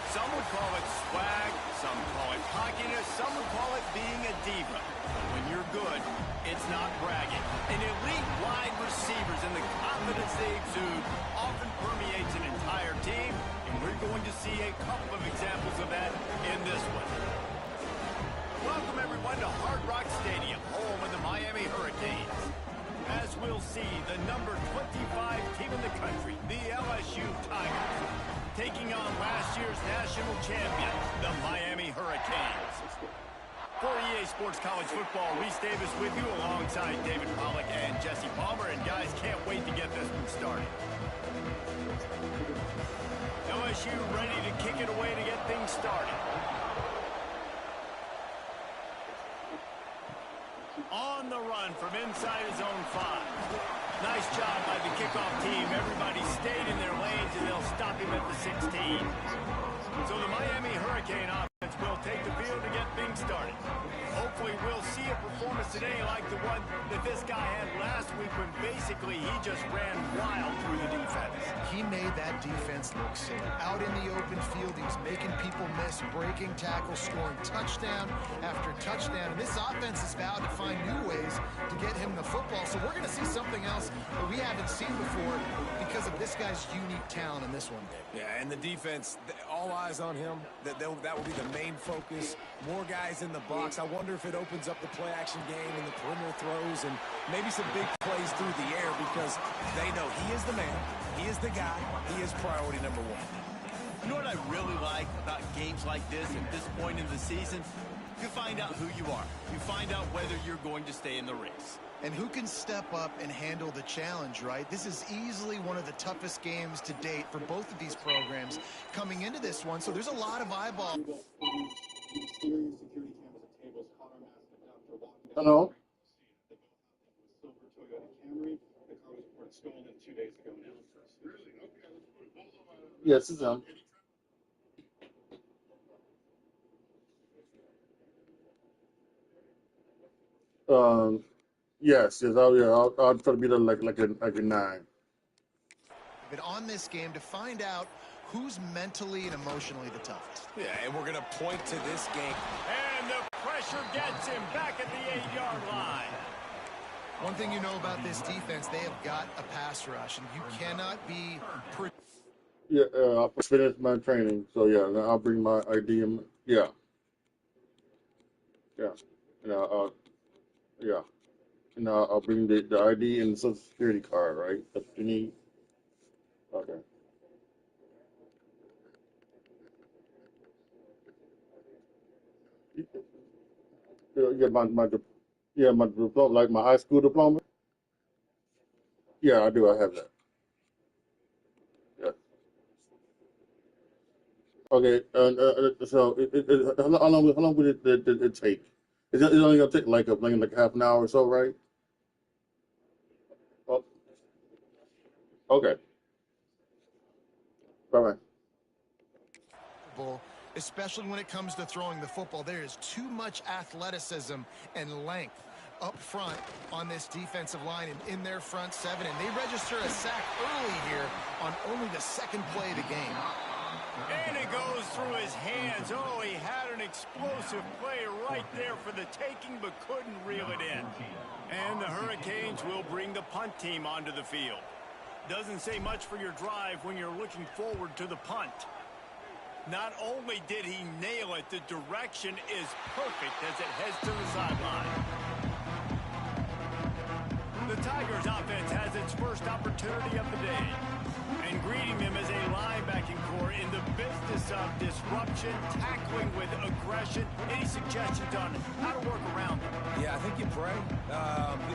Some would call it swag, some call it cockiness, some would call it being a diva. But when you're good, it's not bragging. An elite wide receivers and the confidence they exude often permeates an entire team, and we're going to see a couple of examples of that in this one. Welcome everyone to Hard Rock Stadium, home of the Miami Hurricanes. As we'll see, the number 25 team in the country, the LSU Tigers, taking on last year's national champions, the Miami Hurricanes. For EA Sports College Football, Reese Davis with you alongside David Pollack and Jesse Palmer. And guys, can't wait to get this one started. LSU ready to kick it away to get things started. On the run from inside his own 5. Nice job by the kickoff team. Everybody stayed in their lanes, and they'll stop him at the 16. So the Miami Hurricane offense will take the field to get things started. Hopefully we'll see a performance today like the one that this guy had last week when basically he just ran wild through the defense. He made that defense look sick. Out in the open field, he was making people miss, breaking tackles, scoring touchdown after touchdown. And this offense has vowed to find new ways to get him the football. So we're going to see something else that we haven't seen before because of this guy's unique talent in this one. Yeah, and the defense, all eyes on him. That will be the main focus. More guys in the box. I wonder if it opens up the play-action game and the perimeter throws and maybe some big plays through the air because they know he is the man, he is the guy, he is priority number 1. You know what I really like about games like this at this point in the season? You find out who you are. You find out whether you're going to stay in the race. And who can step up and handle the challenge, right? This is easily one of the toughest games to date for both of these programs coming into this one, so there's a lot of eyeball. Hello? Yes, it's him. Yes, I'll try to be there like a 9. But on this game to find out who's mentally and emotionally the toughest. Yeah, and we're going to point to this game. And the pressure gets him back at the 8-yard line. One thing you know about this defense, they have got a pass rush, and you cannot be... Yeah, I'll finish my training, so yeah, I'll bring my ID and yeah. And I'll bring the ID and the Social Security card, right? That's what you need. Okay. My diploma, like my high school diploma. Yeah, I do. I have that. Yeah. Okay. So, how long would it take? It's only gonna take like half an hour or so, right? Oh, okay. Bye bye. Especially when it comes to throwing the football. There is too much athleticism and length up front on this defensive line and in their front seven, and they register a sack early here on only the second play of the game. And it goes through his hands. Oh, he had an explosive play right there for the taking, but couldn't reel it in. And the Hurricanes will bring the punt team onto the field. Doesn't say much for your drive when you're looking forward to the punt. Not only did he nail it, the direction is perfect as it heads to the sideline. The Tigers offense has its first opportunity of the day. And greeting them as a linebacking core in the business of disruption, tackling with aggression. Any suggestions on how to work around them? Yeah, I think you pray.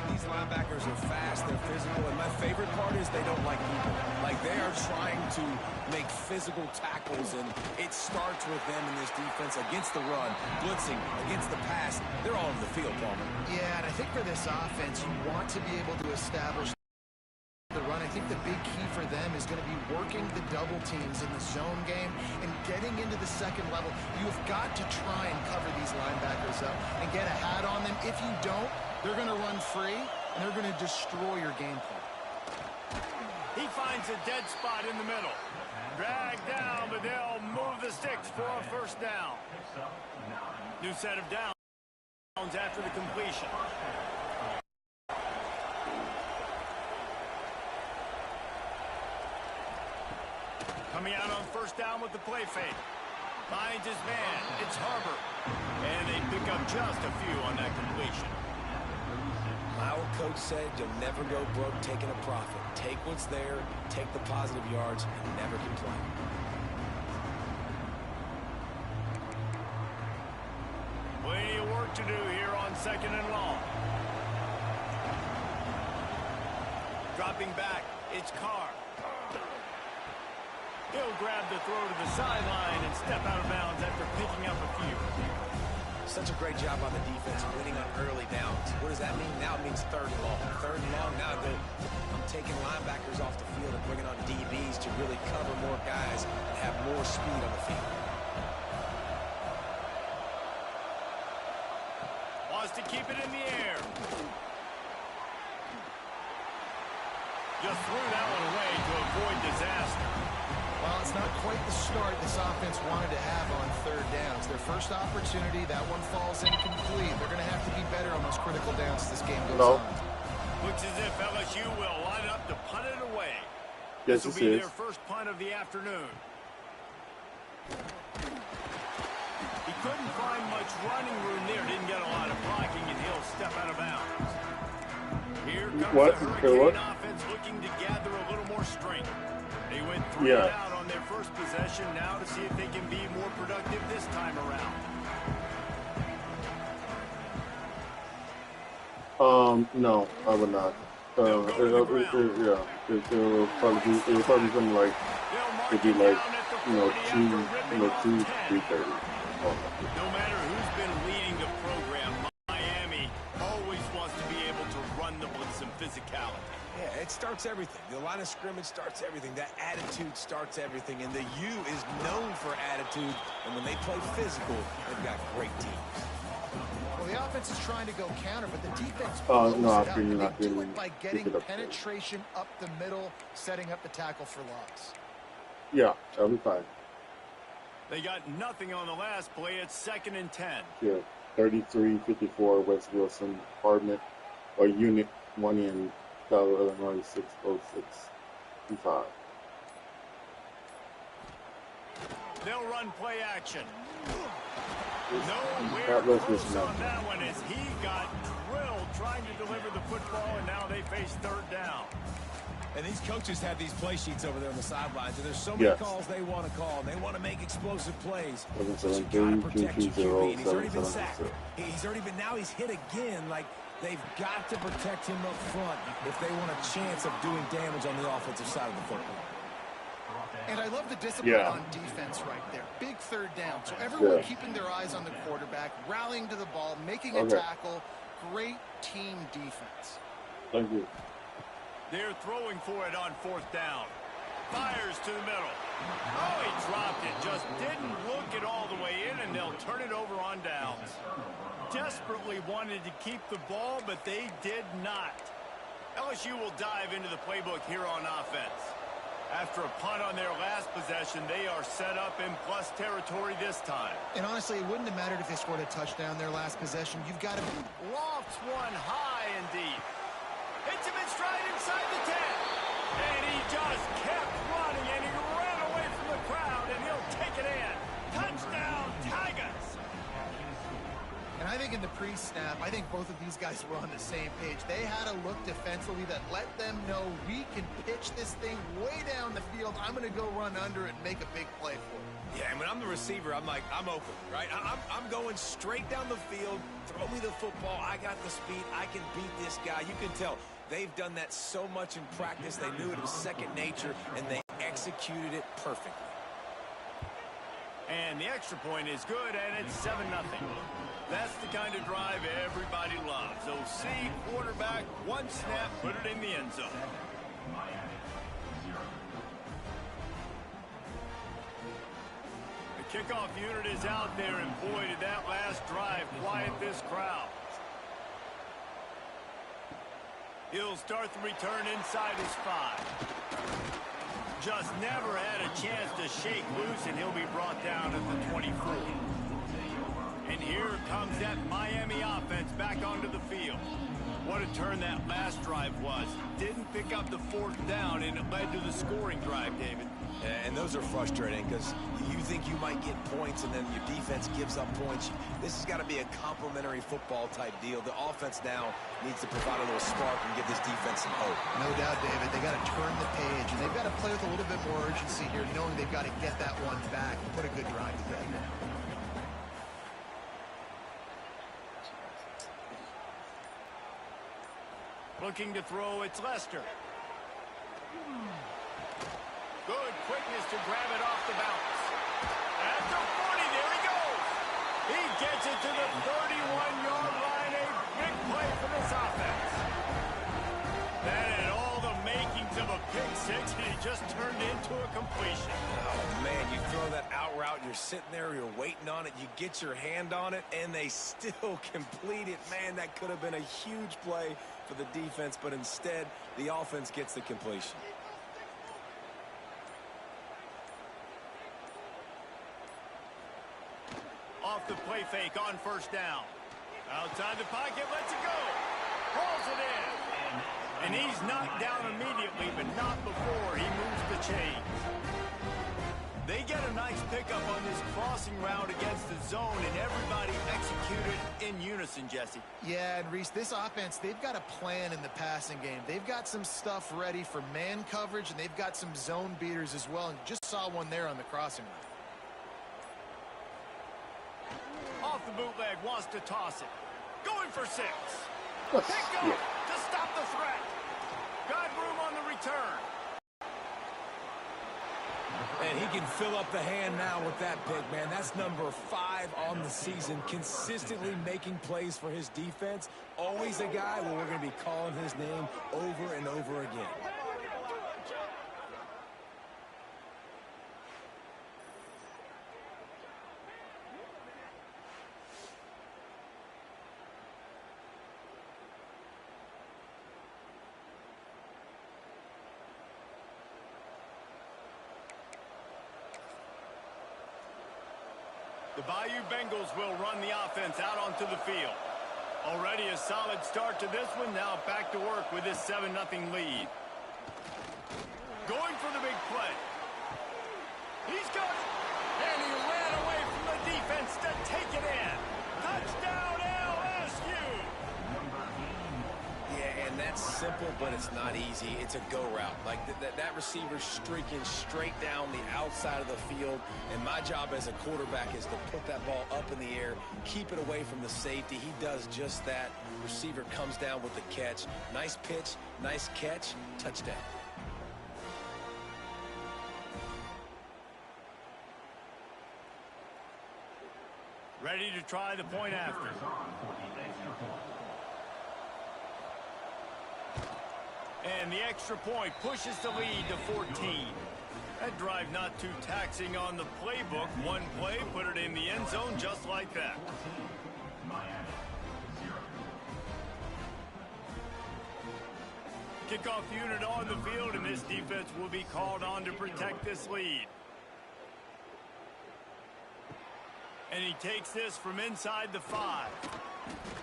These linebackers are fast, they're physical, and my favorite part is they don't like people. Like, they are trying to make physical tackles, and it starts with them in this defense against the run, blitzing, against the pass. They're all over the field, Palmer. Yeah, and I think for this offense, you want to be able to establish the run. I think the big key for them is going to be working the double teams in the zone game and getting into the second level. You've got to try and cover these linebackers up and get a hat on them. If you don't, they're going to run free and they're going to destroy your game plan. He finds a dead spot in the middle. Dragged down, but they'll move the sticks for a first down. New set of downs after the completion. Coming out on first down with the play fake. Finds his man. It's Harbor. And they pick up just a few on that completion. My old coach said you'll never go broke taking a profit. Take what's there, take the positive yards, and never complain. Plenty of work to do here on second and long. Dropping back, it's Carr. He'll grab the throw to the sideline and step out of bounds after picking up a few. Such a great job on the defense winning on early downs. What does that mean? Now it means third and long. Third and long, now I'm taking linebackers off the field and bringing on DBs to really cover more guys and have more speed on the field. Wants to keep it in the air. Just threw that one away to avoid disaster. Well, it's not quite the start this offense wanted to have on third downs. Their first opportunity, that one falls incomplete. They're going to have to be better on those critical downs as this game goes on. Looks as if LSU will line up to punt it away. Yes, this will be their first punt of the afternoon. He couldn't find much running room there. Didn't get a lot of blocking, and he'll step out of bounds. Here comes the Hurricane offense looking to gather a little more strength. They went 3 out on their first possession, now to see if they can be more productive this time around. No, I would not. It'll probably be something like, it'd be like, 2-3-30. No matter who's been leading the program, Miami always wants to be able to run them with some physicality. Yeah, it starts everything. The line of scrimmage starts everything. That attitude starts everything. And the U is known for attitude. And when they play physical, they've got great teams. Well, the offense is trying to go counter, but the defense they do it by getting penetration up the middle, setting up the tackle for loss. Yeah, that'll be fine. They got nothing on the last play. It's 2nd and 10. Yeah, 33-54, Wes Wilson, Hardman, or Unit 1 in Illinois 606-5. They'll run play action. Nowhere close on that one as he got drilled trying to deliver the football, and now they face third down. And these coaches have these play sheets over there on the sidelines, and there's so many calls they want to call, and they want to make explosive plays. So you got to protect your QB, and he's already been sacked. Now he's hit again. Like, they've got to protect him up front if they want a chance of doing damage on the offensive side of the football. And I love the discipline on defense right there. Big third down. So everyone keeping their eyes on the quarterback, rallying to the ball, making a tackle. Great team defense. Thank you. They're throwing for it on 4th down. Fires to the middle. Oh, he dropped it. Just didn't look it all the way in, and they'll turn it over on downs. desperately wanted to keep the ball, but they did not. LSU will dive into the playbook here on offense. After a punt on their last possession, they are set up in plus territory this time. And honestly, it wouldn't have mattered if they scored a touchdown their last possession. You've got to... Lofts one high and deep. Hits him in stride inside the 10. And he just kept running, and he ran away from the crowd, and he'll take it in. Touchdown, Tigers! And I think in the pre-snap, I think both of these guys were on the same page. They had a look defensively that let them know we can pitch this thing way down the field. I'm going to go run under it and make a big play for it. Yeah, and when I'm the receiver, I'm like, I'm open, right? I'm going straight down the field. Throw me the football. I got the speed. I can beat this guy. You can tell they've done that so much in practice. They knew it was second nature, and they executed it perfectly. And the extra point is good, and it's 7-0. That's the kind of drive everybody loves. OC, quarterback, one snap, put it in the end zone. The kickoff unit is out there, and boy, did that last drive quiet this crowd. He'll start the return inside his 5. Just never had a chance to shake loose, and he'll be brought down at the 24. And here comes that Miami offense back onto the field. What a turn that last drive was. Didn't pick up the 4th down, and it led to the scoring drive, David. And those are frustrating because you think you might get points and then your defense gives up points. This has got to be a complementary football type deal. The offense now needs to provide a little spark and give this defense some hope. No doubt, David. They got to turn the page, and they've got to play with a little bit more urgency here, knowing they've got to get that one back and put a good drive together. Looking to throw, it's Lester. Good quickness to grab it off the bounce. At the 40, there he goes. He gets it to the 31-yard line. A big play for this offense. That had all the makings of a pick six, and he just turned into a completion. Oh, man, you throw that out route, you're sitting there, you're waiting on it, you get your hand on it, and they still complete it. Man, that could have been a huge play for the defense, but instead, the offense gets the completion. Off the play fake on 1st down. Outside the pocket, lets it go. Pulls it in. And he's knocked down immediately, but not before he moves the chains. They get a nice pickup on this crossing route against the zone, and everybody executed in unison, Jesse. Yeah, and Reese, this offense, they've got a plan in the passing game. They've got some stuff ready for man coverage, and they've got some zone beaters as well, and just saw one there on the crossing route. Off the bootleg, wants to toss it. Going for 6. Picked up to stop the threat. Got room on the return. And he can fill up the hand now with that pick, man. That's number 5 on the season, consistently making plays for his defense. Always a guy where we're going to be calling his name over and over again. The Bayou Bengals will run the offense out onto the field. Already a solid start to this one. Now back to work with this 7-0 lead. Going for the big play. He's got it. And he ran away from the defense to take it in. Touchdown LSU. Yeah, and that's simple, but it's not easy. It's a go route. Like that receiver streaking straight down the outside of the field, and my job as a quarterback is to put that ball up in the air, keep it away from the safety. He does just that. Receiver comes down with the catch. Nice pitch, nice catch, touchdown. Ready to try the point after. And the extra point pushes the lead to 14. That drive not too taxing on the playbook. One play, put it in the end zone just like that. Kickoff unit on the field, and this defense will be called on to protect this lead. And he takes this from inside the 5.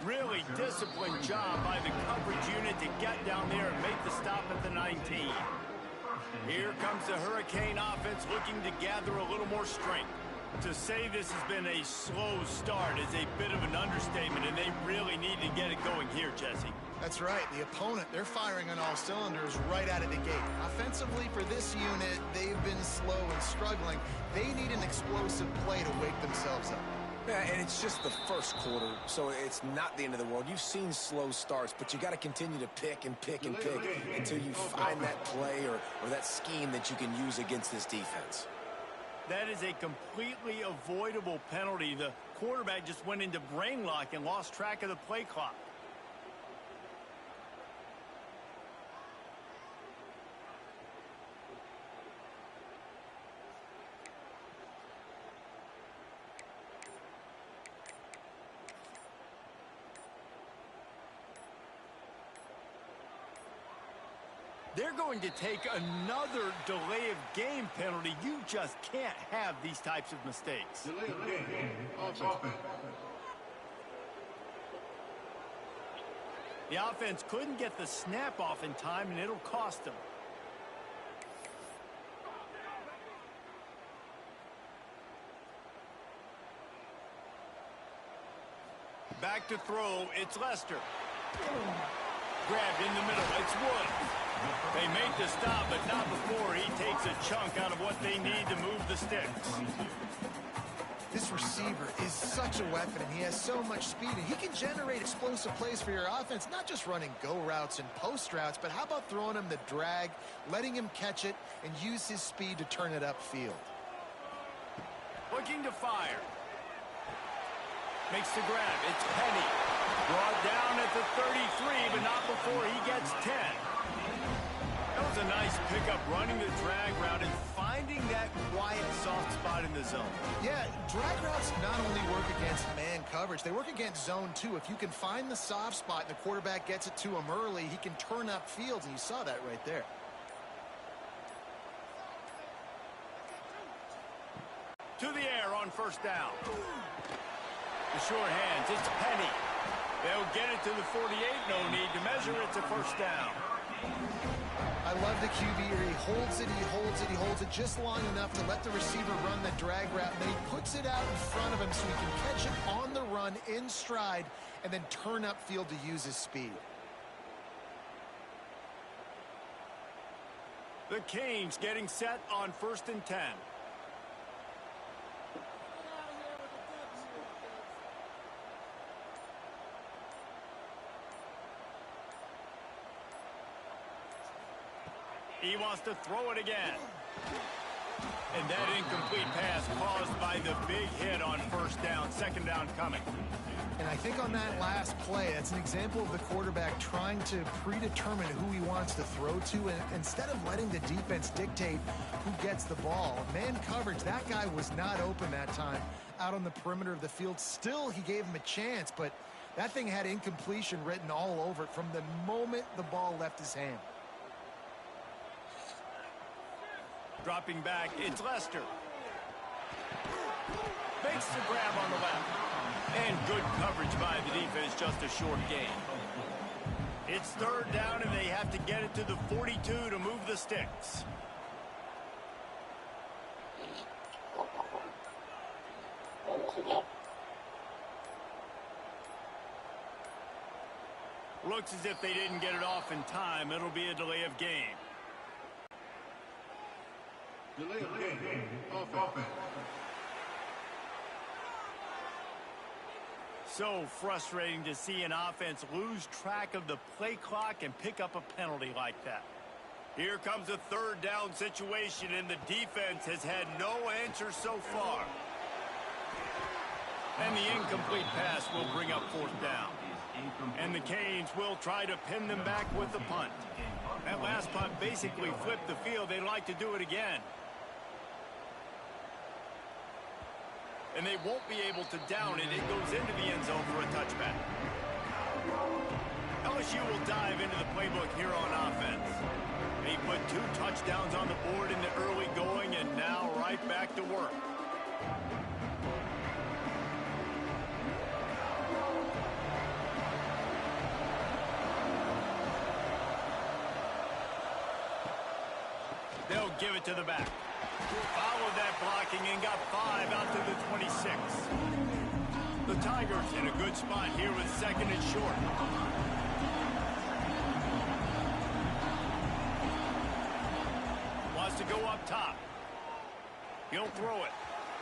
Really disciplined job by the coverage unit to get down there and make the stop at the 19. Here comes the Hurricane offense looking to gather a little more strength. To say this has been a slow start is a bit of an understatement, and they really need to get it going here, Jesse. That's right. The opponent, they're firing on all cylinders right out of the gate. Offensively, for this unit, they've been slow and struggling. They need an explosive play to wake themselves up. Yeah, and it's just the first quarter, so it's not the end of the world. You've seen slow starts, but you got to continue to pick and pick and pick until you find that play or that scheme that you can use against this defense. That is a completely avoidable penalty. The quarterback just went into brain lock and lost track of the play clock. They're going to take another delay of game penalty. You just can't have these types of mistakes. Delay of game. Offense. The offense couldn't get the snap off in time, and it'll cost them. Back to throw, it's Lester. Grabbed in the middle, it's Woods. They make the stop, but not before he takes a chunk out of what they need to move the sticks. This receiver is such a weapon, and he has so much speed, and he can generate explosive plays for your offense, not just running go routes and post routes, but how about throwing him the drag, letting him catch it, and use his speed to turn it upfield. Looking to fire. Makes the grab, it's Penny. Brought down at the 33, but not before he gets 10. That was a nice pickup, running the drag route and finding that quiet, soft spot in the zone. Yeah, drag routes not only work against man coverage, they work against zone too. If you can find the soft spot and the quarterback gets it to him early, he can turn up fields, and you saw that right there. To the air on first down. The short hands, it's Penny. They'll get it to the 48, no need to measure, it's a first down. I love the QB here. He holds it, he holds it, he holds it just long enough to let the receiver run the drag route, and then he puts it out in front of him so he can catch it on the run in stride and then turn upfield to use his speed. The Canes getting set on 1st and 10. He wants to throw it again. And that incomplete pass caused by the big hit on first down. Second down coming. And I think on that last play, that's an example of the quarterback trying to predetermine who he wants to throw to, and instead of letting the defense dictate who gets the ball. Man coverage, that guy was not open that time out on the perimeter of the field. Still, he gave him a chance, but that thing had incompletion written all over it from the moment the ball left his hand. Dropping back, it's Lester. Makes the grab on the left. And good coverage by the defense, just a short gain. It's third down, and they have to get it to the 42 to move the sticks. Looks as if they didn't get it off in time. It'll be a delay of game. Delay of game. Offense. So frustrating to see an offense lose track of the play clock and pick up a penalty like that. Here comes a third down situation, and the defense has had no answer so far. And the incomplete pass will bring up fourth down. And the Canes will try to pin them back with the punt. That last punt basically flipped the field. They'd like to do it again. And they won't be able to down it. It goes into the end zone for a touchback. LSU will dive into the playbook here on offense. He put 2 touchdowns on the board in the early going, and now right back to work. They'll give it to the back. Followed that blocking and got 5 out to the 26. The Tigers in a good spot here with 2nd and short. Wants to go up top. He'll throw it.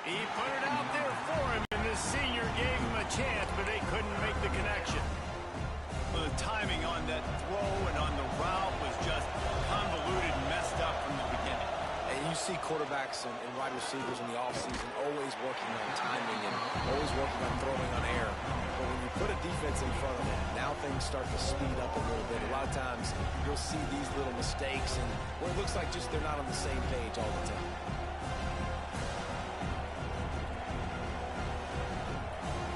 He put it out there for him, and the senior gave him a chance, but they couldn't make the connection. Well, the timing on that throw and on the route was just convoluted and messed up from the beginning. And you see quarterbacks and wide receivers in the offseason always working on timing and always working on throwing on air. But when you put a defense in front of them, now things start to speed up a little bit. A lot of times you'll see these little mistakes and where it looks like just they're not on the same page all the time.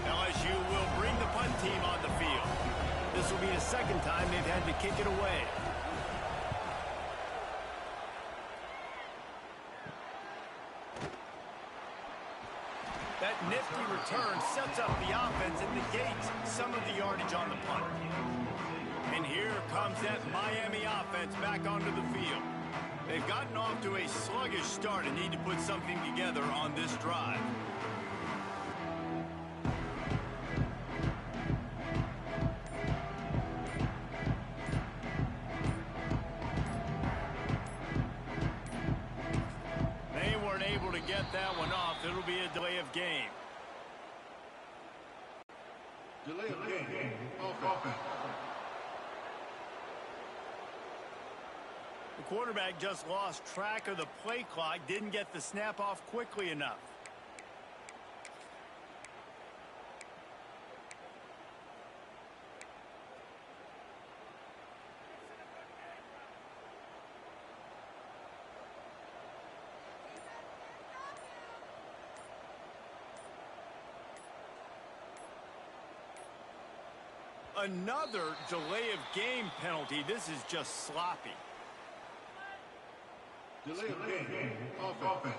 LSU will bring the punt team on the field. This will be the 2nd time they've had to kick it away. That nifty return sets up the offense and negates some of the yardage on the punt. And here comes that Miami offense back onto the field. They've gotten off to a sluggish start and need to put something together on this drive. That one off. It'll be a delay of game. Delay of game. Offense. The quarterback just lost track of the play clock, didn't get the snap off quickly enough. Another delay of game penalty. This is just sloppy. Delay of game. Offense.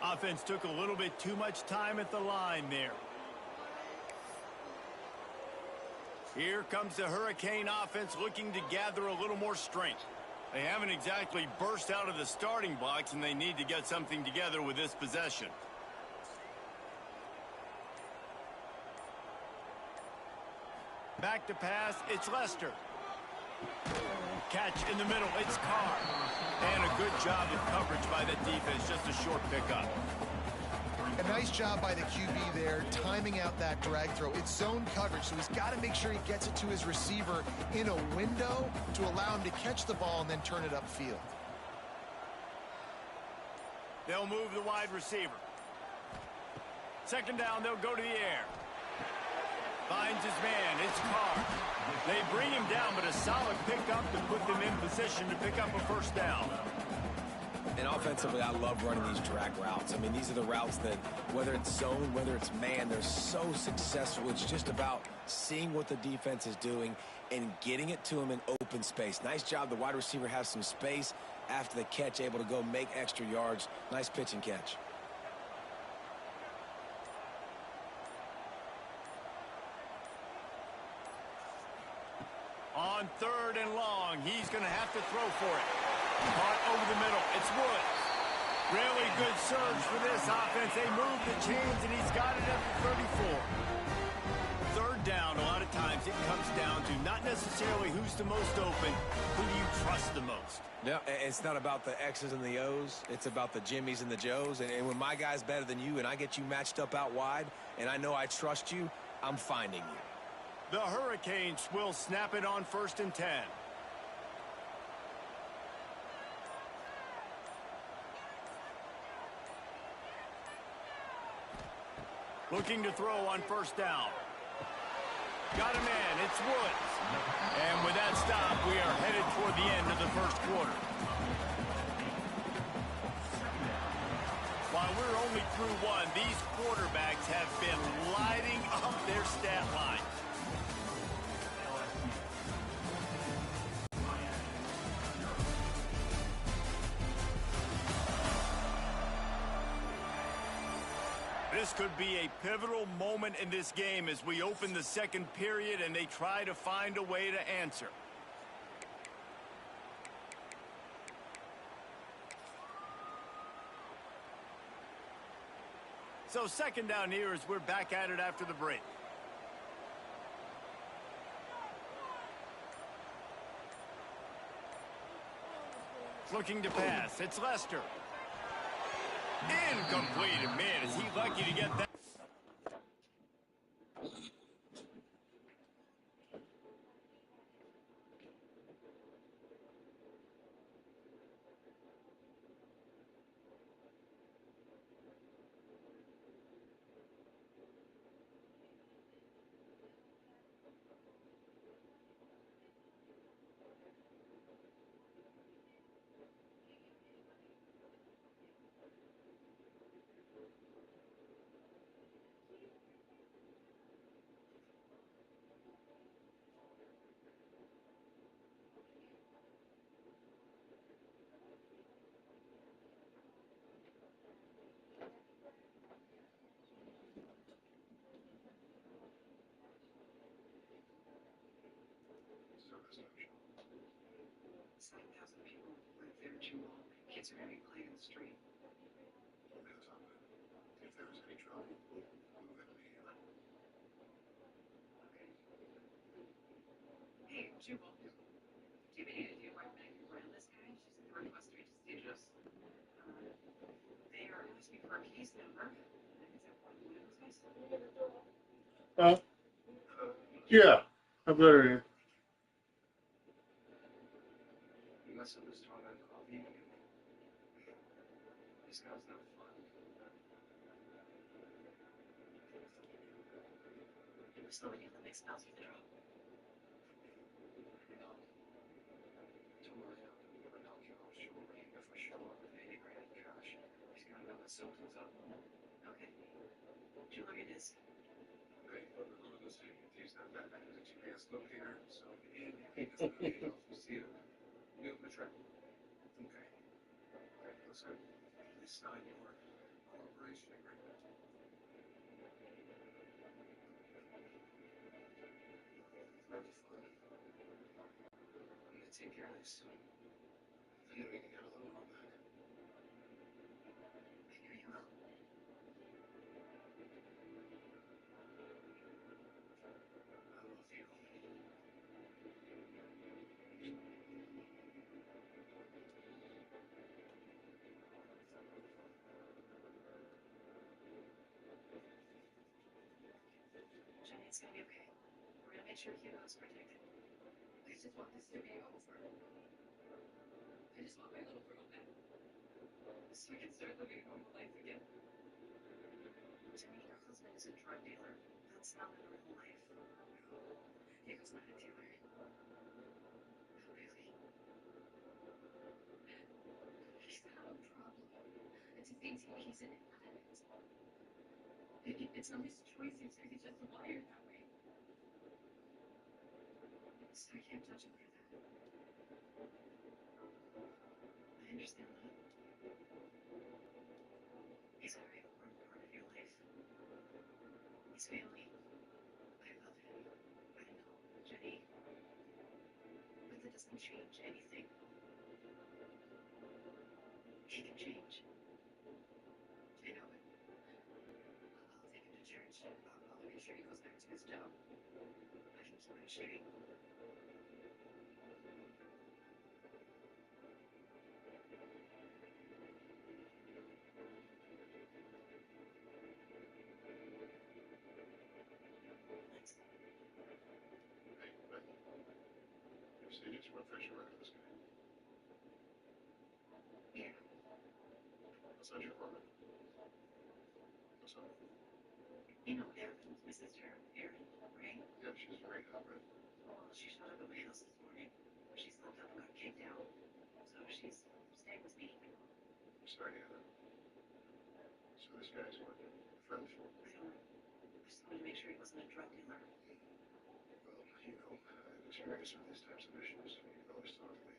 Offense took a little bit too much time at the line there. Here comes the Hurricane offense looking to gather a little more strength. They haven't exactly burst out of the starting blocks, and they need to get something together with this possession. Back to pass, it's Lester. Catch in the middle, it's Carr. And a good job of coverage by the defense, just a short pickup. A nice job by the QB there, timing out that drag throw. It's zone coverage, so he's got to make sure he gets it to his receiver in a window to allow him to catch the ball and then turn it upfield. They'll move the wide receiver. 2nd down, they'll go to the air. Finds his man, it's Carr. They bring him down, but a solid pickup to put them in position to pick up a 1st down. And offensively, I love running these drag routes. I mean, these are the routes that, whether it's zone, whether it's man, they're so successful. It's just about seeing what the defense is doing and getting it to him in open space. Nice job. The wide receiver has some space after the catch, able to go make extra yards. Nice pitch and catch. On 3rd and long, he's going to have to throw for it. Caught over the middle. It's Woods. Really good surge for this offense. They move the chains, and he's got it at the 34. 3rd down, a lot of times it comes down to not necessarily who's the most open, who do you trust the most? Yeah, it's not about the X's and the O's. It's about the Jimmys and the Joes. And when my guy's better than you and I get you matched up out wide and I know I trust you, I'm finding you. The Hurricanes will snap it on 1st and 10. Looking to throw on 1st down. Got a man, it's Woods. And with that stop, we are headed toward the end of the 1st quarter. While we're only halfway through one. These quarterbacks have been lighting up their stat line. This could be a pivotal moment in this game as we open the second period and they try to find a way to answer. So second down here as we're back at it after the break. Looking to pass. It's Lester. Incomplete. And man, is he lucky to get that. Kids are going to be playing in the street. If there was any trouble, move it immediately. Okay. Hey, Jubal. Do you have any idea why Maggie ran this guy? She's at the request we just did just. They are asking for a case number. Is that one of those guys? Yeah, I better. You must have just told that coffee. This guy's not fun. You must know any of the mixed bells with the drop. No. Don't worry, I'll knock you off shortly. If I show up with 80 grand in cash, he's gonna know that something's up. Okay. Jewelry it is. Okay, but we're going to see if he's not that bad as a GPS locator, so if he doesn't know if you see him, you'll betray him. Okay. Okay, looks good. Please sign your cooperation agreement. Have fun. I'm gonna take care of this. I know you can get a little on that. I know you will. I love you. Jenny, it's gonna be okay. We're gonna make sure Hugo is protected. I just want this to be over. I just want my little girl back. So I can start living a normal life again. Jenny, your husband is a drug dealer. That's not a normal life. Hugo's not a dealer. Really? He's got a problem. It's he's an addict. It's not his choice, he's just wired that way. So I can't judge him for that. I understand that. He's a very important part of your life. His family. I love him. I know, Jenny. But that doesn't change anything. He can change. I know it. I'll take him to church. I'll make sure he goes back to his job. I can keep him straight. Thanks. Hey, Becky. You serious? You want to finish your work with this guy? Yeah. Outside your apartment. What's up? You know what happened with my sister, Erin, right? Yeah, she's very hot, right? Well, she showed up at my house this morning. She slept up and got kicked out. So she's staying with me. I'm sorry to hear that. So this those guys were friends. I just wanted to make sure he wasn't a drug dealer. Well, you know, I have experience with these types of issues. You can always talk to me.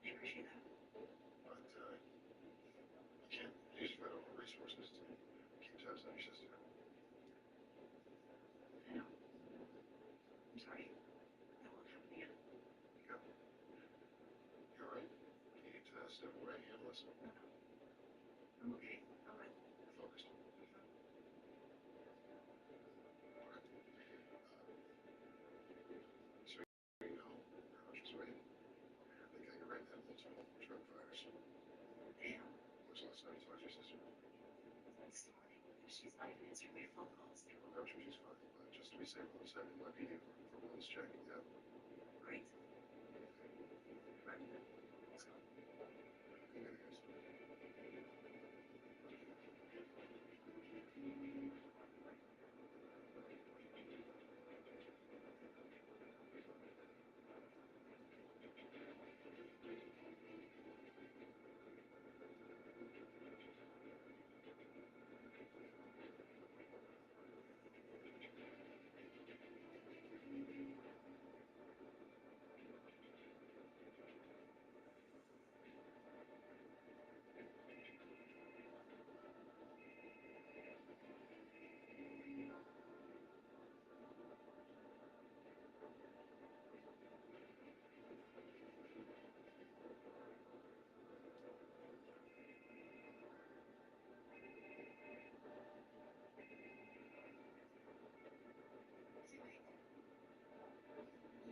I appreciate that. But you can't use federal resources to keep tabs on your sister. I know. I'm sorry. That won't happen again. Yeah. You're right. You need to step away and listen. No. I'm okay. All right. Focused. All right. So you know, just wait. I think I can write down multiple drug fires. Damn. When's the last time you talked to your sister? This morning, she's not even answering my phone calls. I'm sure she's fine, but just to be safe on the side, it might be due for wellness check. Yeah. Great. Right. Let's go. Good guys.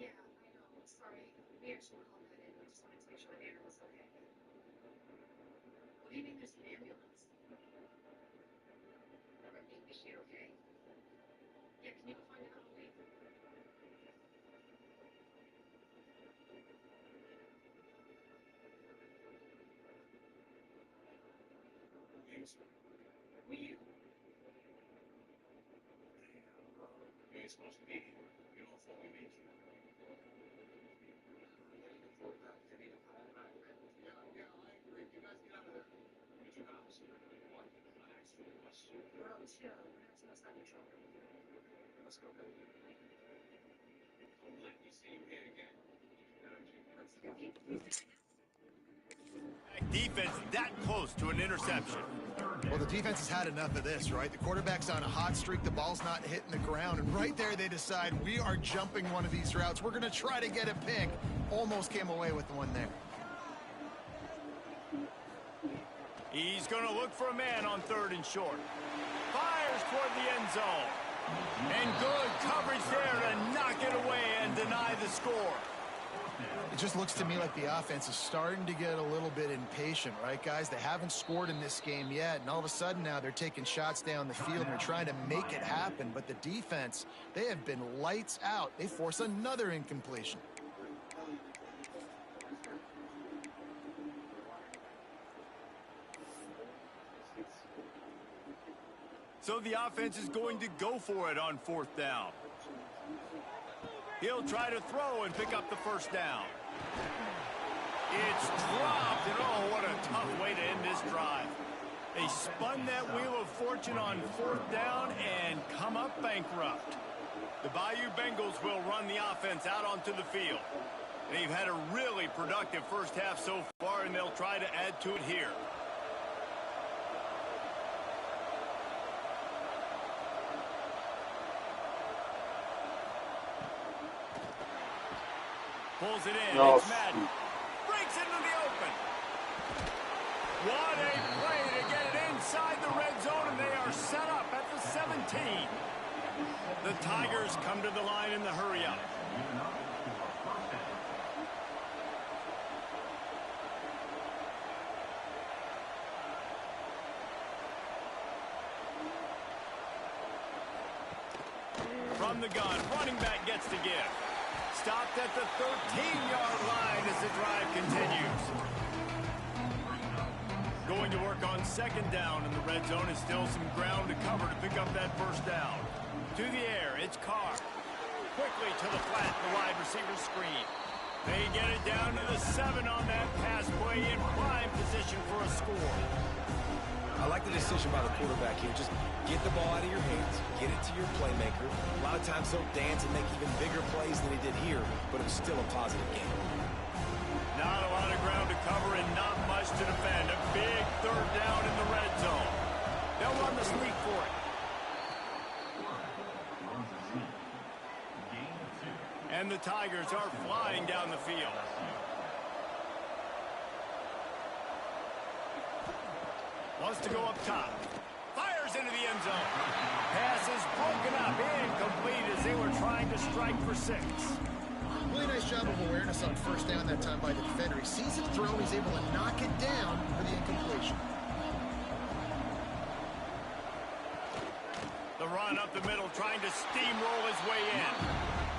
Yeah, I know. Sorry. We actually called that in. I just wanted to make sure Aaron was okay. What do you mean there's an ambulance? Is she okay? Yeah, can you go find out? I'll wait. Will you? You ain't supposed to be here. You don't follow me. Yeah, I agree. You guys get out of there. You two cops. What? I asked for the question. Bro, chill. We're not supposed to have any trouble. Let's go, man. Don't let me see you here again. Let's go. Defense that close to an interception. Well, the defense has had enough of this, right? The quarterback's on a hot streak. The ball's not hitting the ground. And right there, they decide we are jumping one of these routes. We're going to try to get a pick. Almost came away with the one there. He's going to look for a man on 3rd and short. Fires toward the end zone. And good coverage there to knock it away and deny the score. It just looks to me like the offense is starting to get a little bit impatient, right, guys? They haven't scored in this game yet, and all of a sudden now they're taking shots down the field and they're trying to make it happen. But the defense, they have been lights out. They force another incompletion. So the offense is going to go for it on 4th down. He'll try to throw and pick up the first down. It's dropped, and oh, what a tough way to end this drive. They spun that wheel of fortune on 4th down and come up bankrupt. The Bayou Bengals will run the offense out onto the field. They've had a really productive first half so far, and they'll try to add to it here. Pulls it in. No. It's Madden. Breaks into the open. What a play to get it inside the red zone, and they are set up at the 17. The Tigers come to the line in the hurry-up. From the gun, running back gets to give. Stopped at the 13-yard line as the drive continues. Going to work on 2nd down, and the red zone is still some ground to cover to pick up that first down. To the air, it's Carr. Quickly to the flat, the wide receiver screen. They get it down to the 7 on that pass play in prime position for a score. I like the decision by the quarterback here. Just get the ball out of your hands, get it to your playmaker. A lot of times he'll dance and make even bigger plays than he did here, but it was still a positive game. Not a lot of ground to cover and not much to defend. A big third down in the red zone. They'll run the sneak for it. And the Tigers are flying down the field. Wants to go up top. Fires into the end zone. Pass is broken up. Incomplete as they were trying to strike for 6. Really nice job of awareness on first down that time by the defender. He sees it thrown. He's able to knock it down for the incompletion. The run up the middle, trying to steamroll his way in.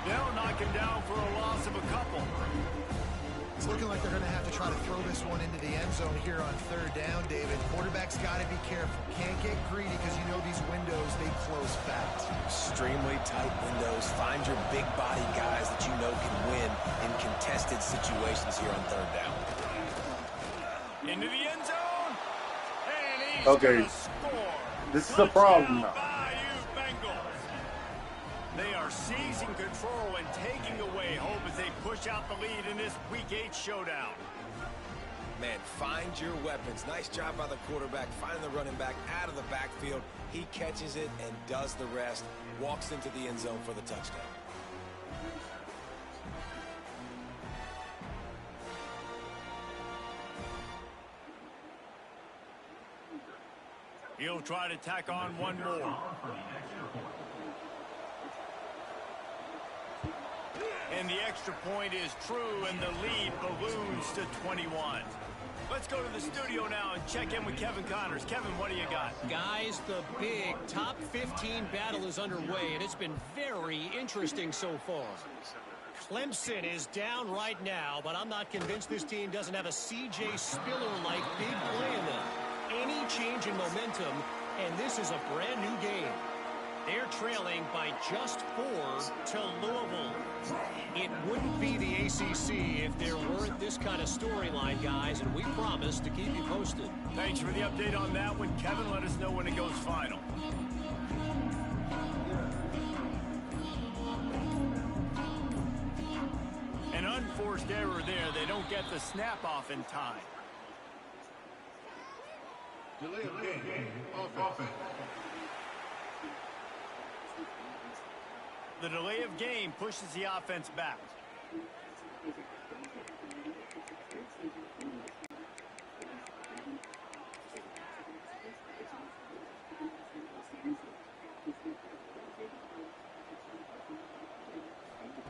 They'll knock him down for a loss of a couple. It's looking like they're going to have to try to throw this one into the end zone here on third down, David. Quarterback's got to be careful. Can't get greedy because you know these windows, they close fast. Extremely tight windows. Find your big body guys that you know can win in contested situations here on third down. Into the end zone. And he's Okay. going to score. This is the problem now. They are seizing control and taking away hope as they push out the lead in this Week 8 showdown. Man, find your weapons. Nice job by the quarterback, finding the running back out of the backfield. He catches it and does the rest. Walks into the end zone for the touchdown. He'll try to tack on one more. And the extra point is true, and the lead balloons to 21. Let's go to the studio now and check in with Kevin Connors. Kevin, what do you got? Guys, the big top 15 battle is underway, and it's been very interesting so far. Clemson is down right now, but I'm not convinced this team doesn't have a C.J. Spiller-like big play in them. Any change in momentum, and this is a brand new game. They're trailing by just 4 to Louisville. It wouldn't be the ACC if there weren't this kind of storyline, guys, and we promise to keep you posted. Thanks for the update on that one, Kevin. Let us know when it goes final. An unforced error there. They don't get the snap off in time. Delay of game. Offense. The delay of game pushes the offense back.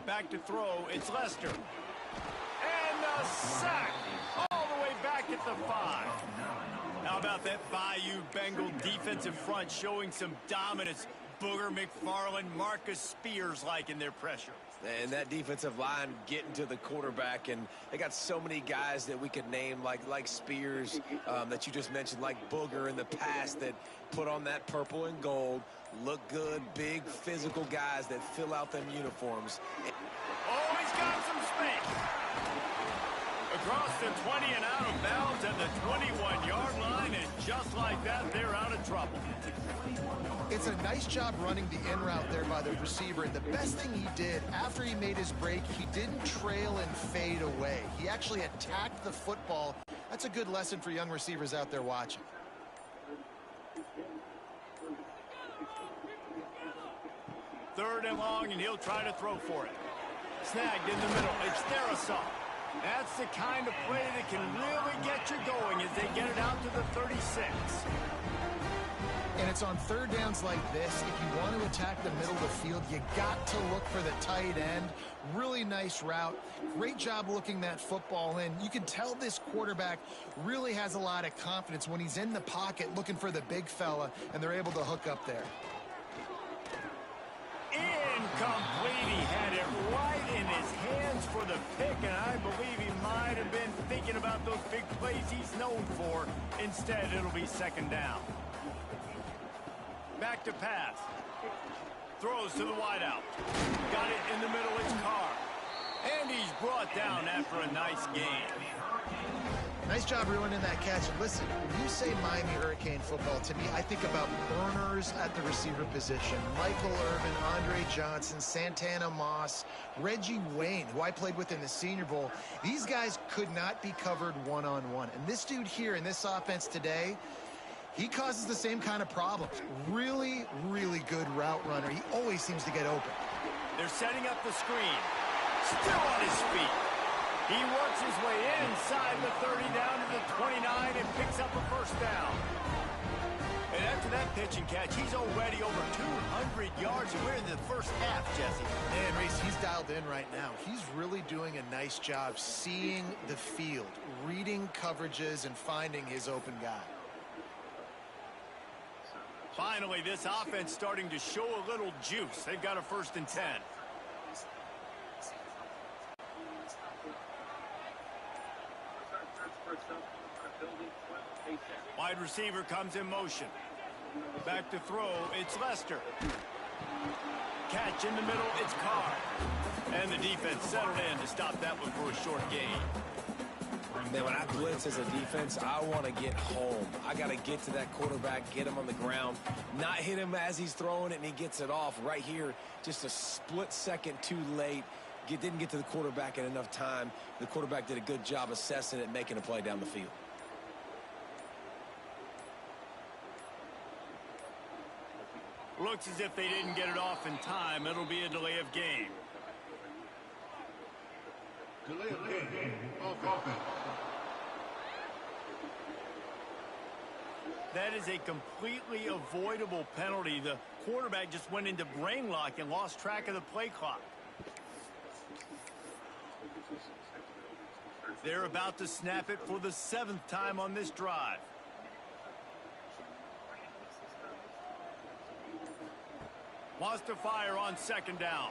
Back to throw, it's Lester. And a sack all the way back at the 5. How about that Bayou Bengal defensive front showing some dominance? Booger, McFarland, Marcus Spears-like in their pressure. And that defensive line getting to the quarterback, and they got so many guys that we could name like Spears that you just mentioned, like Booger in the past that put on that purple and gold, look good, big physical guys that fill out them uniforms. Oh, he's got some space. Across the 20 and out of bounds at the 21-yard line, and just like that, they're out of trouble. It's a nice job running the in route there by the receiver. And the best thing he did after he made his break, he didn't trail and fade away. He actually attacked the football. That's a good lesson for young receivers out there watching. Third and long, and he'll try to throw for it. Snagged in the middle. It's Therasol. That's the kind of play that can really get you going as they get it out to the 36. And it's on third downs like this. If you want to attack the middle of the field, you got to look for the tight end. Really nice route. Great job looking that football in. You can tell this quarterback really has a lot of confidence when he's in the pocket looking for the big fella, and they're able to hook up there. Incomplete. He had it right in his hands for the pick, and I believe he might have been thinking about those big plays he's known for. Instead, it'll be second down. Back to pass. Throws to the wideout. Got it in the middle. It's Carr. And he's brought down after a nice game. Nice job ruining that catch. And listen, when you say Miami Hurricane football, to me, I think about burners at the receiver position. Michael Irvin, Andre Johnson, Santana Moss, Reggie Wayne, who I played with in the Senior Bowl. These guys could not be covered one-on-one. And this dude here in this offense today, he causes the same kind of problems. Really, really good route runner. He always seems to get open. They're setting up the screen. Still on his feet. He works his way inside the 30 down to the 29 and picks up a first down. And after that pitch and catch, he's already over 200 yards, and we're in the first half, Jesse. Man, Reese, he's dialed in right now. He's really doing a nice job seeing the field, reading coverages, and finding his open guy. Finally, this offense starting to show a little juice. They've got a 1st and 10. Wide receiver comes in motion. Back to throw, it's Lester. Catch in the middle, it's Carr. And the defense settled in to stop that one for a short gain. Man, when I blitz as a defense, I want to get home. I got to get to that quarterback, get him on the ground, not hit him as he's throwing it, and he gets it off right here. Just a split second too late. Didn't get to the quarterback in enough time. The quarterback did a good job assessing it, making a play down the field. Looks as if they didn't get it off in time. It'll be a delay of game. Delay of game. Offense. That is a completely avoidable penalty. The quarterback just went into brain lock and lost track of the play clock. They're about to snap it for the 7th time on this drive. Wants to fire on 2nd down.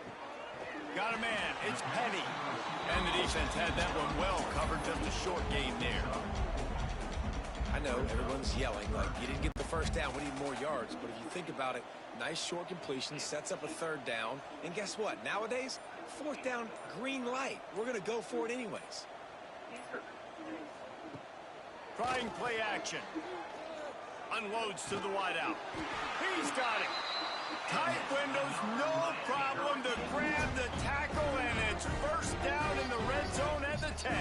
Got a man. It's Penny. And the defense had that one well covered. Just a short gain there. I know everyone's yelling like you didn't get the 1st down, we need more yards. But if you think about it, nice short completion, sets up a 3rd down. And guess what? Nowadays, 4th down, green light. We're going to go for it anyways. Trying play action. Unloads to the wideout. He's got it. Tight windows, no problem to grab the tackle, and it's 1st down in the red zone at the 10.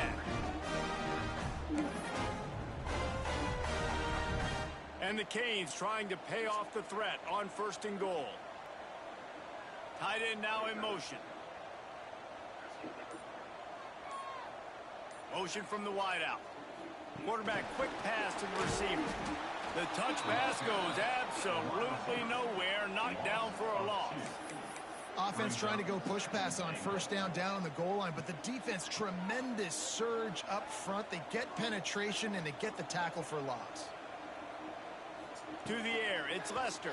And the Canes trying to pay off the threat on 1st and goal. Tight end now in motion. Motion from the wideout. Quarterback quick pass to the receiver. The touch pass goes absolutely nowhere. Knocked down for a loss. Offense trying to go push pass on 1st down on the goal line, but the defense, tremendous surge up front. They get penetration, and they get the tackle for loss. To the air, it's Lester.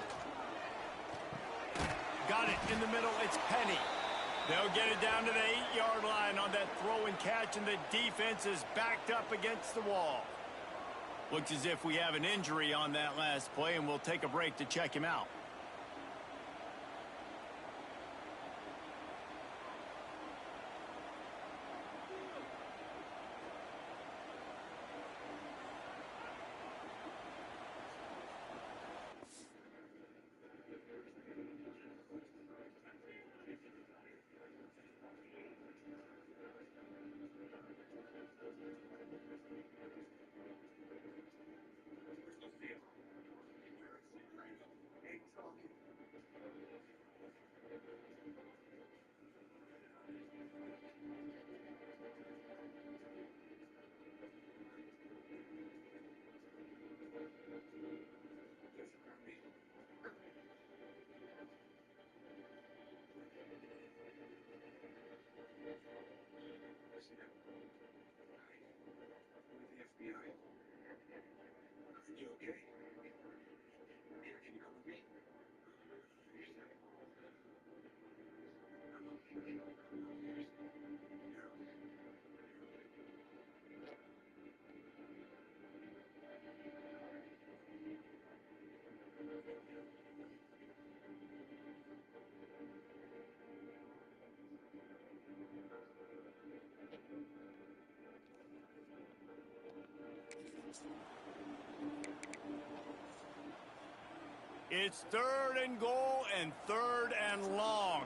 Got it in the middle, it's Penny. They'll get it down to the 8-yard line on that throw and catch, and the defense is backed up against the wall. Looks as if we have an injury on that last play, and we'll take a break to check him out. It's 3rd and goal and 3rd and long.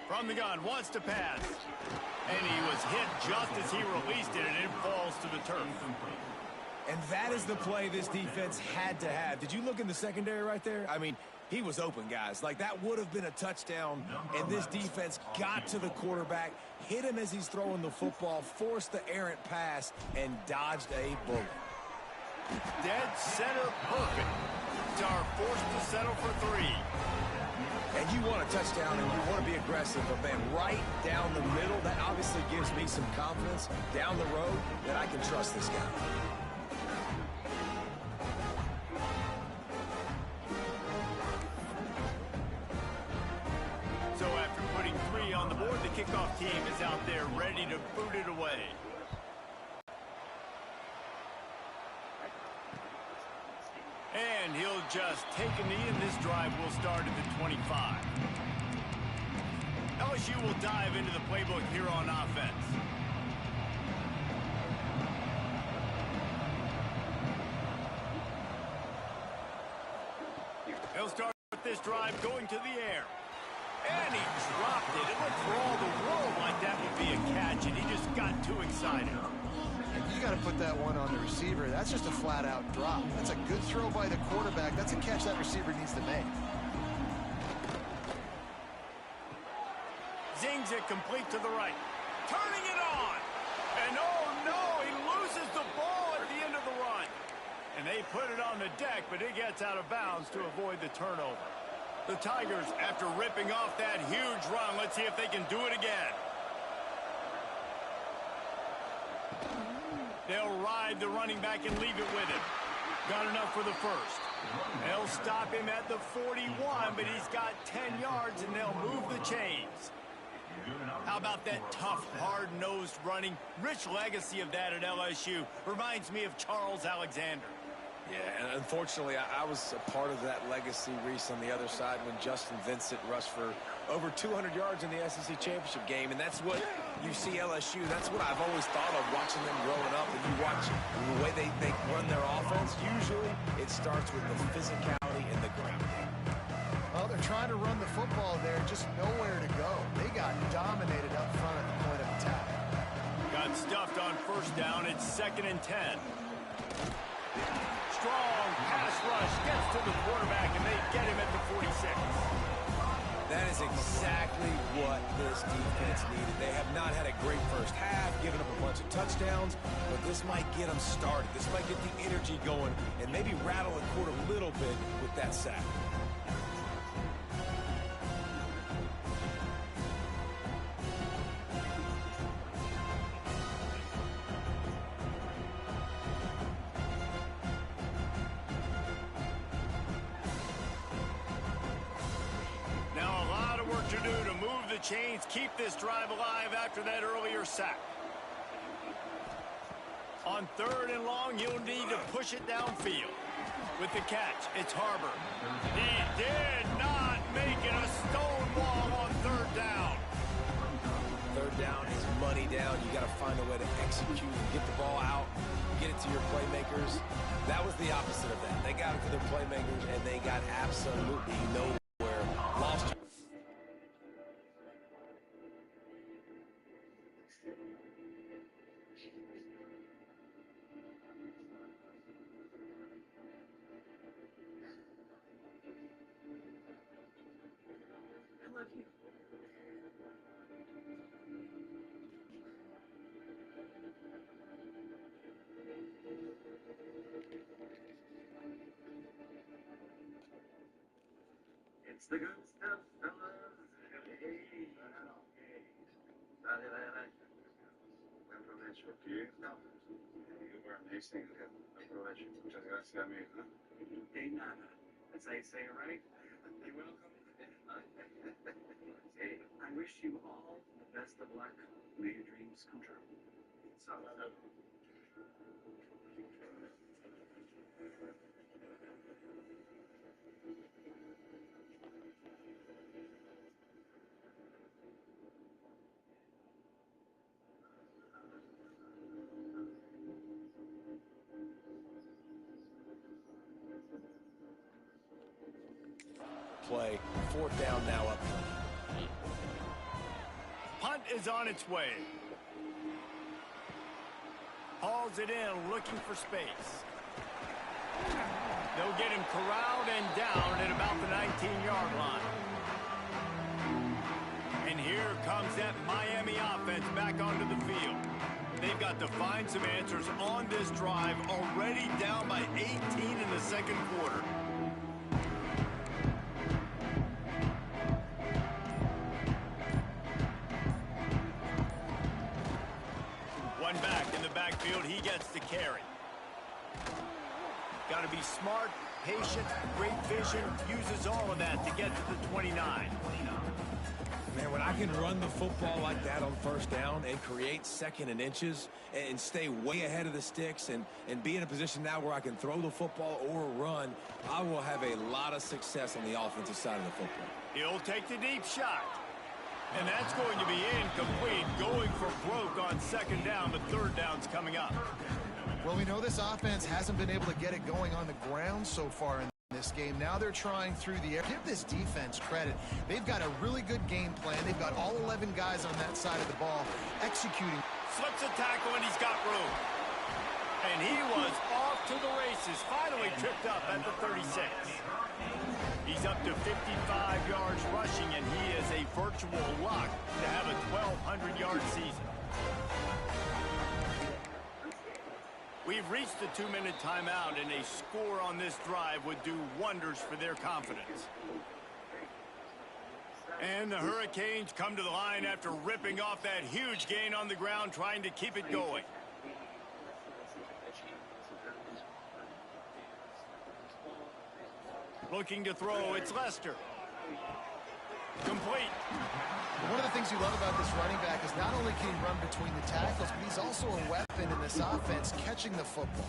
From the gun, wants to pass. And he was hit just as he released it, and it falls to the turf. And that is the play this defense had to have. Did you look in the secondary right there? I mean, he was open, guys. Like, that would have been a touchdown, and this defense got to the quarterback, hit him as he's throwing the football, forced the errant pass, and dodged a bullet. Dead center perfect. Are forced to settle for 3. And you want a touchdown and you want to be aggressive, but man, right down the middle, that obviously gives me some confidence down the road that I can trust this guy. So after putting 3 on the board, the kickoff team is out there ready to boot it away. And he'll just take a knee, and this drive will start at the 25. LSU will dive into the playbook here on offense. He'll start this drive going to the air. And he dropped it. It looked for all the world like that would be a catch, and he just got too excited. You got to put that one on the receiver. That's just a flat-out drop. That's a good throw by the quarterback. That's a catch that receiver needs to make. Zings it complete to the right. Turning it on. And oh no, he loses the ball at the end of the run. And they put it on the deck, but it gets out of bounds to avoid the turnover. The Tigers, after ripping off that huge run, let's see if they can do it again. They'll ride the running back and leave it with him. Got enough for the first. They'll stop him at the 41, but he's got 10 yards, and they'll move the chains. How about that tough, hard-nosed running? Rich legacy of that at LSU. Reminds me of Charles Alexander. Yeah, and unfortunately, I was a part of that legacy, Reese, on the other side when Justin Vincent rushed for over 200 yards in the SEC championship game, and that's what you see LSU. That's what I've always thought of watching them growing up, and you watch the way they run their offense. Usually, it starts with the physicality and the ground. Well, they're trying to run the football there, just nowhere to go. They got dominated up front at the point of attack. Got stuffed on first down. It's 2nd and 10. Strong pass rush gets to the quarterback, and they get him at the 46. That is exactly what this defense needed. They have not had a great first half, given up a bunch of touchdowns, but this might get them started. This might get the energy going and maybe rattle the court a little bit with that sack. Chains keep this drive alive after that earlier sack. On 3rd and long, you'll need to push it downfield. With the catch, it's Harbor. He did not make it a stone wall on 3rd down. 3rd down is money down. You got to find a way to execute and get the ball out, get it to your playmakers. That was the opposite of that. They got it to their playmakers, and they got absolutely nowhere. Lost. It's the good stuff, fellas. Hey. Buen provecho. ¿Qué? No. You were amazing. Buen provecho. Muchas gracias, amigo. De nada. That's how you say it, right? You're welcome. Hey, I wish you all the best of luck. May your dreams come true. So, play. 4th down now up. Punt is on its way. Hauls it in, looking for space. They'll get him corralled and down at about the 19-yard line. And here comes that Miami offense back onto the field. They've got to find some answers on this drive, already down by 18 in the second quarter. One back in the backfield, he gets the carry. Got to be smart, patient, great vision, uses all of that to get to the 29. Man, when I can run the football like that on 1st down and create 2nd and inches and stay way ahead of the sticks and be in a position now where I can throw the football or run, I will have a lot of success on the offensive side of the football. He'll take the deep shot. And that's going to be incomplete, going for broke on 2nd down, but 3rd down's coming up. Well, we know this offense hasn't been able to get it going on the ground so far in this game. Now they're trying through the air. Give this defense credit. They've got a really good game plan. They've got all 11 guys on that side of the ball executing. Slips a tackle, and he's got room. And he was off to the races, finally tripped up at the 36. He's up to 55 yards rushing, and he is a virtual lock to have a 1,200-yard season. We've reached the 2-minute timeout, and a score on this drive would do wonders for their confidence. And the Hurricanes come to the line after ripping off that huge gain on the ground, trying to keep it going. Looking to throw, it's Lester. Complete. One of the things you love about this running back is not only can he run between the tackles, but he's also a weapon in this offense, catching the football.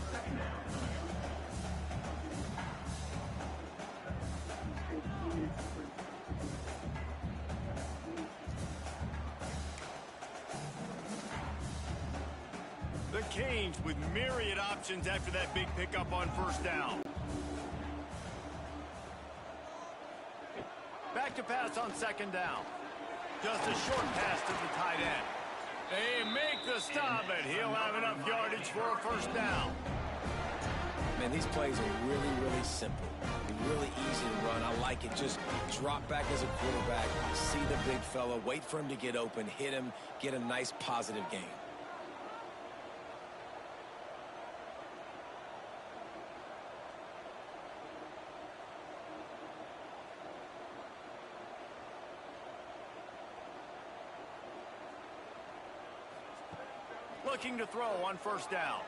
The Canes with myriad options after that big pickup on 1st down. Back to pass on 2nd down. Just a short pass to the tight end. They make the stop, and he'll have enough yardage for a 1st down. Man, these plays are really, really simple. Really easy to run. I like it. Just drop back as a quarterback, see the big fella, wait for him to get open, hit him, get a nice positive gain. Looking to throw on 1st down.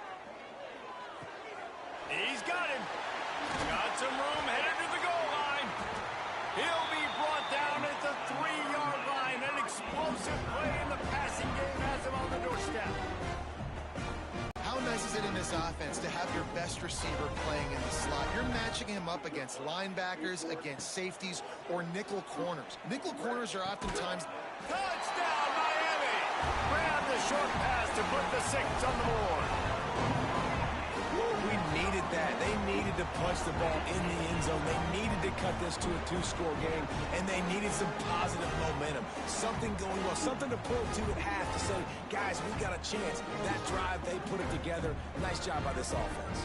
He's got him. Got some room, headed to the goal line. He'll be brought down at the 3-yard line. An explosive play in the passing game has him on the doorstep. How nice is it in this offense to have your best receiver playing in the slot? You're matching him up against linebackers, against safeties, or nickel corners. Nickel corners are oftentimes... Touchdown, Miami! Grab the short pass to put the 6 on the board. We needed that. They needed to punch the ball in the end zone. They needed to cut this to a 2-score game, and they needed some positive momentum. Something going well, something to point to at half to say, guys, we got a chance. That drive, they put it together. Nice job by this offense.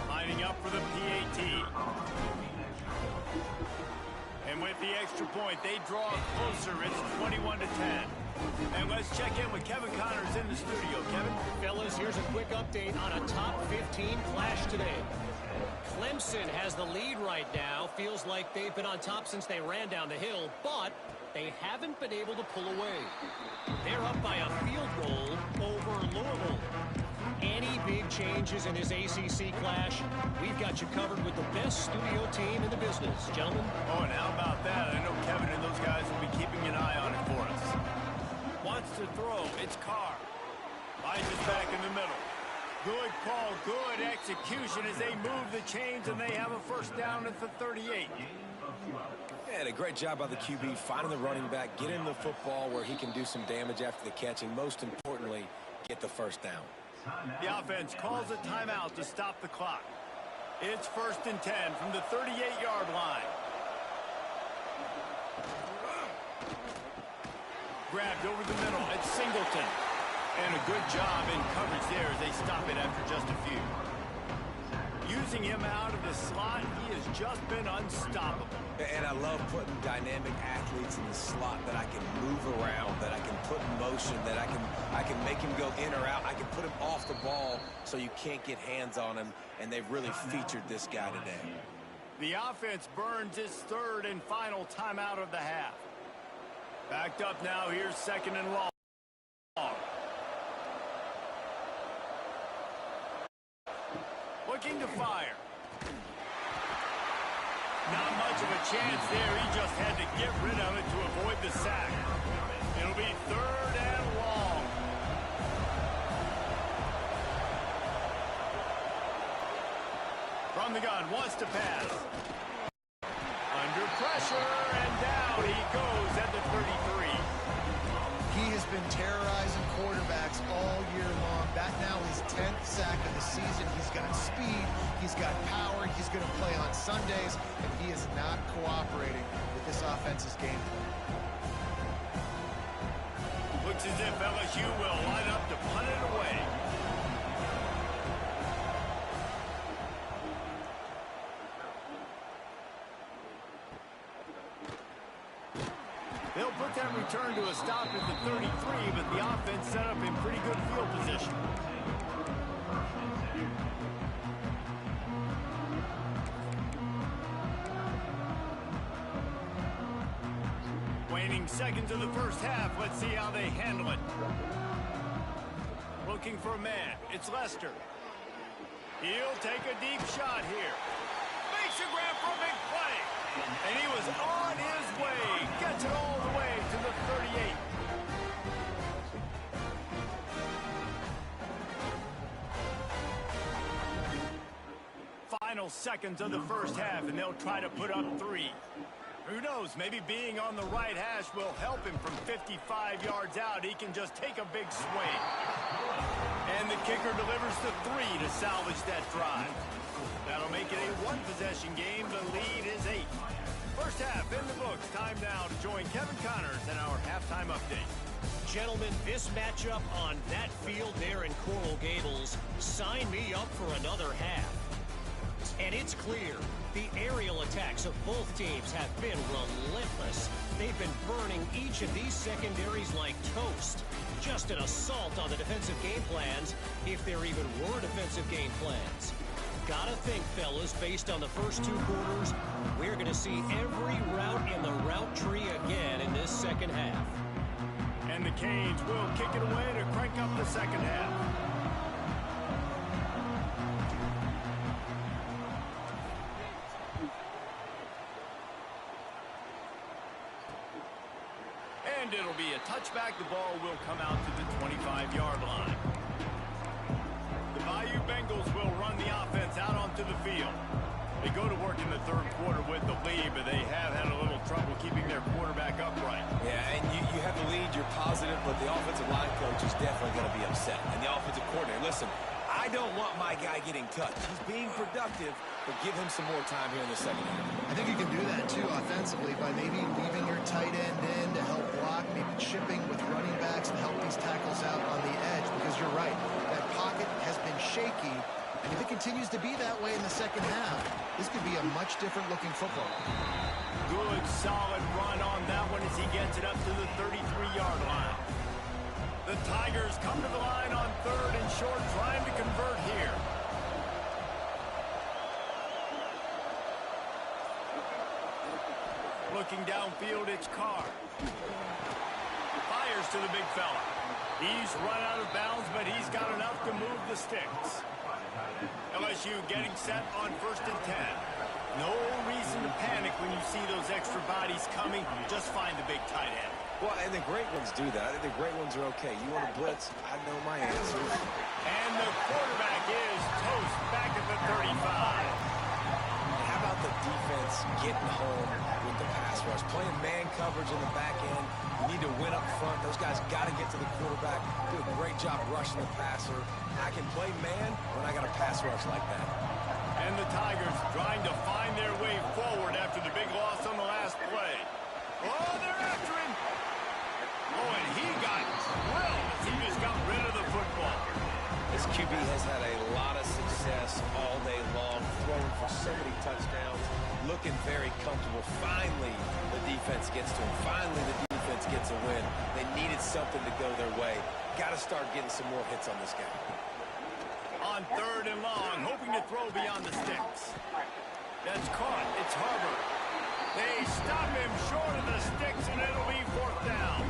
Lining up for the PAT. And with the extra point, they draw closer. It's 21-10. And let's check in with Kevin Connors in the studio. Kevin? Fellas, here's a quick update on a top 15 clash today. Clemson has the lead right now. Feels like they've been on top since they ran down the hill, but they haven't been able to pull away. They're up by a field goal over Louisville. Any big changes in this ACC clash, we've got you covered with the best studio team in the business. Gentlemen? Oh, and how about that? I know Kevin and those guys will be keeping an eye on it for us. Wants to throw. It's Carr. Finds it back in the middle. Good call, good execution as they move the chains, and they have a 1st down at the 38. And a great job by the QB, finding the running back, getting the football where he can do some damage after the catch, and most importantly, get the 1st down. The offense calls a timeout to stop the clock. It's 1st and 10 from the 38-yard line. Grabbed over the middle. It's Singleton. And a good job in coverage there as they stop it after just a few. Using him out of the slot, he has just been unstoppable. And I love putting dynamic athletes in the slot that I can move around, that I can put in motion, that I can make him go in or out. I can put him off the ball so you can't get hands on him, and they've really featured this guy today. The offense burns its 3rd and final timeout of the half. Backed up now, here's 2nd and long. Looking to fire. Not much of a chance there. He just had to get rid of it to avoid the sack. It'll be 3rd and long. From the gun, wants to pass. Under pressure, and down he goes at the 33. He has been terrorizing quarterbacks all year long. That now his 10th sack of the season. He's got speed, he's got power, he's going to play on Sundays, and he is not cooperating with this offense's game plan. Looks as if LSU will line up to punt it away. They'll put that return to a stop at the 33, but the offense set up in pretty good field position. Waning seconds of the first half. Let's see how they handle it. Looking for a man. It's Lester. He'll take a deep shot here. Makes a grab for a big play. And he was on his way. Gets it all the way to the 38. Final seconds of the first half, and they'll try to put up 3. Who knows, maybe being on the right hash will help him from 55 yards out. He can just take a big swing. And the kicker delivers the 3 to salvage that drive. That'll make it a one-possession game. The lead is 8. First half in the books. Time now to join Kevin Connors in our halftime update. Gentlemen, this matchup on that field there in Coral Gables, sign me up for another half. And it's clear, the aerial attacks of both teams have been relentless. They've been burning each of these secondaries like toast. Just an assault on the defensive game plans, if there even were defensive game plans. Gotta think, fellas, based on the first 2 quarters, we're going to see every route in the route tree again in this second half. And the Canes will kick it away to crank up the second half. And it'll be a touchback. The ball will come out to the 25-yard line. The Bayou Bengals will run the offense out onto the field. They go to work in the 3rd quarter with the lead, but they have had a little trouble keeping their quarterback upright. Yeah, and you have the lead, you're positive, but the offensive line coach is definitely going to be upset. And the offensive coordinator, listen, I don't want my guy getting touched. He's being productive, but give him some more time here in the second half. I think you can do that, too, offensively, by maybe leaving your tight end in to help block, maybe chipping with running backs to help these tackles out on the edge, because you're right, that pocket has been shaky, and if it continues to be that way in the second half, this could be a much different looking football. Good, solid run on that one as he gets it up to the 33-yard line. The Tigers come to the line on 3rd and short, trying to convert here. Looking downfield, it's Carr. Fires to the big fella. He's run out of bounds, but he's got enough to move the sticks. LSU getting set on 1st and 10. No reason to panic when you see those extra bodies coming. Just find the big tight end. Well, and the great ones do that. I think the great ones are okay. You want to blitz? I know my answer. And the quarterback is toast back at the 35. How about the defense getting home with the pass rush? Playing man coverage in the back end. You need to win up front. Those guys got to get to the quarterback. Do a great job rushing the passer. I can play man when I got a pass rush like that. And And the Tigers trying to find their way forward after the big loss on the last play. Oh, they're after him. Oh, and he got drilled as he just got rid of the football. This QB has had a lot of success all day long, throwing for so many touchdowns, looking very comfortable. Finally, the defense gets to him. Finally, the defense gets a win. They needed something to go their way. Got to start getting some more hits on this guy. On 3rd and long, hoping to throw beyond the sticks. That's caught. It's Harbor. They stop him short of the sticks, and it'll be 4th down.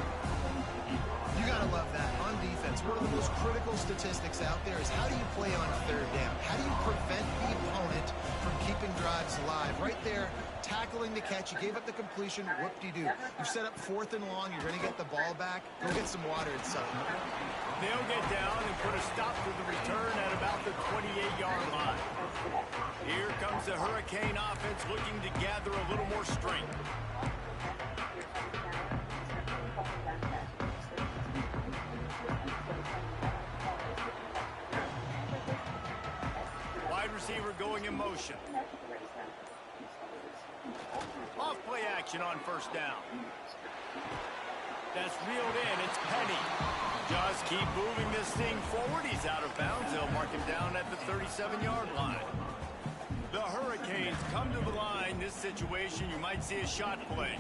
You got to love that. On defense, one of the most critical statistics out there is how do you play on 3rd down? How do you prevent the opponent from keeping drives alive? Right there, tackling the catch. You gave up the completion. Whoop-de-doo. You've set up 4th and long. You're going to get the ball back. Go get some water and something. They'll get down and put a stop to the return at about the 28-yard line. Here comes the Hurricane offense looking to gather a little more strength. Wide receiver going in motion. Off play action on 1st down. That's reeled in. It's Penny. Just keep moving this thing forward. He's out of bounds. They'll mark him down at the 37-yard line. The Hurricanes come to the line. This situation, you might see a shot play.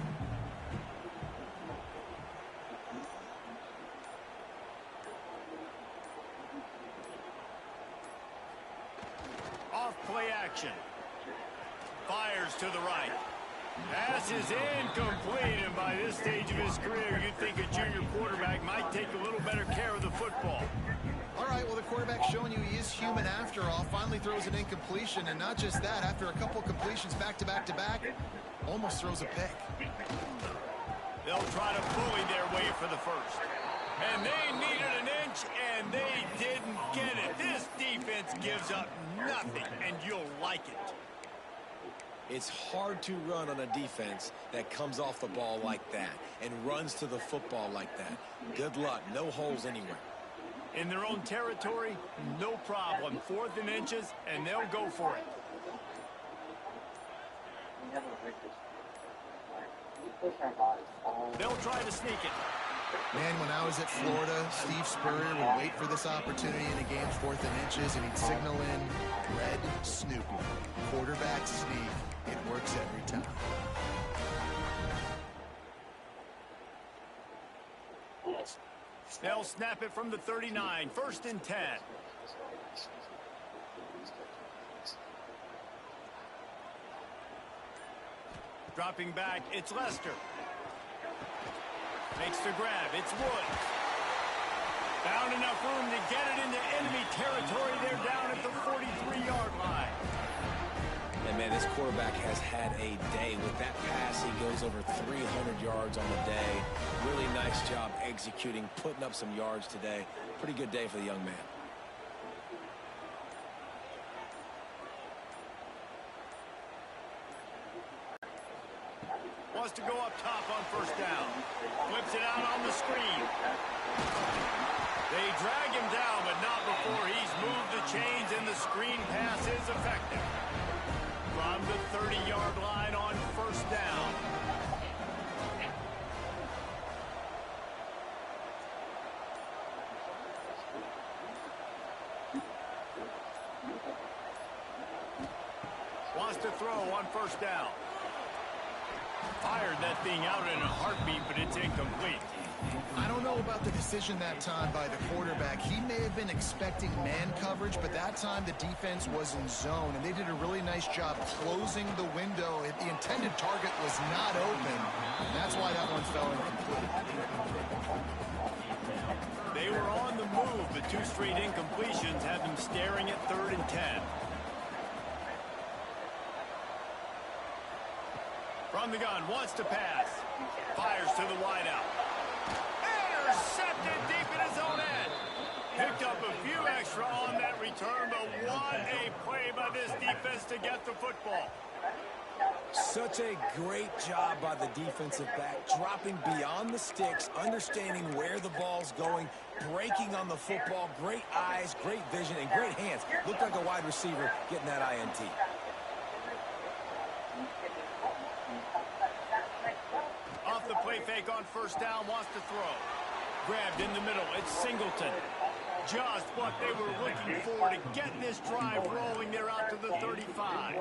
Off play action. Fires to the right. Pass is incomplete, and by this stage of his career, you'd think a junior quarterback might take a little better care of the football. All right, well, the quarterback's showing you he is human after all. Finally throws an incompletion, and not just that, after a couple completions back-to-back-to-back, almost throws a pick. They'll try to bully their way for the first. And they needed an inch, and they didn't get it. This defense gives up nothing, and you'll like it. It's hard to run on a defense that comes off the ball like that and runs to the football like that. Good luck. No holes anywhere. In their own territory, no problem. 4th and inches, and they'll go for it. They'll try to sneak it. Man, when I was at Florida, Steve Spurrier would wait for this opportunity in a game, 4th and inches, and he'd signal in red snoop. Quarterback sneak. It works every time. They'll snap it from the 39. 1st and 10. Dropping back, it's Lester. Makes the grab, it's Woods. Found enough room to get it into enemy territory. They're down at the 43-yard line. And, man, this quarterback has had a day. With that pass, he goes over 300 yards on the day. Really nice job executing, putting up some yards today. Pretty good day for the young man. Wants to go up top on 1st down. Flips it out on the screen. They drag him down, but not before he's moved the chains, and the screen pass is effective. From the 30-yard line on 1st down. Wants to throw on 1st down. Fired that thing out in a heartbeat, but it's incomplete. I don't know about the decision that time by the quarterback. He may have been expecting man coverage, but that time the defense was in zone, and they did a really nice job closing the window. The intended target was not open. That's why that one fell incomplete. They were on the move, but 2 straight incompletions had them staring at 3rd and 10. From the gun, wants to pass. Fires to the wideout. Intercepted deep in his own end. Picked picked up a few extra on that return, but what a play by this defense to get the football. Such a great job by the defensive back, dropping beyond the sticks, understanding where the ball's going, breaking on the football. Great eyes, great vision, and great hands. Looked like a wide receiver getting that INT. Off the play fake on first down, wants to throw. Grabbed in the middle, it's Singleton. Just what they were looking for to get this drive rolling. They're out to the 35.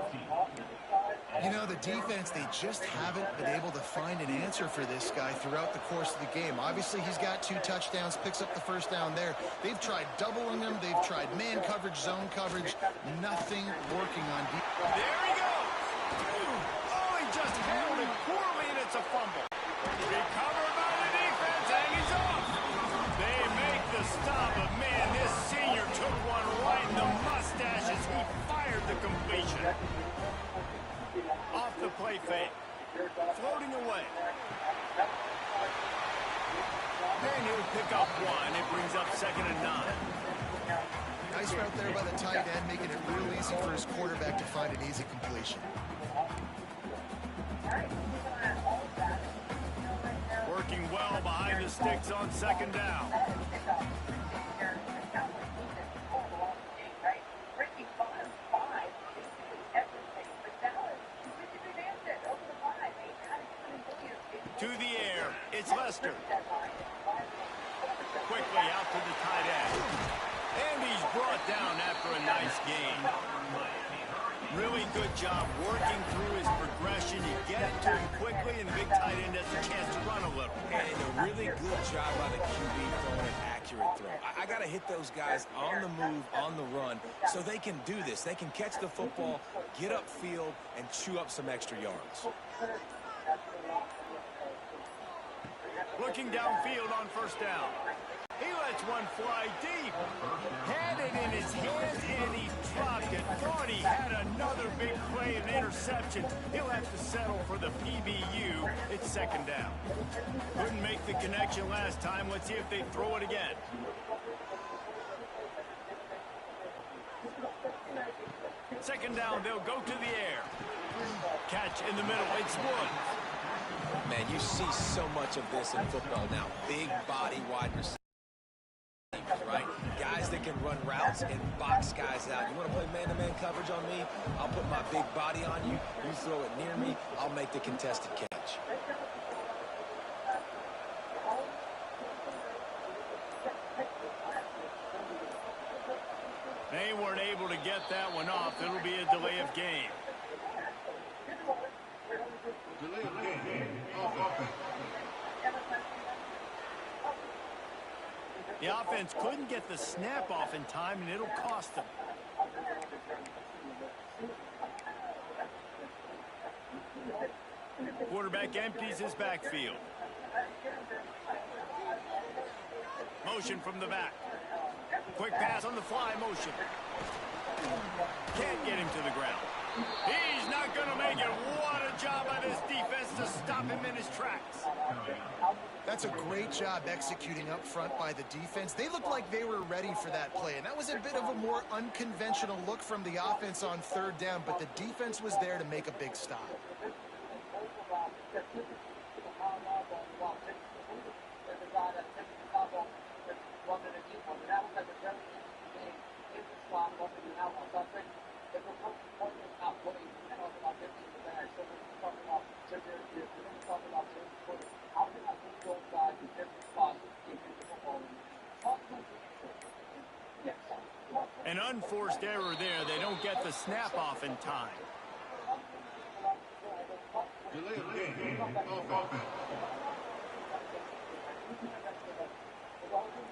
You know, the defense, they just haven't been able to find an answer for this guy throughout the course of the game. Obviously, he's got 2 touchdowns, picks up the first down there. They've tried doubling him. They've tried man coverage, zone coverage. Nothing working on defense. There he goes. Oh, he just handled it poorly, and it's a fumble. Recovered by the defense, and he's off. They make the stop, but man, this senior took one right in the mustache as he fired the completion. Off the play fake. Floating away. And he'll pick up 1. It brings up 2nd and 9. Nice route there by the tight end, making it real easy for his quarterback to find an easy completion. Working well behind the sticks on 2nd down. To the air, it's Lester. Quickly out to the tight end. And he's brought down after a nice gain. Really good job working through his progression. You get it to him quickly, and the big tight end has a chance to run a little. And a really good job by the QB throwing an accurate throw. I got to hit those guys on the move, on the run, so they can do this. They can catch the football, get upfield, and chew up some extra yards. Looking downfield on first down. He lets one fly deep. Had it in his hands, and he dropped it. Thought he had another big play and interception. He'll have to settle for the PBU. It's 2nd down. Couldn't make the connection last time. Let's see if they throw it again. Second down, they'll go to the air. Catch in the middle. It's Woods. Man, you see so much of this in football now. Big body wide receivers, right? Guys that can run routes and box guys out. You want to play man-to-man coverage on me? I'll put my big body on you. You throw it near me, I'll make the contested catch. They weren't able to get that one off. It'll be a delay of game. The offense couldn't get the snap off in time, and it'll cost them. Quarterback empties his backfield. Motion from the back. Quick pass on the fly motion. Can't get him to the ground. He's not going to make it. What a job by this defense to stop him in his tracks. That's a great job executing up front by the defense. They looked like they were ready for that play, and that was a bit of a more unconventional look from the offense on 3rd down, but the defense was there to make a big stop. An unforced error there. They don't get the snap off in time.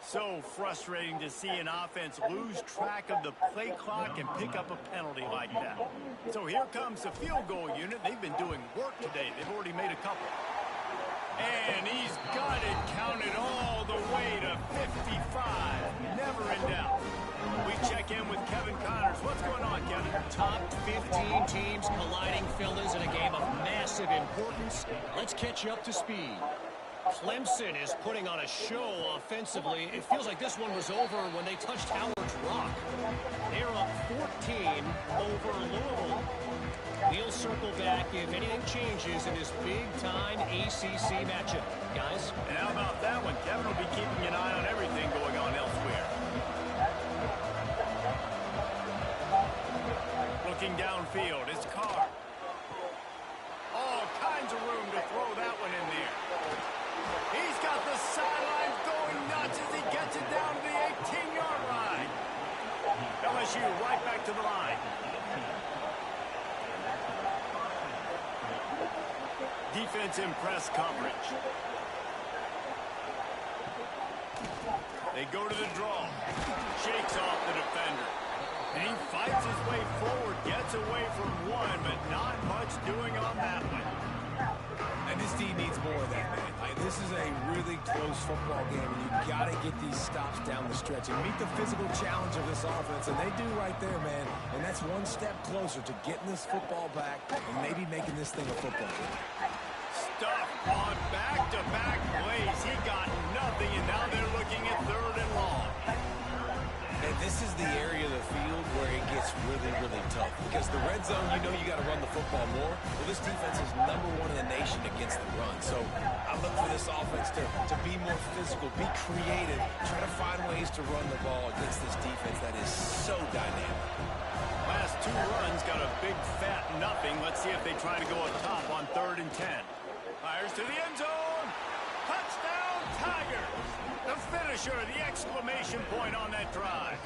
So frustrating to see an offense lose track of the play clock and pick up a penalty like that. So here comes the field goal unit. They've been doing work today. They've already made a couple. And he's got it counted all the way to 55. Never in doubt. We check in with Kevin Connors. What's going on, Kevin? Top 15 teams colliding, fellas, in a game of massive importance. Let's catch you up to speed. Clemson is putting on a show offensively. It feels like this one was over when they touched Howard's Rock. They're up 14 over Louisville. We'll circle back if anything changes in this big-time ACC matchup. Guys? And how about that one? Kevin will be keeping an eye on everything going on elsewhere. Looking downfield, it's Carr. All kinds of room to throw that one in there. He's got the sidelines going nuts as he gets it down to the 18-yard line. LSU right back to the line. Defense in press coverage. They go to the draw. Shakes off the defender. And he fights his way forward, gets away from one, but not much doing on that one. And this team needs more of that, man. This is a really close football game, and you got to get these stops down the stretch and meet the physical challenge of this offense, and they do right there, man. And that's one step closer to getting this football back and maybe making this thing a football game. Stuff on back-to-back plays. He got nothing, and now they're looking at 3rd and long. And this is the area of the field where it gets really, really tough. Because the red zone, you know you got to run the football more. Well, this defense is #1 in the nation against the run. So I look for this offense to be more physical, be creative, try to find ways to run the ball against this defense that is so dynamic. Last 2 runs got a big fat nothing. Let's see if they try to go up top on 3rd and 10. Fires to the end zone. Touchdown, Tigers. The finisher, the exclamation point on that drive.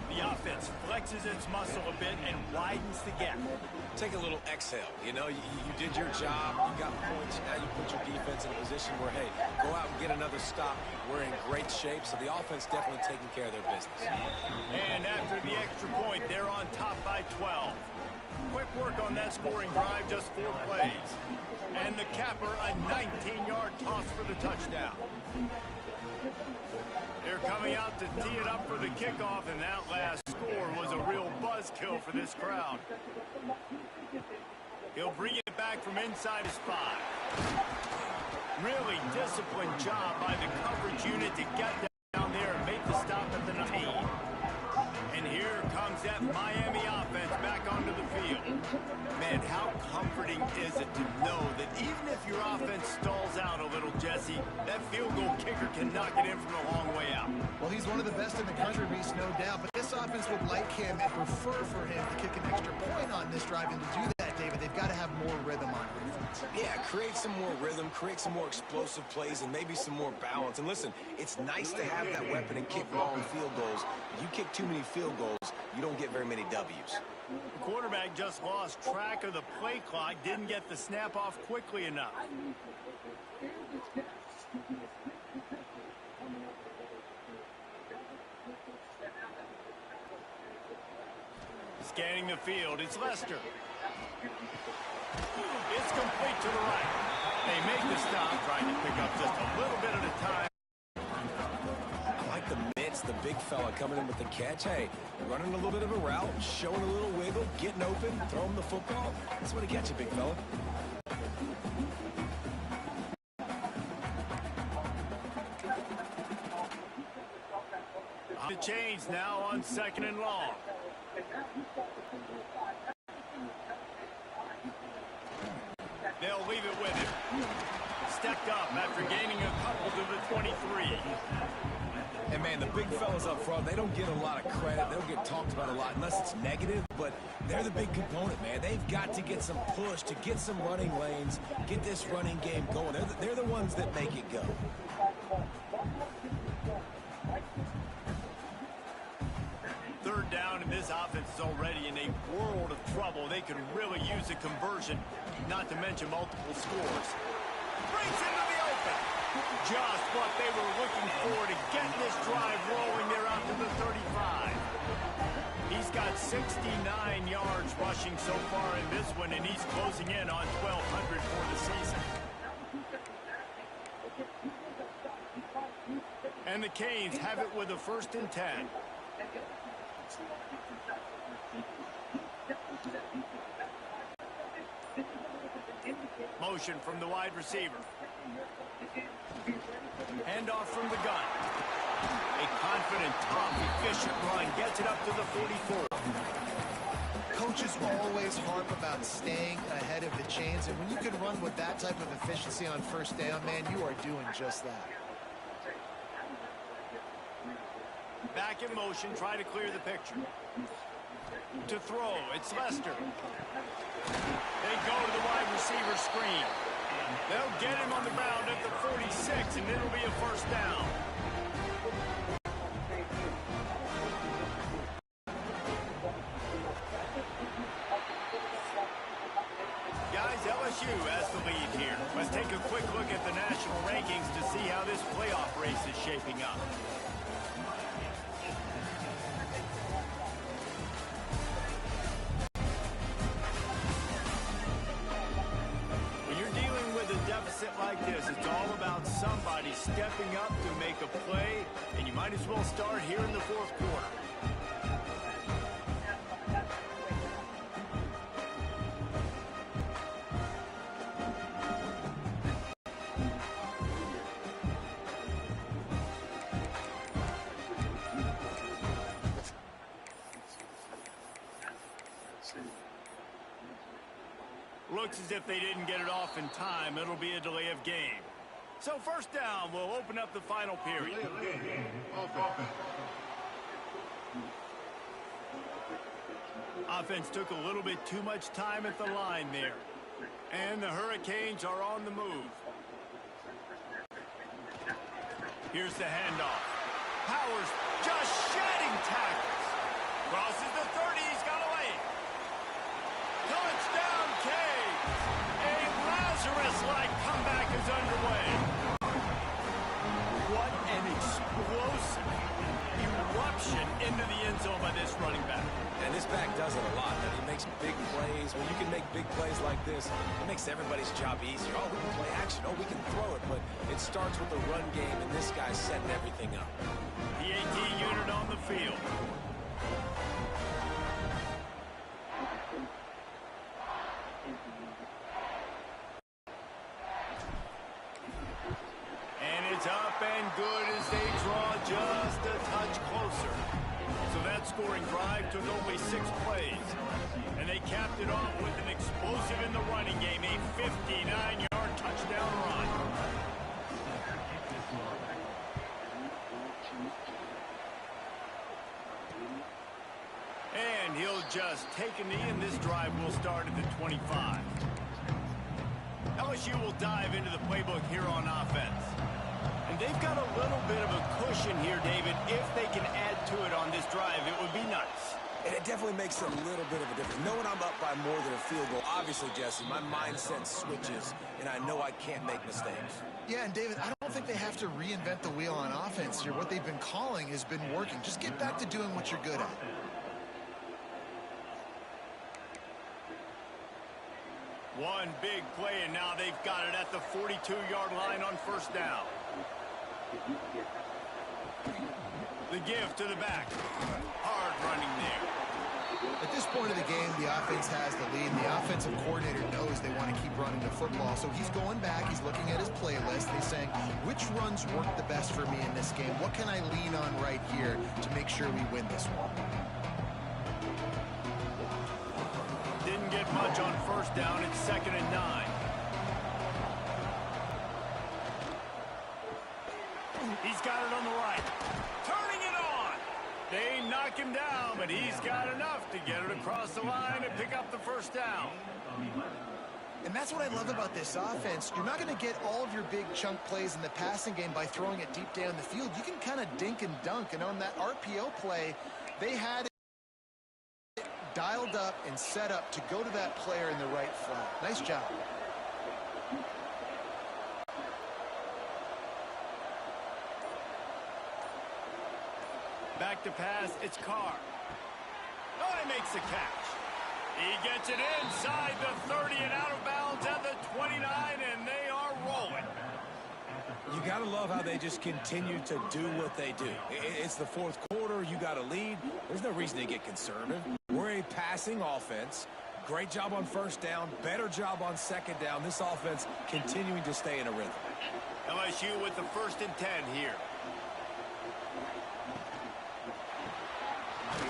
The offense flexes its muscle a bit and widens the gap. Take a little exhale. You know, you did your job. You got points. Now you put your defense in a position where, hey, go out and get another stop. We're in great shape, so the offense definitely taking care of their business. And after the extra point, they're on top by 12. Quick work on that scoring drive, just 4 plays. And the capper, a 19-yard toss for the touchdown. They're coming out to tee it up for the kickoff, and that last score was a real buzzkill for this crowd. He'll bring it back from inside his 5. Really disciplined job by the coverage unit to get down there and make the stop at the 19. And here comes that Miami offense back onto the field. Man, how comforting is it to know that even if your offense stalls out a little, Jesse, that field goal kicker can knock it in from a long way out. Well, he's one of the best in the country, Reese, no doubt. But this offense would like him and prefer for him to kick an extra point on this drive. And to do that, David, they've got to have more rhythm on offense. Yeah, create some more rhythm, create some more explosive plays, and maybe some more balance. And listen, it's nice to have that weapon and kick long field goals. If you kick too many field goals, you don't get very many W's. The quarterback just lost track of the play clock, didn't get the snap off quickly enough. Scanning the field, it's Lester. It's complete to the right. They make the stop, trying to pick up just a little bit at a time. I like the mitts, the big fella coming in with the catch. Hey, running a little bit of a route, showing a little wiggle, getting open, throwing the football. That's what he gets you, big fella. The change now on 2nd and long. They'll leave it with him. Stepped up after gaining a couple to the 23. And, man, the big fellas up front, they don't get a lot of credit. They don't get talked about a lot unless it's negative, but they're the big component, man. They've got to get some push to get some running lanes, get this running game going. They're the ones that make it go. Third down, and this offense is already in a world of trouble. They could really use a conversion, not to mention multiple scores. Breaks into the open. Just what they were looking for to get this drive rolling there out to the 35. He's got 69 yards rushing so far in this one, and he's closing in on 1,200 for the season. And the Canes have it with a 1st and 10. Motion from the wide receiver. Handoff from the gun. A confident, tough, efficient run gets it up to the 44. Coaches always harp about staying ahead of the chains, and when you can run with that type of efficiency on first down, man, you are doing just that. Back in motion, try to clear the picture. To throw, it's Lester. They go to the wide receiver screen. They'll get him on the ground at the 46, and it'll be a first down. Guys, LSU has the lead here. Let's take a quick look at the national rankings to see how this playoff race is shaping up. When you're dealing with a deficit like this, it's all about somebody stepping up to make a play, and you might as well start here in the fourth quarter. Looks as if they didn't get it off in time. It'll be a delay of game. So first down, we'll open up the final period. Offense took a little bit too much time at the line there. And the Hurricanes are on the move. Here's the handoff. Powers just shedding tackles. Crosses the 30, he's got away. Touchdown, Canes! A Lazarus-like comeback is underway. What an explosive eruption into the end zone by this running back. And this back does it a lot. He makes big plays. When you can make big plays like this, it makes everybody's job easier. Oh, we can play action. Oh, we can throw it. But it starts with the run game, and this guy's setting everything up. The AT unit on the field. Up and good as they draw just a touch closer. So that scoring drive took only 6 plays. And they capped it off with an explosive in the running game, a 59-yard touchdown run. And he'll just take a knee, and this drive will start at the 25. LSU will dive into the playbook here on offense. And they've got a little bit of a cushion here, David. If they can add to it on this drive, it would be nice. And it definitely makes a little bit of a difference. Knowing I'm up by more than a field goal, obviously, Jesse, my mindset switches, and I know I can't make mistakes. Yeah, and David, I don't think they have to reinvent the wheel on offense here. What they've been calling has been working. Just get back to doing what you're good at. One big play, and now they've got it at the 42-yard line on first down. The give to the back. Hard running there. At this point of the game, the offense has the lead. The offensive coordinator knows they want to keep running the football. So he's going back. He's looking at his playlist. And he's saying, which runs work the best for me in this game? What can I lean on right here to make sure we win this one? Didn't get much on first down. It's 2nd and 9. He's got it on the right. Turning it on. They knock him down, but he's got enough to get it across the line and pick up the first down. And that's what I love about this offense. You're not going to get all of your big chunk plays in the passing game by throwing it deep down the field. You can kind of dink and dunk. And on that RPO play, they had it dialed up and set up to go to that player in the right flat. Nice job. Back to pass, it's Carr. Oh, he makes the catch. He gets it inside the 30 and out of bounds at the 29, and they are rolling. You got to love how they just continue to do what they do. It's the fourth quarter. You got to lead. There's no reason to get conservative. We're a passing offense. Great job on first down, better job on second down. This offense continuing to stay in a rhythm. LSU with the 1st and 10 here.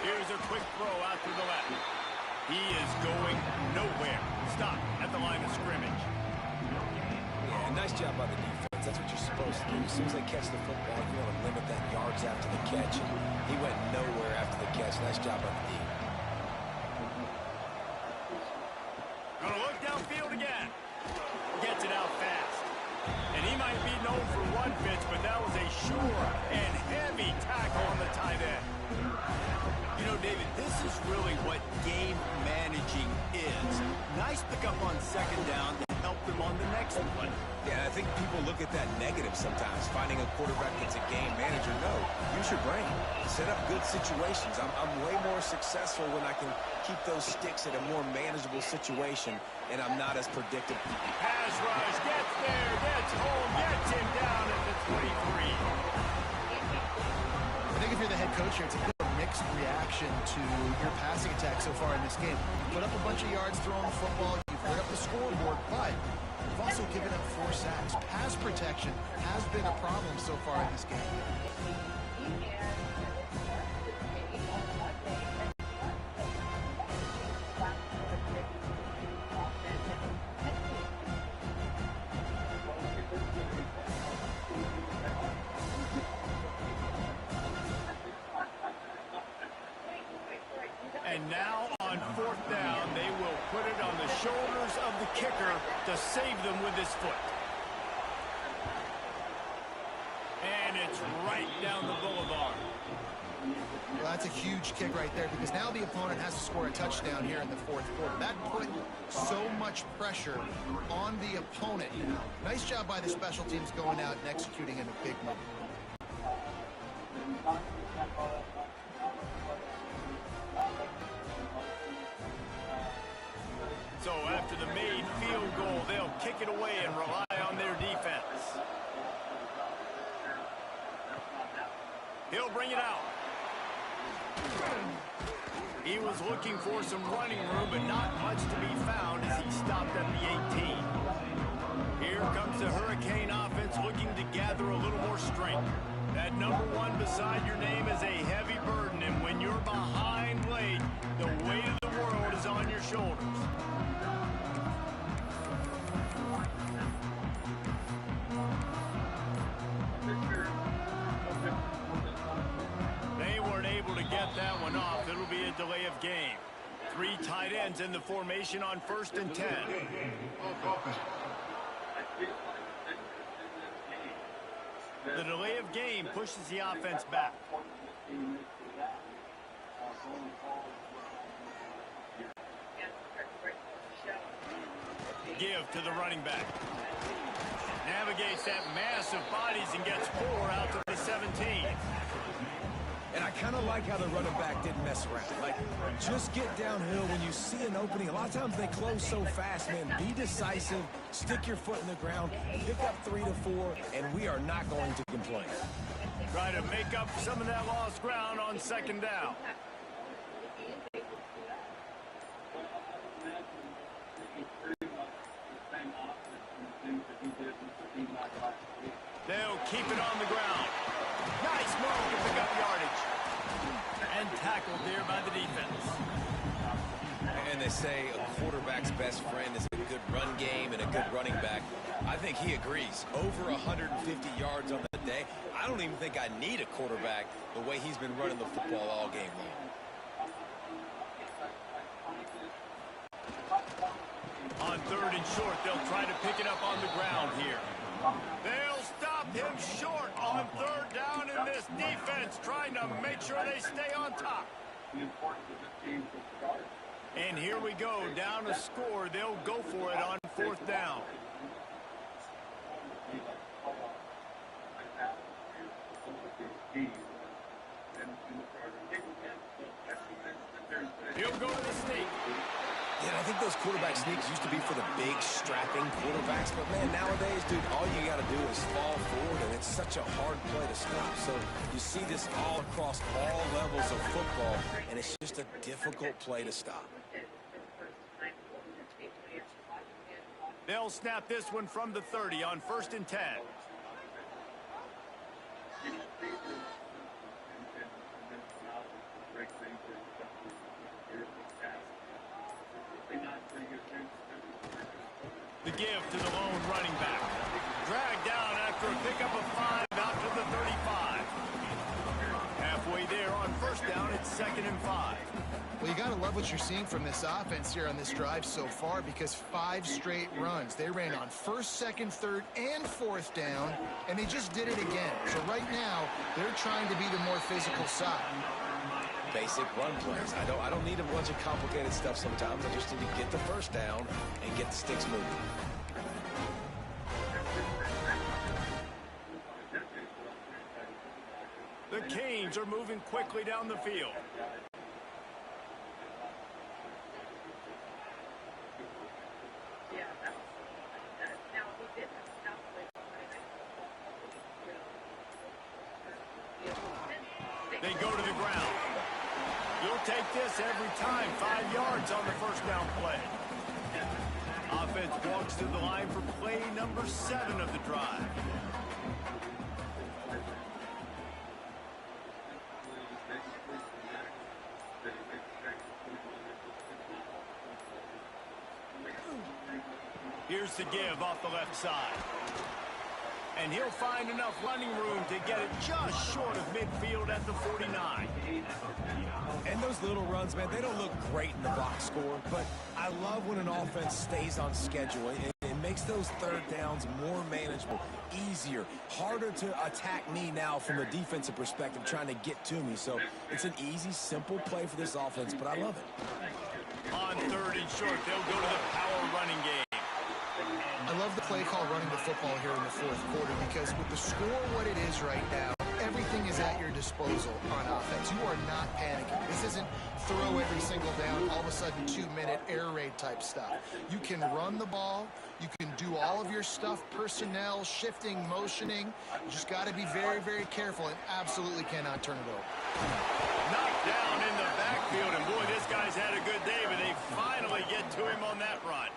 Here's a quick throw out to the left. He is going nowhere. Stop at the line of scrimmage. Yeah, nice job by the defense. That's what you're supposed to do. As soon as they catch the football, you want to limit that yards after the catch. And he went nowhere after the catch. Nice job by the D. Gonna look downfield again. Gets it out fast. And he might be known for one pitch, but that was a sure and heavy tackle on the tight end. You know, David, this is really what game managing is. Nice pickup on second down to help them on the next one. Yeah, I think people look at that negative sometimes, finding a quarterback that's a game manager. No, use your brain. Set up good situations. I'm way more successful when I can keep those sticks at a more manageable situation, and I'm not as predictable. Pass rush, gets there, gets home, gets him down at the 23. I think if you're the head coach here, it's a bit of a mixed reaction to your passing attack so far in this game. You put up a bunch of yards throwing the football, you've put up the scoreboard, but you've also given up 4 sacks. Pass protection has been a problem so far in this game. And now on 4th down, they will put it on the shoulders of the kicker to save them with his foot. And it's right down the boulevard. Well, that's a huge kick right there because now the opponent has to score a touchdown here in the 4th quarter. That put so much pressure on the opponent. Nice job by the special teams going out and executing in a big moment. So after the made field goal, they'll kick it away and rely on their defense. He'll bring it out. He was looking for some running room, but not much to be found as he stopped at the 18. Here comes the Hurricane offense looking to gather a little more strength. That number 1 beside your name is a heavy burden, and when you're behind late, the weight of the world is on your shoulders. They weren't able to get that one off. It'll be a delay of game. 3 tight ends in the formation on 1st and 10. The delay of game pushes the offense back. Give to the running back. Navigates that mass of bodies and gets 4 out to the 17. And I kind of like how the running back didn't mess around. Like, just get downhill when you see an opening. A lot of times they close so fast, man. Be decisive, stick your foot in the ground, pick up 3 to 4, and we are not going to complain. Try to make up some of that lost ground on 2nd down. They'll keep it on the ground. Nice move to pick up yardage. And tackled there by the defense. And they say a quarterback's best friend is a good run game and a good running back. I think he agrees. Over 150 yards on the day. I don't even think I need a quarterback the way he's been running the football all game long. On 3rd and short, they'll try to pick it up on the ground here. They'll stop him short on 3rd down in this defense, trying to make sure they stay on top. And here we go, down a score. They'll go for it on 4th down. He'll go to the sneak. Yeah, I think those quarterback sneaks used to be for the big, strapping quarterbacks. But, man, nowadays, dude, all you got to do is fall forward, and it's such a hard play to stop. So you see this all across all levels of football, and it's just a difficult play to stop. They'll snap this one from the 30 on 1st and 10. The give to the lone running back. Dragged down after a pickup of 5 out to the 35. Halfway there on 1st down, it's 2nd and 5. Well, you got to love what you're seeing from this offense here on this drive so far, because 5 straight runs. They ran on 1st, 2nd, 3rd, and 4th down, and they just did it again. So right now, they're trying to be the more physical side. Basic run plays. I don't need a bunch of complicated stuff sometimes. I just need to get the 1st down and get the sticks moving. The Canes are moving quickly down the field. They go to the ground. You'll take this every time. 5 yards on the 1st down play. Offense walks to the line for play number 7 of the drive. Here's the give off the left side. And he'll find enough running room to get it just short of midfield at the 49. And those little runs, man, they don't look great in the box score, but I love when an offense stays on schedule. It makes those 3rd downs more manageable, easier, harder to attack me now from a defensive perspective trying to get to me. So it's an easy, simple play for this offense, but I love it. On 3rd and short, they'll go to the power running game. I love the play call running the football here in the 4th quarter, because with the score what it is right now, everything is at your disposal on offense. You are not panicking. This isn't throw every single down, all of a sudden 2-minute air raid type stuff. You can run the ball. You can do all of your stuff, personnel, shifting, motioning. You just got to be very, very careful and absolutely cannot turn it over. Knocked down in the backfield, and boy, this guy's had a good day, but they finally get to him on that run.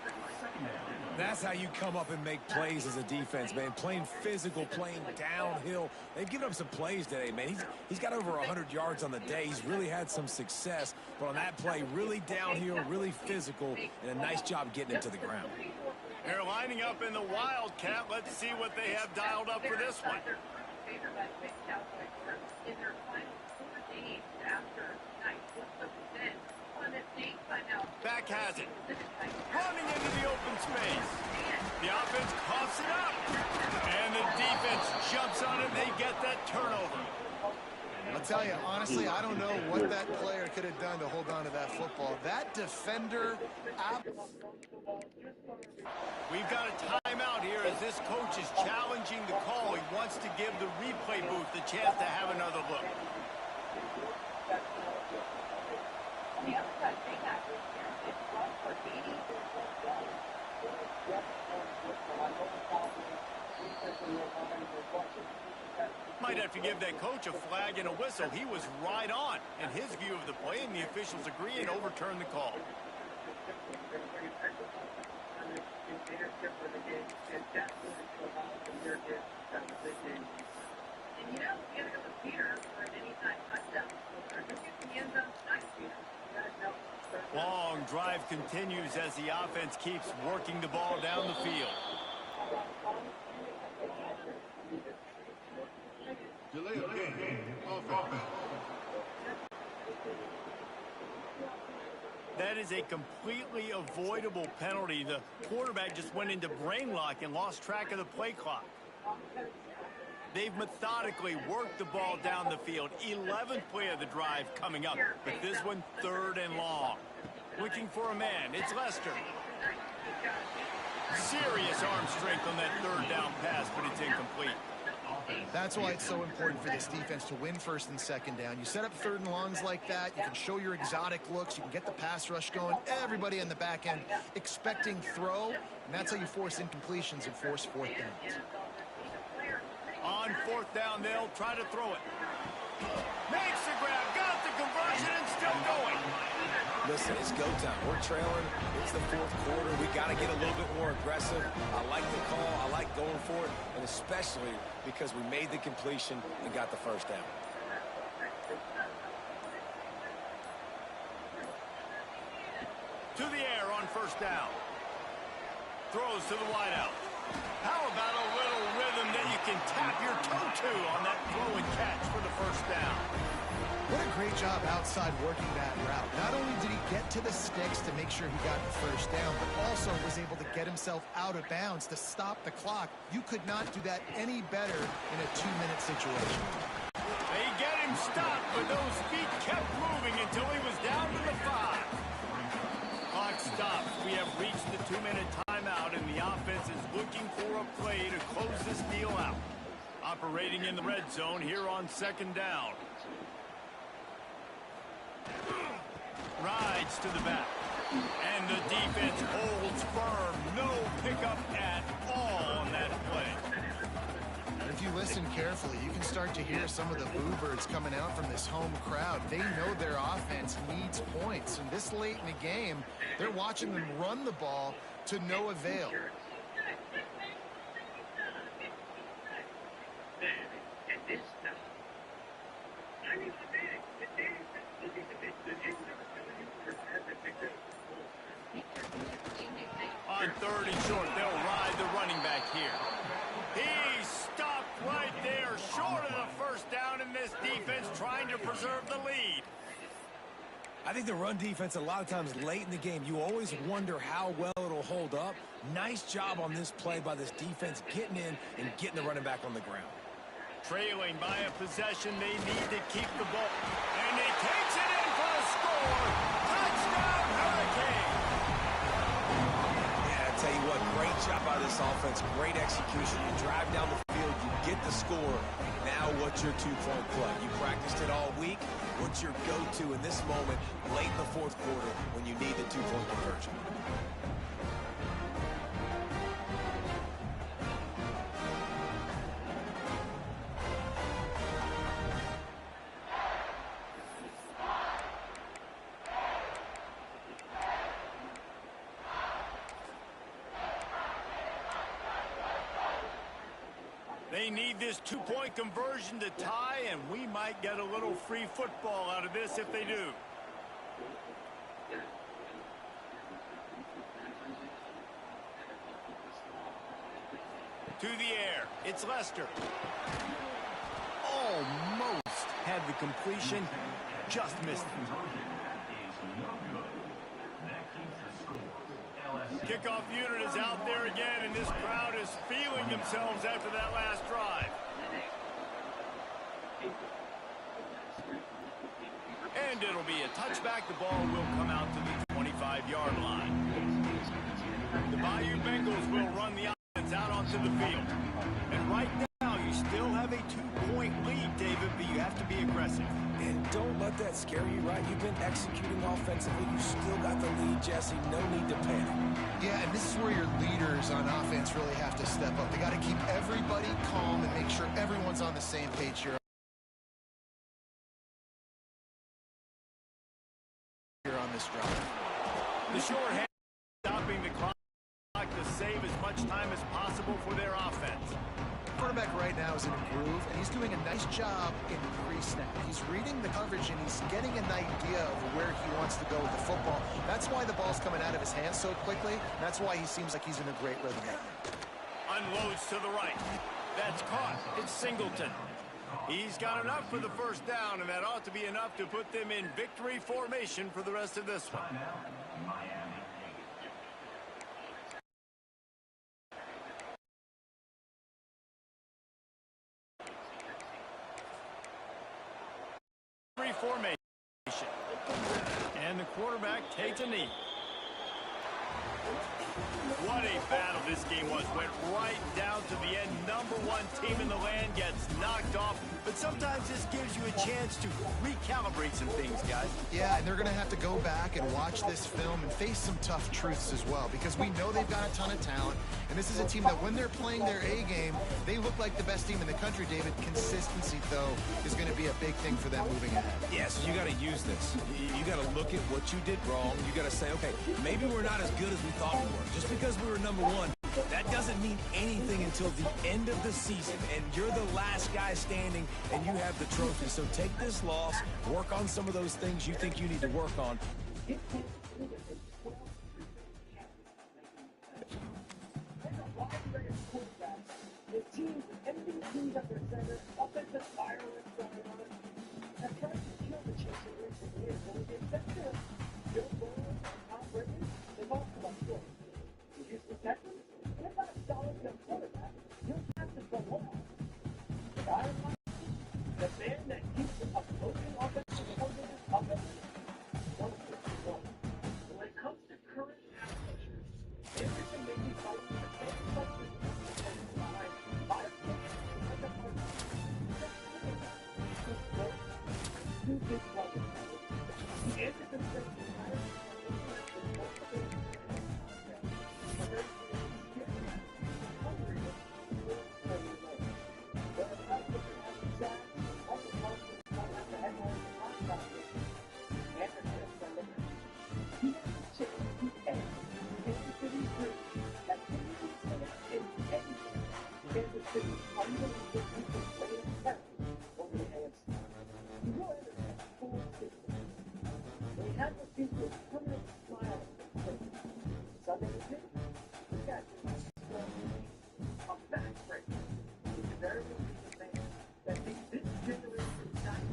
That's how you come up and make plays as a defense, man. Playing physical, playing downhill. They've given up some plays today, man. He's got over 100 yards on the day. He's really had some success. But on that play, really downhill, really physical, and a nice job getting it to the ground. They're lining up in the Wildcat. Let's see what they have dialed up for this one. Back has it. Running into the open space. The offense coughs it up. And the defense jumps on it. They get that turnover. I'll tell you, honestly, I don't know what that player could have done to hold on to that football. That defender... We've got a timeout here as this coach is challenging the call. He wants to give the replay booth the chance to have another look. Might have to give that coach a flag and a whistle. He was right on in his view of the play, and the officials agree and overturn the call. Long drive continues as the offense keeps working the ball down the field. Delay of game. Offense. That is a completely avoidable penalty. The quarterback just went into brain lock and lost track of the play clock. They've methodically worked the ball down the field. 11th play of the drive coming up, but this one 3rd and long. Looking for a man. It's Lester. Serious arm strength on that 3rd down pass, but it's incomplete. That's why it's so important for this defense to win 1st and 2nd down. You set up 3rd and longs like that, you can show your exotic looks, you can get the pass rush going, everybody in the back end expecting throw, and that's how you force incompletions and force 4th downs. On 4th down, they'll try to throw it. Makes the grab, got the conversion, and still going. Listen, it's go time. We're trailing. It's the fourth quarter. We got to get a little bit more aggressive. I like the call. I like going for it, and especially because we made the completion and got the first down. To the air on first down. Throws to the wideout. How about a little rhythm that you can tap your toe to on that throw and catch for the first down? What a great job outside working that route. Not only did he get to the sticks to make sure he got the first down, but also was able to get himself out of bounds to stop the clock. You could not do that any better in a 2-minute situation. They get him stopped, but those feet kept moving until he was down to the 5. Clock stops. We have reached the 2-minute timeout, and the offense is looking for a play to close this deal out. Operating in the red zone here on second down. Rides to the back. And the defense holds firm. No pickup at all on that play. And if you listen carefully, you can start to hear some of the boo birds coming out from this home crowd. They know their offense needs points. And this late in the game, they're watching them run the ball to no avail. On third and short, they'll ride the running back here. He stopped right there, short of the first down, in this defense trying to preserve the lead. I think the run defense, a lot of times late in the game, you always wonder how well it'll hold up. Nice job on this play by this defense getting in and getting the running back on the ground. Trailing by a possession, they need to keep the ball. And he takes it in for a score. Touchdown, Hurricane! Yeah, I tell you what, great job by this offense. Great execution. You drive down the field, you get the score. Now what's your two-point play? You practiced it all week. What's your go-to in this moment late in the fourth quarter when you need the two-point conversion? They need this two-point conversion to tie, and we might get a little free football out of this if they do. To the air, it's Lester. Almost had the completion, just missed it. Kickoff unit is out there again, and this crowd is feeling themselves after that last drive. And it'll be a touchback. The ball will come out to the 25-yard line. The Bayou Bengals will run the offense out onto the field. And right now, you still have a 2-point lead, David, but you have to be aggressive. And don't let that scare you, right? You've been executing offensively. You still got the lead, Jesse. No need to panic. Yeah, and this is where your leaders on offense really have to step up. They got to keep everybody calm and make sure everyone's on the same page here on this drive. The short hand stopping the clock to save as much time as possible for their offense. Quarterback right now is in a groove, and he's doing a nice job in pre-snap. He's reading the coverage, and he's getting an idea of where he wants to go with the football. That's why the ball's coming out of his hands so quickly. That's why he seems like he's in a great rhythm right now. Unloads to the right. That's caught. It's Singleton. He's got enough for the first down, and that ought to be enough to put them in victory formation for the rest of this one. Formation. And the quarterback takes a knee. What What a battle this game was. Went right down to the end. Number one team in the land gets knocked off. But sometimes this gives you a chance to recalibrate some things, guys. Yeah, and they're going to have to go back and watch this film and face some tough truths as well, because we know they've got a ton of talent. And this is a team that when they're playing their A game, they look like the best team in the country, David. Consistency, though, is going to be a big thing for them moving ahead. Yeah, so you got to use this. You got to look at what you did wrong. You got to say, okay, maybe we're not as good as we thought we were. Just because we were number one, that doesn't mean anything until the end of the season, and you're the last guy standing, and you have the trophy. So take this loss, work on some of those things you think you need to work on. The team's MVPs at their center, offensive fireworks going on, have tried to kill the Chiefs in recent years, but with the exception of Joe Burrow and Tom Brady, they've all come up short. The Houston Texans, they're not a solid young quarterback. You'll have to go on. But I am the man that keeps opposing offensive coordinators offensive, don't get me wrong. When it comes to current pass rushers, everything may be fighting for the same question. Two big problems. The answer to the they have the people permanent smile on their face. Southern Miss, we got a backbreaker. It's very much the man that makes this generation shine.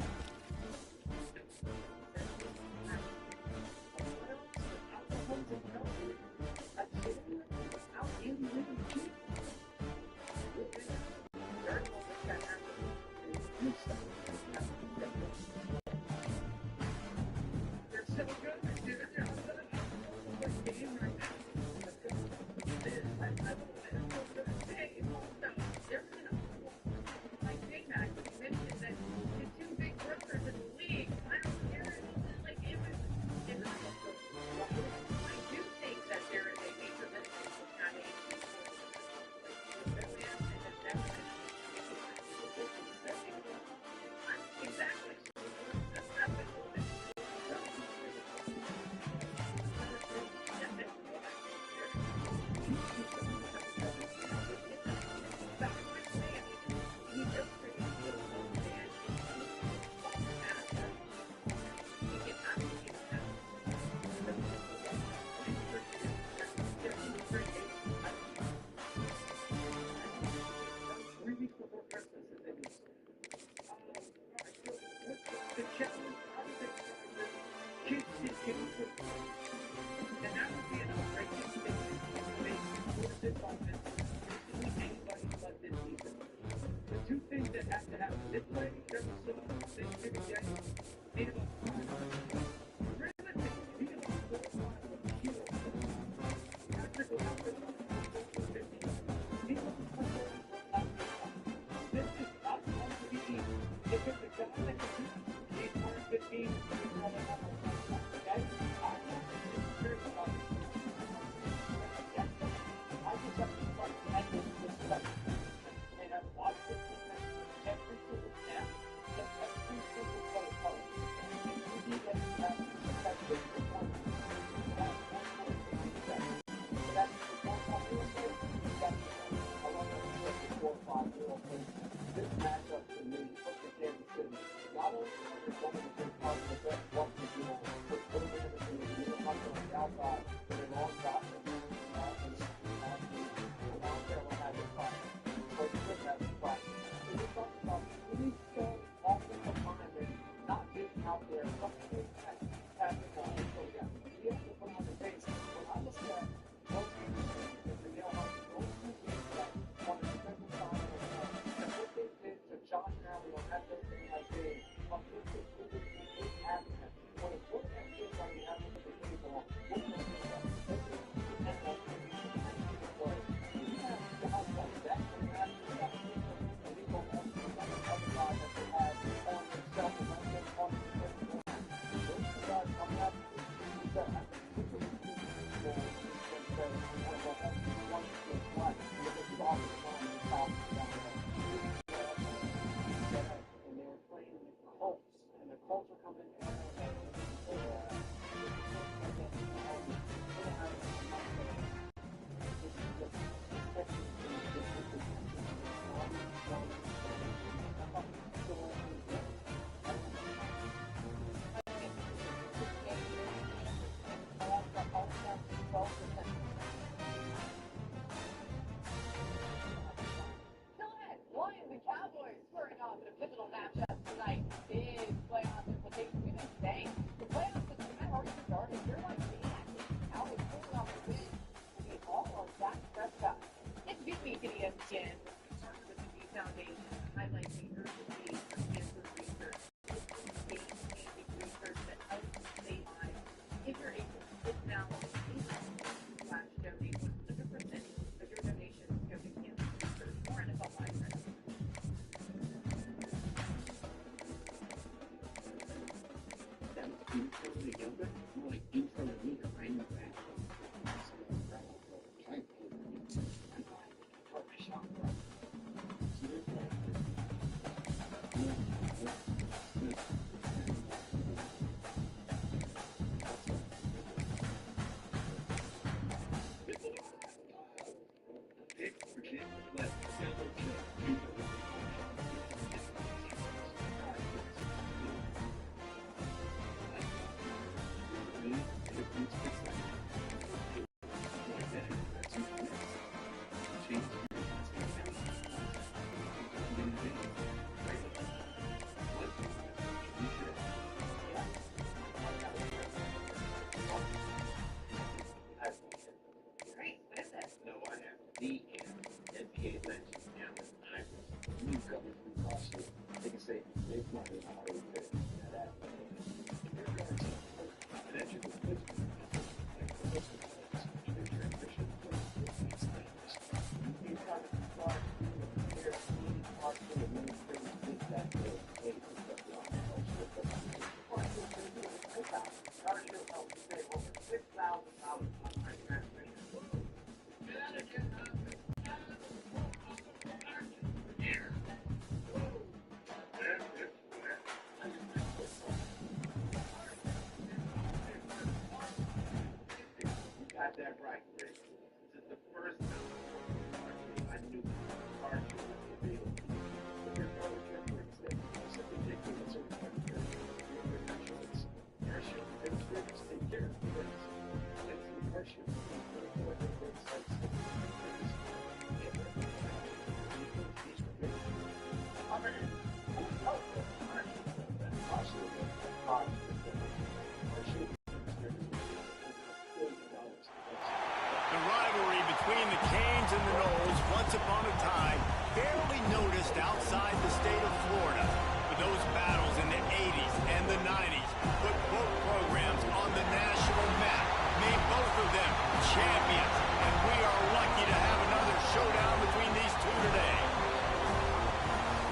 Between the Canes and the Noles, once upon a time, barely noticed outside the state of Florida. But those battles in the 80s and the 90s put both programs on the national map, made both of them champions, and we are lucky to have another showdown between these two today.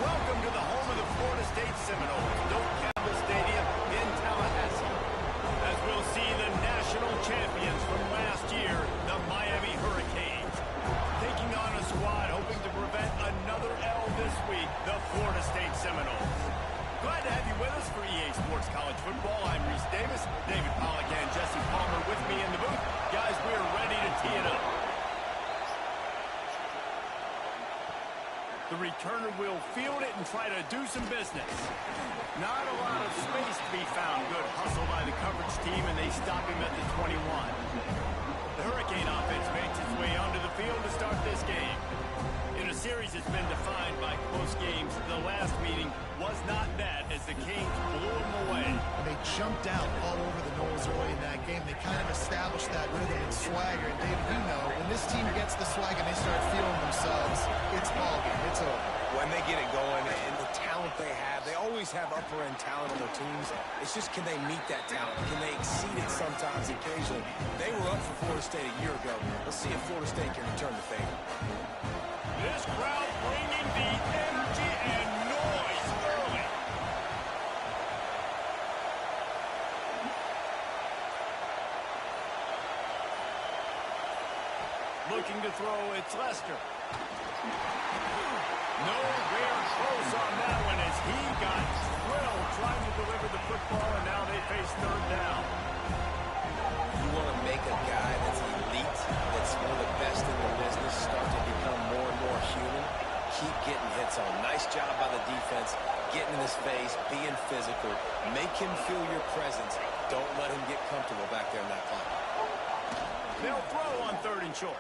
Welcome to the home of the Florida State Seminoles, Doak Campbell Stadium in Tallahassee, as we'll see the national champions from last year, the Miami Hurricanes, taking on a squad hoping to prevent another L this week, the Florida State Seminoles. Glad to have you with us for EA Sports College Football. I'm Reese Davis, David Pollack and Jesse Palmer with me in the booth. Guys, we're ready to tee it up. The returner will field it and try to do some business. Not a lot of space to be found. Good hustle by the coverage team, and they stop him at the 21. The Hurricane offense makes its way onto the field to start this game. In a series that's been defined by close games, the last meeting was not that as the Canes blew them away. They jumped out all over the Noles early in that game. They kind of established that rhythm and swagger. And David, you know, when this team gets the swag and they start feeling themselves, it's ball game. It's over. When they get it going and the talent they have, they always have upper-end talent on their teams. It's just, can they meet that talent? Can they exceed it sometimes, occasionally? They were up for Florida State a year ago. Let's see if Florida State can return the favor. This crowd bringing the energy and noise early. looking to throw. It's Lester. Nowhere close on that one as he got drilled trying to deliver the football, and now they face third down. You want to make a guy that's elite, that's one of the best in the business, start to become more and more human. Keep getting hits on. Nice job by the defense, getting in his face, being physical. Make him feel your presence. Don't let him get comfortable back there in that pocket. They'll throw on 3rd and short.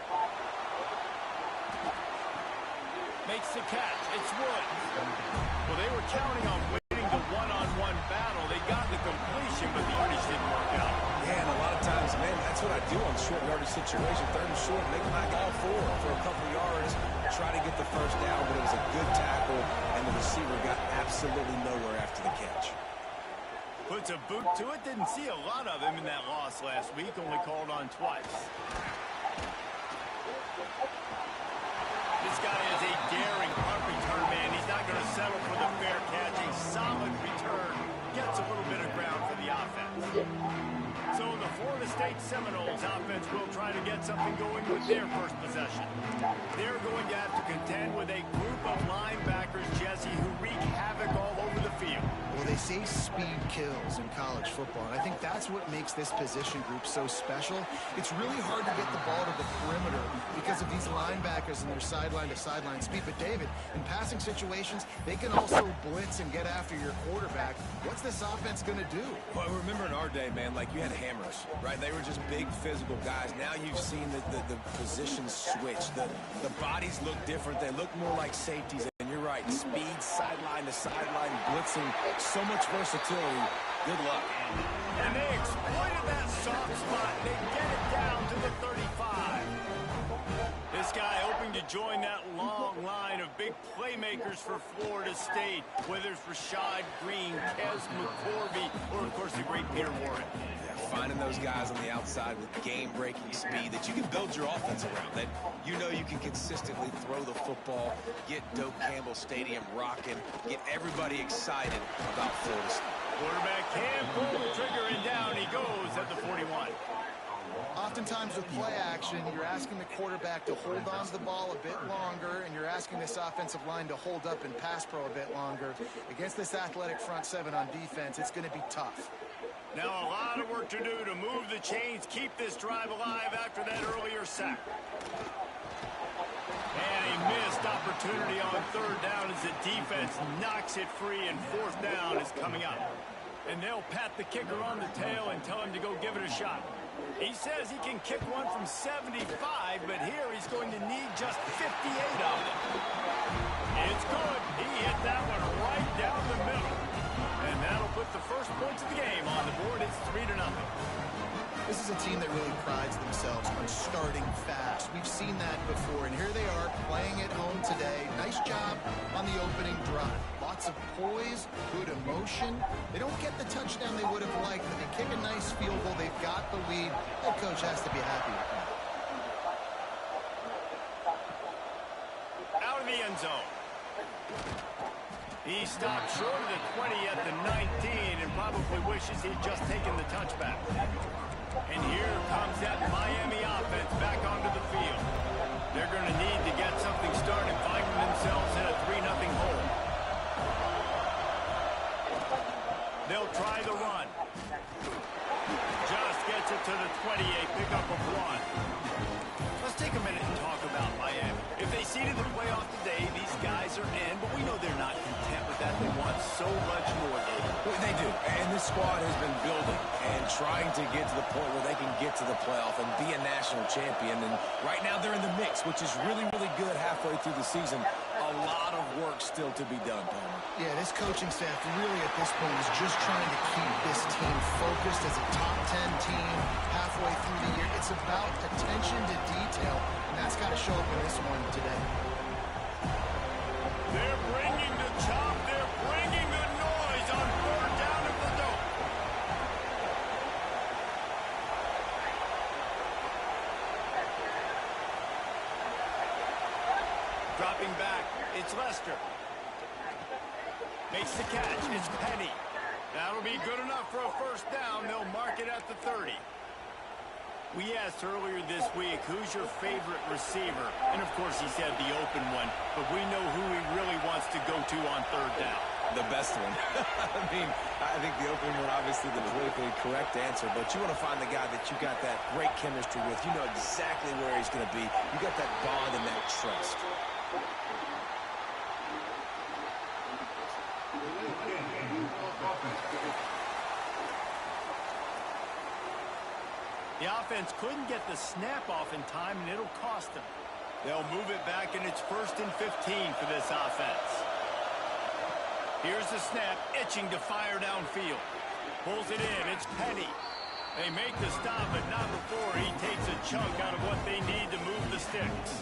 Makes the catch. It's Woods. Well, they were counting on winning the one-on-one battle. They got the completion, but the yardage didn't work out. Yeah, and a lot of times, man, that's what I do on short yardage situation. 3rd and short, make my guy fall for a couple yards, try to get the first down, but it was a good tackle, and the receiver got absolutely nowhere after the catch. Puts a boot to it. Didn't see a lot of him in that loss last week. Only called on twice. This guy is a daring punt return man. He's not going to settle for the fair catch. A solid return. Gets a little bit of ground for the offense. So the Florida State Seminoles offense will try to get something going with their first possession. They're going to have to contend with a group of linebackers, Jesse, who wreak havoc all over the field. Well, they say speed kills in college football, and I think that's what makes this position group so special. It's really hard to get the ball to the perimeter because of these linebackers and their sideline-to-sideline speed. But, David, in passing situations, they can also blitz and get after your quarterback. What's this offense going to do? Well, remember in our day, man, like you had hammers, right? They were just big physical guys. Now you've seen the positions switch. The bodies look different. They look more like safeties. And you're right, speed, sideline to sideline, blitzing, so much versatility. Good luck. And they exploited that soft spot. They get it down to the 35. This guy hoping to join that long line of big playmakers for Florida State, whether it's Rashad Green, Kez McCorvey, or, of course, the great Peter Warren. Yeah, finding those guys on the outside with game-breaking speed that you can build your offense around, that you know you can consistently throw the football, get Doak Campbell Stadium rocking, get everybody excited about Florida State. Quarterback can pull the trigger, and down he goes at the 41. Oftentimes with play action, you're asking the quarterback to hold on to the ball a bit longer, and you're asking this offensive line to hold up in pass pro a bit longer. Against this athletic front seven on defense, it's going to be tough. Now a lot of work to do to move the chains, keep this drive alive after that earlier sack. And a missed opportunity on 3rd down as the defense knocks it free, and 4th down is coming up. And they'll pat the kicker on the tail and tell him to go give it a shot. He says he can kick one from 75, but here he's going to need just 58 of them. It's good. He hit that one right down the middle. And that'll put the first points of the game on the board. It's 3-0. This is a team that really prides themselves on starting fast. We've seen that before, and here they are playing at home today. Nice job on the opening drive. Lots of poise, good emotion. They don't get the touchdown they would have liked, but they kick a nice field goal. They've got the lead. Head coach has to be happy with that. Out of the end zone. He stopped short of the 20 at the 19 and probably wishes he'd just taken the touchback. And here comes that Miami offense back onto the field. They're going to need to get something started, finding themselves in a 3-0 hole. They'll try the run. Just gets it to the 28, pickup of 1. Let's take a minute and talk about Miami. If they seeded the playoff today, these guys are in, but we know they're not content with that. They want so much more, David. Well, they do, and this squad has been building and trying to get to the point where they can get to the playoff and be a national champion. And right now they're in the mix, which is really, really good halfway through the season. A lot of work still to be done, Palmer. Yeah, this coaching staff really at this point is just trying to keep this team focused as a top 10 team halfway through the year. It's about attention to detail, and that's got to show up in this one today. They're bringing the chop. They're bringing the noise on 3rd down at the Doak. Dropping back, it's Lester. Makes the catch, it's Penny. That'll be good enough for a 1st down. They'll mark it at the 30. We asked earlier this week, who's your favorite receiver? And, of course, he said the open one. But we know who he really wants to go to on third down. The best one. I mean, I think the open one, obviously, the politically correct answer. But you want to find the guy that you got that great chemistry with. You know exactly where he's going to be. You got that bond and that trust. The offense couldn't get the snap off in time, and it'll cost them. They'll move it back, and it's 1st and 15 for this offense. Here's the snap, itching to fire downfield. Pulls it in, it's Penny. They make the stop, but not before he takes a chunk out of what they need to move the sticks.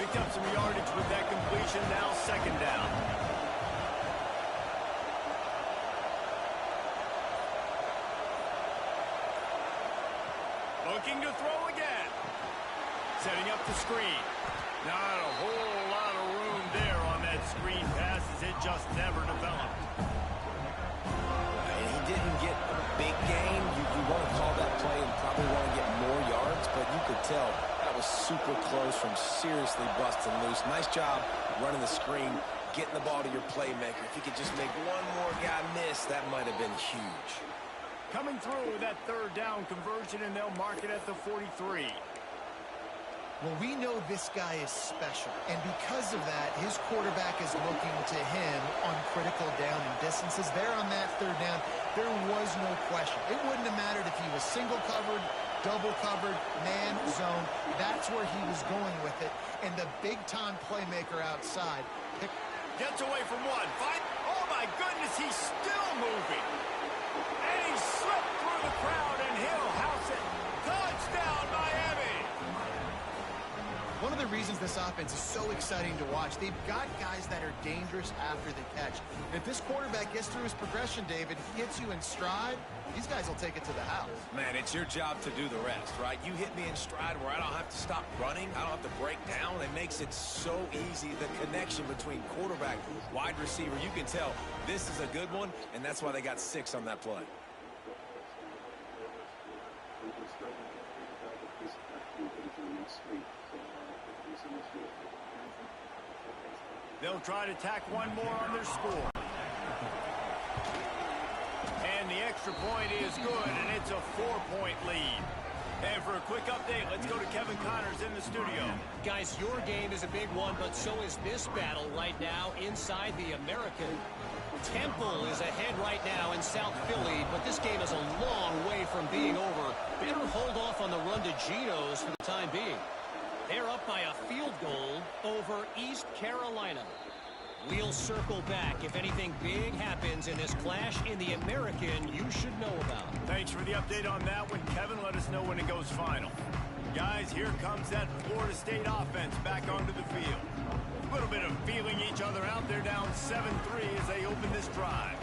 Picked up some yardage with that completion, now 2nd down. Looking to throw again. Setting up the screen. Not a whole lot of room there on that screen pass as it just never developed. And he didn't get a big gain. You want to call that play and probably want to get more yards, but you could tell that was super close from seriously busting loose. Nice job running the screen, getting the ball to your playmaker. If you could just make one more guy miss, that might have been huge. Coming through with that 3rd down conversion, and they'll mark it at the 43. Well, we know this guy is special, and because of that, his quarterback is looking to him on critical down and distances. There on that 3rd down, there was no question. It wouldn't have mattered if he was single covered, double covered, man, zone. That's where he was going with it, and the big-time playmaker outside. Gets away from one. Fight. Oh, my goodness, he's still moving. And he slipped through the crowd, and he'll house it. Touchdown, Miami! One of the reasons this offense is so exciting to watch, they've got guys that are dangerous after the catch. If this quarterback gets through his progression, David, he hits you in stride, these guys will take it to the house. Man, it's your job to do the rest, right? You hit me in stride where I don't have to stop running. I don't have to break down. It makes it so easy, the connection between quarterback, wide receiver. You can tell this is a good one, and that's why they got 6 on that play. They'll try to tack one more on their score. And the extra point is good, and it's a 4-point lead. And for a quick update, let's go to Kevin Connors in the studio. Guys, your game is a big one, but so is this battle right now inside the American. Temple is ahead right now in South Philly, but this game is a long way from being over. Better hold off on the run to Geno's for the time being. They're up by a field goal over East Carolina. We'll circle back if anything big happens in this clash in the American you should know about. Thanks for the update on that one, Kevin. Let us know when it goes final. Guys, here comes that Florida State offense back onto the field. A little bit of feeling each other out. They're down 7-3 as they open this drive.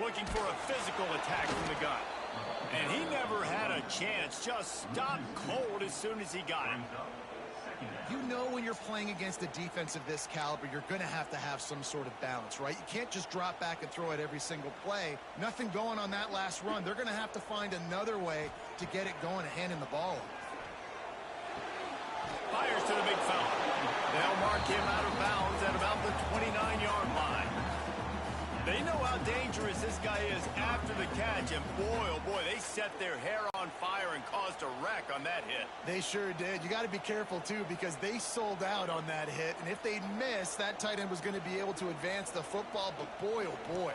Looking for a physical attack from the gun. And he never had a chance. Just stopped cold as soon as he got him. You know when you're playing against a defense of this caliber, you're going to have some sort of balance, right? You can't just drop back and throw it every single play. Nothing going on that last run. They're going to have to find another way to get it going and handing the ball off. Fires to the big fella. They'll mark him out of bounds at about the 29-yard line. They know how dangerous this guy is after the catch, and boy, oh boy, they set their hair on fire and caused a wreck on that hit. They sure did. You got to be careful, too, because they sold out on that hit, and if they'd missed, that tight end was going to be able to advance the football, but boy, oh boy,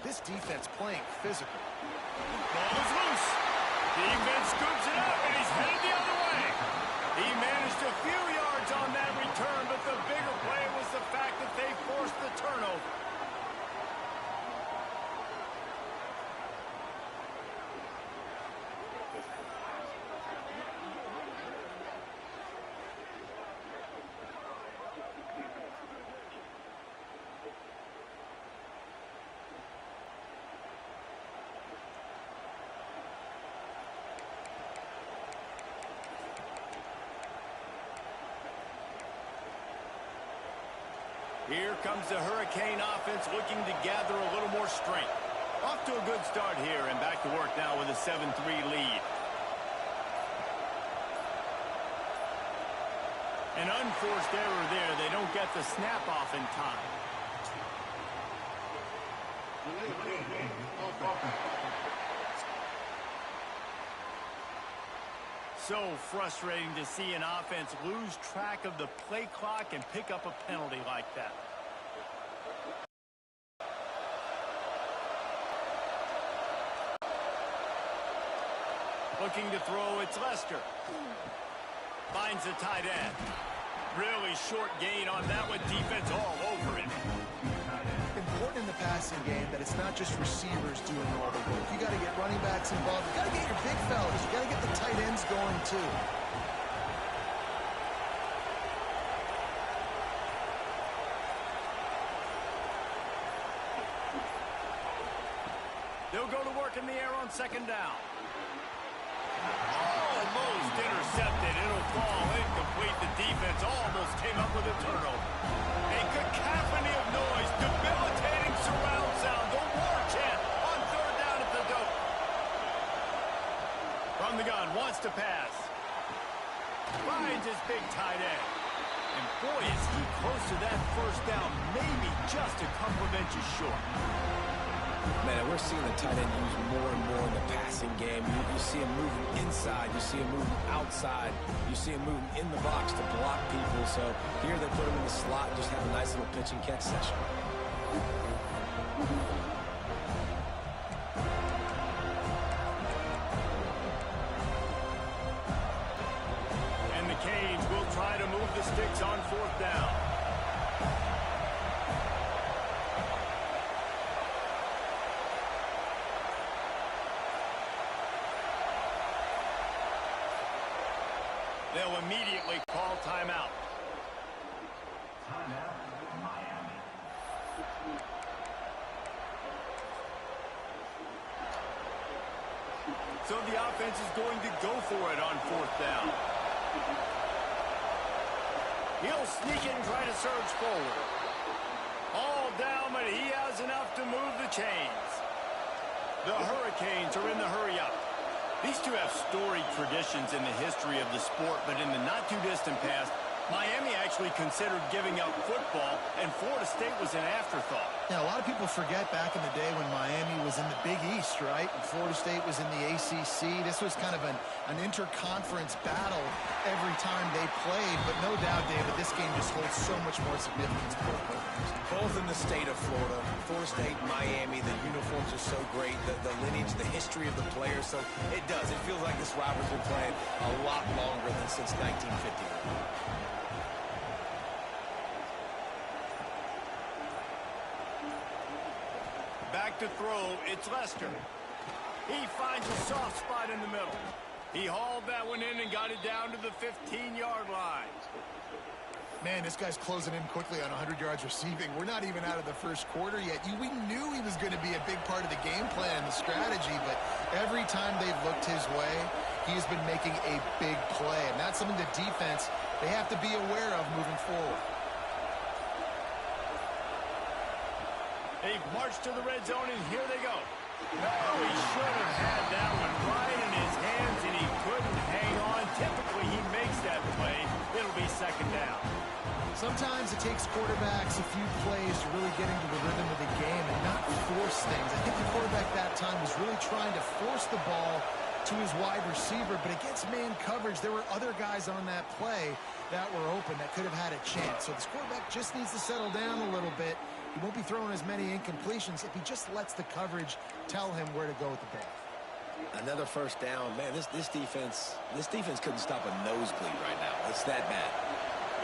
this defense playing physical. Ball is loose. Defense scoops it up, and he's headed the other way. He managed a few yards on that return, but the bigger play was the fact that they forced the turnover. Here comes the Hurricane offense looking to gather a little more strength. Off to a good start here and back to work now with a 7-3 lead. An unforced error there. They don't get the snap off in time. So frustrating to see an offense lose track of the play clock and pick up a penalty like that. Looking to throw, it's Lester. Finds the tight end. Really short gain on that one. Defense all over it. Important in the passing game that it's not just receivers doing all the work. You got to get running backs involved. You got to get your big fellas. You got to get the tight ends going too. They'll go to work in the air on second down. Almost intercepted. It'll fall incomplete. The defense almost came up with a turnover. A cacophony of noise. Debilitating surround sound. The war chant on third down at the dope. From the gun. Wants to pass. Finds his big tight end. And boy, is he close to that first down. Maybe just a couple of inches short. Man, we're seeing the tight end used more and more in the passing game. You see him moving inside. You see him moving outside. You see him moving in the box to block people. So here they put him in the slot and just have a nice little pitch and catch session. And the Canes will try to move the sticks on fourth down. They'll immediately call timeout. Timeout, Miami. So the offense is going to go for it on fourth down. He'll sneak in and try to surge forward. All down, but he has enough to move the chains. The Hurricanes are in the hurry-up. These two have storied traditions in the history of the sport, but in the not-too-distant past, Miami actually considered giving up football, and Florida State was an afterthought. Yeah, a lot of people forget back in the day when Miami was in the Big East, right? And Florida State was in the ACC. This was kind of an interconference battle every time they played. But no doubt, David, this game just holds so much more significance to both programs. Both in the state of Florida. Florida State, Miami, the uniforms are so great. The lineage, the history of the players. So it does. It feels like this rivalry's been playing a lot longer than since 1950. Back to throw, it's Lester. He finds a soft spot in the middle. He hauled that one in and got it down to the 15-yard line. Man, this guy's closing in quickly on 100 yards receiving. We're not even out of the first quarter yet. We knew he was going to be a big part of the game plan and the strategy, but every time they've looked his way, he has been making a big play. And that's something the defense, they have to be aware of moving forward. They march to the red zone, and here they go. No, he should have had that one right in his hands, and he couldn't hang on. Typically, he makes that play. It'll be second down. Sometimes it takes quarterbacks a few plays to really get into the rhythm of the game and not force things. I think the quarterback that time was really trying to force the ball to his wide receiver, but against man coverage, there were other guys on that play that were open that could have had a chance. So this quarterback just needs to settle down a little bit. He won't be throwing as many incompletions if he just lets the coverage tell him where to go with the ball. Another first down. Man, this defense couldn't stop a nosebleed right now. It's that bad.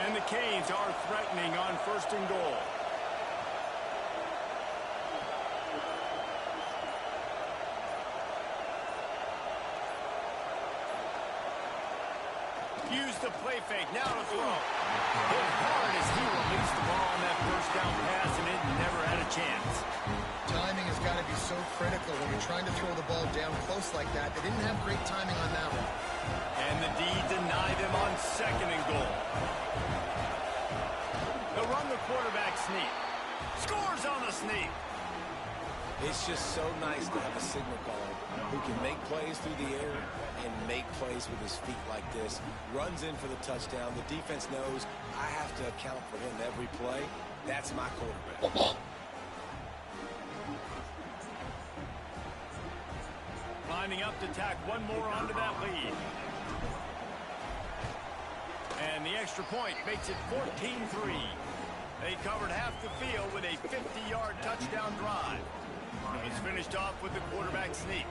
And the Canes are threatening on first and goal. Use the play fake. Now to throw. Hit hard as he released the ball on that first down pass, and it never had a chance. Timing has got to be so critical when you're trying to throw the ball down close like that. They didn't have great timing on that one. And the D deny them on second and goal. They'll run the quarterback sneak. Scores on the sneak. It's just so nice to have a signal caller who can make plays through the air and make plays with his feet like this. Runs in for the touchdown. The defense knows I have to account for him every play. That's my quarterback. Lining up to tack one more onto that lead. And the extra point makes it 14-3. They covered half the field with a 50-yard touchdown drive. It was finished off with the quarterback sneak.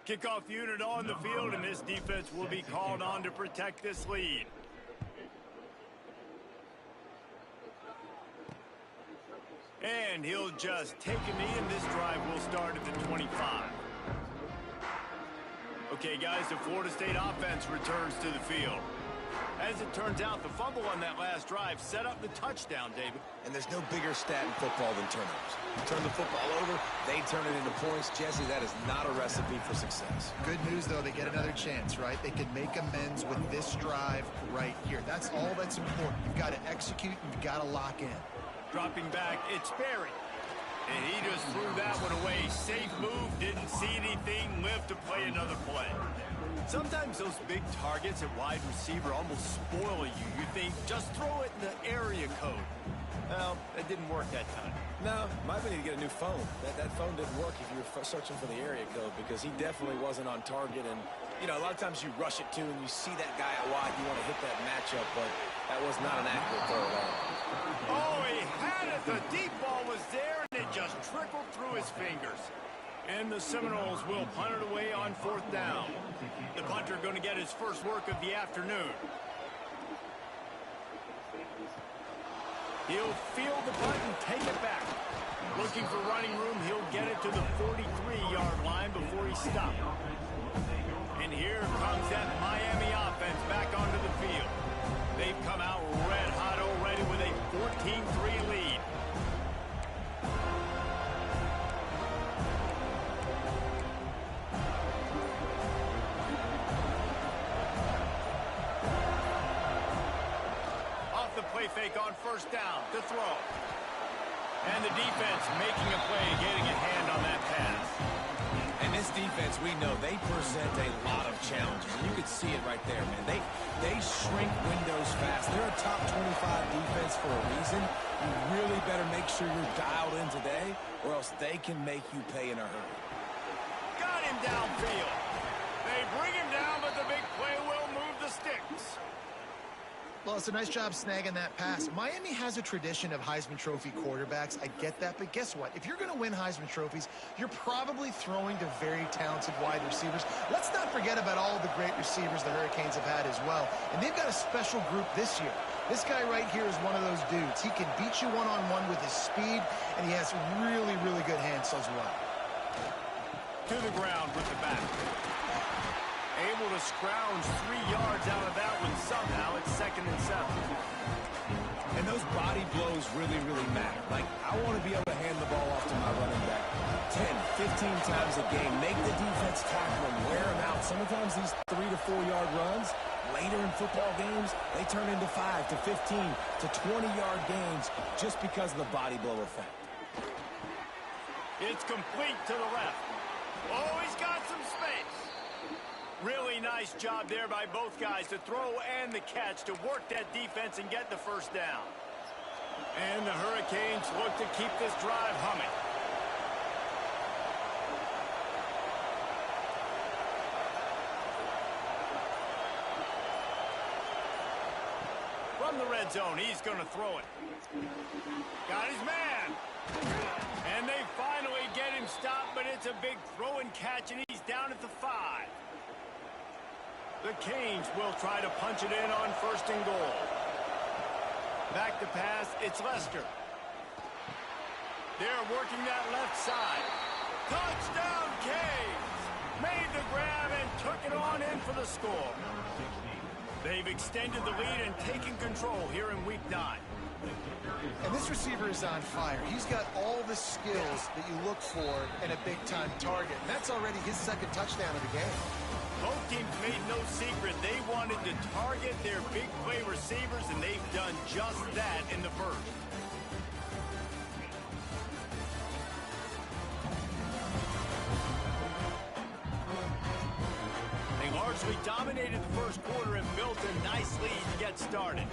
Kickoff unit on the field, and this defense will be called on to protect this lead. And he'll just take a knee, and this drive will start at the 25. Okay, guys, the Florida State offense returns to the field. As it turns out, the fumble on that last drive set up the touchdown, David. And there's no bigger stat in football than turnovers. You turn the football over, they turn it into points. Jesse, that is not a recipe for success. Good news, though, they get another chance, right? They can make amends with this drive right here. That's all that's important. You've got to execute, and you've got to lock in. Dropping back, it's Barry. And he just threw that one away. Safe move, didn't see anything, lived to play another play. Sometimes those big targets at wide receiver almost spoil you. You think, just throw it in the area code. Well, that didn't work that time. No, might need to get a new phone. That phone didn't work if you were searching for the area code because he definitely wasn't on target. And, you know, a lot of times you rush it, too, and you see that guy out wide. You want to hit that matchup, but that was not an accurate throw at all. Oh, he had it. The deep ball was there, and it just trickled through his fingers. And the Seminoles will punt it away on 4th down. The punter going to get his first work of the afternoon. He'll field the punt and take it back. Looking for running room, he'll get it to the 43-yard line before he stops. And here comes that Miami offense back onto the field. They've come out red hot already with a 14-3 lead. Off the play fake on 1st down, the throw. And the defense making a play, getting a hand on that pass. And this defense, we know, they present a lot of challenges. And you could see it right there, man. They shrink windows fast. They're a top 25 defense for a reason. You really better make sure you're dialed in today, or else they can make you pay in a hurry. Got him downfield. They bring him down, but the big play will move the sticks. Well, it's a nice job snagging that pass. Miami has a tradition of Heisman Trophy quarterbacks. I get that, but guess what? If you're going to win Heisman Trophies, you're probably throwing to very talented wide receivers. Let's not forget about all the great receivers the Hurricanes have had as well. And they've got a special group this year. This guy right here is one of those dudes. He can beat you one-on-one with his speed, and he has really, really good hands as well. To the ground with the back. Able to scrounge 3 yards out of that one somehow. It's 2nd and 7. And those body blows really, really matter. Like, I want to be able to hand the ball off to my running back 10, 15 times a game. Make the defense tackle him, wear him out. Sometimes these 3 to 4 yard runs, later in football games, they turn into 5 to 15 to 20-yard gains just because of the body blow effect. It's complete to the left. Oh, he's got some space. Really nice job there by both guys to throw and the catch to work that defense and get the 1st down. And the Hurricanes look to keep this drive humming. From the red zone, he's going to throw it. Got his man. And they finally get him stopped, but it's a big throw and catch, and he's down at the 5. The Canes will try to punch it in on 1st and goal. Back to pass, it's Lester. They're working that left side. Touchdown, Canes! Made the grab and took it on in for the score. They've extended the lead and taken control here in Week 9. And this receiver is on fire. He's got all the skills that you look for in a big-time target. And that's already his 2nd touchdown of the game. Both teams made no secret they wanted to target their big play receivers, and they've done just that in the 1st. They largely dominated the 1st quarter and built a nice lead to get started.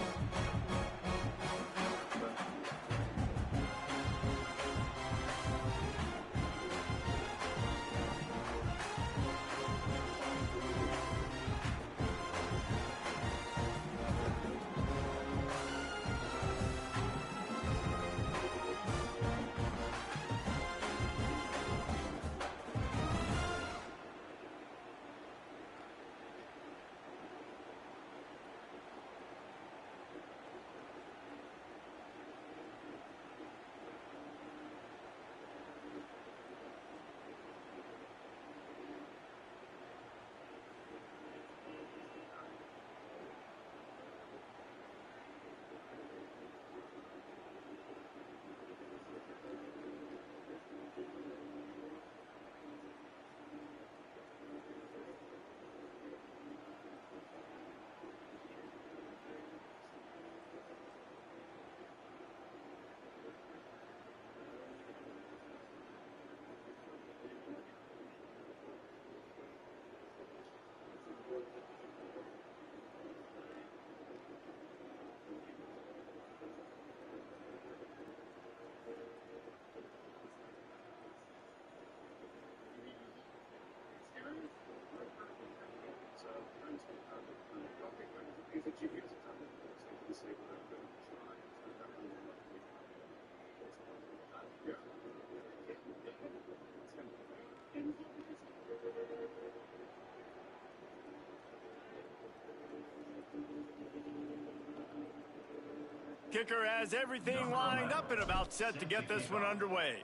Kicker has everything lined up and about set to get this one underway.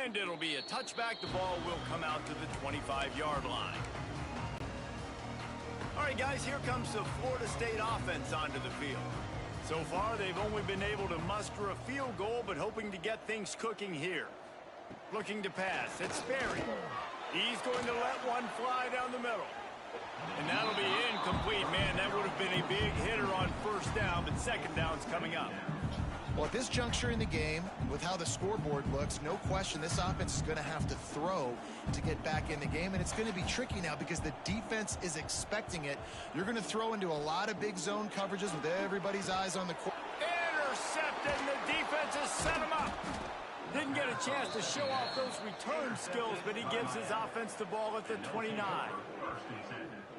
And it'll be a touchback. The ball will come out to the 25-yard line. All right, guys, here comes the Florida State offense onto the field. So far, they've only been able to muster a field goal, but hoping to get things cooking here. Looking to pass. It's Sperry. He's going to let one fly down the middle. And that'll be incomplete. Man, that would have been a big hitter on first down, but second down's coming up. Well, at this juncture in the game, with how the scoreboard looks, no question this offense is going to have to throw to get back in the game, and it's going to be tricky now because the defense is expecting it. You're going to throw into a lot of big zone coverages with everybody's eyes on the court. Intercepted, and the defense has set him up. Didn't get a chance to show off those return skills, but he gives his offense the ball at the 29.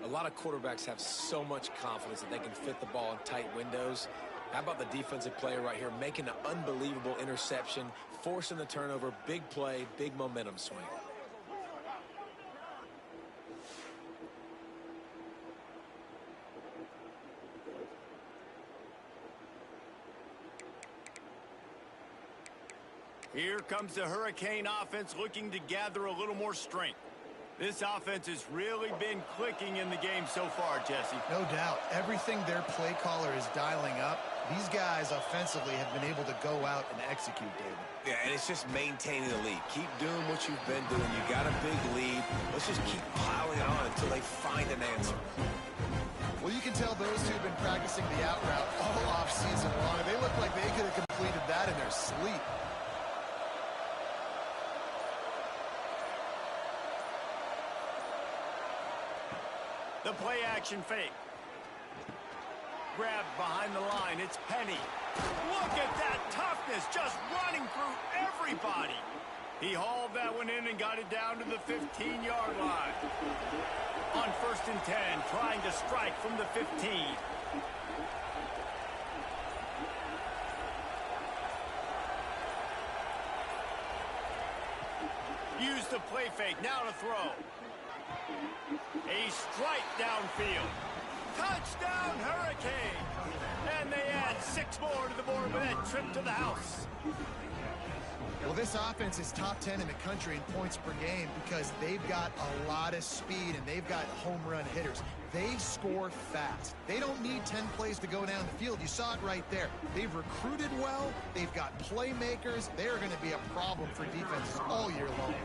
A lot of quarterbacks have so much confidence that they can fit the ball in tight windows. How about the defensive player right here making an unbelievable interception, forcing the turnover, big play, big momentum swing. Here comes the Hurricane offense looking to gather a little more strength. This offense has really been clicking in the game so far, Jesse. No doubt. Everything their play caller is dialing up, these guys offensively have been able to go out and execute, David. Yeah, and it's just maintaining the lead. Keep doing what you've been doing. You got a big lead. Let's just keep piling it on until they find an answer. Well, you can tell those two have been practicing the out route all offseason long. They look like they could have completed that in their sleep. The play action fake. Grabbed behind the line. It's Penny. Look at that toughness, just running through everybody. He hauled that one in and got it down to the 15-yard line. On 1st and 10, trying to strike from the 15. Use the play fake, now to throw. A strike downfield. Touchdown, Hurricane! And they add 6 more to the board with that trip to the house. Well, this offense is top 10 in the country in points per game because they've got a lot of speed and they've got home run hitters. They score fast. They don't need 10 plays to go down the field. You saw it right there. They've recruited well. They've got playmakers. They're going to be a problem for defenses all year long.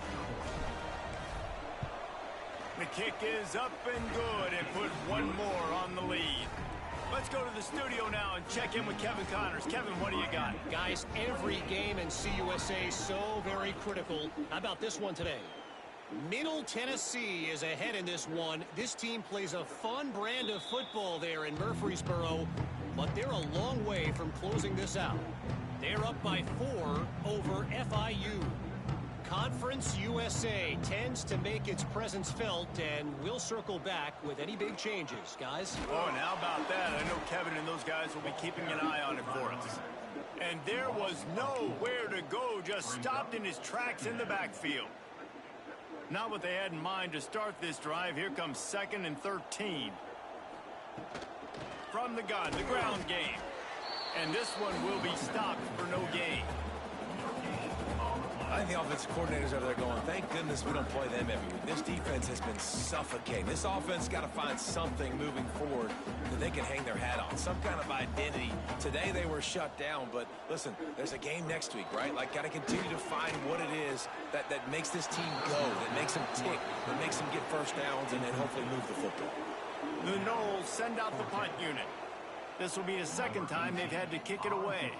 The kick is up and good and put one more on the lead. Let's go to the studio now and check in with Kevin Connors. Kevin, what do you got? Guys, every game in CUSA so very critical. How about this one today? Middle Tennessee is ahead in this one. This team plays a fun brand of football there in Murfreesboro, but they're a long way from closing this out. They're up by 4 over FIU. Conference USA tends to make its presence felt, and we'll circle back with any big changes, guys. Oh, and how about that? I know Kevin and those guys will be keeping an eye on it for us. And there was nowhere to go, just stopped in his tracks in the backfield. Not what they had in mind to start this drive. Here comes 2nd and 13. From the gun, the ground game. And this one will be stopped for no gain. I think the offensive coordinators over there going, thank goodness we don't play them every week. This defense has been suffocating. This offense got to find something moving forward that they can hang their hat on, some kind of identity. Today they were shut down, but listen, there's a game next week, right? Like, got to continue to find what it is that makes this team go, that makes them tick, that makes them get first downs, and then hopefully move the football. The Knowles send out the punt unit. This will be the 2nd time they've had to kick it away.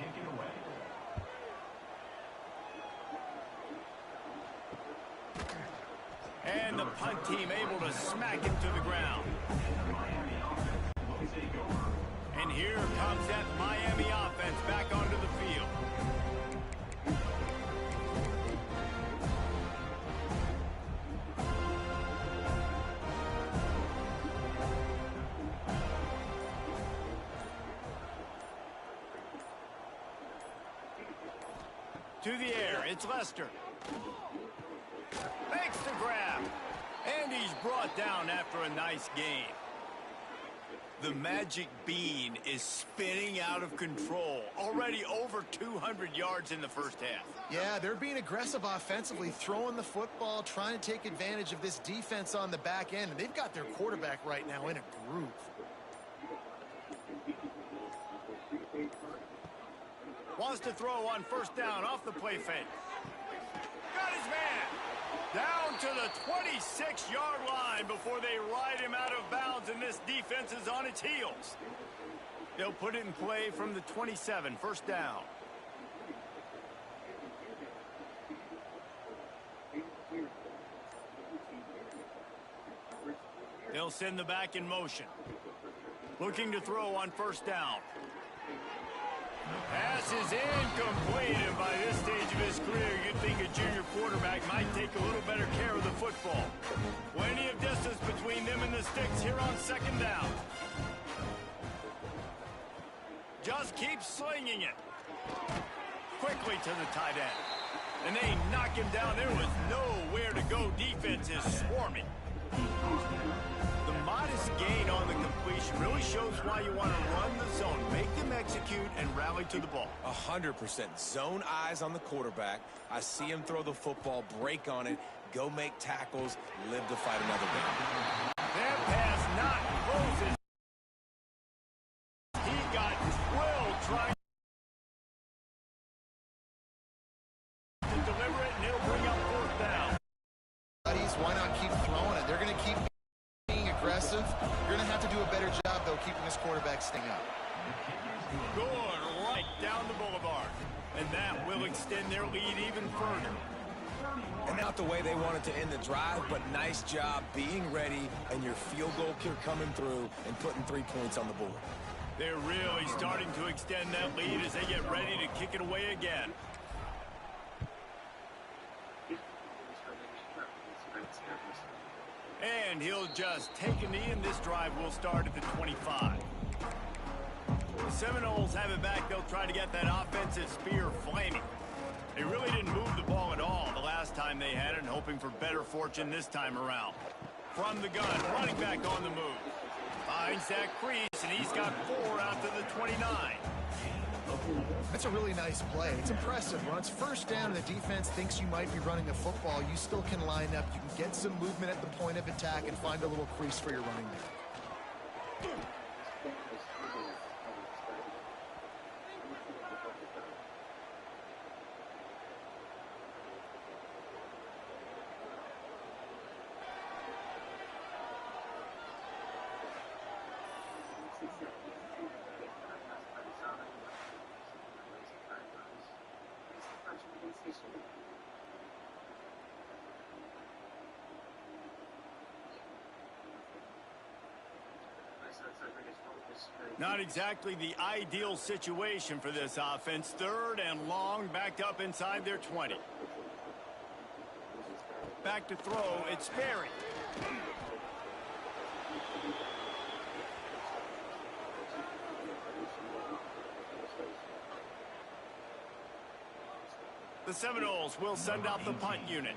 And the punt team able to smack it to the ground. And here comes that Miami offense back onto the field. To the air, it's Lester. Makes the grab. And he's brought down after a nice gain. The magic bean is spinning out of control. Already over 200 yards in the first half. Yeah, they're being aggressive offensively, throwing the football, trying to take advantage of this defense on the back end. And they've got their quarterback right now in a groove. Wants to throw on first down off the play fake. Got his man. Down to the 26-yard line before they ride him out of bounds, and this defense is on its heels. They'll put it in play from the 27, first down. They'll send the back in motion. Looking to throw on first down. Pass is incomplete, and by this stage of his career, you'd think a junior quarterback might take a little better care of the football. Plenty of distance between them and the sticks here on second down. Just keep slinging it. Quickly to the tight end. And they knock him down. There was nowhere to go. Defense is swarming. The modest gain on the completion really shows why you want to run the zone, make them execute, and rally to the ball. 100% zone eyes on the quarterback. I see him throw the football, break on it, go make tackles, live to fight another game. That pass not closes. He got 12 trying to deliver it, and he'll bring up fourth down. Buddies, why not keep throwing it? They're going to keep being aggressive. You're going to have to do a better job, though, keeping this quarterback staying up. Going right down the boulevard. And that will extend their lead even further. And not the way they wanted to end the drive, but nice job being ready and your field goal kick coming through and putting 3 points on the board. They're really starting to extend that lead as they get ready to kick it away again. And he'll just take a knee, and this drive will start at the 25. The Seminoles have it back. They'll try to get that offensive spear flaming. They really didn't move the ball at all the last time they had it, and hoping for better fortune this time around. From the gun, running back on the move. Finds that crease, and he's got 4 out to the 29. That's a really nice play. It's impressive. When it's first down and the defense thinks you might be running the football, you still can line up. You can get some movement at the point of attack and find a little crease for your running back. Not exactly the ideal situation for this offense. 3rd and long, backed up inside their 20. Back to throw, it's Sperry. The Seminoles will send out the punt unit.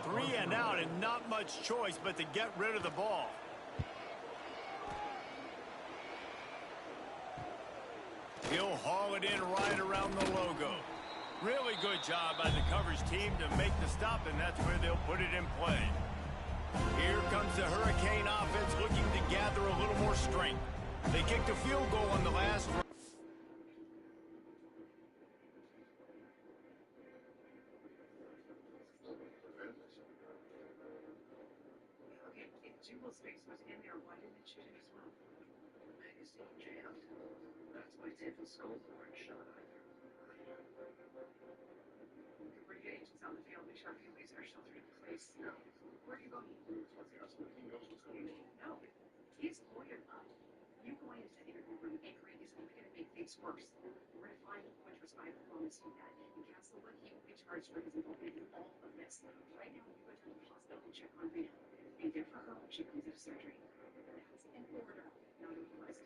3 and out, and not much choice but to get rid of the ball. He'll haul it in right around the logo. Really good job by the coverage team to make the stop, and that's where they'll put it in play. Here comes the Hurricane offense looking to gather a little more strength. They kicked a field goal on the last run. Okay, if Jubal's face was in there, why didn't it shoot it as well? The magazine jammed. That's why Tiffin School weren't shot either. Bring agents on the field, make sure families are sheltered in place. No. Where are you going? He knows what's going on. No. He's lawyered up. You going into the interview room angry is only going to make things worse. We're going to find which was by performance he had, and cancel what he will be charged for his involvement in all of this. Right now, you go to the hospital and check on Rita. Be there for her when she comes out of surgery. That's an order, not a request.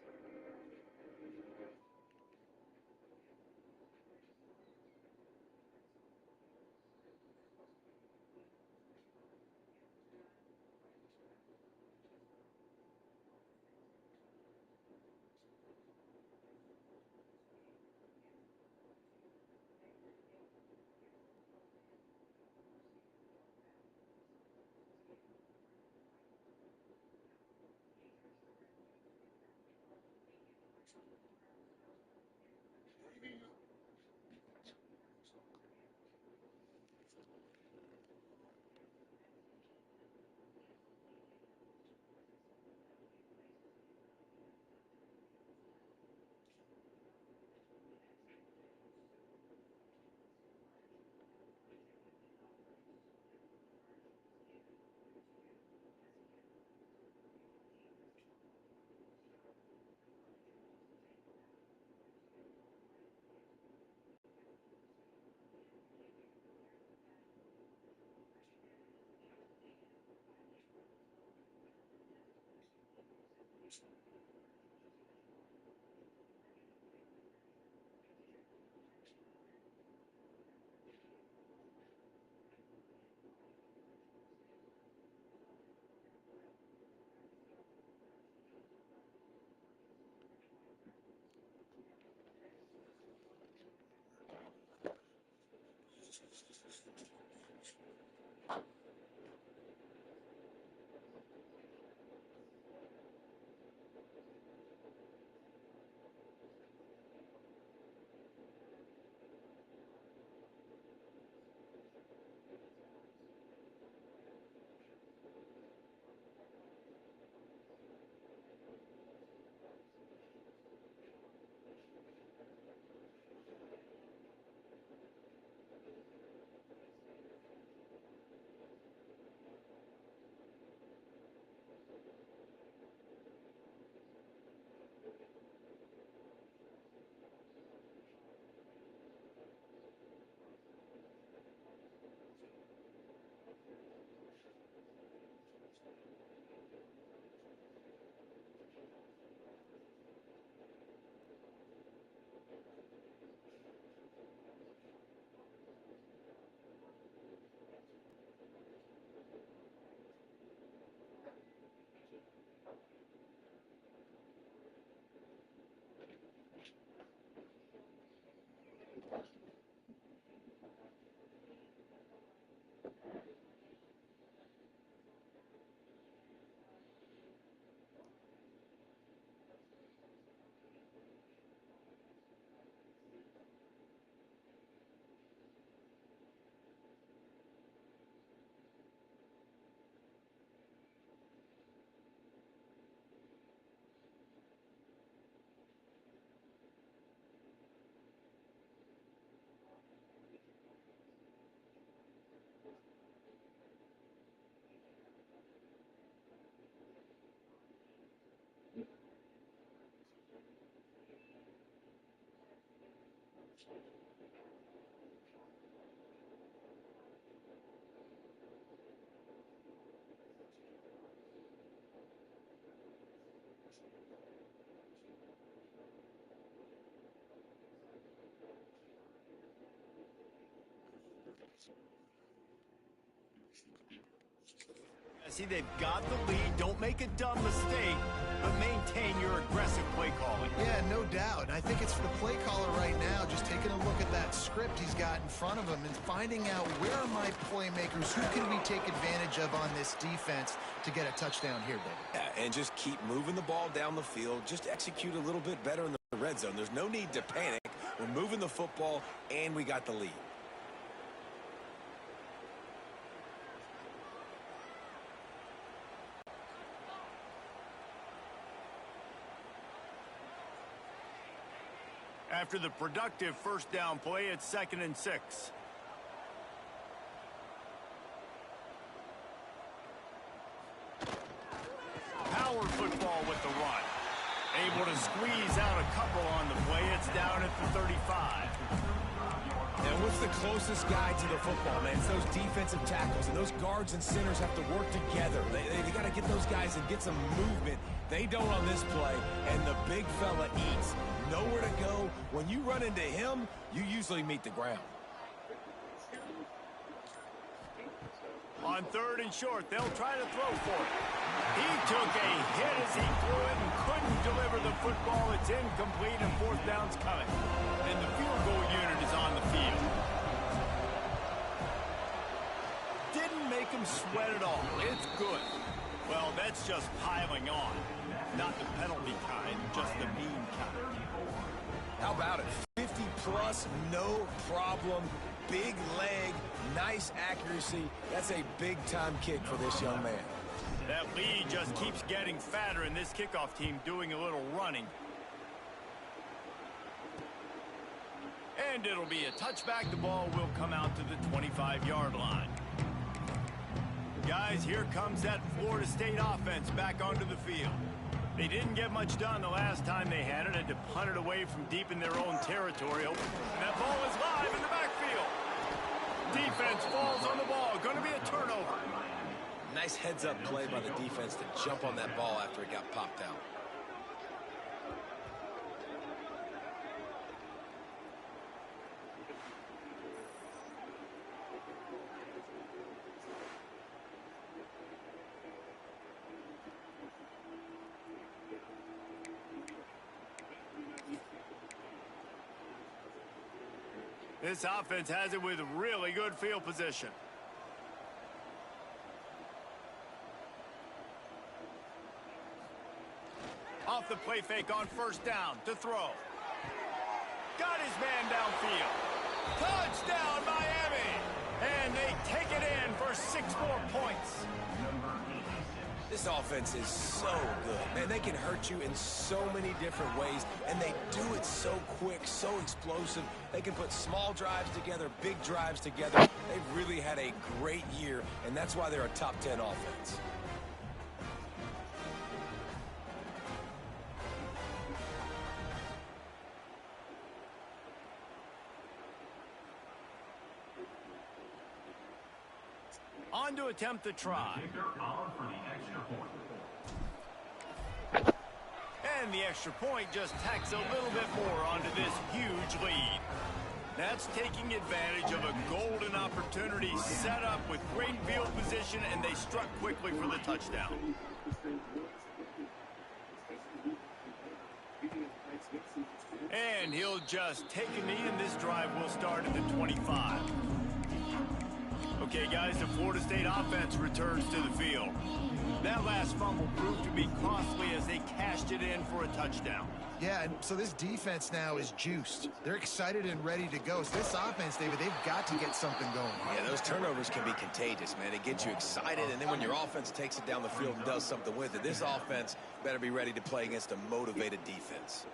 See, they've got the lead. Don't make a dumb mistake, but maintain your aggressive play calling. Yeah, no doubt. And I think it's for the play caller right now, just taking a look at that script he's got in front of him and finding out where are my playmakers, who can we take advantage of on this defense to get a touchdown here, David. Yeah, and just keep moving the ball down the field. Just execute a little bit better in the red zone. There's no need to panic. We're moving the football, and we got the lead. After the productive first down play, it's 2nd and 6. Power football with the run. Able to squeeze out a couple on the play. It's down at the 35. And what's the closest guy to the football, man? It's those defensive tackles, and those guards and centers have to work together. They got to get those guys and get some movement. They don't on this play, and the big fella eats. Nowhere to go. When you run into him, you usually meet the ground. On 3rd and short, they'll try to throw for it. He took a hit as he threw it and couldn't deliver the football. It's incomplete, and 4th down's coming. And the field goal unit is on the field. Didn't make him sweat at all. It's good. Well, that's just piling on. Not the penalty kind, just the mean kind. How about it? 50 plus, no problem. Big leg, nice accuracy. That's a big-time kick for this young man. That lead just keeps getting fatter, and this kickoff team doing a little running. And it'll be a touchback. The ball will come out to the 25-yard line. Guys, here comes that Florida State offense back onto the field. They didn't get much done the last time they had it, and to punt it away from deep in their own territory. And that ball is live in the backfield. Defense falls on the ball. Going to be a turnover. Nice heads-up play by the defense to jump on that ball after it got popped out. This offense has it with really good field position. Off the play fake on first down to throw. Got his man downfield. Touchdown, Miami! And they take it in for 6 more points. This offense is so good. Man, they can hurt you in so many different ways, and they do it so quick, so explosive. They can put small drives together, big drives together. They've really had a great year, and that's why they're a top 10 offense. On to attempt the try. And the extra point just tacks a little bit more onto this huge lead. That's taking advantage of a golden opportunity set up with great field position, and they struck quickly for the touchdown. And he'll just take a knee, and this drive will start at the 25. Okay, guys, the Florida State offense returns to the field. That last fumble proved to be costly as they cashed it in for a touchdown. Yeah, and so this defense now is juiced. They're excited and ready to go. So this offense, David, they've got to get something going. Yeah, those turnovers can be contagious, man. It gets you excited, and then when your offense takes it down the field and does something with it, this offense better be ready to play against a motivated defense.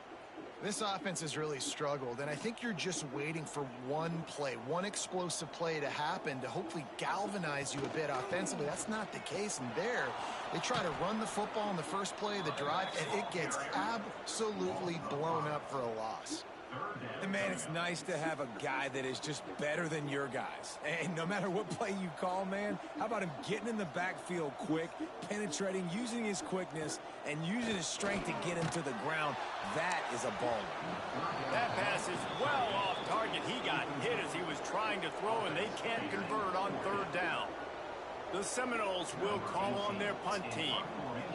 This offense has really struggled, and I think you're just waiting for one play, one explosive play to happen to hopefully galvanize you a bit offensively. That's not the case, and there, they try to run the football in the first play of the drive, and it gets absolutely blown up for a loss. And man, it's nice to have a guy that is just better than your guys. And no matter what play you call, man, how about him getting in the backfield quick, penetrating, using his quickness, and using his strength to get him to the ground? That is a baller. That pass is well off target. He got hit as he was trying to throw, and they can't convert on third down. The Seminoles will call on their punt team.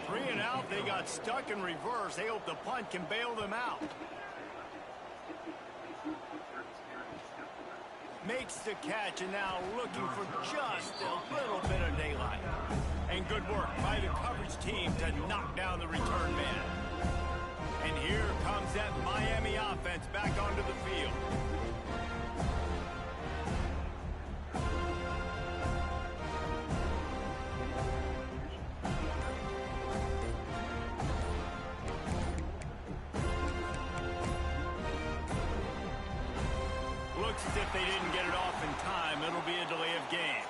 3 and out, they got stuck in reverse. They hope the punt can bail them out. Makes the catch, and now looking for just a little bit of daylight. And good work by the coverage team to knock down the return man. And here comes that Miami offense back onto the field. Looks as if they didn't get it off in time. It'll be a delay of game.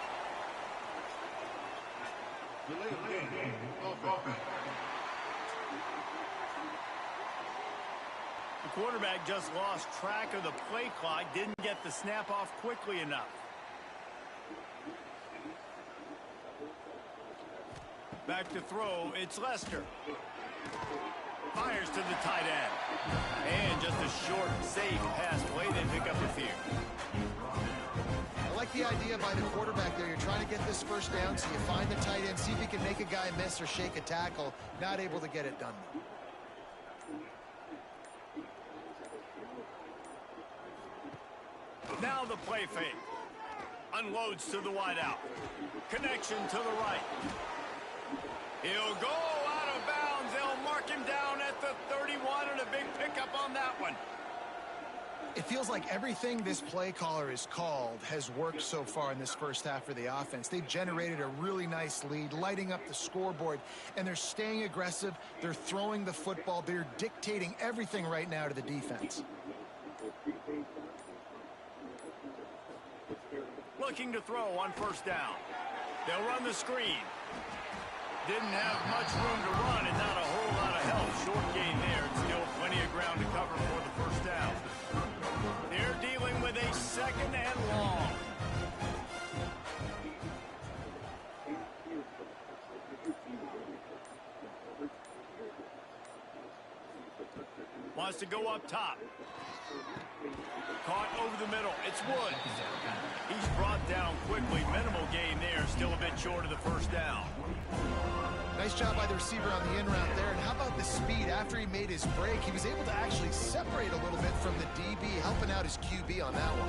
The quarterback just lost track of the play clock, didn't get the snap off quickly enough. Back to throw, it's Lester. Fires to the tight end. And just a short, safe pass play, then pick up a few. I like the idea by the quarterback there. You're trying to get this first down, so you find the tight end, see if he can make a guy miss or shake a tackle. Not able to get it done, though. Now the play fake. Unloads to the wideout. Connection to the right. He'll go out of bounds. They'll mark him down at the 31, and a big pickup on that one. It feels like everything this play caller has called has worked so far in this first half for the offense. They've generated a really nice lead, lighting up the scoreboard, and they're staying aggressive. They're throwing the football. They're dictating everything right now to the defense. Looking to throw on first down. They'll run the screen. Didn't have much room to run and not a whole lot of help. Short gain there. And still plenty of ground to cover for the first down. They're dealing with a second and long. Wants to go up top. Caught over the middle. It's Wood. He's brought down quickly. Minimal gain there. Still a bit short of the first down. Nice job by the receiver on the in route there. And how about the speed after he made his break? He was able to actually separate a little bit from the DB, helping out his QB on that one.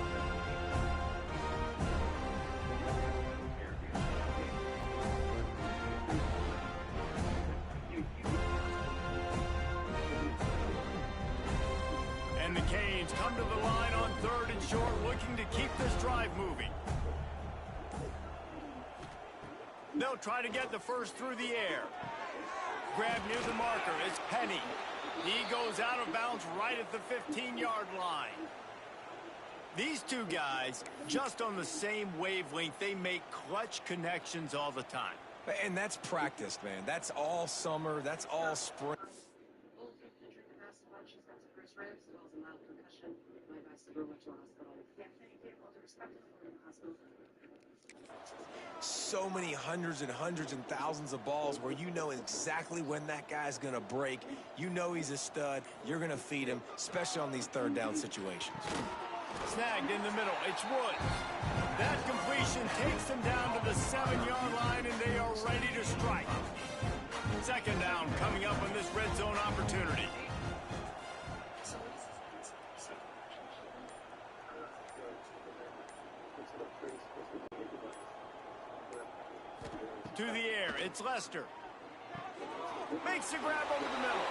And the Canes come to the line on third and short, looking to keep this drive moving. They'll try to get the first through the air. Grab near the marker. It's Penny. He goes out of bounds right at the 15-yard line. These two guys, just on the same wavelength, they make clutch connections all the time. And that's practiced, man. That's all summer. That's all spring. Both have been injured the past month. She's got some bruised ribs as well as a mild concussion. My advice to her went to the hospital. Yeah, thank you. All due respect to her in the hospital. So many hundreds and thousands of balls where you know exactly when that guy's going to break. You know he's a stud. You're going to feed him, especially on these third down situations. Snagged in the middle. It's Wood. That completion takes them down to the 7-yard line, and they are ready to strike. Second down coming up on this red zone opportunity. To the air, it's Lester. Makes the grab over the middle.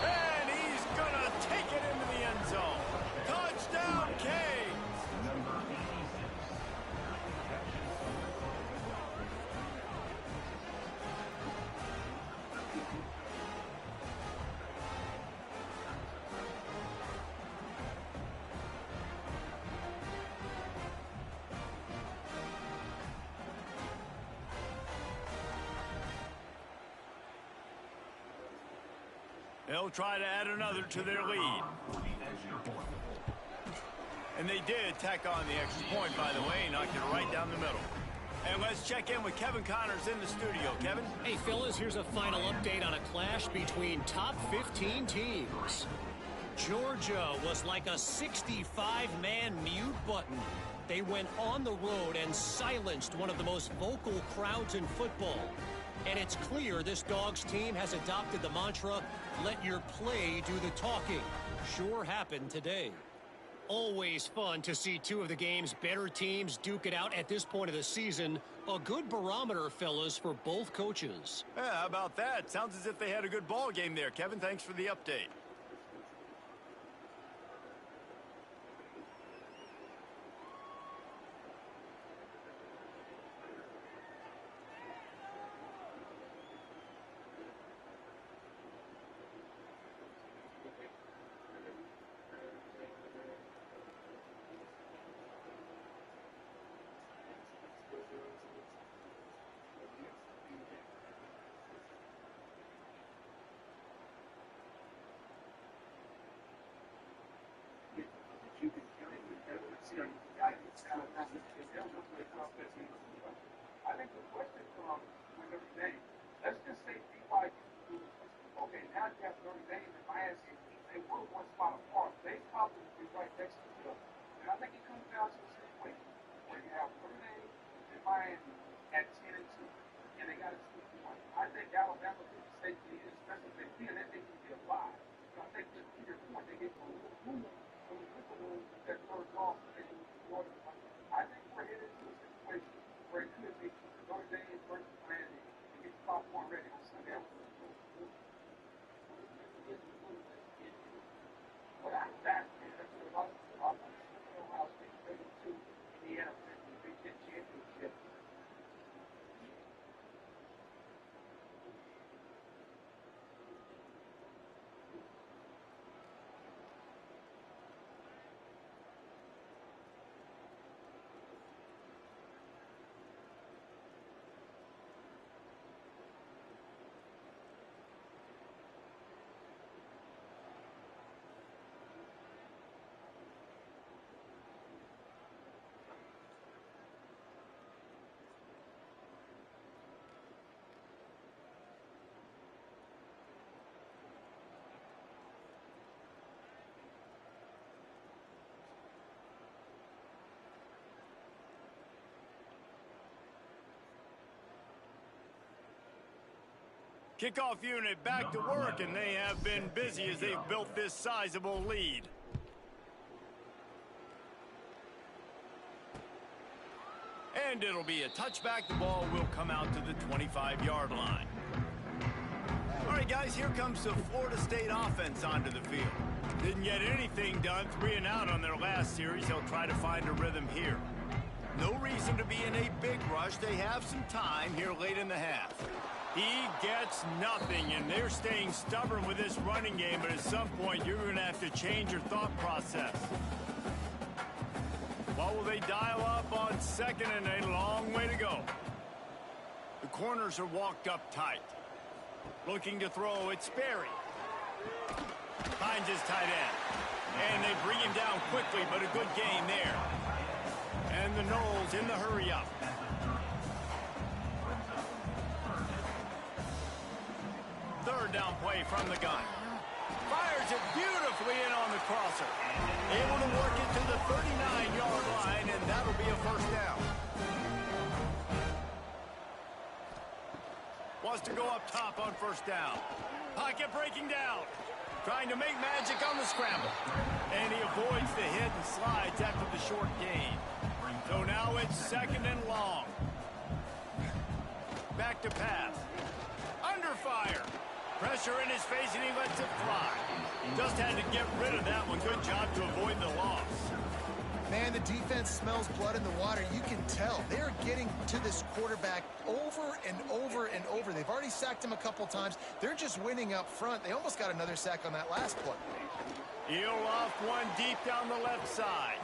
And he's gonna take it into the end zone. Touchdown, Canes! They'll try to add another to their lead. And they did tack on the extra point, by the way, knocked it right down the middle. And let's check in with Kevin Connors in the studio. Kevin? Hey, fellas, here's a final update on a clash between top 15 teams. Georgia was like a 65-man mute button. They went on the road and silenced one of the most vocal crowds in football. And it's clear this Dogs team has adopted the mantra, let your play do the talking. Sure happened today. Always fun to see two of the game's better teams duke it out at this point of the season. A good barometer, fellas, for both coaches. Yeah, how about that? Sounds as if they had a good ball game there. Kevin, thanks for the update. I think the question comes with Notre Dame. Let's just say BYTE, okay, now you have Notre Dame and Miami. They were one spot apart. They probably be right next to each other. And I think it comes down to the situation where you have Notre Dame and Miami at 10 and 2, and they got a 2-1. I think Alabama could safely, especially if they win, that they can be alive. So I think to your point, they get a little room from the quicker room that third loss. I think we're headed to a situation where it could be Notre Dame versus Miami to get the top one ready on Sunday. But that's that, man. That's a lot Kickoff unit back to work, and they have been busy as they've built this sizable lead. And it'll be a touchback. The ball will come out to the 25-yard line. All right, guys, here comes the Florida State offense onto the field. Didn't get anything done, 3 and out on their last series. They'll try to find a rhythm here. No reason to be in a big rush. They have some time here late in the half. He gets nothing, and they're staying stubborn with this running game, but at some point, you're going to have to change your thought process. What will they dial up on second and a long way to go? The corners are walked up tight. Looking to throw, it's Sperry. Finds his tight end. And they bring him down quickly, but a good gain there. And the Knowles in the hurry up. Third down play from the gun. Fires it beautifully in on the crosser. Able to work it to the 39-yard line, and that'll be a first down. Wants to go up top on first down. Pocket breaking down. Trying to make magic on the scramble. And he avoids the hit and slides after the short gain. So now it's second and long. Back to pass. Under fire. Pressure in his face, and he lets it fly. Just had to get rid of that one. Good job to avoid the loss. Man, the defense smells blood in the water. You can tell. They're getting to this quarterback over and over and over. They've already sacked him a couple times. They're just winning up front. They almost got another sack on that last play. He'll off one deep down the left side.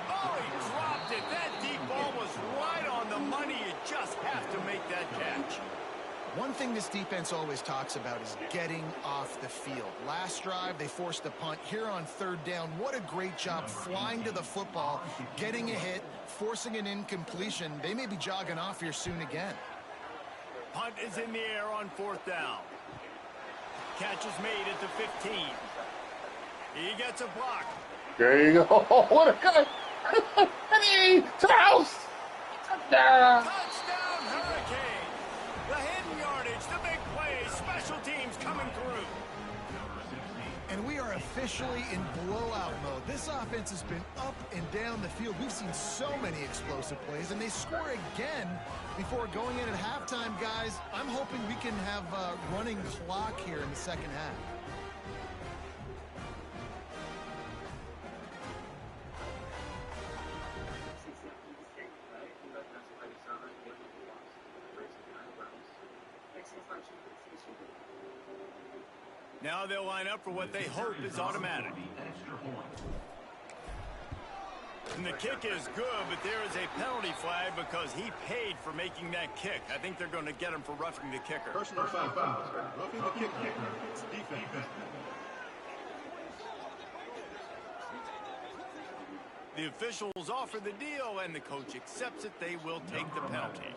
Oh, he dropped it. That deep ball was right on the money. You just have to make that catch. One thing this defense always talks about is getting off the field. Last drive, they forced a punt. Here on third down, what a great job flying to the football, getting a hit, forcing an incompletion. They may be jogging off here soon again. Punt is in the air on fourth down. Catch is made at the 15. He gets a block. There you go. What a guy. Hey, to the house. Touchdown. Touchdown, Hurricane. The hidden yardage, the big plays, special teams coming through. And we are officially in blowout mode. This offense has been up and down the field. We've seen so many explosive plays, and they score again before going in at halftime, guys. I'm hoping we can have a running clock here in the second half. Now they'll line up for what they hope is automatic. And the kick is good, but there is a penalty flag because he paid for making that kick. I think they're going to get him for roughing the kicker. Personal foul. Roughing the kicker. Defense. The officials offer the deal, and the coach accepts it. They will take the penalty.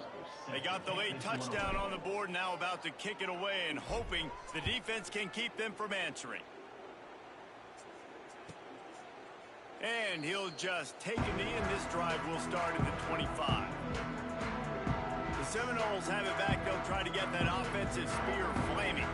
They got the late touchdown on the board, now about to kick it away and hoping the defense can keep them from answering. And he'll just take a knee, and this drive will start at the 25. The Seminoles have it back. They'll try to get that offensive spear flaming.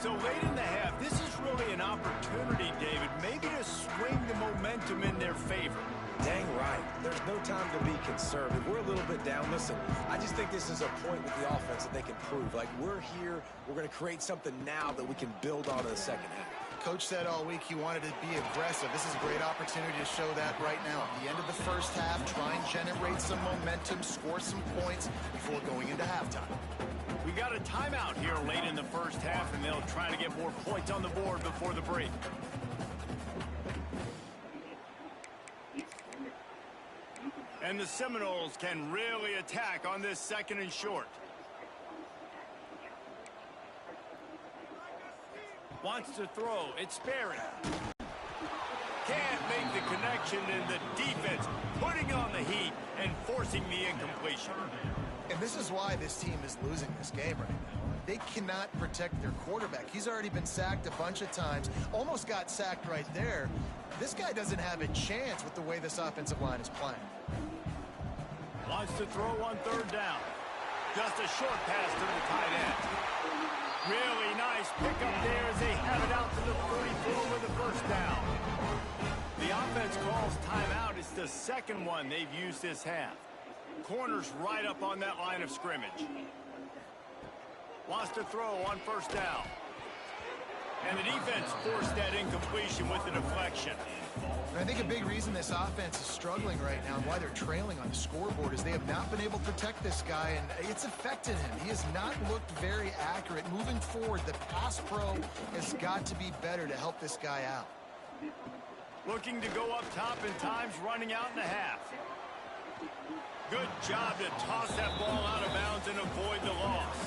So late in the half, this is really an opportunity, David, maybe to swing the momentum in their favor. Dang right. There's no time to be conservative. We're a little bit down. Listen, I just think this is a point with the offense that they can prove. Like, we're here. We're going to create something now that we can build on in the second half. Coach said all week he wanted to be aggressive. This is a great opportunity to show that right now. At the end of the first half, try and generate some momentum, score some points before going into halftime. We got a timeout here late in the first half, and they'll try to get more points on the board before the break. And the Seminoles can really attack on this second and short. Wants to throw. It's Sperry. Can't make the connection, and the defense putting on the heat and forcing the incompletion. And this is why this team is losing this game right now. They cannot protect their quarterback. He's already been sacked a bunch of times. Almost got sacked right there. This guy doesn't have a chance with the way this offensive line is playing. Wants to throw on third down. Just a short pass to the tight end. Really nice pickup there as they have it out to the 44 with the first down. The offense calls timeout. It's the second one they've used this half. Corner's right up on that line of scrimmage. Wants to throw on first down. And the defense forced that incompletion with the deflection. I think a big reason this offense is struggling right now and why they're trailing on the scoreboard is they have not been able to protect this guy, and it's affected him. He has not looked very accurate. Moving forward, the pass pro has got to be better to help this guy out. Looking to go up top in times, running out in the half. Good job to toss that ball out of bounds and avoid the loss.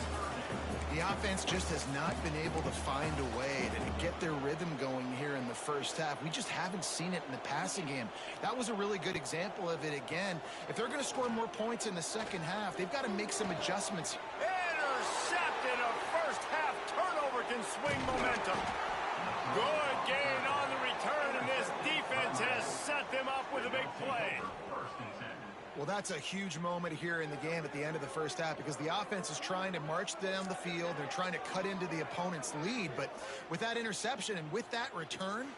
The offense just has not been able to find a way to get their rhythm going here in the first half. We just haven't seen it in the passing game. That was a really good example of it again. If they're going to score more points in the second half, they've got to make some adjustments. Intercepted. A first half turnover can swing momentum. Good gain on the return, and this defense has set them up with a big play. Well, that's a huge moment here in the game at the end of the first half because the offense is trying to march down the field. They're trying to cut into the opponent's lead. But with that interception and with that return,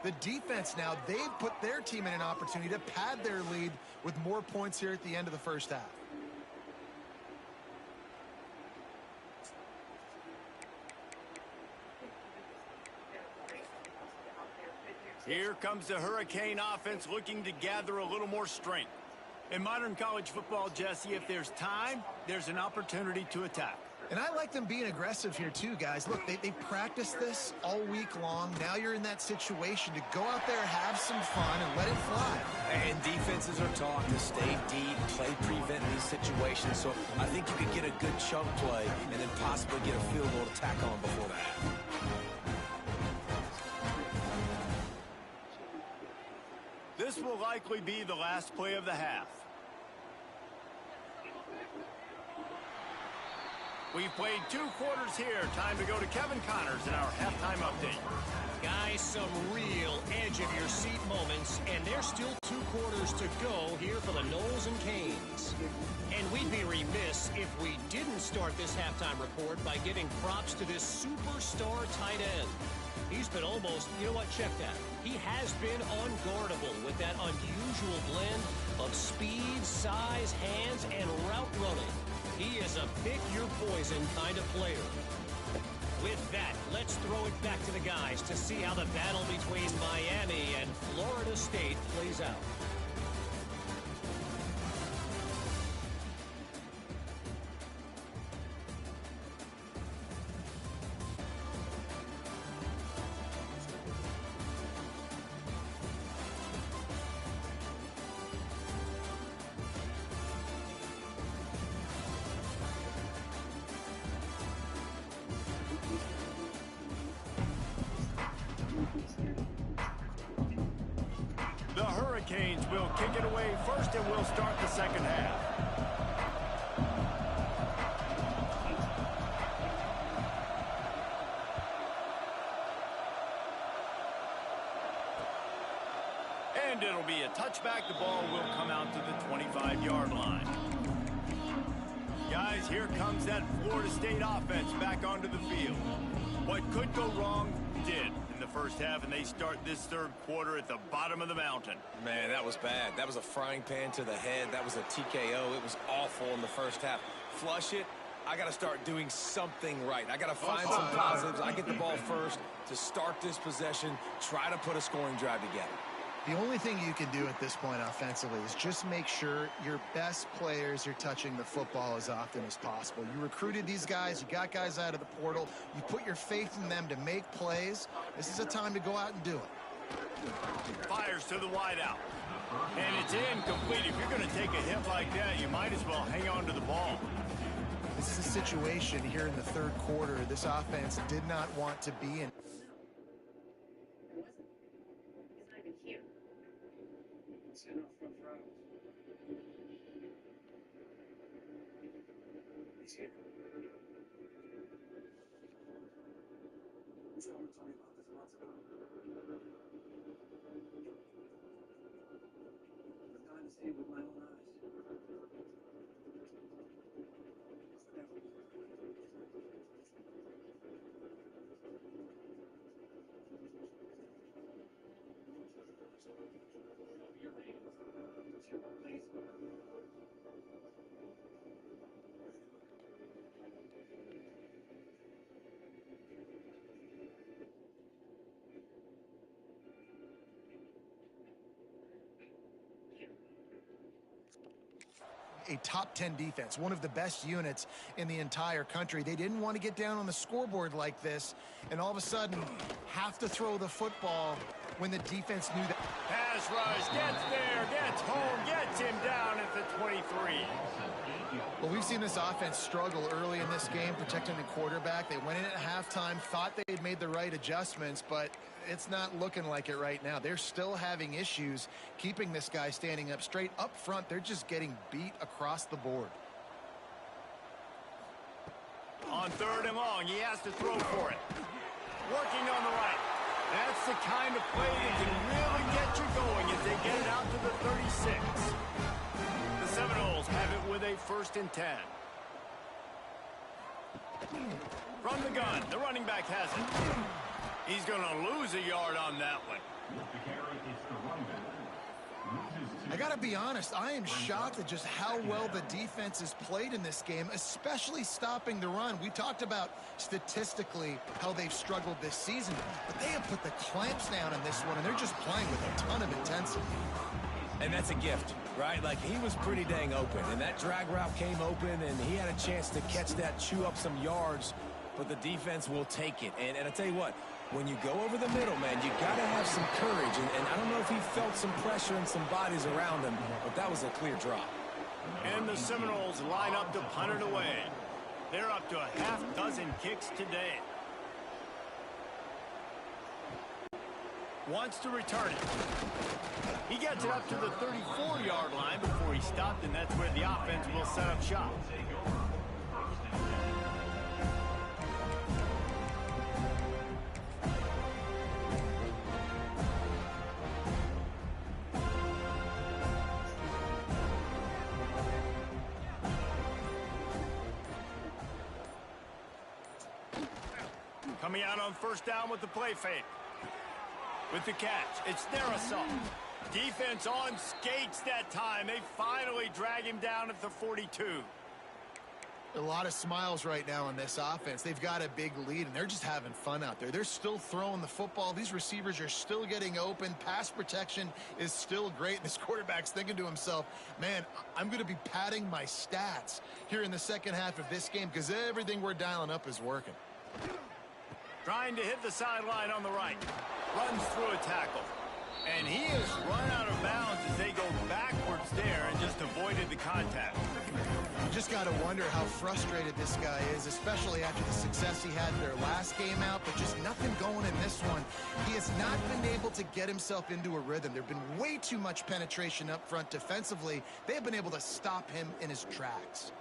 the defense now, they've put their team in an opportunity to pad their lead with more points here at the end of the first half. Here comes the Hurricane offense looking to gather a little more strength. In modern college football, Jesse, if there's time, there's an opportunity to attack. And I like them being aggressive here too, guys. Look, they practiced this all week long. Now you're in that situation to go out there, have some fun, and let it fly. And defenses are taught to stay deep, play prevent these situations. So I think you could get a good chunk play and then possibly get a field goal to tack on before that. This will likely be the last play of the half. We've played 2 quarters here. Time to go to Kevin Connors in our halftime update. Guys, some real edge-of-your-seat moments, and there's still 2 quarters to go here for the Knowles and Canes. And we'd be remiss if we didn't start this halftime report by giving props to this superstar tight end. He's been almost, you know what, check that. He has been unguardable with that unusual blend of speed, size, hands, and route running. He is a pick-your-poison kind of player. With that, let's throw it back to the guys to see how the battle between Miami and Florida State plays out. The Hurricanes will kick it away first, and we'll start the second half. And it'll be a touchback. The ball will come out to the 25-yard line. Guys, here comes that Florida State offense back onto the field. What could go wrong did in the first half, and they start this third quarter at the bottom of the mountain. Man, that was bad. That was a frying pan to the head. That was a TKO. It was awful in the first half. Flush it. I got to start doing something right. I got to find some positives. I get the ball first to start this possession, try to put a scoring drive together. The only thing you can do at this point offensively is just make sure your best players are touching the football as often as possible. You recruited these guys. You got guys out of the portal. You put your faith in them to make plays. This is a time to go out and do it. Fires to the wideout. And it's incomplete. If you're going to take a hit like that, you might as well hang on to the ball. This is a situation here in the third quarter this offense did not want to be in. Sit up front row. He's here. Someone told me about this months ago. I'm dying to see it with my own eyes. a top 10 defense, one of the best units in the entire country. They didn't want to get down on the scoreboard like this, and all of a sudden have to throw the football when the defense knew that. Pass rush, gets there, gets home, gets him down at the 23. Well, we've seen this offense struggle early in this game protecting the quarterback. They went in at halftime, thought they'd made the right adjustments, but it's not looking like it right now. They're still having issues keeping this guy standing up straight. Up front, they're just getting beat across the board. On 3rd and long, he has to throw for it. Working on the right. That's the kind of play that can really get you going as they get it out to the 36. The Seminoles have it with a 1st and 10. From the gun, the running back has it. He's going to lose a yard on that one. I got to be honest, I am shocked at just how well the defense has played in this game, especially stopping the run. We talked about statistically how they've struggled this season, but they have put the clamps down in this one, and they're just playing with a ton of intensity. And that's a gift, right? Like, he was pretty dang open, and that drag route came open, and he had a chance to catch that, chew up some yards, but the defense will take it. And I tell you what, when you go over the middle, man, you got to have some courage. And I don't know if he felt some pressure and some bodies around him, but that was a clear drop. And the Seminoles line up to punt it away. They're up to a half dozen kicks today. Wants to return it. He gets it up to the 34-yard line before he stopped, and that's where the offense will set up shop. Coming out on 1st down with the play fake. With the catch, it's their assault. Defense on skates that time. They finally drag him down at the 42. A lot of smiles right now on this offense. They've got a big lead, and they're just having fun out there. They're still throwing the football. These receivers are still getting open. Pass protection is still great. This quarterback's thinking to himself, man, I'm going to be padding my stats here in the second half of this game because everything we're dialing up is working. Trying to hit the sideline on the right. Runs through a tackle. And he is run out of bounds as they go backwards there and just avoided the contact. You just got to wonder how frustrated this guy is, especially after the success he had in their last game out, but just nothing going in this one. He has not been able to get himself into a rhythm. There have been way too much penetration up front defensively. They have been able to stop him in his tracks.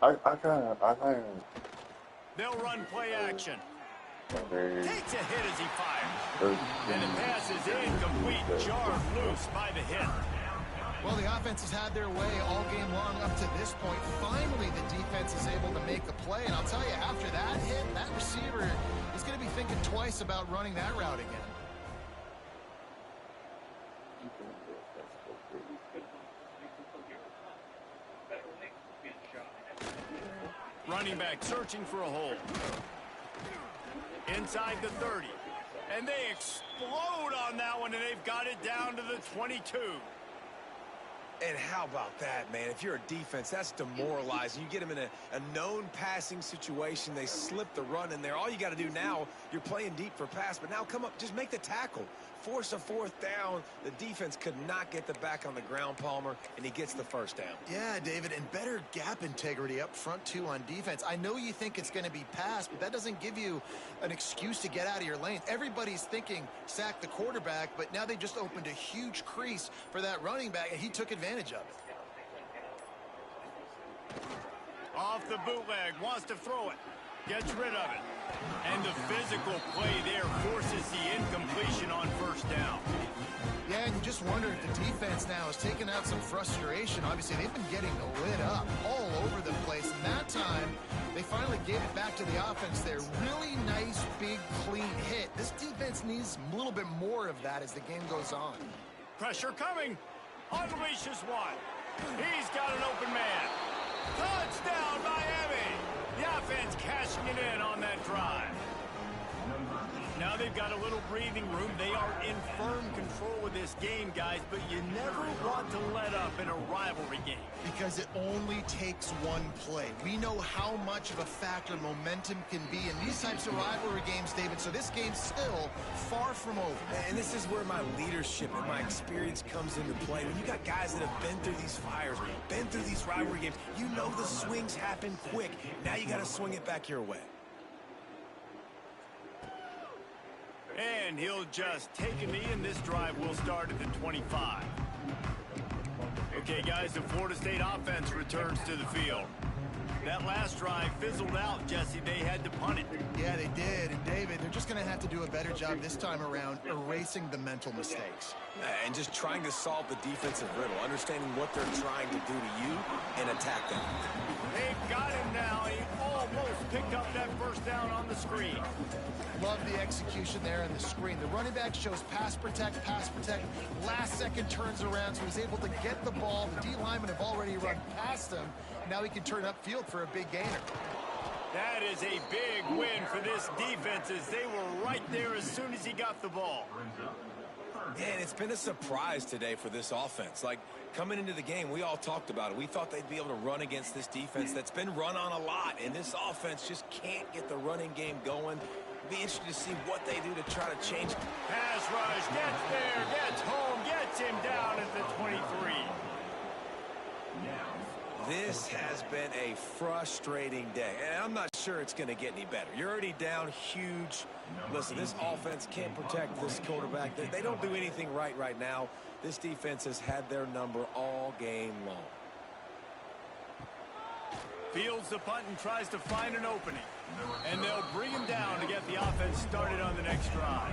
I kind of. They'll run play action. Takes a hit as he fires. And the pass is incomplete. Jarred loose by the hit. Well, the offense has had their way all game long up to this point. Finally, the defense is able to make a play. And I'll tell you, after that hit, that receiver is going to be thinking twice about running that route again. Running back searching for a hole. Inside the 30. And they explode on that one, and they've got it down to the 22. And how about that, man? If you're a defense, that's demoralizing. You get them in a known passing situation. They slip the run in there. All you got to do now, you're playing deep for pass, but now come up, just make the tackle. Force a 4th down. The defense could not get the back on the ground, Palmer, and he gets the 1st down. Yeah, David, and better gap integrity up front, too, on defense. I know you think it's going to be pass, but that doesn't give you an excuse to get out of your lane. Everybody's thinking sack the quarterback, but now they just opened a huge crease for that running back, and he took advantage of it. Off the bootleg, wants to throw it. Gets rid of it. And the physical play there forces the incompletion on 1st down. Yeah, and you just wonder if the defense now is taking out some frustration. Obviously, they've been getting lit up all over the place. And that time, they finally gave it back to the offense there. Really nice, big, clean hit. This defense needs a little bit more of that as the game goes on. Pressure coming. Unleashes one. He's got an open man. Touchdown, Miami. The offense cashing it in on that drive. Now they've got a little breathing room. They are in firm control of this game, guys, but you never want to let up in a rivalry game. Because it only takes one play. We know how much of a factor momentum can be in these types of rivalry games, David, so this game's still far from over. And this is where my leadership and my experience comes into play. When you got guys that have been through these fires, been through these rivalry games, you know the swings happen quick. Now you got to swing it back your way. And he'll just take a knee, and this drive will start at the 25. Okay, guys, the Florida State offense returns to the field. That last drive fizzled out, Jesse. They had to punt it. Yeah, they did. And, David, they're just going to have to do a better job this time around erasing the mental mistakes. And just trying to solve the defensive riddle, understanding what they're trying to do to you and attack them. They've got him now. He almost picked up that first down on the screen. Love the execution there on the screen. The running back shows pass protect, last second turns around, so he's able to get the ball. The D linemen have already run past him. Now he can turn upfield for a big gainer. That is a big win for this defense, as they were right there as soon as he got the ball. And it's been a surprise today for this offense. Like, coming into the game, we all talked about it. We thought they'd be able to run against this defense that's been run on a lot, and this offense just can't get the running game going. Be interested to see what they do to try to change it. Pass rush, gets there, gets home, gets him down at the 23. This has been a frustrating day, and I'm not sure it's going to get any better. You're already down huge. Listen, this offense can't protect this quarterback. They don't do anything right now. This defense has had their number all game long. Fields the punt and tries to find an opening. And they'll bring him down to get the offense started on the next drive.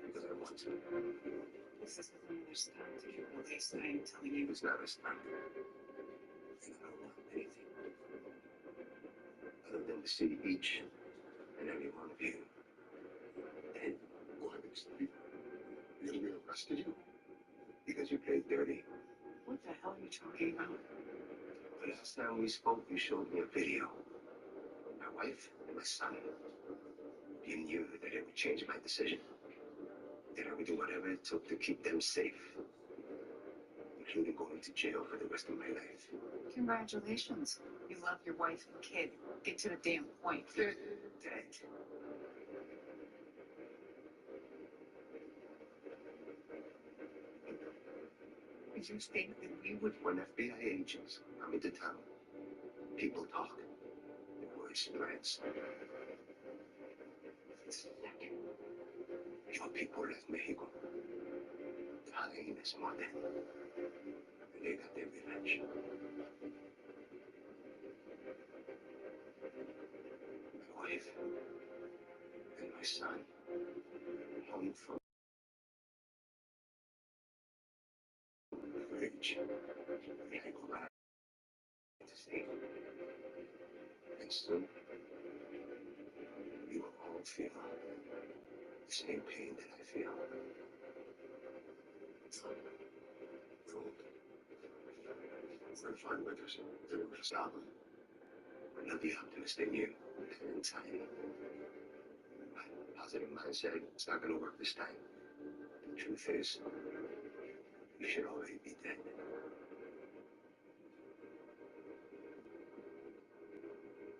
Because I want to. This is the understand. What he's saying, telling you is not understand. And I don't want anything other than to see each and every one of you dead. Why would you? You're going to be arrested, you? Because you played dirty. What the hell are you talking about? The last time we spoke, you showed me a video. My wife and my son. You knew that it would change my decision. That I would do whatever it took to keep them safe. Including going to jail for the rest of my life. Congratulations. You love your wife and kid. Get to the damn point. Dead. Did you think that we would, when FBI agents come into town, people talk, the word spreads. Your people left Mexico, dying this morning, and they got their revenge. My wife and my son home from the bridge. I go back to stay. And soon, you will all feel the same pain that I feel. We're gonna find winners. We're gonna stop them. We're gonna be optimistic in you. And in time, my positive mindset, it's not gonna work this time. The truth is, you should already be dead.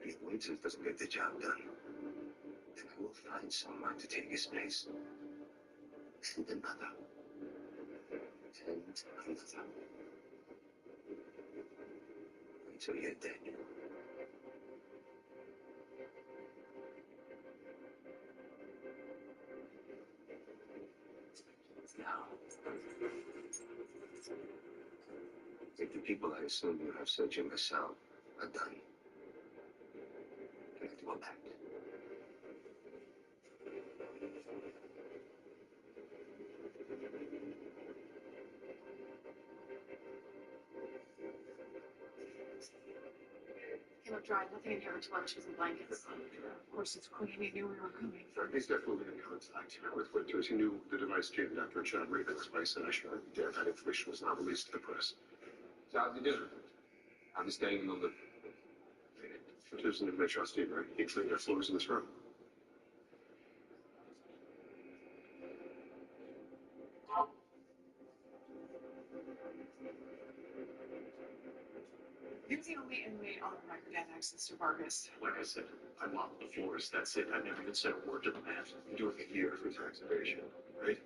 If Winters doesn't get the job done, then I will find someone to take his place. And another. And another. Until you're dead. Now, if the people I assume you have searching us out are done, I have to go back. Hey, look, dry, nothing in here but lunches and blankets. Of course, it's clean. He knew we were coming. He's definitely in contact with Winters. He knew the device jammed after Chad Ravens by Sasha. That information was not released to the press. So how's he doing? I'm staying in the loop. Winters and I trust him, right? He cleaned our floors in this room. He was the only inmate on the record that had access to Vargas. Like I said, I mopped the floors. That's it. I never even said a word to the man. I'm doing a year for tax evasion, right?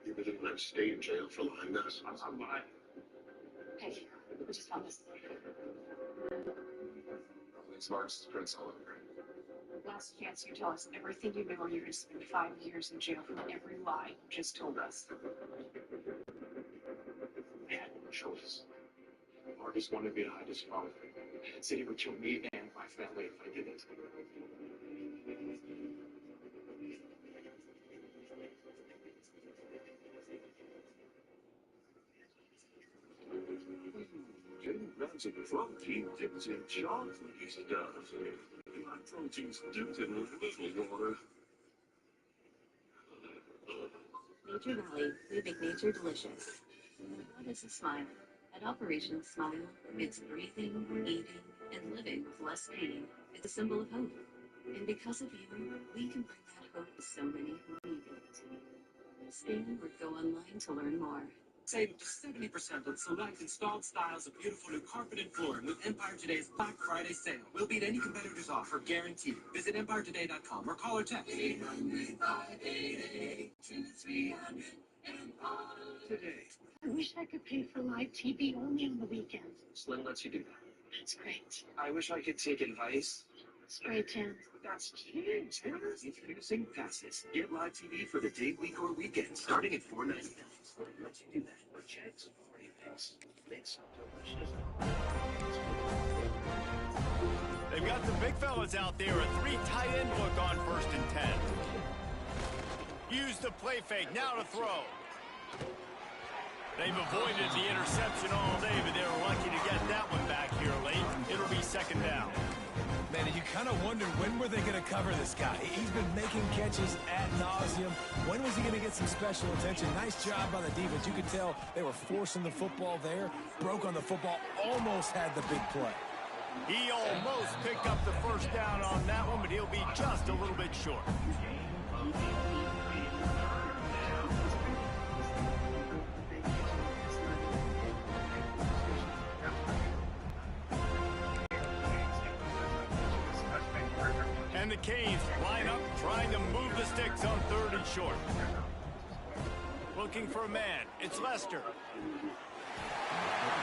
You really want to stay in jail for lying to us? I'm lying. Hey, we just found this. These marks prints all over. Last chance you tell us everything you know, or you're going to spend 5 years in jail for every lie you just told us. I had no choice. Marcus wanted me to hide his phone. And said he would kill me and my family if I didn't. That's a protein dipped in chocolate stuff. My protein's dipped in a little water. Nature Valley, we make nature delicious. What is a smile? At Operation Smile, it's breathing, eating, and living with less pain. It's a symbol of hope. And because of you, we can bring that hope to so many who need it. Scan or go online to learn more. Save up to 70% on select installed styles of beautiful new carpet and flooring with Empire Today's Black Friday sale. We'll beat any competitor's offer, guaranteed. Visit EmpireToday.com or call or text 800-588-2300 Today. I wish I could pay for live TV only on the weekends. Slim lets you do that. That's great. I wish I could take advice. That's great, Tim. That's kids. Introducing Passes. Get live TV for the day, week, or weekend, starting at $4.99. Slim lets you do that for checks, party picks. It's delicious. They've got the big fellas out there. A 3 tight end look on 1st and 10. Use the play fake. Now to throw. They've avoided the interception all day, but they were lucky to get that one back here late. It'll be 2nd down. Man, you kind of wondered when were they going to cover this guy. He's been making catches ad nauseum. When was he going to get some special attention? Nice job by the defense. You could tell they were forcing the football there. Broke on the football, almost had the big play. He almost picked up the 1st down on that one, but he'll be just a little bit short. And the Canes line up, trying to move the sticks on 3rd and short. Looking for a man. It's Lester.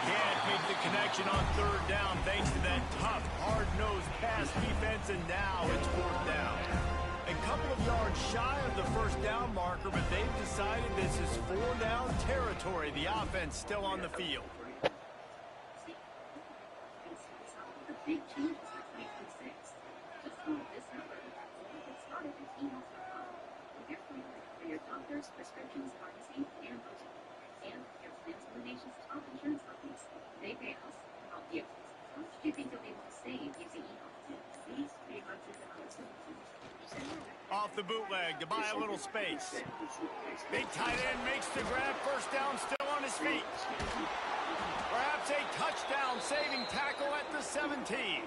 Can't make the connection on 3rd down thanks to that tough, hard-nosed pass defense, and now it's 4th down. A couple of yards shy of the 1st down marker, but they've decided this is 4-down territory. The offense still on the field. The big changes for 2026. Just call this number. Get started at email.com. With your phone for your doctors, prescriptions, pharmacy, and hotel. And your plans for the nation's top insurance companies. They pay us to help you. How much do you think you'll be able to save using email? These 300 Off the bootleg to buy a little space. Big tight end makes the grab. 1st down, still on his feet. Perhaps a touchdown-saving tackle at the 17.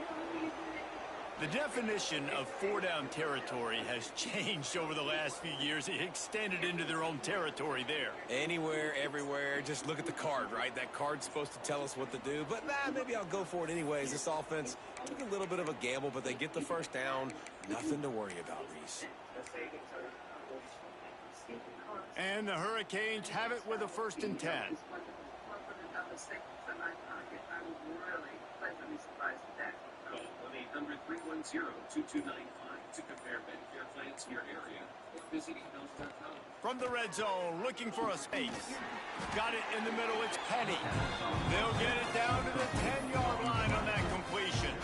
The definition of 4-down territory has changed over the last few years. It extended into their own territory there. Anywhere, everywhere, just look at the card, right? That card's supposed to tell us what to do, but maybe I'll go for it anyways. This offense took a little bit of a gamble, but they get the 1st down. Nothing to worry about, Reese. And the Hurricanes have it with a 1st and 10. Number 310-2295 to compare Medicare plans in your area or visit emails.com. From the red zone, looking for a space. Got it in the middle, it's Penny. They'll get it down to the 10-yard line on that completion.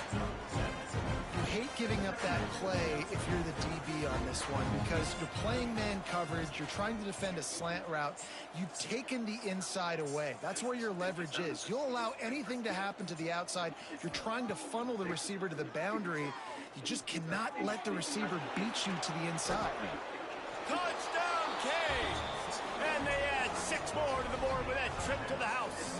You hate giving up that play if you're the DB on this one, because you're playing man coverage, you're trying to defend a slant route, you've taken the inside away. That's where your leverage is. You'll allow anything to happen to the outside. You're trying to funnel the receiver to the boundary. You just cannot let the receiver beat you to the inside. Touchdown, Canes! And they add 6 more to the board with that trip to the house.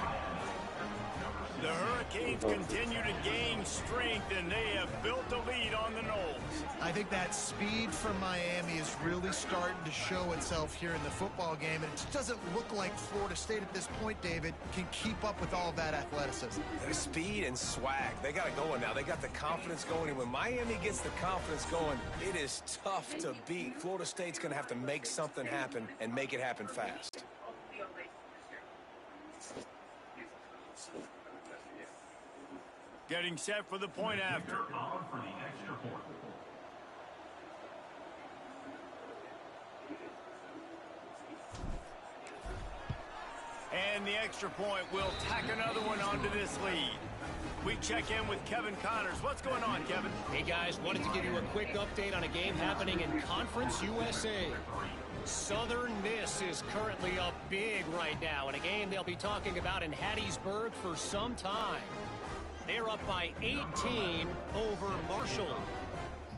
The Hurricanes continue to gain strength, and they have built a lead on the Noles. I think that speed from Miami is really starting to show itself here in the football game, and it just doesn't look like Florida State at this point, David, can keep up with all of that athleticism. There's speed and swag. They got it going now. They got the confidence going, and when Miami gets the confidence going, it is tough to beat. Florida State's going to have to make something happen and make it happen fast. Getting set for the point after. And the extra point will tack another one onto this lead. We check in with Kevin Connors. What's going on, Kevin? Hey, guys, wanted to give you a quick update on a game happening in Conference USA. Southern Miss is currently up big right now in a game they'll be talking about in Hattiesburg for some time. They're up by 18 over Marshall.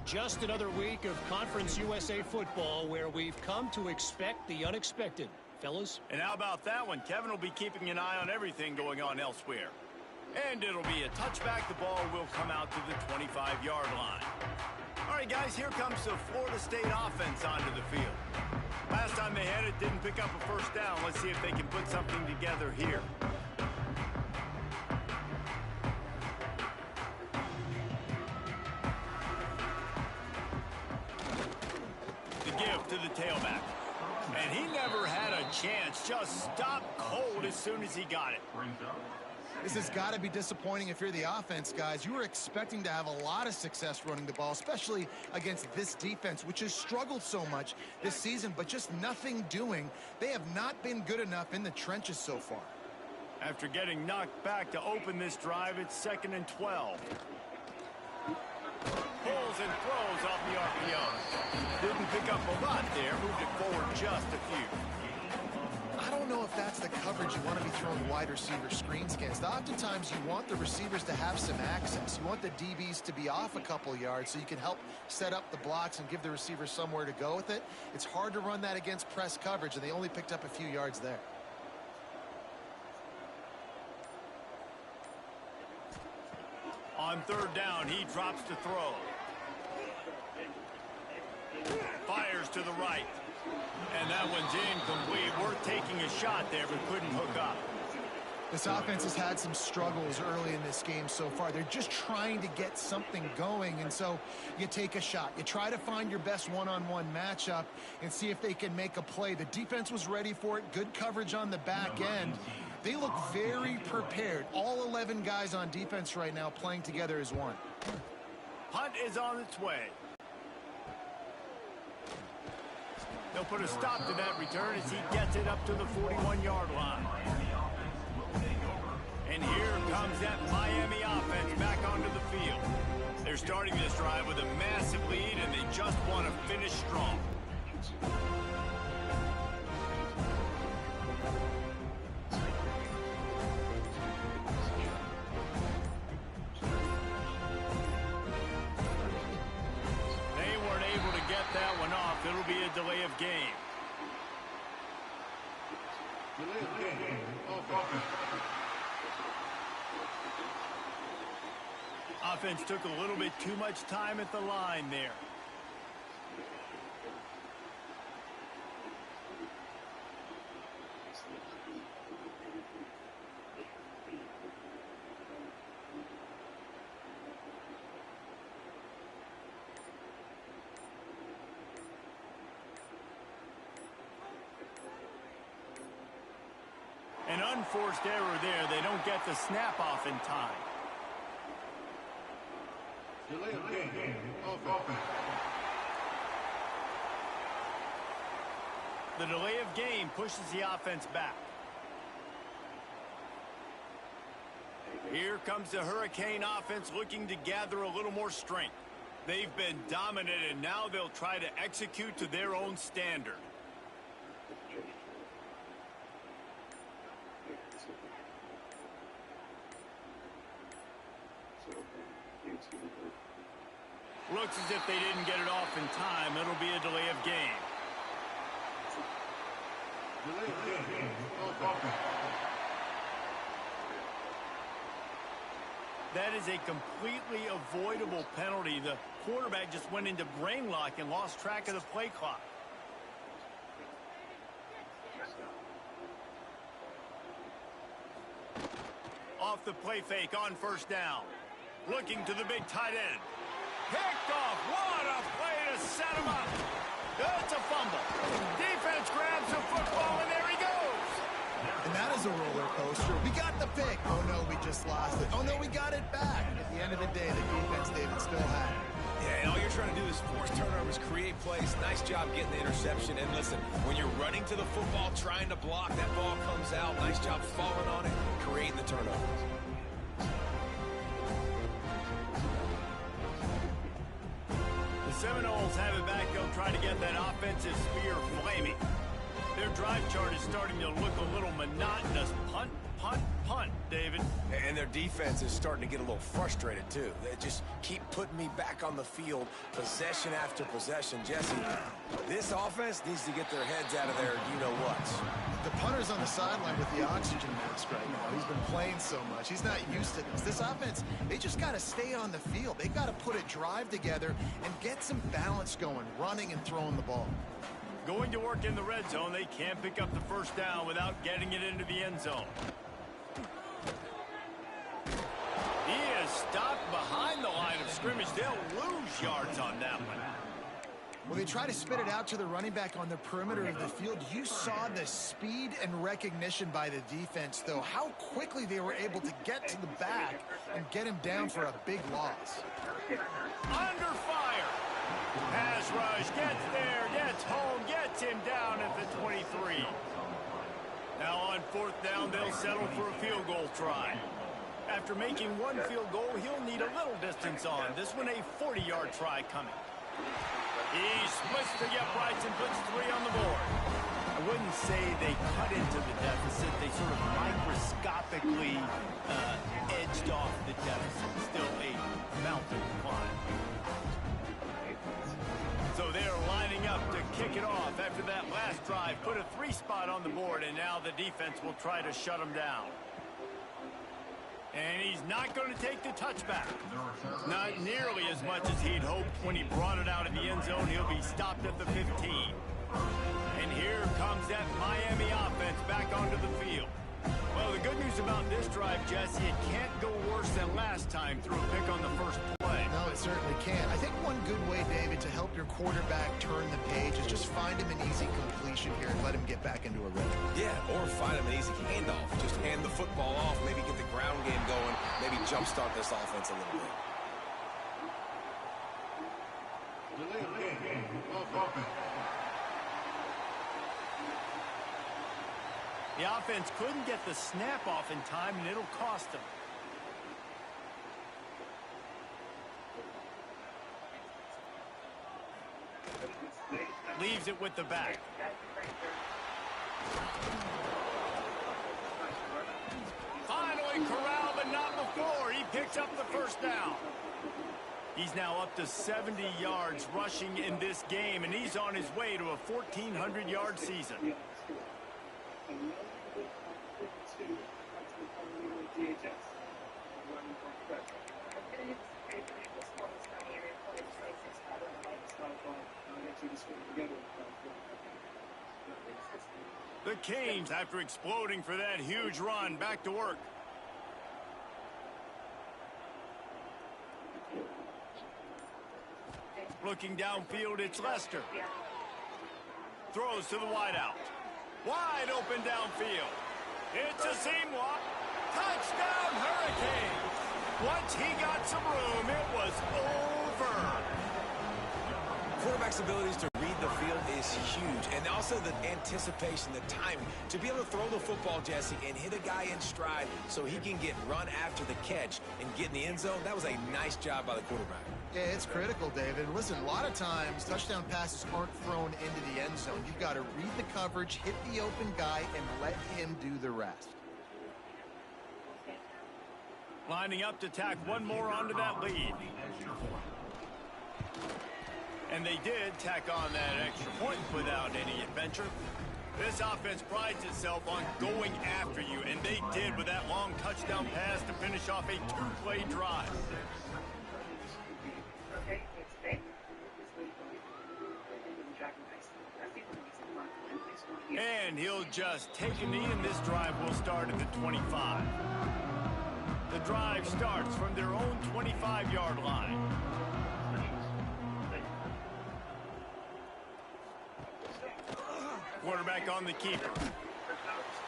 Just another week of Conference USA football where we've come to expect the unexpected. Fellas? And how about that one? Kevin will be keeping an eye on everything going on elsewhere. And it'll be a touchback. The ball will come out to the 25-yard line. All right, guys, here comes the Florida State offense onto the field. Last time they had it, didn't pick up a first down. Let's see if they can put something together here. Give to the tailback. And he never had a chance. Just stopped cold as soon as he got it. This has got to be disappointing if you're the offense, guys. You were expecting to have a lot of success running the ball, especially against this defense, which has struggled so much this season, but just nothing doing. They have not been good enough in the trenches so far. After getting knocked back to open this drive, it's 2nd and 12. Pulls and throws off the RPO. Didn't pick up a lot there. Moved it forward just a few. I don't know if that's the coverage you want to be throwing wide receiver screens against. Oftentimes, you want the receivers to have some access. You want the DBs to be off a couple yards so you can help set up the blocks and give the receivers somewhere to go with it. It's hard to run that against press coverage, and they only picked up a few yards there. On 3rd down, he drops to throw. Fires to the right. And that one's incomplete. Worth taking a shot there, but couldn't hook up. This offense has had some struggles early in this game so far. They're just trying to get something going, and so you take a shot. You try to find your best one-on-one matchup and see if they can make a play. The defense was ready for it. Good coverage on the back end. They look very prepared. All 11 guys on defense right now playing together as one. Punt is on its way. They'll put a stop to that return as he gets it up to the 41-yard line. And here comes that Miami offense back onto the field. They're starting this drive with a massive lead, and they just want to finish strong. That one off. It'll be a delay of game. Delay of game. Offense took a little bit too much time at the line there. An unforced error there. They don't get the snap off in time. Delay of game. The delay of game pushes the offense back. Here comes the Hurricane offense looking to gather a little more strength. They've been dominated, and now they'll try to execute to their own standard. Looks as if they didn't get it off in time. It'll be a delay of game. That is a completely avoidable penalty. The quarterback just went into brain lock and lost track of the play clock. Off the play fake on first down. Looking to the big tight end. Picked off. What a play to set him up. It's a fumble. Defense grabs the football, and there he goes. And that is a roller coaster. We got the pick. Oh, no, we just lost it. Oh, no, we got it back. At the end of the day, the defense, David, still had it. Yeah, and all you're trying to do is force turnovers, create plays. Nice job getting the interception. And listen, when you're running to the football, trying to block, that ball comes out. Nice job falling on it, creating the turnovers. Seminoles have it back. They'll try to get that offensive spear flaming. Their drive chart is starting to look a little monotonous. Punt, punt, punt, David. And their defense is starting to get a little frustrated, too. They just keep putting me back on the field, possession after possession. Jesse, this offense needs to get their heads out of their you-know-whats. The punter's on the sideline with the oxygen mask right now. He's been playing so much. He's not used to this. This offense, they just got to stay on the field. They got to put a drive together and get some balance going, running and throwing the ball. Going to work in the red zone, they can't pick up the first down without getting it into the end zone. He is stopped behind the line of scrimmage. They'll lose yards on that one. Well, they try to spit it out to the running back on the perimeter of the field. You saw the speed and recognition by the defense, though. How quickly they were able to get to the back and get him down for a big loss. Under fire. Pass rush, gets there, gets home, gets him down at the 23. Now on fourth down, they'll settle for a field goal try. After making one field goal, he'll need a little distance on. This one a 40-yard try coming. He splits the uprights and puts 3 on the board. I wouldn't say they cut into the deficit. They sort of microscopically edged off the deficit. Still a mountain to climb. So they're lining up to kick it off after that last drive. Put a 3 spot on the board, and now the defense will try to shut them down. And he's not going to take the touchback. Not nearly as much as he'd hoped when he brought it out in the end zone. He'll be stopped at the 15. And here comes that Miami offense back onto the field. Well, the good news about this drive, Jesse, it can't go worse than last time through a pick on the first play. No, it certainly can't. I think one good way, David, to help your quarterback turn the page is just find him an easy completion here and let him get back into a rhythm. Yeah, or find him an easy handoff. Just hand the football off, maybe get the ground game going, maybe jumpstart this offense a little bit. The offense couldn't get the snap off in time, and it'll cost them. Leaves it with the back. Finally corralled, but not before. He picks up the first down. He's now up to 70 yards rushing in this game, and he's on his way to a 1,400-yard season. The Canes, after exploding for that huge run, back to work. Looking downfield, it's Lester. Throws to the wideout. Wide open downfield. It's a seam walk. Touchdown, Hurricanes. Once he got some room, it was over. Quarterback's abilities to read the field is huge. And also the anticipation, the timing. To be able to throw the football, Jesse, and hit a guy in stride so he can get run after the catch and get in the end zone, that was a nice job by the quarterback. Yeah, it's critical, David. Listen, a lot of times touchdown passes aren't thrown into the end zone. You've got to read the coverage, hit the open guy, and let him do the rest. Lining up to tack one more onto that lead. And they did tack on that extra point without any adventure. This offense prides itself on going after you, and they did with that long touchdown pass to finish off a two-play drive. And he'll just take a knee, and this drive will start at the 25. The drive starts from their own 25-yard line. Quarterback on the keeper.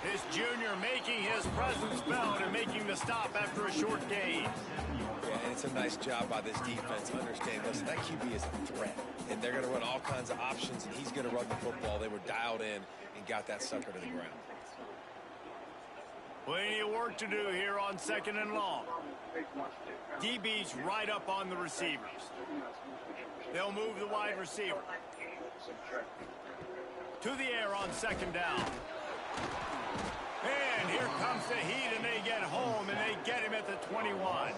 This junior making his presence felt and making the stop after a short gain. Yeah, and it's a nice job by this defense. Understand, listen, that QB is a threat, and they're going to run all kinds of options, and he's going to run the football. They were dialed in and got that sucker to the ground. Plenty of work to do here on 2nd and long. DB's right up on the receivers. They'll move the wide receiver to the air on 2nd down. And here comes the heat, and they get home, and they get him at the 21.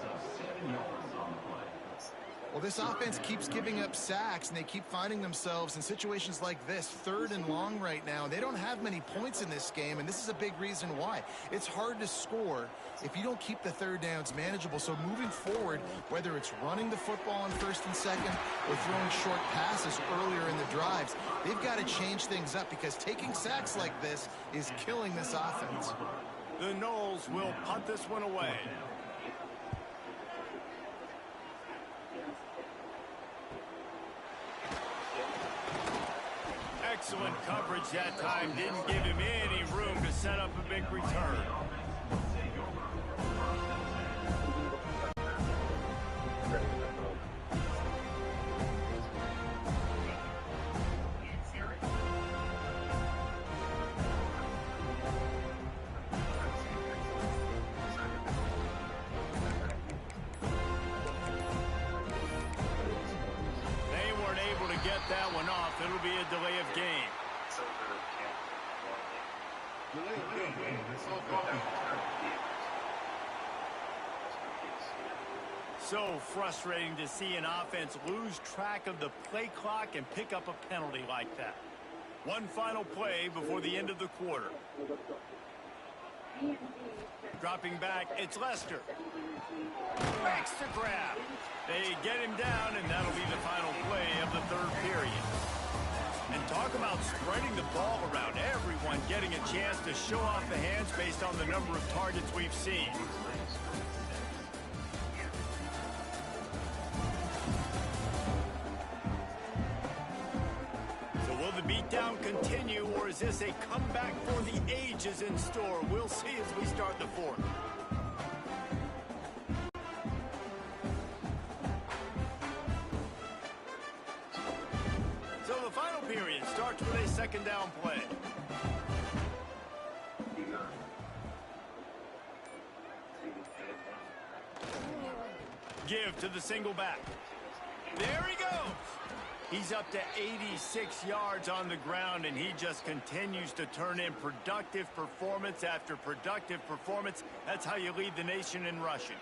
Well, this offense keeps giving up sacks, and they keep finding themselves in situations like this, 3rd and long right now. They don't have many points in this game, and this is a big reason why. It's hard to score if you don't keep the 3rd downs manageable. So moving forward, whether it's running the football on 1st and 2nd or throwing short passes earlier in the drives, they've got to change things up because taking sacks like this is killing this offense. The Noles will punt this one away. Excellent coverage that time. Didn't give him any room to set up a big return. They weren't able to get that one off. It'll be a delay of game. So frustrating to see an offense lose track of the play clock and pick up a penalty like that. One final play before the end of the quarter. Dropping back, it's Lester. Makes the grab. They get him down, and that'll be the final play of the 3rd period. And talk about spreading the ball around. Everyone getting a chance to show off the hands based on the number of targets we've seen. So will the beatdown continue, or is this a comeback for the ages in store? We'll see as we start the 4th. So the final period starts with a 2nd down play. Give to the single back. There he goes. He's up to 86 yards on the ground, and he just continues to turn in productive performance after productive performance. That's how you lead the nation in rushing.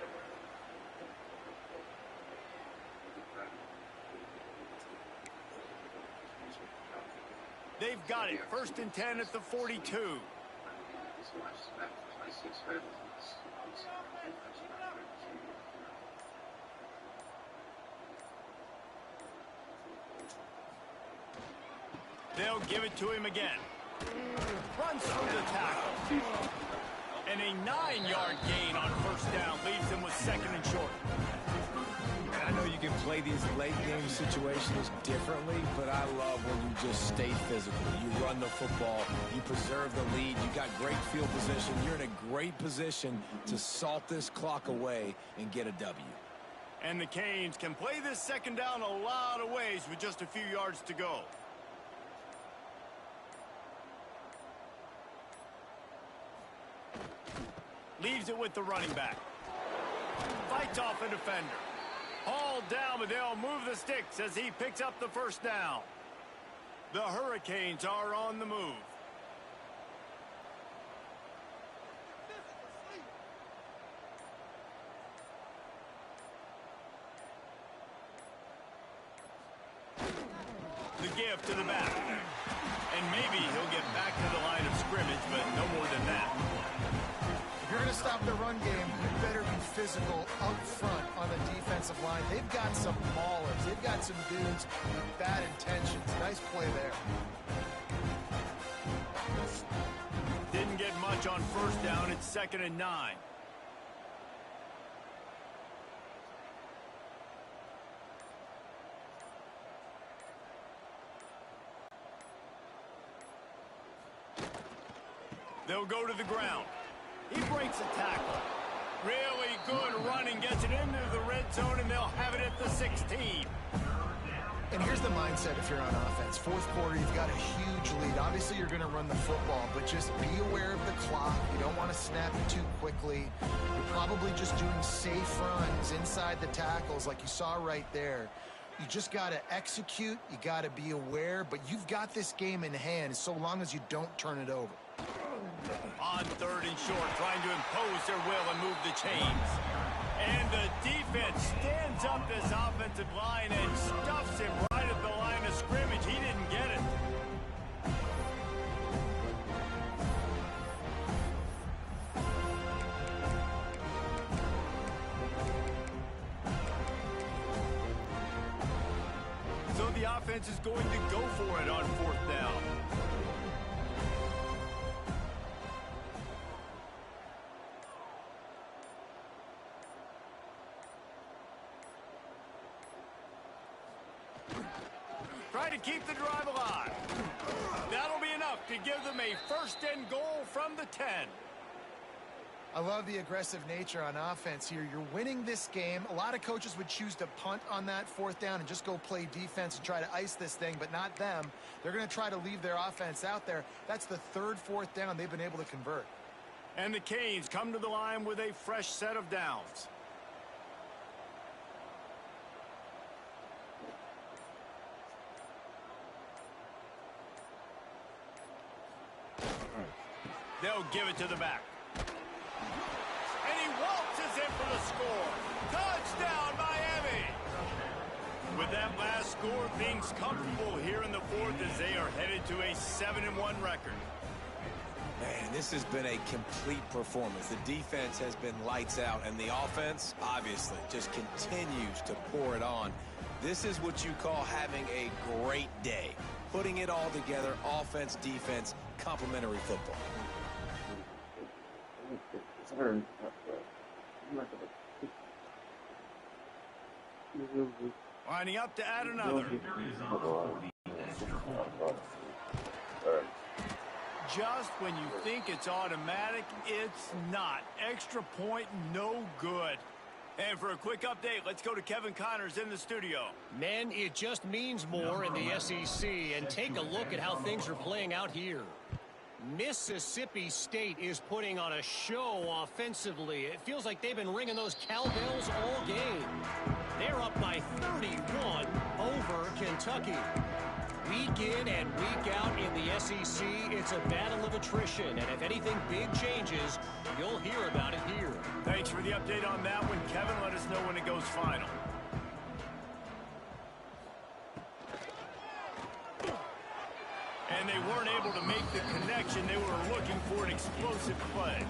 They've got it. 1st and 10 at the 42. They'll give it to him again. Runs through the tackle. And a 9-yard gain on 1st down leaves them with 2nd and short. I know you can play these late-game situations differently, but I love when you just stay physical. You run the football, you preserve the lead, you got great field position. You're in a great position to salt this clock away and get a W. And the Canes can play this 2nd down a lot of ways with just a few yards to go. Leaves it with the running back. Fights off a defender. Hauled down, but they'll move the sticks as he picks up the first down. The Hurricanes are on the move. The give to the back. And maybe he'll get back to the line of scrimmage, but no more than that. If you're going to stop the run game, you better be physical up front on the defensive line. They've got some maulers. They've got some dudes with bad intentions. Nice play there. Didn't get much on first down. It's 2nd and 9. They'll go to the ground. He breaks a tackle. Really good running, gets it into the red zone, and they'll have it at the 16. And here's the mindset if you're on offense. Fourth quarter, you've got a huge lead. Obviously, you're going to run the football, but just be aware of the clock. You don't want to snap it too quickly. You're probably just doing safe runs inside the tackles like you saw right there. You just got to execute. You got to be aware, but you've got this game in hand so long as you don't turn it over. On 3rd and short, trying to impose their will and move the chains. And the defense stands up this offensive line and stuffs him right at the line of scrimmage. He didn't get it. So the offense is going to go for it on 4th down. Try to keep the drive alive. That'll be enough to give them a 1st and goal from the 10. I love the aggressive nature on offense here. You're winning this game. A lot of coaches would choose to punt on that 4th down and just go play defense and try to ice this thing, but not them. They're going to try to leave their offense out there. That's the 3rd, 4th down they've been able to convert. And the Canes come to the line with a fresh set of downs. They'll give it to the back. And he waltzes in for the score. Touchdown, Miami! With that last score, things comfortable here in the 4th as they are headed to a 7-1 record. Man, this has been a complete performance. The defense has been lights out, and the offense, obviously, just continues to pour it on. This is what you call having a great day. Putting it all together, offense, defense, complementary football. Winding up to add another. Just when you think it's automatic, it's not. Extra point, no good. And for a quick update, let's go to Kevin Connors in the studio. Men, it just means more in the SEC, and take a look at how things are playing out here. Mississippi State is putting on a show offensively. It feels like they've been ringing those cowbells all game. They're up by 31 over Kentucky. Week in and week out in the SEC, it's a battle of attrition, and if anything big changes, you'll hear about it here. Thanks for the update on that one, Kevin. Let us know when it goes final. And they weren't able to make the connection. They were looking for an explosive play.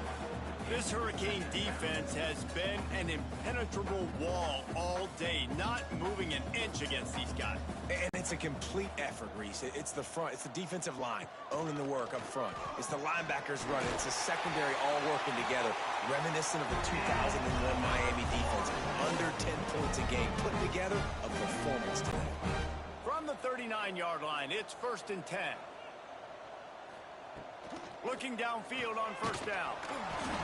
This Hurricane defense has been an impenetrable wall all day, not moving an inch against these guys. And it's a complete effort, Reese. It's the front. It's the defensive line owning the work up front. It's the linebackers running. It's the secondary all working together, reminiscent of the 2001 Miami defense. Under 10 points a game. Put together a performance today. From the 39-yard line, it's 1st and 10. Looking downfield on 1st down.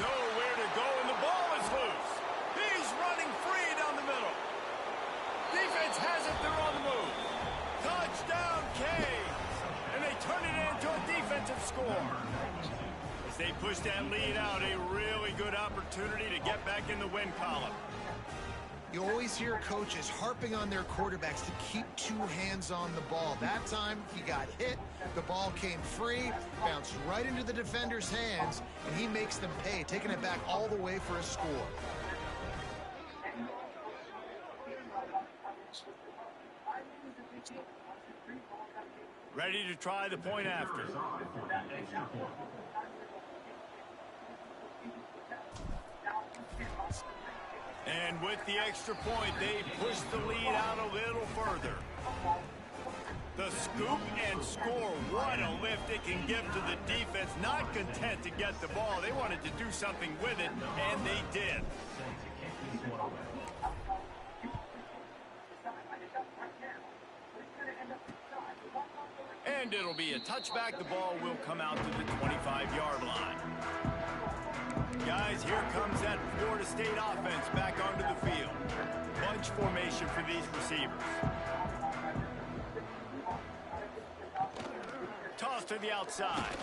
Nowhere to go, and the ball is loose. He's running free down the middle. Defense has it. They're on the move. Touchdown, Canes. And they turn it into a defensive score. As They push that lead out. A really good opportunity to get back in the win column. You always hear coaches harping on their quarterbacks to keep two hands on the ball. That time, he got hit. The ball came free, bounced right into the defender's hands, and he makes them pay, taking it back all the way for a score. Ready to try the point after. And with the extra point, they push the lead out a little further. The scoop and score. What a lift it can give to the defense. Not content to get the ball. They wanted to do something with it, and they did. And it'll be a touchback. The ball will come out to the 25-yard line. Guys, here comes that Florida State offense back onto the field. Bunch formation for these receivers. Toss to the outside.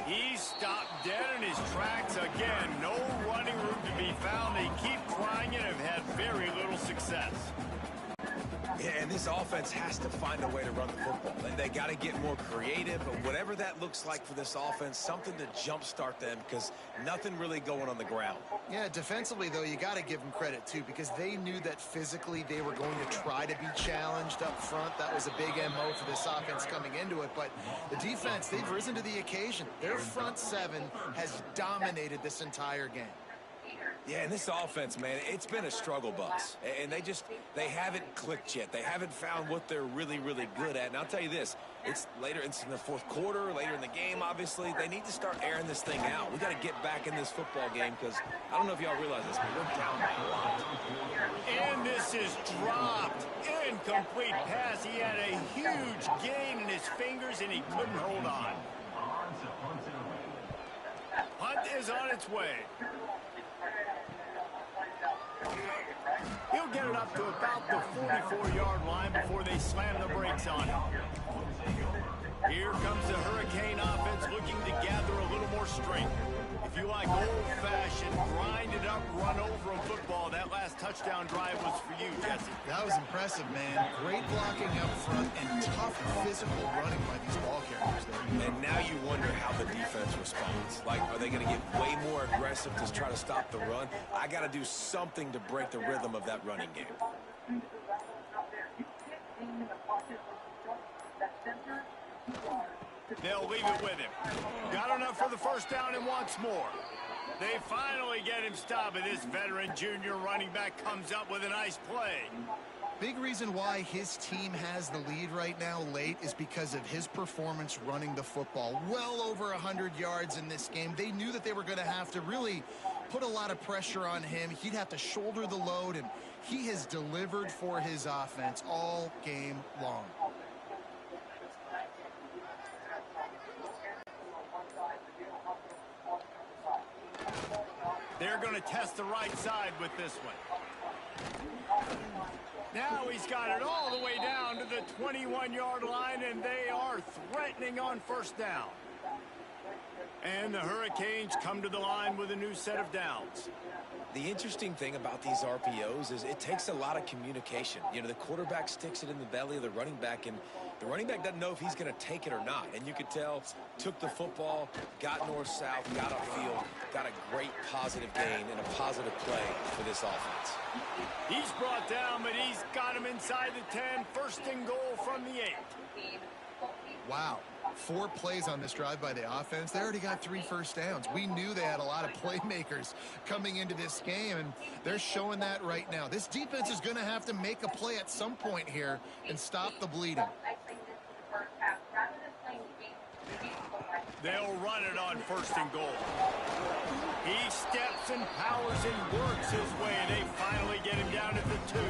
He's stopped dead in his tracks again. No running room to be found. They keep trying it and have had very little success. Yeah, and this offense has to find a way to run the football. They got to get more creative, but whatever that looks like for this offense, something to jumpstart them because nothing really going on the ground. Yeah, defensively, though, you got to give them credit, too, because they knew that physically they were going to try to be challenged up front. That was a big MO for this offense coming into it, but the defense, they've risen to the occasion. Their front seven has dominated this entire game. Yeah, and this offense, man, it's been a struggle bus. And they haven't clicked yet. They haven't found what they're really, really good at. And I'll tell you this, it's in the fourth quarter, later in the game, obviously. They need to start airing this thing out. We got to get back in this football game because I don't know if y'all realize this, but we're down by a lot. And this is dropped. Incomplete pass. He had a huge gain in his fingers, and he couldn't hold on. Punt is on its way. He'll get it up to about the 44-yard line before they slam the brakes on him. Here comes the Hurricane offense looking to gather a little more strength. If you like old-fashioned, grind-it up, run-over football, that last touchdown drive was for you, Jesse. That was impressive, man. Great blocking up front and tough physical running by these ball carriers there. And now you wonder how the defense responds. Like, are they going to get way more aggressive to try to stop the run? I got to do something to break the rhythm of that running game. They'll leave it with him. Got enough for the first down and wants more. They finally get him stopped, and this veteran junior running back comes up with a nice play. Big reason why his team has the lead right now late is because of his performance running the football. Well over 100 yards in this game. They knew that they were going to have to really put a lot of pressure on him. He'd have to shoulder the load, and he has delivered for his offense all game long. They're going to test the right side with this one. Now he's got it all the way down to the 21-yard line, and they are threatening on first down. And the Hurricanes come to the line with a new set of downs. The interesting thing about these RPOs is it takes a lot of communication. You know, the quarterback sticks it in the belly of the running back, and the running back doesn't know if he's going to take it or not. And you could tell, took the football, got north-south, got upfield, got a great positive gain and a positive play for this offense. He's brought down, but he's got him inside the 10. First and goal from the 8. Wow. 4 plays on this drive by the offense. They already got 3 first downs. We knew they had a lot of playmakers coming into this game, and they're showing that right now. This defense is going to have to make a play at some point here and stop the bleeding. They'll run it on first and goal. He steps and powers and works his way. They finally get him down at the 2.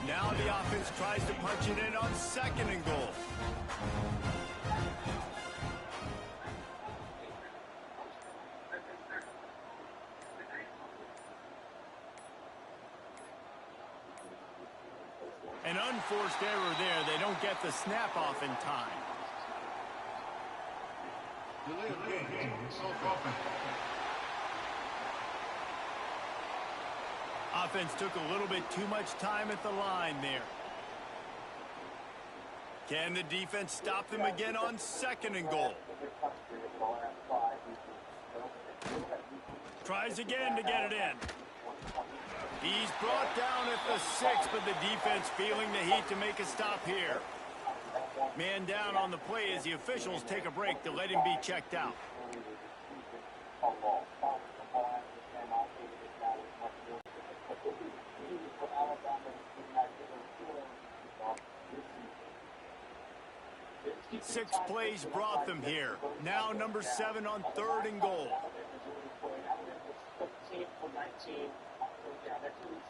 Now the offense tries to punch it in on second and goal. An unforced error there. They don't get the snap off in time. Delay of game. Offense. Offense took a little bit too much time at the line there. Can the defense stop them again on 2nd and goal? Tries again to get it in. He's brought down at the 6, but the defense feeling the heat to make a stop here. Man down on the play as the officials take a break to let him be checked out. Six plays brought them here. Now number 7 on 3rd and goal.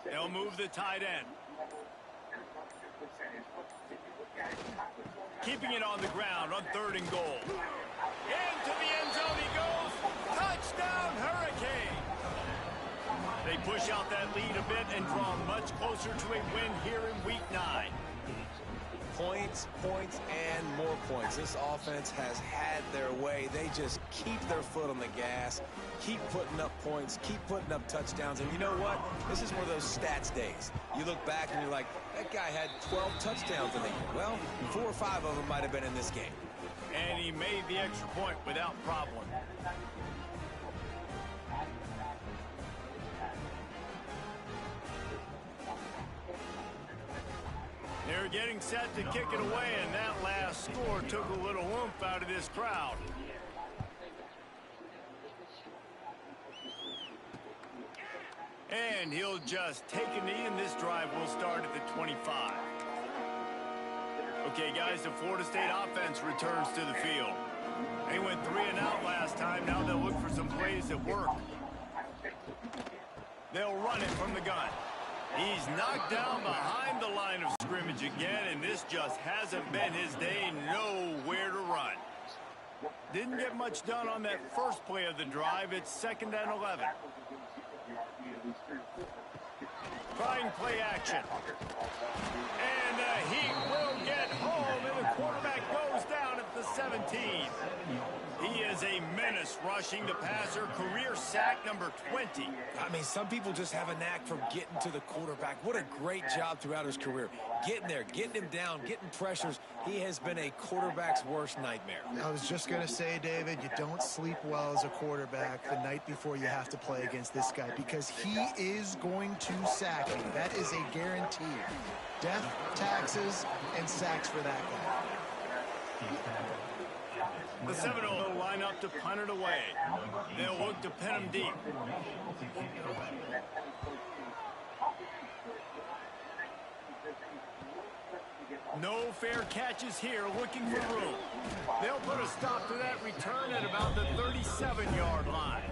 They'll move the tight end. Keeping it on the ground on 3rd and goal. Into the end zone he goes. Touchdown, Hurricane. They push out that lead a bit and draw much closer to a win here in Week 9. Points, points, and more points. This offense has had their way. They just keep their foot on the gas, keep putting up points, keep putting up touchdowns. And you know what? This is one of those stats days. You look back and you're like, that guy had 12 touchdowns in the year. Well, 4 or 5 of them might have been in this game. And he made the extra point without problem. They're getting set to kick it away, and that last score took a little oomph out of this crowd. And he'll just take a knee, and this drive will start at the 25. Okay, guys, the Florida State offense returns to the field. They went 3 and out last time. Now they'll look for some plays that work. They'll run it from the gun. He's knocked down behind the line of scrimmage again, and this just hasn't been his day. Nowhere to run. Didn't get much done on that first play of the drive. It's 2nd and 11. Trying play action. And the Heat will get home, and the quarterback goes down at the 17. He is a menace rushing the passer, career sack number 20. I mean, some people just have a knack for getting to the quarterback. What a great job throughout his career. Getting there, getting him down, getting pressures. He has been a quarterback's worst nightmare. I was just going to say, David, you don't sleep well as a quarterback the night before you have to play against this guy because he is going to sack you. That is a guarantee. Death, taxes, and sacks for that guy. The Seminoles will line up to punt it away. They'll look to pin him deep. No fair catches here, looking for room. They'll put a stop to that return at about the 37-yard line.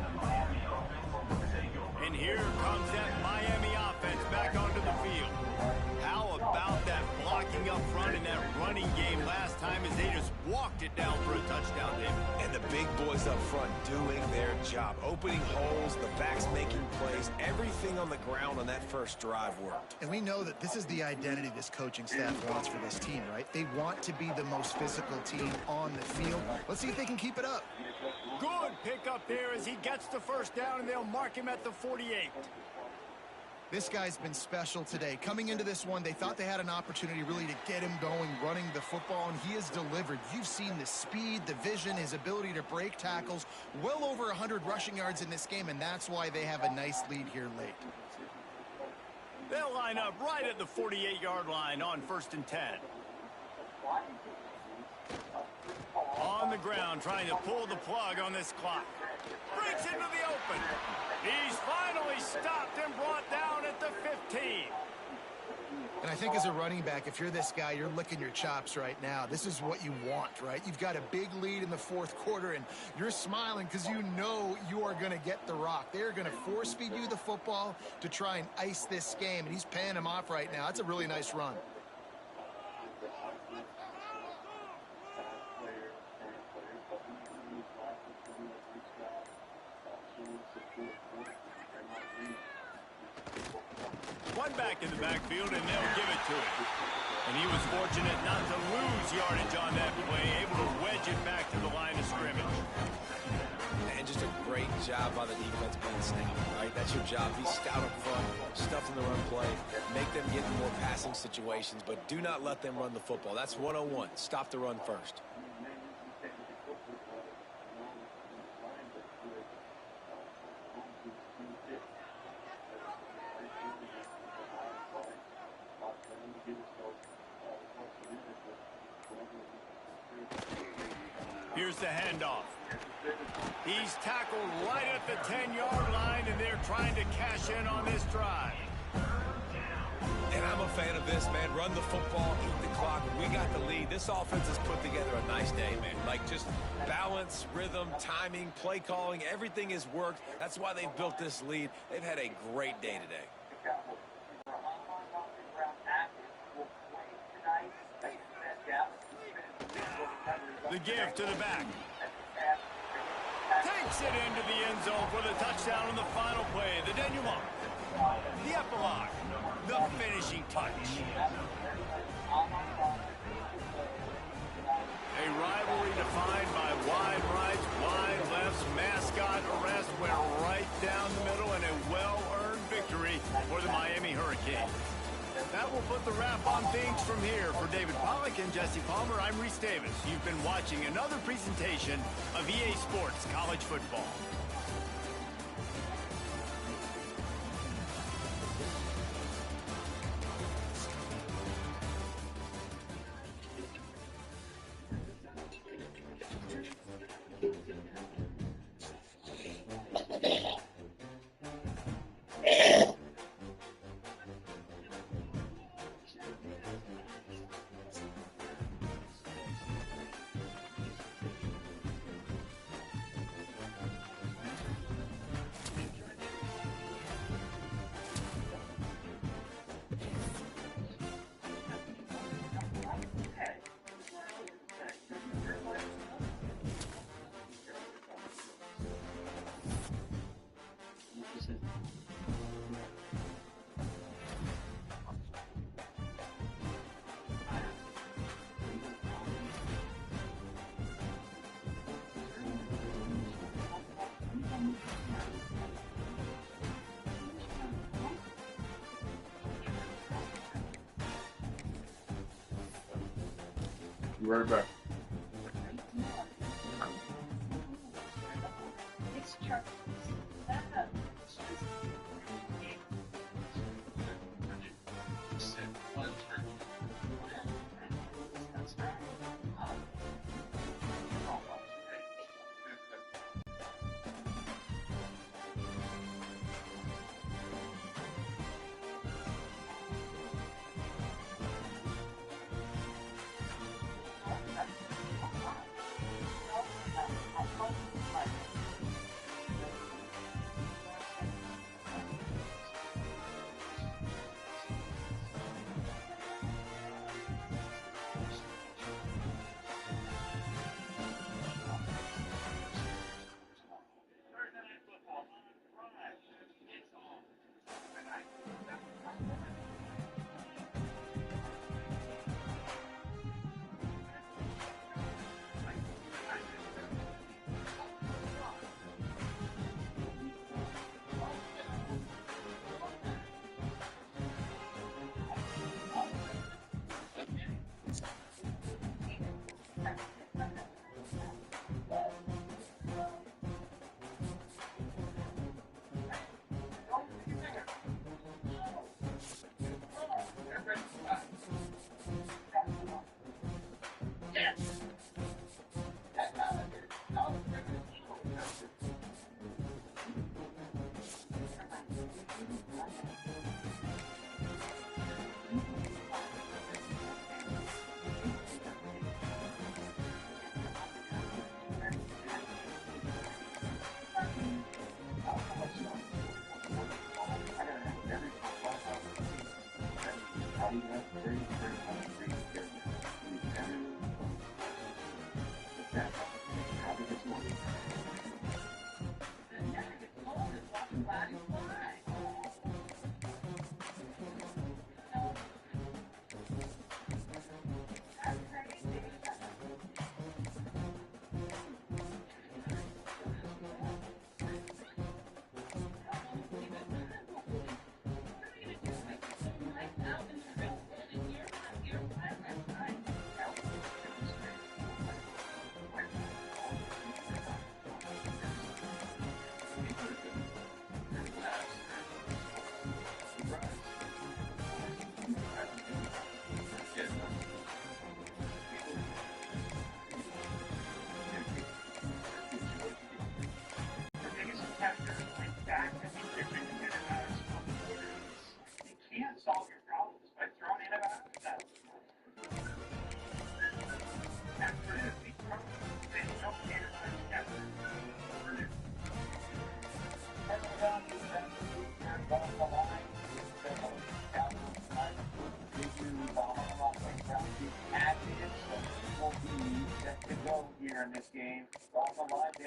And here comes that Miami offense back onto the field. How about that blocking up front in that running game last time as they just walked it down for a touchdown, David? And the big boys up front doing their job. Opening holes, the backs making plays. Everything on the ground on that first drive worked. And we know that this is the identity this coaching staff wants for this team, right? They want to be the most physical team on the field. Let's see if they can keep it up. Good pick up there as he gets the first down, and they'll mark him at the 48. This guy's been special today. Coming into this one, they thought they had an opportunity really to get him going, running the football, and he has delivered. You've seen the speed, the vision, his ability to break tackles. Well over 100 rushing yards in this game, and that's why they have a nice lead here late. They'll line up right at the 48-yard line on 1st and 10. On the ground, trying to pull the plug on this clock. Breaks into the open. He's finally stopped and brought down at the 15. And I think as a running back, if you're this guy, you're licking your chops right now. This is what you want, right? You've got a big lead in the 4th quarter, and you're smiling because you know you are going to get the rock. They're going to force feed you the football to try and ice this game, and he's paying him off right now. That's a really nice run. One back in the backfield, and they'll give it to him. And he was fortunate not to lose yardage on that play, able to wedge it back to the line of scrimmage. job by the defense being stout, right? That's your job. Be stout up front, stuff in the run play, make them get in more passing situations, but do not let them run the football. That's 101. Stop the run first. Here's the handoff. He's tackled right at the 10-yard line, and they're trying to cash in on this drive. And I'm a fan of this, man. Run the football, eat the clock. We got the lead. This offense has put together a nice day, man. Like, just balance, rhythm, timing, play calling, everything has worked. That's why they've built this lead. They've had a great day today. The give to the back. Takes it into the end zone for the touchdown on the final play. The denouement. The epilogue. The finishing touch. A rivalry defined by wide rights, wide lefts, mascot arrest went right down the middle, and a well-earned victory for the Miami Hurricanes. That will put the wrap on things from here. For David Pollack and Jesse Palmer, I'm Reese Davis. You've been watching another presentation of EA Sports College Football. Be right back.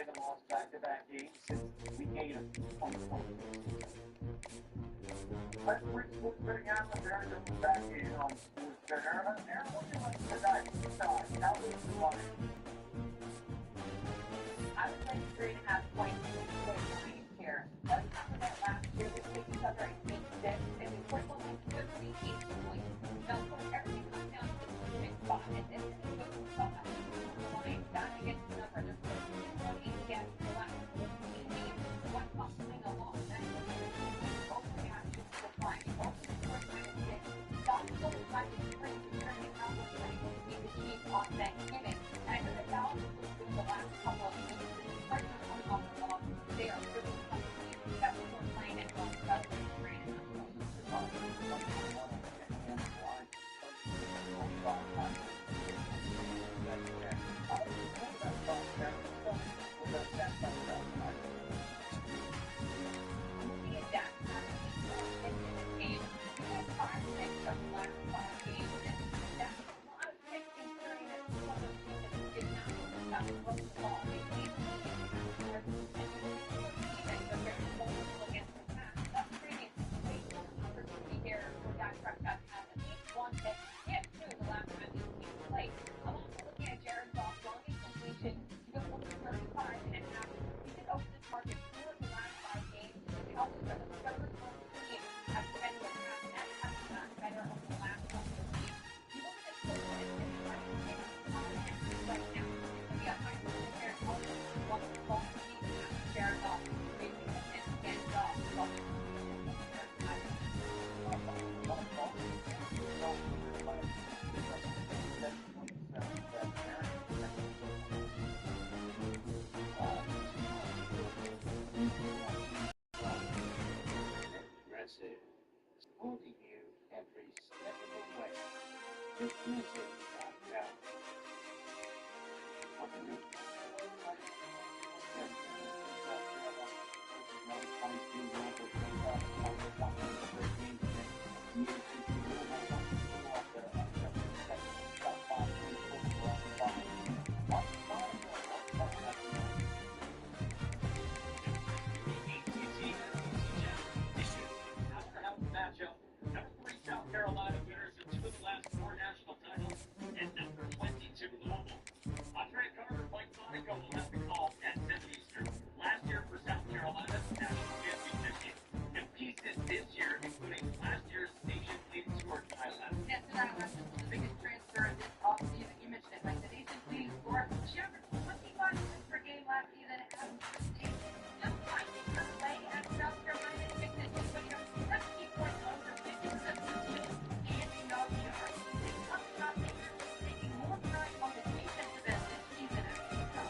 haven't lost back-to-back games since week 8 of 2020. Let's bring sports betting analyst Aaron back in on sports betting. Aaron, what do you like tonight? How is the line? I would like 3.5 points here. Let's talk about last year. We played each other in week 6, and we put one like 58 points. Now, of course, everything comes down to the specific spot, and this is a good spot. The line got to get the number. There's 13 gaps in the last 14 games. What's possibly a loss? That's what overreaction to the line. Also, the first line is this. Stop going by the spring to turn it out of play to beat the Chiefs on Thanksgiving. And I know that Dallas was through the last couple of weeks. Pressure coming off the ball. They are really tough teams. That's what we're playing at home. That's what we're playing at home. Holding you every step of the way. Dismissing that doubt. Matchup. Number 3 South Carolina winners of 2 of the last 4 national titles, and number 22 Louisville. Andre Carter, Mike Monaco will have the call at 7 Eastern. Last year for South Carolina, national championship. And pieces this year, including last year's Nation League Tour title. Yes, and that was the biggest transfer of this offseason. You mentioned it, like the Nation League Tour. She averaged 25 points per game last season at Adams State. Just finding her way at South Carolina and fixed it. But you know, 17 points over 50% of the field. And you know, they come shot makers, taking more time on the defensive end this season as we go.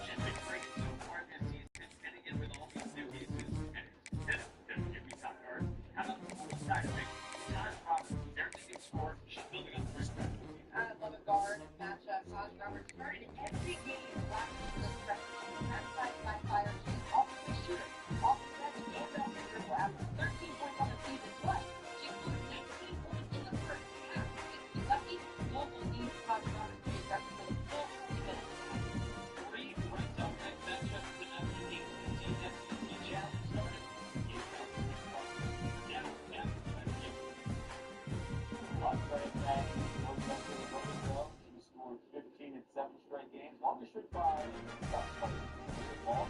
She's been great so far this season, and again with all these new pieces. And doesn't give me top guard. How about the other side of it? Taj Roberts, their leading scorer. She's building up the respect. I love a guard matchup. Taj Roberts started every game last season. Outside by fire, she's also a shooter. Also has a game off the dribble after 13 points on the season, but she scored 19 points in the first half. If you're lucky, Louisville needs Taj Roberts to be aggressive for the full 40 minutes. 3 right up next matchup for the national team. SEC Challenge started. Yeah. Lots of that. She scored 15 in 7 straight games. Longest streak by ball.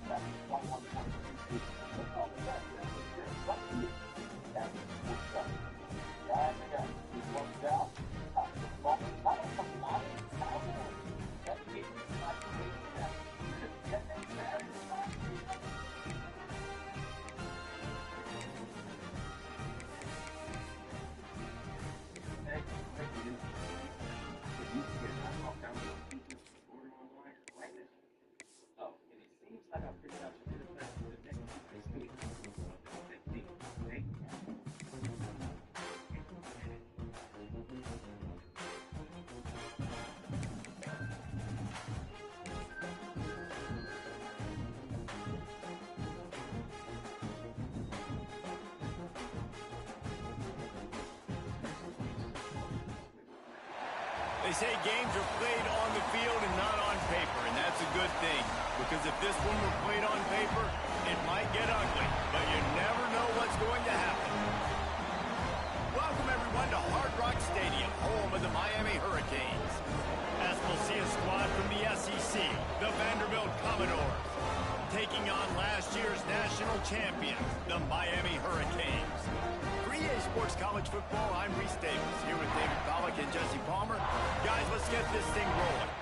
That's 21 points. Let's call it that. Let's do it. That's what's up. Right, they got it. Works out. Ball. Not a couple of that's the game. Not the way to that. Get them there. Oh, and it seems like I figured out to do the best for the next 2 weeks. They say games are played on the field and not on paper, and that's that's a good thing, because if this one were played on paper, it might get ugly, but you never know what's going to happen. Welcome, everyone, to Hard Rock Stadium, home of the Miami Hurricanes. As we'll see a squad from the SEC, the Vanderbilt Commodores, taking on last year's national champions, the Miami Hurricanes. For EA Sports College Football, I'm Reese Davis, here with David Pollack and Jesse Palmer. Guys, let's get this thing rolling.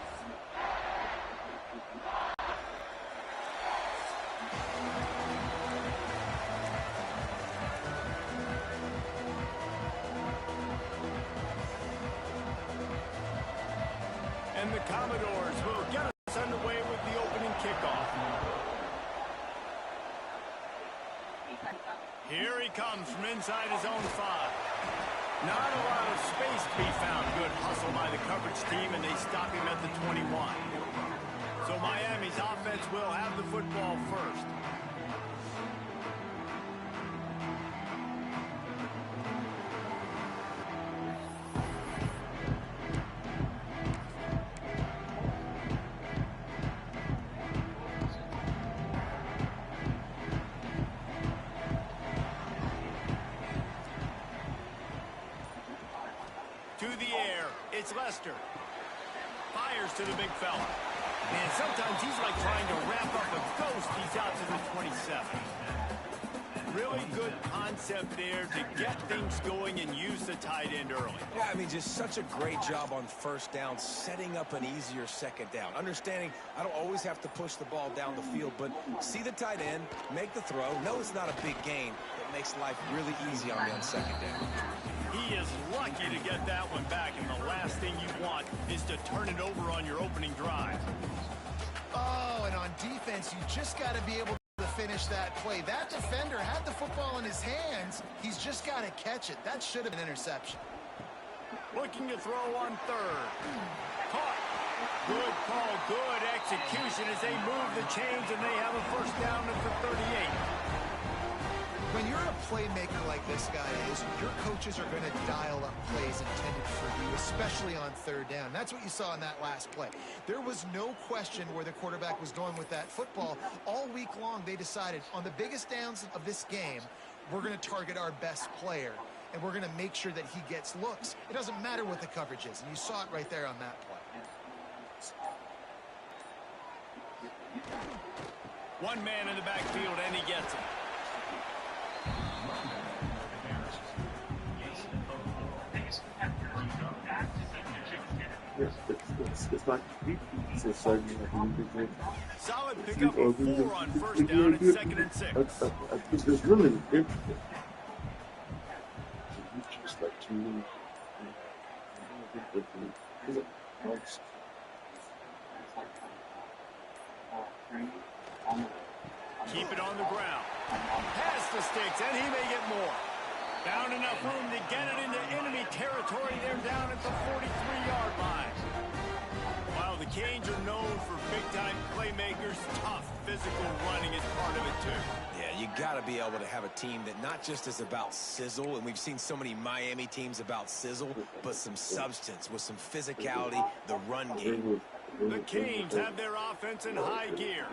And the Commodores will get us underway with the opening kickoff. Here he comes from inside his own 5. Not a lot of space to be found. Good hustle by the coverage team, and they stop him at the 21. So Miami's offense will have the football first. To the air, it's Lester. Fires to the big fella. And sometimes he's like trying to wrap up a ghost. He's out to the 27. Really good concept there to get things going and use the tight end early. Yeah, I mean, just such a great job on first down, setting up an easier second down. Understanding I don't always have to push the ball down the field, but see the tight end, make the throw. No, it's not a big gain. It makes life really easy on me on second down. He is lucky to get that one back, and the last thing you want is to turn it over on your opening drive. Oh, and on defense, you just got to be able to finish that play. That defender had the football in his hands. He's just got to catch it. That should have been an interception. Looking to throw on third. Caught. Good call, good execution as they move the chains, and they have a first down at the 38. When you're a playmaker like this guy is, your coaches are going to dial up plays intended for you, especially on third down. That's what you saw in that last play. There was no question where the quarterback was going with that football. All week long, they decided on the biggest downs of this game, we're going to target our best player, and we're going to make sure that he gets looks. It doesn't matter what the coverage is, and you saw it right there on that play. One man in the backfield, and he gets it. Yes, it's not it's a certain solid pickup of 4 on first down and 2nd and 6. It's really just like too many. Keep it on the ground. Pass the sticks, and he may get more. Found enough room to get it into enemy territory. They're down at the 43-yard line. While the Canes are known for big-time playmakers, tough physical running is part of it, too. Yeah, you got to be able to have a team that not just is about sizzle, and we've seen so many Miami teams about sizzle, but some substance with some physicality, the run game. The Canes have their offense in high gear.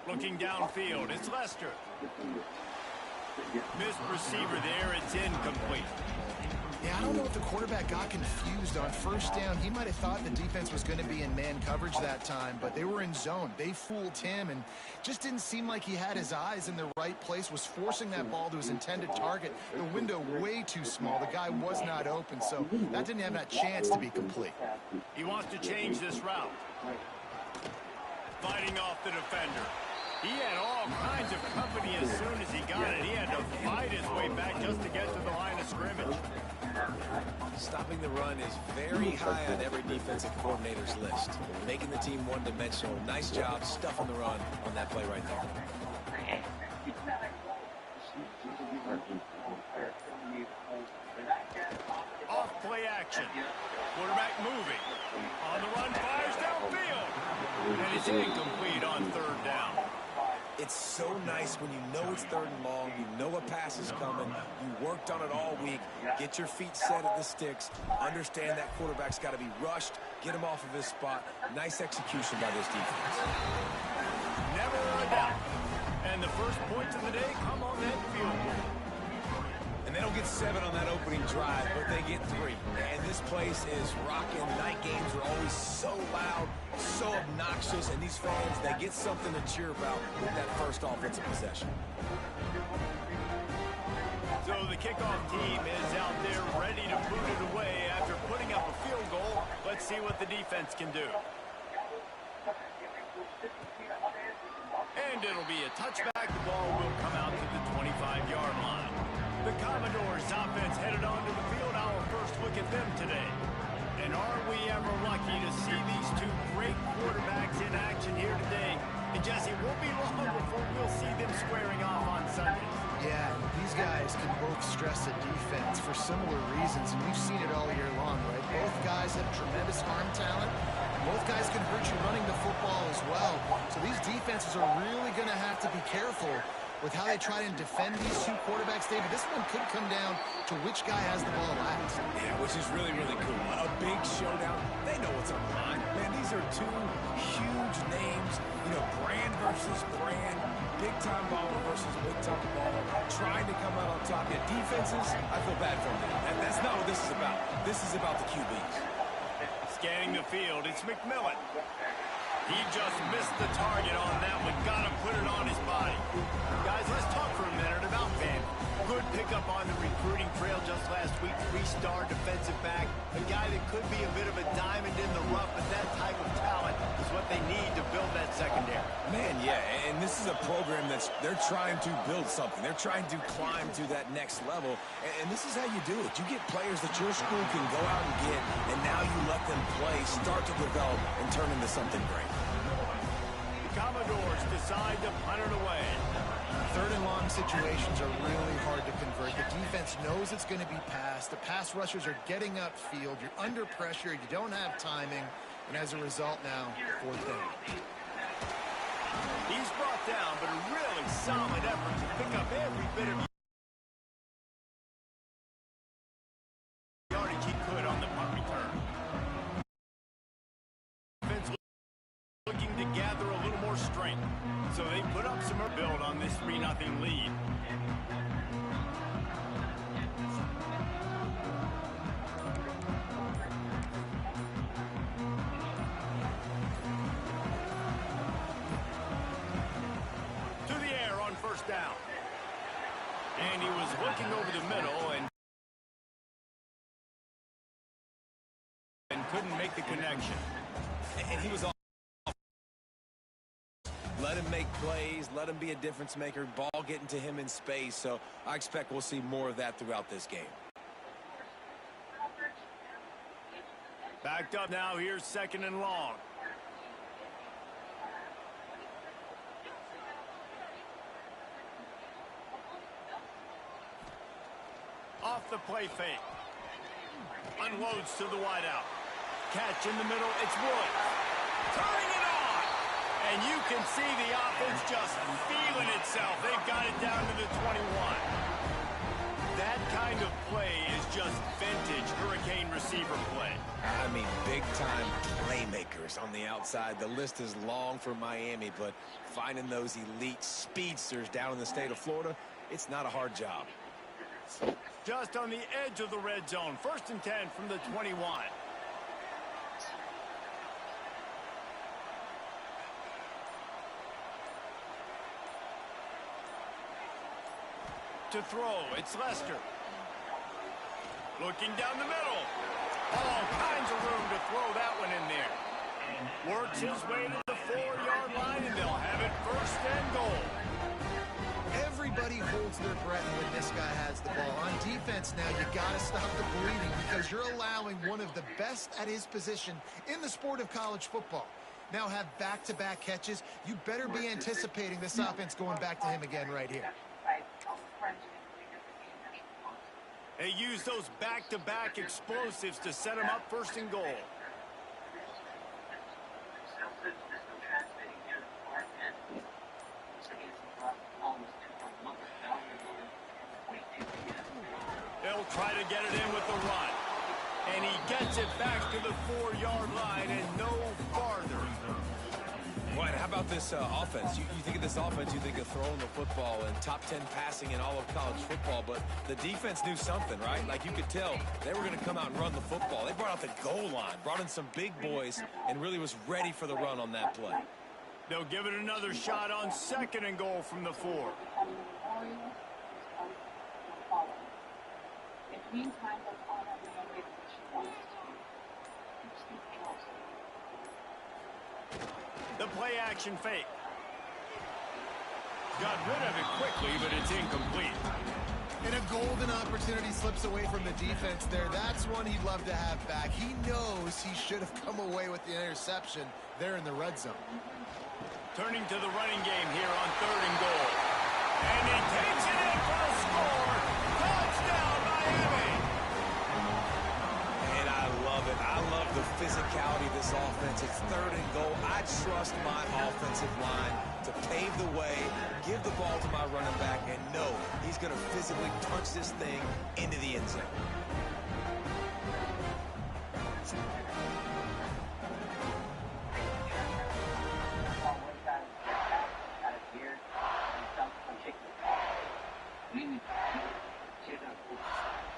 Looking downfield, it's Lester. Missed receiver there, it's incomplete. Yeah, I don't know if the quarterback got confused on first down. He might have thought the defense was going to be in man coverage that time, but they were in zone. They fooled him and just didn't seem like he had his eyes in the right place, was forcing that ball to his intended target. The window way too small. The guy was not open, so that didn't have that chance to be complete. He wants to change this route. Fighting off the defender. He had all kinds of company as soon as he got it. He had to fight his way back just to get to the line of scrimmage. Stopping the run is very high on every defensive coordinator's list. Making the team one-dimensional. Nice job stuffing the run on that play right there. Off play action. Quarterback moving. On the run, fires downfield. And it's incomplete on third down. It's so nice when you know it's 3rd and long, you know a pass is coming, you worked on it all week, get your feet set at the sticks, understand that quarterback's got to be rushed, get him off of his spot. Nice execution by this defense. Never a doubt. And the first points of the day come on that field goal. And they don't get 7 on that opening drive, but they get 3. And this place is rocking. Night games are always so loud, so obnoxious, and these fans, they get something to cheer about with that first offensive possession. So the kickoff team is out there ready to boot it away after putting up a field goal. Let's see what the defense can do. And it'll be a touchback. The ball will come out to the 25-yard line. The Commodores offense headed onto the field. Our first look at them today. And are we ever lucky to see these two great quarterbacks in action here today? And Jesse, it won't be long before we'll see them squaring off on Sundays. Yeah, and these guys can both stress a defense for similar reasons, and we've seen it all year long, right? Both guys have tremendous arm talent. Both guys can hurt you running the football as well. So these defenses are really going to have to be careful with how they try and defend these two quarterbacks, David. This one could come down to which guy has the ball last. Yeah, which is really, really cool. A big showdown. They know what's on the line. Man, these are two huge names. You know, brand versus brand. Big-time baller versus big-time baller. Trying to come out on top. Yeah, defenses, I feel bad for them. And that's not what this is about. This is about the QBs. Scanning the field, it's McMillan. He just missed the target on that one. Got to put it on his body. Guys, let's talk for a minute about Van. Good pickup on the recruiting trail just last week. 3-star defensive back. A guy that could be a bit of a diamond in the rough, but that type of talent is what they need to build that secondary. Man, yeah, and this is a program they're trying to build something. They're trying to climb to that next level, and this is how you do it. You get players that your school can go out and get, and now you let them play, start to develop, and turn into something great. The Commodores decide to punt it away. 3rd and long situations are really hard to convert. The defense knows it's going to be passed. The pass rushers are getting upfield. You're under pressure. You don't have timing. And as a result now, 4th down. He's brought down, but a really solid effort to pick up every bit of yardage he could on the punt return. Defense looking to gather a little more strength. So they put up some build on this 3-0 lead. To the air on 1st down. And he was looking over the middle and couldn't make the connection. And he was all. Let him make plays, let him be a difference maker, ball getting to him in space, so I expect we'll see more of that throughout this game. Backed up now, here's 2nd and long. Off the play fake. Unloads to the wideout. Catch in the middle, it's Woods. Turning it on! And you can see the offense just feeling itself. They've got it down to the 21. That kind of play is just vintage Hurricane receiver play. I mean, big-time playmakers on the outside. The list is long for Miami, but finding those elite speedsters down in the state of Florida, it's not a hard job. Just on the edge of the red zone. 1st and 10 from the 21. To throw, it's Lester. Looking down the middle. All kinds of room to throw that one in there. Works his way to the 4-yard line, and they'll have it 1st and goal. Everybody holds their breath when this guy has the ball. On defense now, you got to stop the bleeding because you're allowing one of the best at his position in the sport of college football. Now have back-to-back catches. You better be anticipating this offense going back to him again right here. They use those back-to-back explosives to set them up 1st and goal. try to get it in with the run. And he gets it back to the 4-yard line and no farther. Right, how about this offense? You think of this offense, you think of throwing the football and top 10 passing in all of college football, but the defense knew something, right? Like, you could tell they were going to come out and run the football. They brought out the goal line, brought in some big boys, and really was ready for the run on that play. They'll give it another shot on 2nd and goal from the 4. The play action fake. Got rid of it quickly, but it's incomplete. And a golden opportunity slips away from the defense there. That's one he'd love to have back. He knows he should have come away with the interception there in the red zone. Turning to the running game here on 3rd and goal. And he takes it in for a score. Touchdown, Miami! And I love it. I love the physicality of this offense. It's 3rd and goal. I trust my offensive line to pave the way, give the ball to my running back, and know he's going to physically punch this thing into the end zone.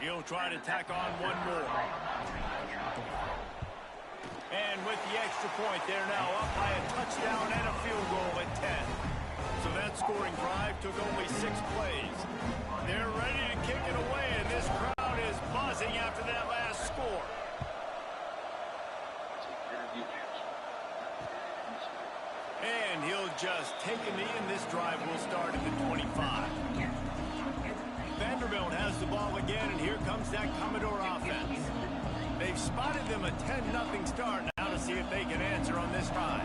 He'll try to tack on one more. And with the extra point, they're now up by a touchdown and a field goal at 10. So that scoring drive took only 6 plays. They're ready to kick it away, and this crowd is buzzing after that last score. And he'll just take a knee, and this drive will start at the 25. Vanderbilt has the ball again, and here comes that Commodore offense. They've spotted them a 10-0 start now to see if they can answer on this drive.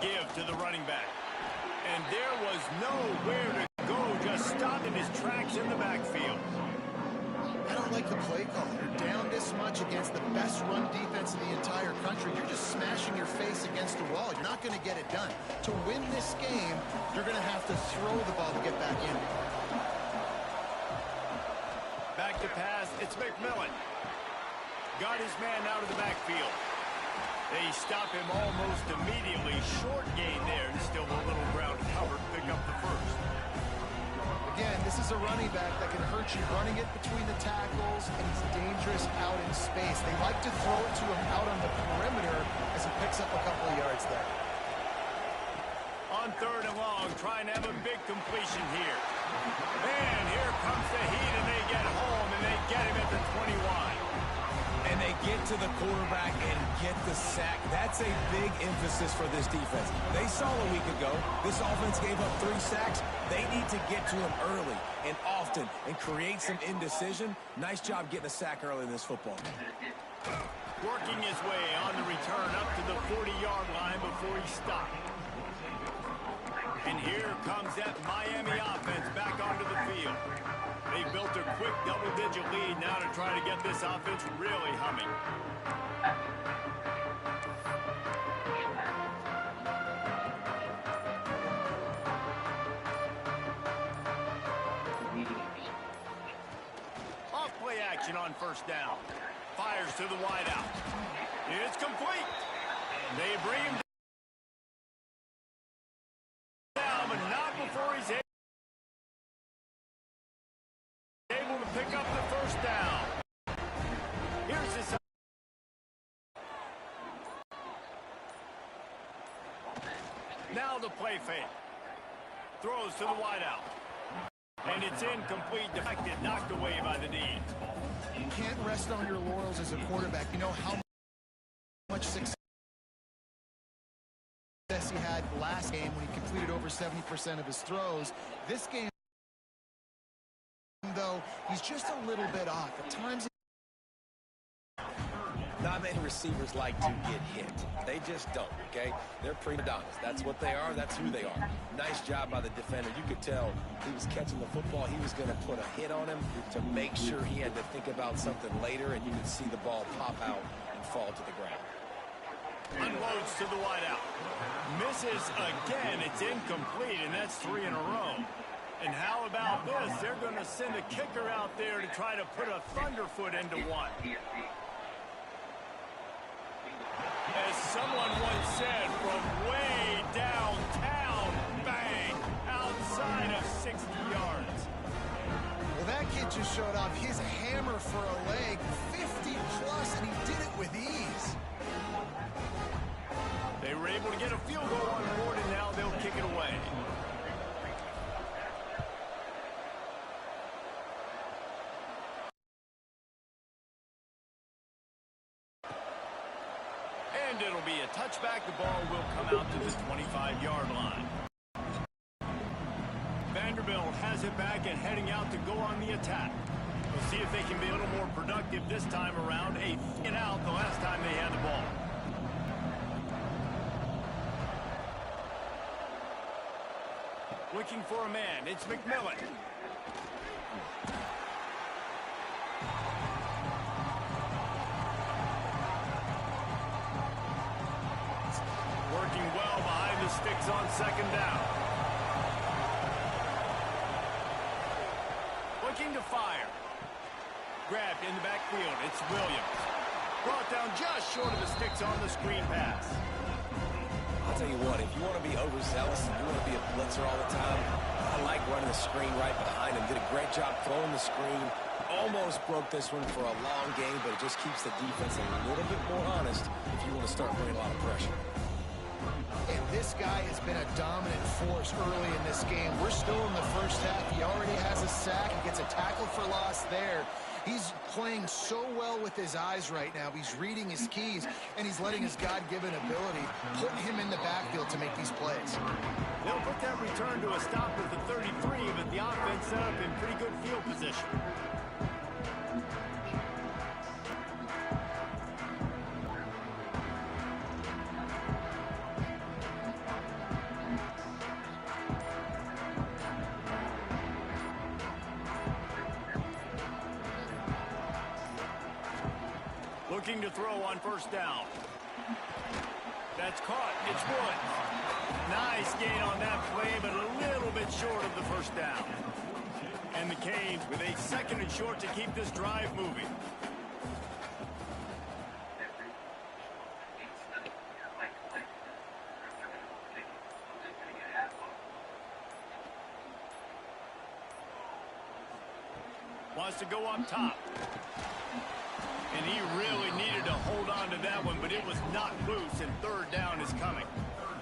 Give to the running back. And there was nowhere to go, just stopped in his tracks in the backfield. I don't like the play call. You're down this much against the best run defense in the entire country. You're just smashing your face against the wall. You're not going to get it done. To win this game, you're going to have to throw the ball to get back in. Back to pass, it's McMillan. Got his man out of the backfield. They stop him almost immediately. Short gain there, and still a little ground covered. Pick up the first. Again, this is a running back that can hurt you running it between the tackles, and he's dangerous out in space. They like to throw it to him out on the perimeter as he picks up a couple of yards there. On 3rd and long, trying to have a big completion here. And here comes the heat, and they get home, and they get him at the 21. And they get to the quarterback and get the sack. That's a big emphasis for this defense. They saw a week ago, this offense gave up 3 sacks. They need to get to him early and often and create some indecision. Nice job getting a sack early in this football game. Working his way on the return up to the 40-yard line before he stopped. And here comes that Miami offense back onto the field. They built a quick double-digit lead now to try to get this offense really humming. Off play action on 1st down. Fires to the wideout. It's complete. They bring him down, but not before he's able to pick up the 1st down. Here's his... Now the play fake. Throws to the wideout. And it's incomplete, deflected, knocked away by the D. You can't rest on your laurels as a quarterback. You know how much success he had last game when he completed over 70% of his throws. This game, though, he's just a little bit off. At times, not many receivers like to get hit. They just don't, okay? They're prima donnas. That's what they are. That's who they are. Nice job by the defender. You could tell he was catching the football. He was going to put a hit on him to make sure he had to think about something later, and you could see the ball pop out and fall to the ground. Unloads to the wideout. Misses again. It's incomplete, and that's 3 in a row. And how about this? They're going to send a kicker out there to try to put a thunderfoot into one. As someone once said, from way downtown, bang, outside of 60 yards. Well, that kid just showed off his hammer for a leg, 50 plus, and he did it with ease. They were able to get a field goal on board, and now they'll kick it away. And it'll be a touchback. The ball will come out to the 25-yard line. Vanderbilt has it back and heading out to go on the attack. We'll see if they can be a little more productive this time around. A get out the last time they had the ball. Looking for a man. It's McMillan. Working well behind the sticks on second down. Looking to fire. Grabbed in the backfield. It's Williams. Brought down just short of the sticks on the screen pass. I'll tell you what, if you want to be overzealous and you want to be a blitzer all the time, I like running the screen right behind him. Did a great job throwing the screen. Almost broke this one for a long game, but it just keeps the defense a little bit more honest if you want to start putting a lot of pressure. And this guy has been a dominant force early in this game. We're still in the first half. He already has a sack. He gets a tackle for loss there. He's playing so well with his eyes right now. He's reading his keys, and he's letting his God-given ability put him in the backfield to make these plays. They'll put that return to a stop at the 33, but the offense set up in pretty good field position. Looking to throw on first down. That's caught. It's Woods. Nice gain on that play, but a little bit short of the first down. And the Canes with a second and short to keep this drive moving. Wants to go up top. And he really needed to hold on to that one, but it was not loose, and third down is coming.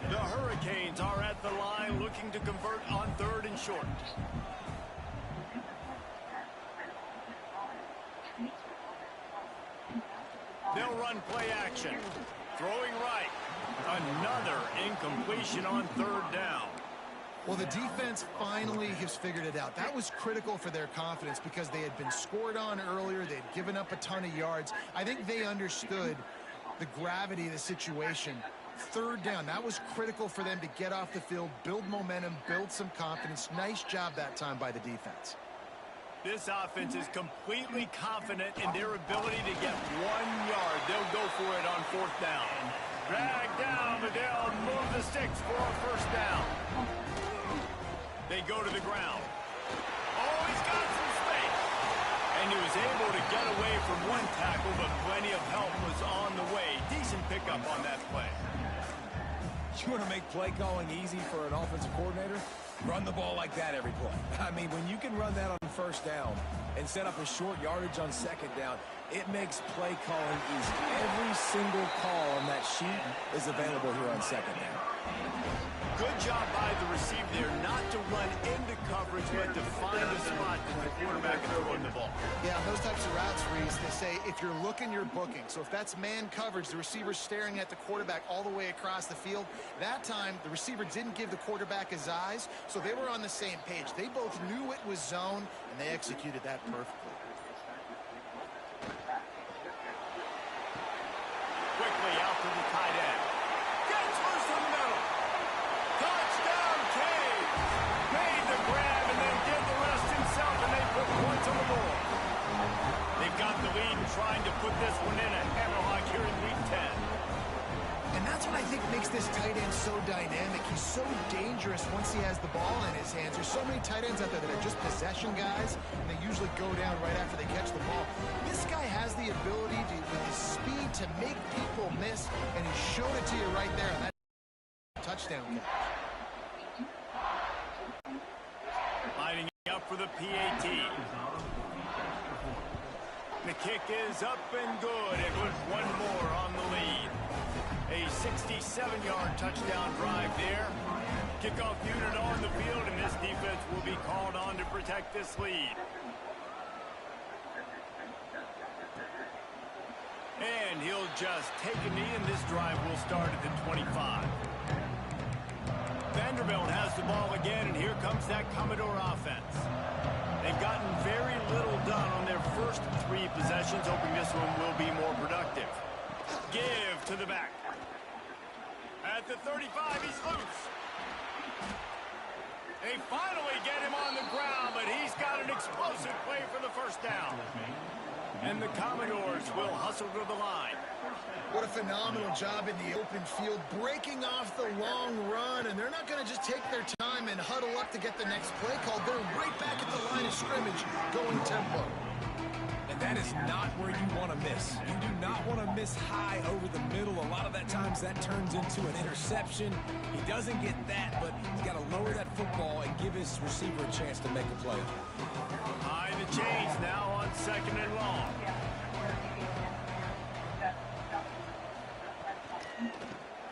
The Hurricanes are at the line looking to convert on third and short. They'll run play action. Throwing right. Another incompletion on third down. Well, the defense finally has figured it out. That was critical for their confidence because they had been scored on earlier. They had given up a ton of yards. I think they understood the gravity of the situation. Third down, that was critical for them to get off the field, build momentum, build some confidence. Nice job that time by the defense. This offense is completely confident in their ability to get 1 yard. They'll go for it on fourth down. Drag down, but they'll move the sticks for a first down. They go to the ground. Oh, he's got some space. And he was able to get away from one tackle, but plenty of help was on the way. Decent pickup on that play. You want to make play calling easy for an offensive coordinator? Run the ball like that every play. I mean, when you can run that on first down and set up a short yardage on second down, it makes play calling easy. Every single call on that sheet is available here on second down. Good job by the receiver there, not to run into coverage, but to find a spot that the quarterback can throw in the ball. Yeah, those types of routes, Reese, they say if you're looking, you're booking. So if that's man coverage, the receiver's staring at the quarterback all the way across the field. That time, the receiver didn't give the quarterback his eyes, so they were on the same page. They both knew it was zone, and they executed that perfectly. Quickly out to the tight end. Gets loose in the middle. Touchdown, Canes. Made the grab and then did the rest himself, and they put points on the board. They've got the lead and trying to put this one in a hammerlock here in Week 10. And think makes this tight end so dynamic. He's so dangerous once he has the ball in his hands. There's so many tight ends out there that are just possession guys, and they usually go down right after they catch the ball. This guy has the ability to, with his speed, to make people miss, and he showed it to you right there on that touchdown catch. Lining up for the PAT. The kick is up and good, and with one more on the lead. A 67-yard touchdown drive there. Kickoff unit on the field, and this defense will be called on to protect this lead. And he'll just take a knee, and this drive will start at the 25. Vanderbilt has the ball again, and here comes that Commodore offense. They've gotten very little done on their first 3 possessions, hoping this one will be more productive. Give to the back. At the 35, he's loose. They finally get him on the ground, but he's got an explosive play for the first down. And the Commodores will hustle to the line. What a phenomenal job in the open field, breaking off the long run, and they're not going to just take their time and huddle up to get the next play called. They're right back at the line of scrimmage, going tempo. And that is not where you want to miss. You do not want to miss high over the middle. A lot of that times that turns into an interception. He doesn't get that, but he's got to lower that football and give his receiver a chance to make a play. High the chains now on 2nd and long.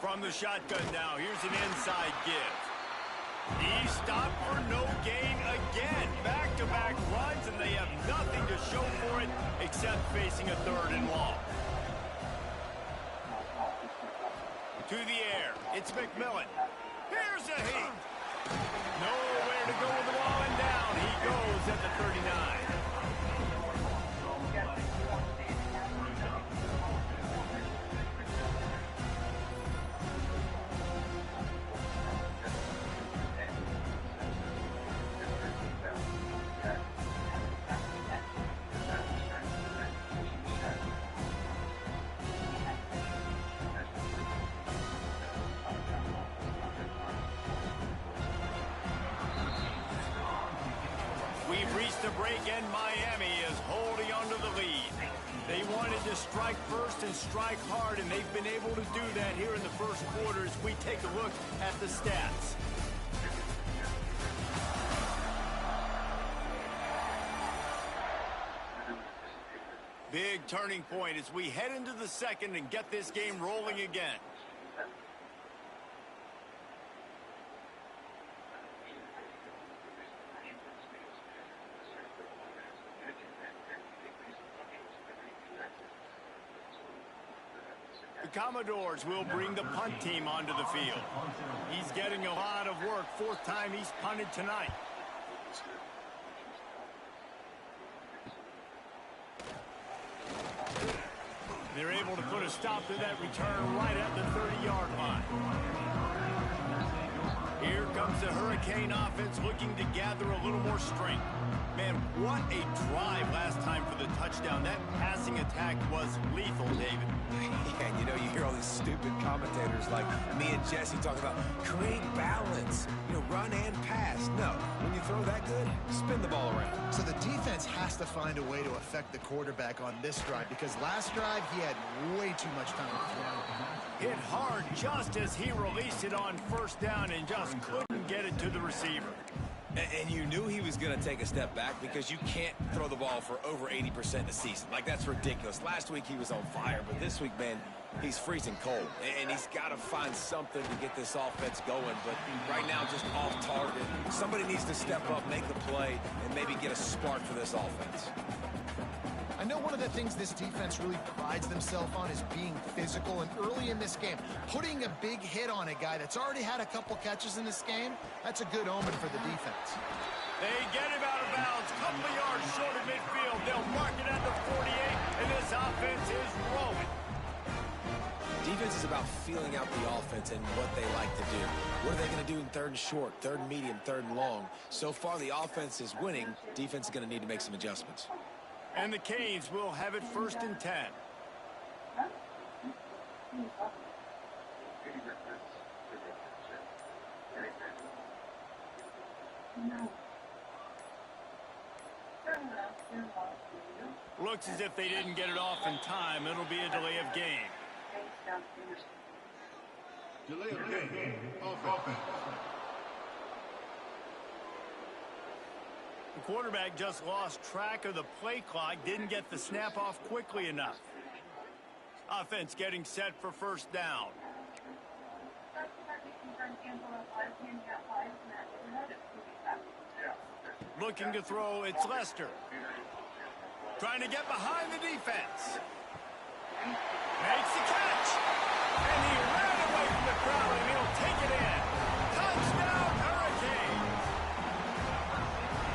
From the shotgun now, here's an inside give. He stopped for no gain again. Back-to-back runs, and they have nothing to show for it except facing a 3rd and long. To the air, it's McMillan. Here's a heat. Nowhere to go with the ball, and down he goes at the 39. We've reached the break, and Miami is holding on to the lead. They wanted to strike first and strike hard, and they've been able to do that here in the first quarter as we take a look at the stats. Big turning point as we head into the second and get this game rolling again. The Commodores will bring the punt team onto the field. He's getting a lot of work. 4th time he's punted tonight. They're able to put a stop to that return right at the 30-yard line. Here comes the Hurricane offense looking to gather a little more strength. Man, what a drive last time for the touchdown. That passing attack was lethal, David. Yeah, and you know, you hear all these stupid commentators like me and Jesse talking about create balance, you know, run and pass. No, when you throw that good, spin the ball around. So the defense has to find a way to affect the quarterback on this drive, because last drive he had way too much time to throw. Hit hard just as he released it on 1st down and just couldn't get it to the receiver. And you knew he was going to take a step back, because you can't throw the ball for over 80% a season. Like, that's ridiculous. Last week he was on fire, but this week, man, he's freezing cold. And he's got to find something to get this offense going. But right now, just off target. Somebody needs to step up, make the play, and maybe get a spark for this offense. I know one of the things this defense really prides themselves on is being physical, and early in this game, putting a big hit on a guy that's already had a couple catches in this game, that's a good omen for the defense. They get him out of bounds, couple of yards short of midfield. They'll mark it at the 48, and this offense is rolling. Defense is about feeling out the offense and what they like to do. What are they going to do in 3rd and short, 3rd and medium, 3rd and long? So far, the offense is winning. Defense is going to need to make some adjustments. And the Canes will have it 1st and 10. Looks as if they didn't get it off in time. It'll be a delay of game. Delay of game. Offense. The quarterback just lost track of the play clock, didn't get the snap off quickly enough. Offense getting set for first down. Looking to throw, it's Lester. Trying to get behind the defense. Makes the catch. And he ran away from the crowd, and he'll take it in. Touchdown, Hurricanes.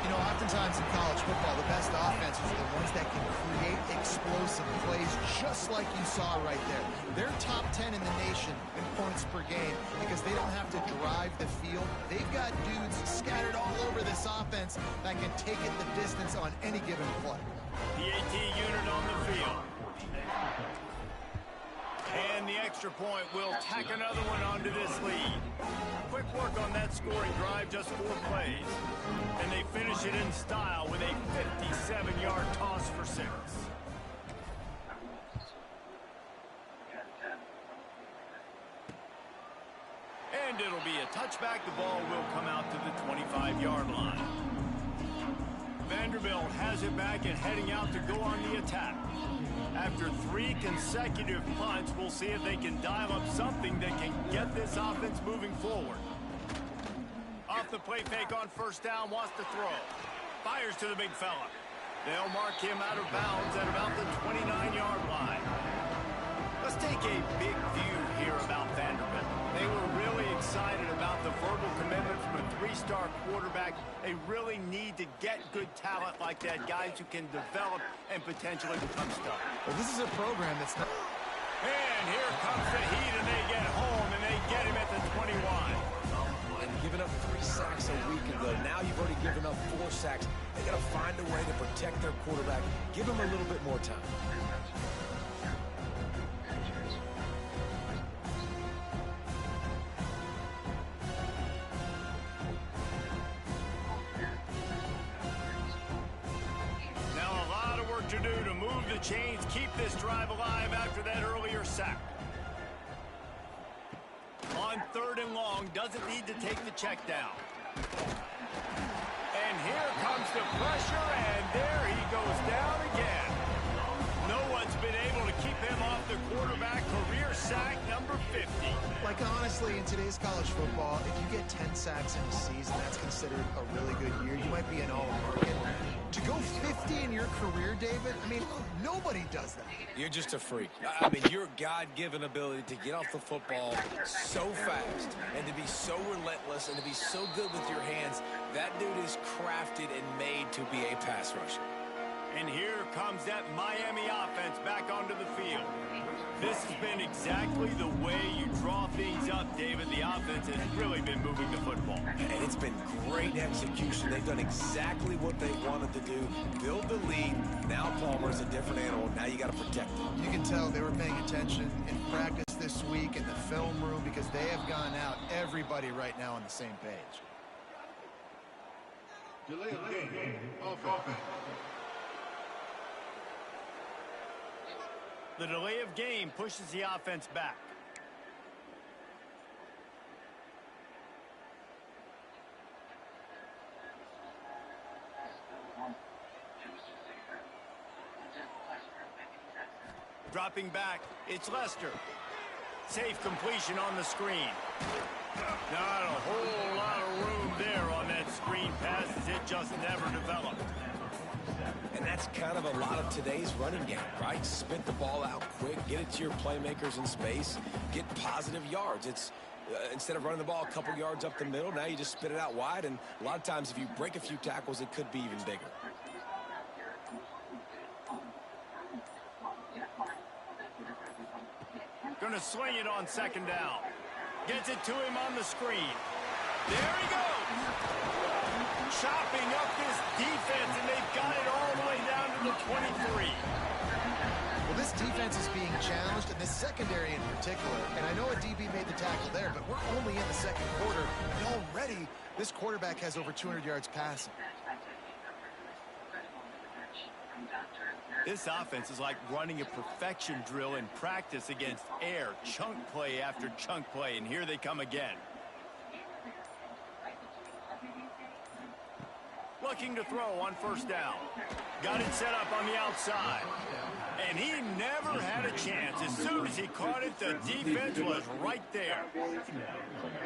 You know, oftentimes in college football, the best offenses are the ones that can create explosive plays, just like you saw right there. They're top 10 in the nation in points per game because they don't have to drive the field. They've got dudes scattered all over this offense that can take it the distance on any given play. PAT unit on the field. And the extra point will tack another one onto this lead. Quick work on that scoring drive, just 4 plays. And they finish it in style with a 57-yard toss for 6. And it'll be a touchback. The ball will come out to the 25-yard line. Vanderbilt has it back and heading out to go on the attack. After 3 consecutive punts, we'll see if they can dial up something that can get this offense moving forward. Off the play fake on first down, wants to throw. Fires to the big fella. They'll mark him out of bounds at about the 29-yard line. Let's take a big view here about Vanderbilt. They were really excited about the verbal commitment from a 3-star quarterback. They really need to get good talent like that, guys who can develop and potentially become stars. Well, this is a program that's not... And here comes the heat, and they get home, and they get him at the 21. And giving up 3 sacks a week ago. Now you've already given up 4 sacks. They got to find a way to protect their quarterback. Give him a little bit more time. To do to move the chains, keep this drive alive after that earlier sack. On 3rd and long, doesn't need to take the check down. And here comes the pressure, and there he goes down again. No one's been able to keep him off the quarterback. Career sack number 50. Like, honestly, in today's college football, if you get 10 sacks in a season, that's considered a really good year. You might be an all-American. To go 50 in your career, David, I mean, nobody does that. You're just a freak. I mean, your God-given ability to get off the football so fast and to be so relentless and to be so good with your hands, that dude is crafted and made to be a pass rusher. And here comes that Miami offense back onto the field. This has been exactly the way you draw things up, David. The offense has really been moving the football. And it's been great execution. They've done exactly what they wanted to do. Build the lead. Now Palmer's a different animal. Now you got to protect him. You can tell they were paying attention in practice this week in the film room because they have gone out, everybody right now on the same page. Delay of game. Offense. The delay of game pushes the offense back. Dropping back, it's Lester. Safe completion on the screen. Not a whole lot of room there on that screen pass as it just never developed. And that's kind of a lot of today's running game, right? Spit the ball out quick, get it to your playmakers in space, get positive yards. It's instead of running the ball a couple yards up the middle, now you just spit it out wide, and a lot of times if you break a few tackles, it could be even bigger. Gonna swing it on 2nd down. Gets it to him on the screen. There he goes! Chopping up this defense, and they've got it all the way down to the 23. Well, this defense is being challenged, and this secondary in particular. And I know a DB made the tackle there, but we're only in the second quarter, and already this quarterback has over 200 yards passing. This offense is like running a perfection drill in practice against air, chunk play after chunk play, and here they come again. Looking to throw on first down. Got it set up on the outside. And he never had a chance. As soon as he caught it, the defense was right there.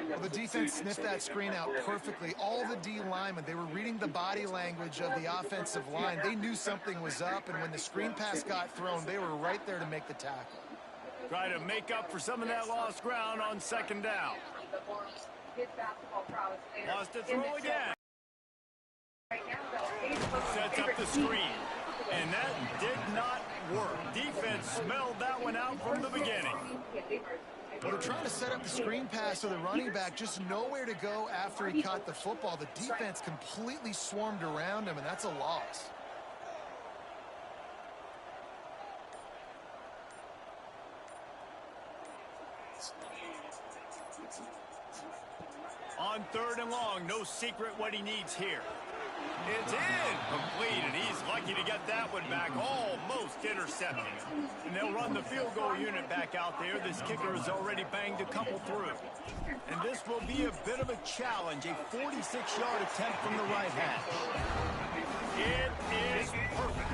Well, the defense sniffed that screen out perfectly. All the D linemen, they were reading the body language of the offensive line. They knew something was up, and when the screen pass got thrown, they were right there to make the tackle. Try to make up for some of that lost ground on second down. Lost to throw again. Sets up the screen, and that did not work. Defense smelled that one out from the beginning. Well, they're trying to set up the screen pass so the running back just nowhere to go after he caught the football. The defense completely swarmed around him, and that's a loss. On third and long, no secret what he needs here. It's incomplete, and he's lucky to get that one back, almost intercepted. And they'll run the field goal unit back out there. This kicker has already banged a couple through. And this will be a bit of a challenge, a 46-yard attempt from the right hash. It is perfect.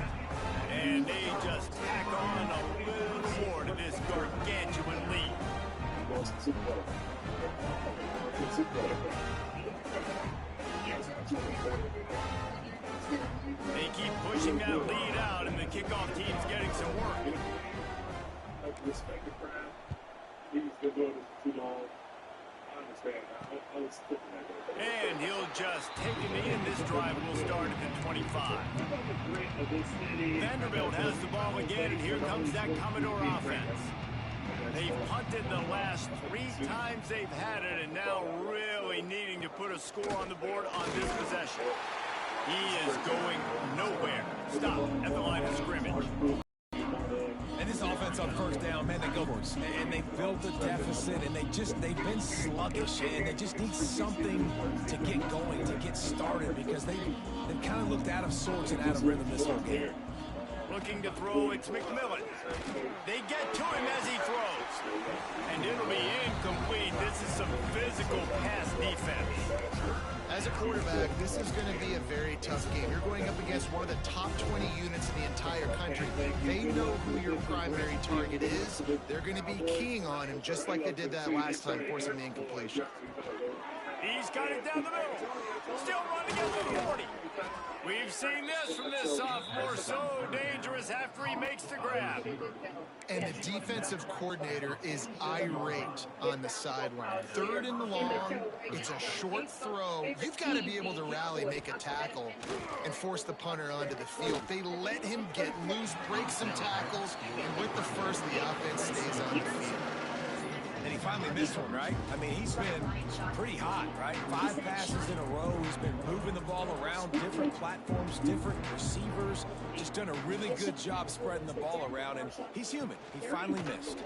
And they just tack on a little more to this gargantuan lead. They keep pushing that lead out, and the kickoff team's getting some work. I respect the crowd. He's been doing this too long. I understand. I was thinking that. And he'll just take a knee, and this drive will start at the 25. Vanderbilt has the ball again, and here comes that Commodore offense. They've punted the last 3 times they've had it, and now really needing to put a score on the board on this possession. He is going nowhere. Stop at the line of scrimmage. And this offense on first down, man, they go for it. And they built a deficit, and they've been sluggish, and they just need something to get going, to get started, because they've kind of looked out of sorts and out of rhythm this whole game. Looking to throw, it's McMillan. They get to him as he throws. And it'll be incomplete. This is some physical pass defense. As a quarterback, this is going to be a very tough game. You're going up against one of the top 20 units in the entire country. They know who your primary target is. They're going to be keying on him just like they did that last time, forcing the incompletion. He's got it down the middle. Still running at the 40. We've seen this from this sophomore, so dangerous after he makes the grab. And the defensive coordinator is irate on the sideline. Third and long, it's a short throw. You've got to be able to rally, make a tackle, and force the punter onto the field. They let him get loose, break some tackles, and with the first, the offense stays on the field. And he finally missed one, right? I mean, he's been pretty hot, right? 5 passes in a row. He's been moving the ball around different platforms, different receivers. Just done a really good job spreading the ball around, and he's human. He finally missed.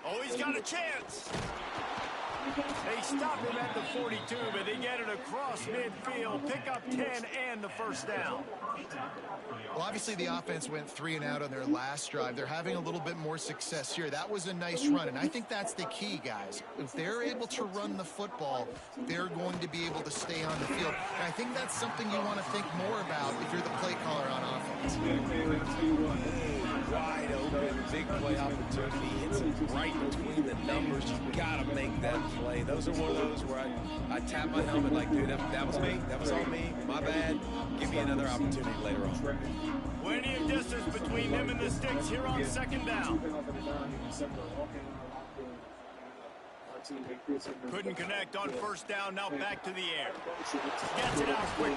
Oh, he's got a chance. They stop him at the 42, but they get it across midfield, pick up 10 and the first down. Well, obviously the offense went 3 and out on their last drive. They're having a little bit more success here. That was a nice run, and I think that's the key, guys. If they're able to run the football, they're going to be able to stay on the field. And I think that's something you want to think more about if you're the play caller on offense. Wide open, big play opportunity, hits him right between the numbers. You gotta make that play. Those are one of those where I tap my helmet like, dude, that was me. That was on me. My bad. Give me another opportunity later on. Plenty of distance between them and the sticks here on second down. Couldn't connect on first down, now back to the air. Gets it out quickly.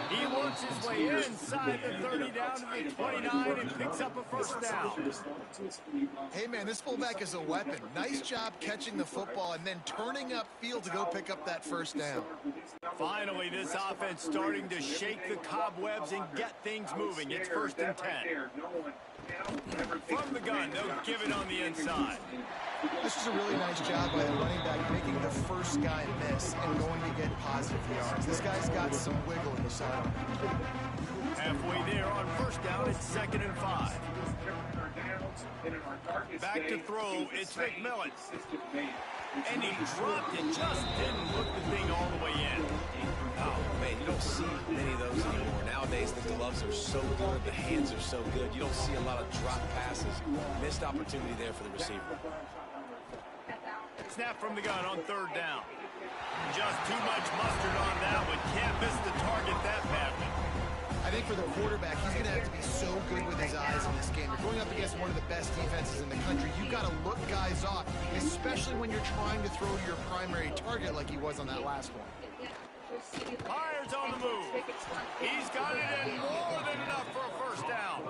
He works his way inside the 30 down to the 29 and picks up a first down. Hey, man, this fullback is a weapon. Nice job catching the football and then turning upfield to go pick up that first down. Finally, this offense starting to shake the cobwebs and get things moving. It's 1st and 10. From the gun, they'll give it on the inside. This is a really nice job by the running back, making the first guy miss and going to get positive yards. This guy's got some wiggle inside him. Halfway there on 1st down, it's 2nd and 5. Back to throw, it's McMillan. And he dropped it, just didn't look the thing all the way in. Oh, man, you don't see many of those anymore. Nowadays, the gloves are so good, the hands are so good. You don't see a lot of drop passes. Missed opportunity there for the receiver. Snap from the gun on 3rd down. Just too much mustard on that one. Can't miss the target that badly. I think for the quarterback, he's going to have to be so good with his eyes in this game. You're going up against one of the best defenses in the country. You've got to look guys off, especially when you're trying to throw to your primary target like he was on that last one. Myers on the move. He's got it in more than enough for a 1st down.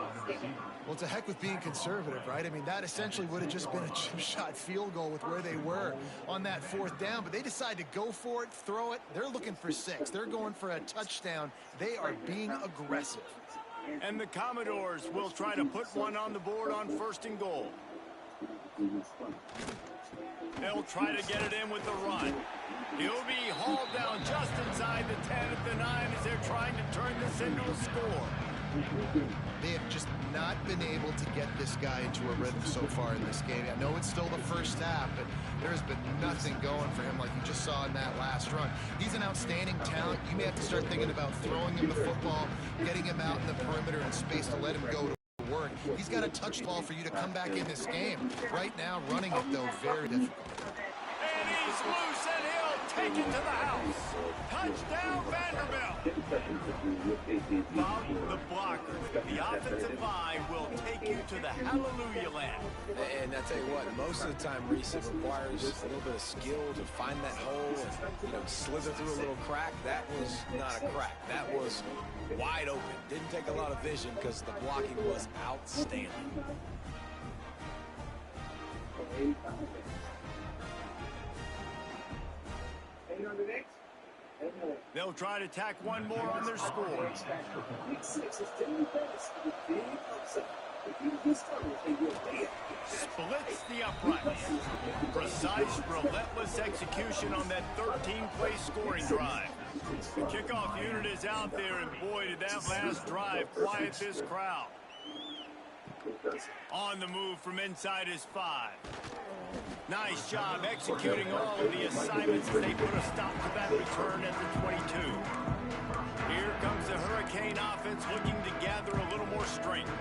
Well, to heck with being conservative, right? I mean, that essentially would have just been a chip shot field goal with where they were on that 4th down, but they decide to go for it, throw it. They're looking for 6. They're going for a touchdown. They are being aggressive. And the Commodores will try to put one on the board on 1st and goal. They'll try to get it in with the run. He'll be hauled down just inside the 10 at the 9 as they're trying to turn this into a score. They have just not been able to get this guy into a rhythm so far in this game. I know it's still the 1st half, but there's been nothing going for him like you just saw in that last run. He's an outstanding talent. You may have to start thinking about throwing him the football, getting him out in the perimeter and space to let him go to work. He's got a touch ball for you to come back in this game. Right now, running it, though, very difficult. And he's loose, and he'll take it to the house. Touchdown, Vanderbilt. Bob the blocker. The offensive line will take you to the hallelujah land. And I tell you what, most of the time, Reese, it requires a little bit of skill to find that hole and, slither through a little crack. That was not a crack. That was wide open. Didn't take a lot of vision because the blocking was outstanding. They'll try to tack one more on their score. Splits the uprights. Precise, relentless execution on that 13-play scoring drive. The kickoff unit is out there, and boy, did that last drive quiet this crowd. On the move from inside his 5. Nice job executing all of the assignments as they put a stop to that return at the 22. Here comes the Hurricane offense looking to gather a little more strength.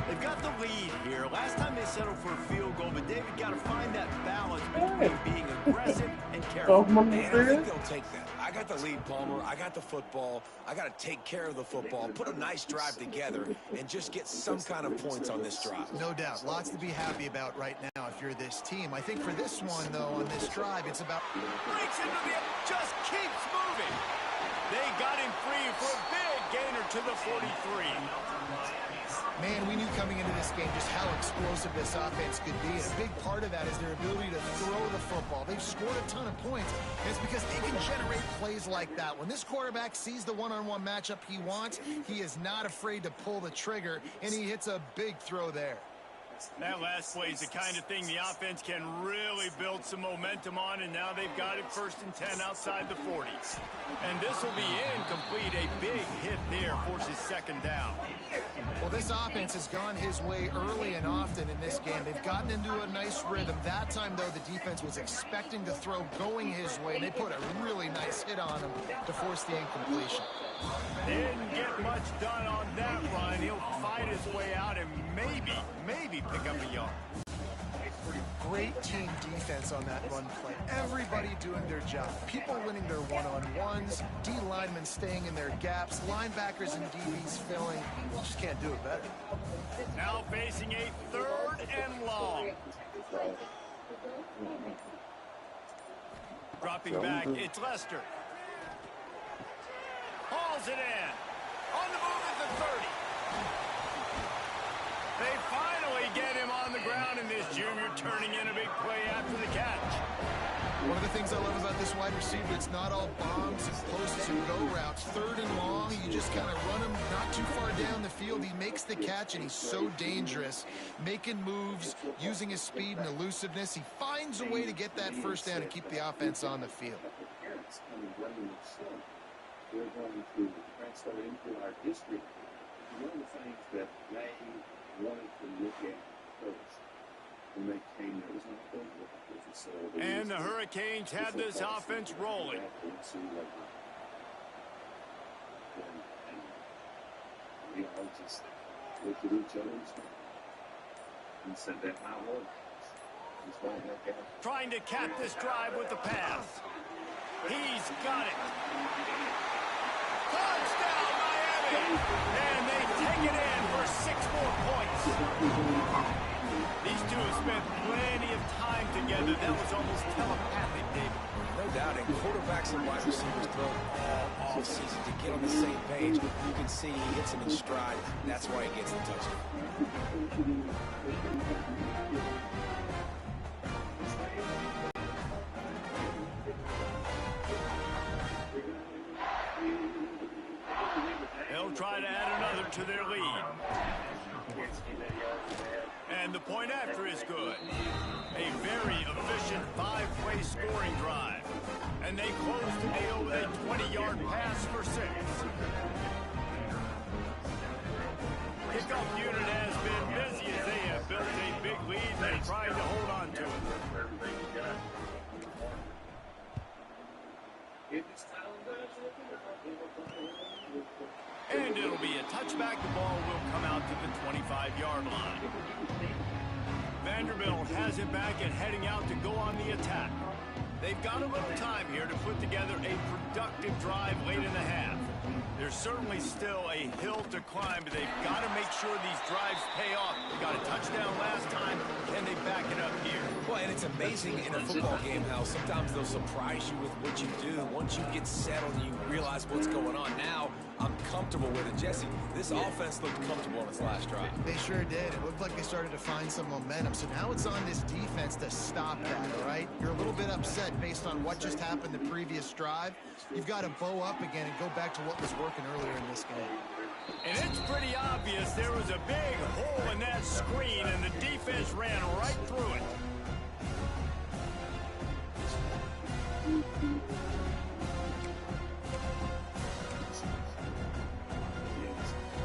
They've got the lead here. Last time they settled for a field goal, but David got to find that balance between being aggressive and careful. Man, I think they'll take that. I got the lead, Palmer. I got the football. I got to take care of the football, put a nice drive together, and just get some kind of points on this drive. No doubt. Lots to be happy about right now if you're this team. I think for this one, though, on this drive, it's about... Breaks into the... just keeps moving. They got him free for a big gainer to the 43. Man, we knew coming into this game just how explosive this offense could be. And a big part of that is their ability to throw the football. They've scored a ton of points, and it's because they can generate plays like that. When this quarterback sees the one-on-one matchup he wants, he is not afraid to pull the trigger, and he hits a big throw there. That last play is the kind of thing the offense can really build some momentum on, and now they've got it 1st and 10 outside the 40. And this will be incomplete. A big hit there forces 2nd down. Well, this offense has gone his way early and often in this game. They've gotten into a nice rhythm. That time, though, the defense was expecting to throw going his way, and they put a really nice hit on him to force the incompletion. Didn't get much done on that run. He'll fight his way out and maybe pick up a yard. Great team defense on that run play. Everybody doing their job. People winning their one-on-ones, D linemen staying in their gaps, linebackers and DBs filling. You just can't do it better. Now facing a 3rd and long. Dropping back, it's Lester. Hauls it in. On the move at the 30. They finally get him on the ground, and this junior turning in a big play after the catch. One of the things I love about this wide receiver, it's not all bombs and posts and go routes. Third and long, you just kind of run him not too far down the field. He makes the catch, and he's so dangerous, making moves, using his speed and elusiveness. He finds a way to get that first down and keep the offense on the field. They're going to translate into our district. One of the things that they wanted to look at first when they came there was not going to look at the facility. And the Hurricanes had this offense rolling. We all just looked at each other and said that my Lord. Trying to cap this drive with the pass. He's got it. Touchdown, Miami! And they take it in for 6 more points. These two have spent plenty of time together. That was almost telepathic, David. No doubting, quarterbacks and wide receivers throw all season to get on the same page. You can see he hits him in stride. That's why he gets the touchdown. They'll try to add another to their lead. And the point after is good. A very efficient 5-play scoring drive. And they close the deal with a 20-yard pass for 6. Kickoff unit has been busy as they have built a big lead and they're trying to hold on to it. And it'll be a touchback. The ball will come out to the 25-yard line. Vanderbilt has it back and heading out to go on the attack. They've got a little time here to put together a productive drive late in the half. There's certainly still a hill to climb, but they've got to make sure these drives pay off. They got a touchdown last time. Can they back it up here? Well, and it's amazing in a football game how sometimes they'll surprise you with what you do. Once you get settled and you realize what's going on, now I'm comfortable with it. Jesse, this offense looked comfortable on its last drive. They sure did. It looked like they started to find some momentum. So now it's on this defense to stop that, all right? You're a little bit upset based on what just happened the previous drive. You've got to bow up again and go back to what was working earlier in this game. And it's pretty obvious there was a big hole in that screen, and the defense ran right through it.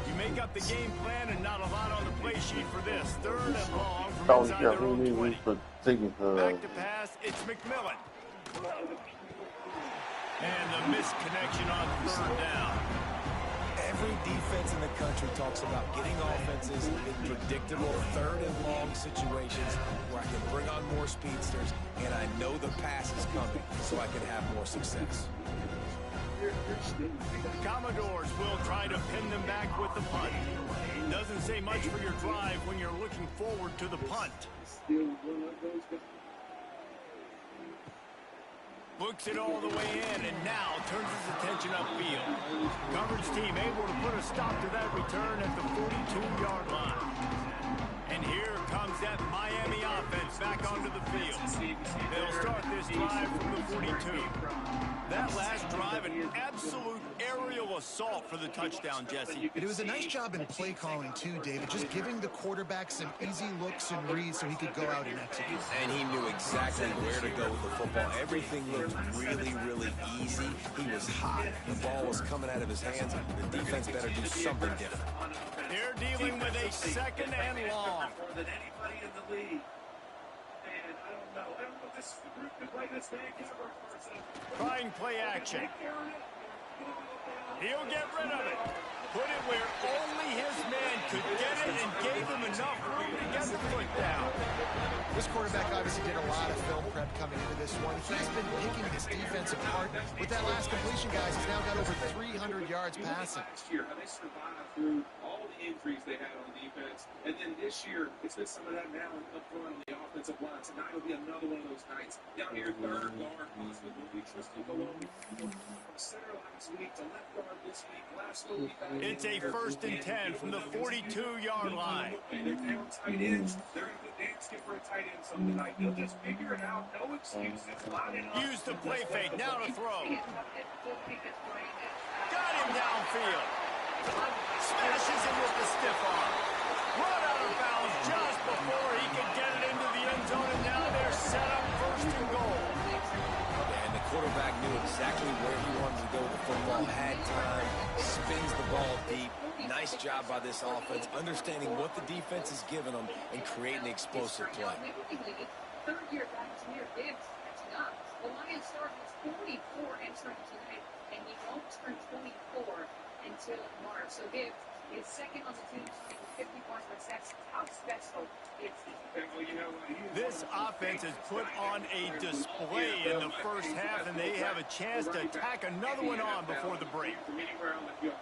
You make up the game plan and not a lot on the play sheet for this. 3rd and long from inside their own 20. Back to pass, it's McMillan. And the misconnection on 3rd down. Every defense in the country talks about getting offenses in predictable 3rd and long situations where I can bring on more speedsters and I know the pass is coming so I can have more success. Commodores will try to pin them back with the punt. Doesn't say much for your drive when you're looking forward to the punt. Books it all the way in and now turns his attention upfield. Coverage team able to put a stop to that return at the 42-yard line. And here comes that Miami offense back onto the field. They'll start this drive from the 42. That last drive, an absolute aerial assault for the touchdown, Jesse. It was a nice job in play calling, too, David, just giving the quarterback some easy looks and reads so he could go out and execute. And he knew exactly where to go with the football. Everything looked really, really easy. He was hot. The ball was coming out of his hands. The defense better do something different. They're dealing with a 2nd and long. More than anybody in the league. And I don't know if this group could play this game. Trying play action. He'll get rid of it. Put it where only his man could get it and gave him enough room to get the foot down. This quarterback obviously did a lot of film prep coming into this one. He's been picking this defense apart. With that last completion, guys, he's now got over 300 yards passing. Last year, how they survived through all the injuries they had on defense. And then this year, it's been some of that now up front on the offensive line. Tonight will be another one of those nights. Down here, third guard, possibly Tristan Maloney. From center last week to left guard this week. Last week, it's a 1st and 10 from the 42-yard line. And they're down tight ends. They're going to go dance for a tight end some tonight. They'll just figure it out. No excuses. Line it up. Use the play fake. Now to throw. Got him downfield. Smashes him with the stiff arm. Run out of bounds just before he could get it into the end zone, and now they're set up 1st and goal. And the quarterback knew exactly where he wanted to go with the football, had time, spins the ball deep. Nice job by this offense, understanding what the defense is giving them and creating the explosive play. Third-year back to near Gibbs catching up. The Lions start with 44 entering tonight, and he won't turn 24 until March. So Gibbs is second on the team with 51 receptions. How special is he? This offense has put on a display in the first half, and they have a chance to tack another one on before the break.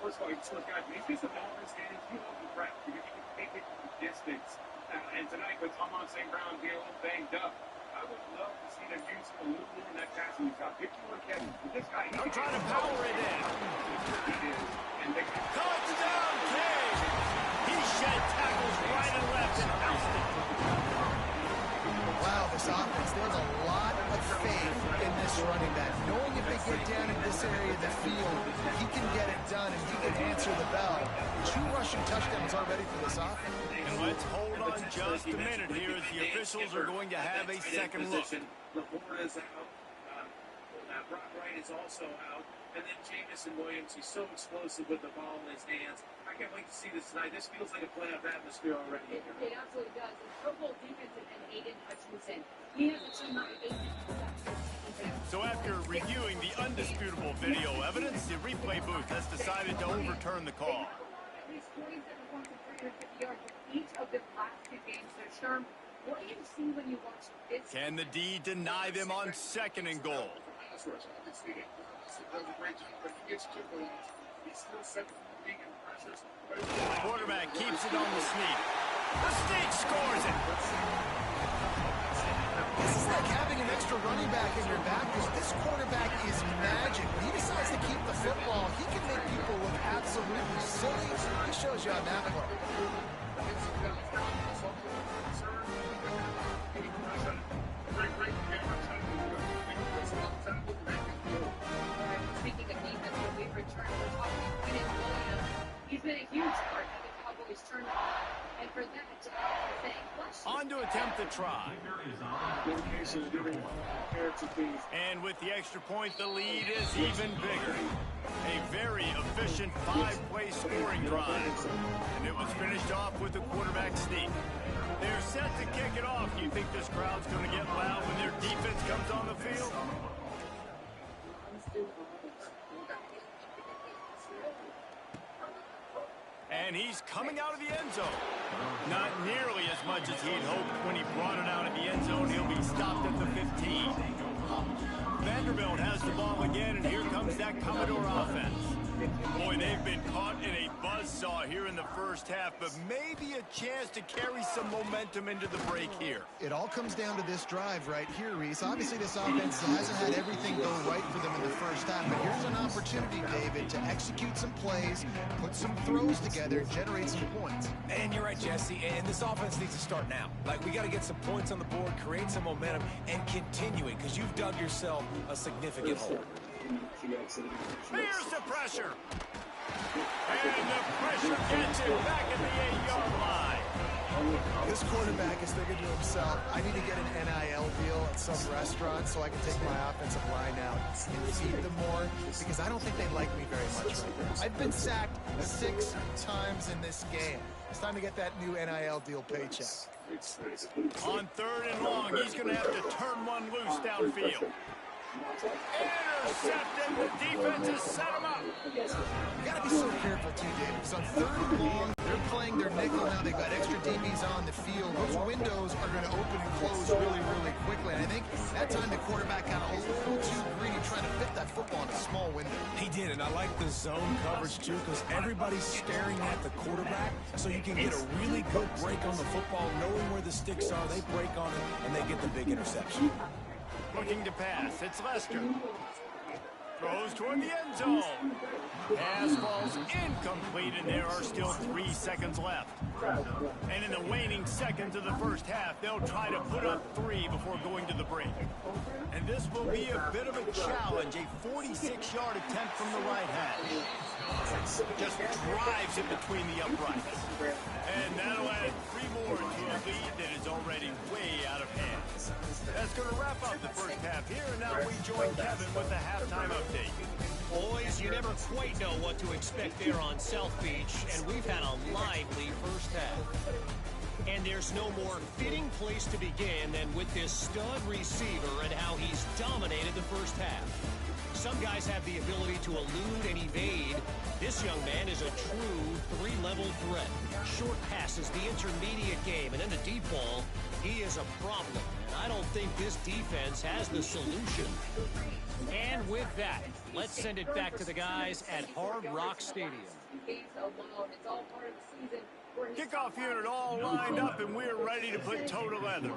First of all, he's a guy. When he gets the ball in his hands, you hold the breath. You can take it distance. And tonight, with Amon St. Brown being a little banged up, I would love to see them use him a little more in that passing. He's got 51 catches. This guy, I'm trying to power it in. Touchdown, King! He shed tackles right and left and housed it. Wow, this offense, there's a lot of faith in this running back. Knowing if they get down in this area of the field, he can get it done and he can answer the bell. 2 rushing touchdowns already for this offense. And let's hold on just a minute here as the officials are going to have a second look. Laporta's out. Brock Wright is also out. And then Jamison Williams, he's so explosive with the ball in his hands. I can't wait to see this tonight. This feels like a playoff atmosphere already. It absolutely does. And Pro Bowl defensive end Aiden Hutchinson, he has a team of 8. So after reviewing the undisputable video evidence, the replay booth has decided to overturn the call. At least 47 points and 350 yards in each of the last 2 games. So Sherm, what do you see when you watch this? Can the D deny them on 2nd and goal? Quarterback keeps it on the sneak. The sneak scores it. This is like having an extra running back in your back because this quarterback is magic. When he decides to keep the football, he can make people look absolutely silly. He shows you on that one. Speaking of defense, when we return, we're talking Quinn Williams. He's been a huge part of the Cowboys' turnaround. And for that, on to attempt the try. And with the extra point, the lead is even bigger. A very efficient 5-play scoring drive. And it was finished off with the quarterback sneak. They're set to kick it off. Do you think this crowd's going to get loud when their defense comes on the field? And he's coming out of the end zone. Not nearly as much as he'd hoped when he brought it out of the end zone. He'll be stopped at the 15. Vanderbilt has the ball again, and here comes that Commodore offense. Boy, they've been caught in a buzzsaw here in the first half, but maybe a chance to carry some momentum into the break here. It all comes down to this drive right here, Reese. Obviously, this offense hasn't had everything go right for them in the first half, but here's an opportunity, David, to execute some plays, put some throws together, and generate some points. And you're right, Jesse, and this offense needs to start now. Like, we got to get some points on the board, create some momentum, and continue it, because you've dug yourself a significant hole. Here's the pressure. And the pressure gets him back at the 8-yard line. This quarterback is thinking to himself, I need to get an NIL deal at some restaurant so I can take my offensive line out and feed them more, because I don't think they like me very much right now. I've been sacked 6 times in this game. It's time to get that new NIL deal paycheck. On 3rd and long, he's going to have to turn one loose downfield. Intercepted. The defense has set him up. You got to be so careful too, David, because on 3rd and long, they're playing their nickel now. They've got extra DBs on the field. Those windows are going to open and close really, really quickly. And I think that time the quarterback got a little too greedy trying to fit that football in a small window. He did, and I like the zone coverage too, because everybody's staring at the quarterback, so you can get a really good break on the football, knowing where the sticks are. They break on it, and they get the big interception. Looking to pass. It's Lester. Throws toward the end zone. Pass falls incomplete, and there are still 3 seconds left. And in the waning seconds of the first half, they'll try to put up 3 before going to the break. And this will be a bit of a challenge, a 46-yard attempt from the right hash. Just drives it between the uprights. And that'll add 3 more to a lead that is already way out of hand. That's going to wrap up the first half here, and now we join Kevin with the halftime update. Boys, you never quite know what to expect there on South Beach, and we've had a lively first half. And there's no more fitting place to begin than with this stud receiver and how he's dominated the first half. Some guys have the ability to elude and evade. This young man is a true 3-level threat. Short passes, the intermediate game, and then the deep ball, he is a problem. And I don't think this defense has the solution. And with that, let's send it back to the guys at Hard Rock Stadium. Kickoff unit all lined up, and we're ready to put toe to leather.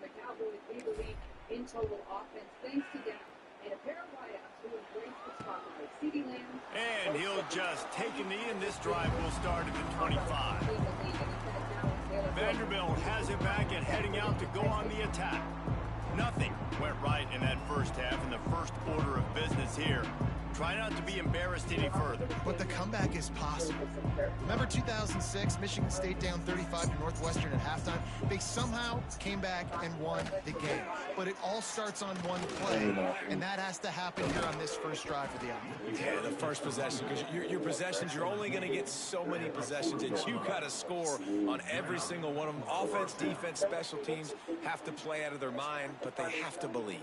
The Cowboys, they believe in total offense, thanks to them and a pair of wideouts who embrace the spotlight. CeeDee Lamb. And he'll just take a knee, and this drive will start at the 25. Vanderbilt has it back and heading out to go on the attack. Nothing went right in that first half in the first order of business here. Try not to be embarrassed any further. But the comeback is possible. Remember 2006, Michigan State down 35 to Northwestern at halftime? They somehow came back and won the game. But it all starts on one play, and that has to happen here on this first drive for the offense. Yeah, the first possession, because your possessions, you're only going to get so many possessions, and you got to score on every single one of them. Offense, defense, special teams have to play out of their mind, but they have to believe.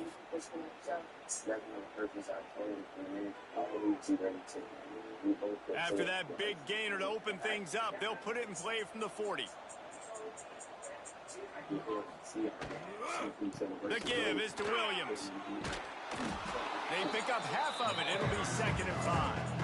After that big gainer to open things up, they'll put it in play from the 40. The give is to Williams. They pick up half of it. It'll be 2nd and 5.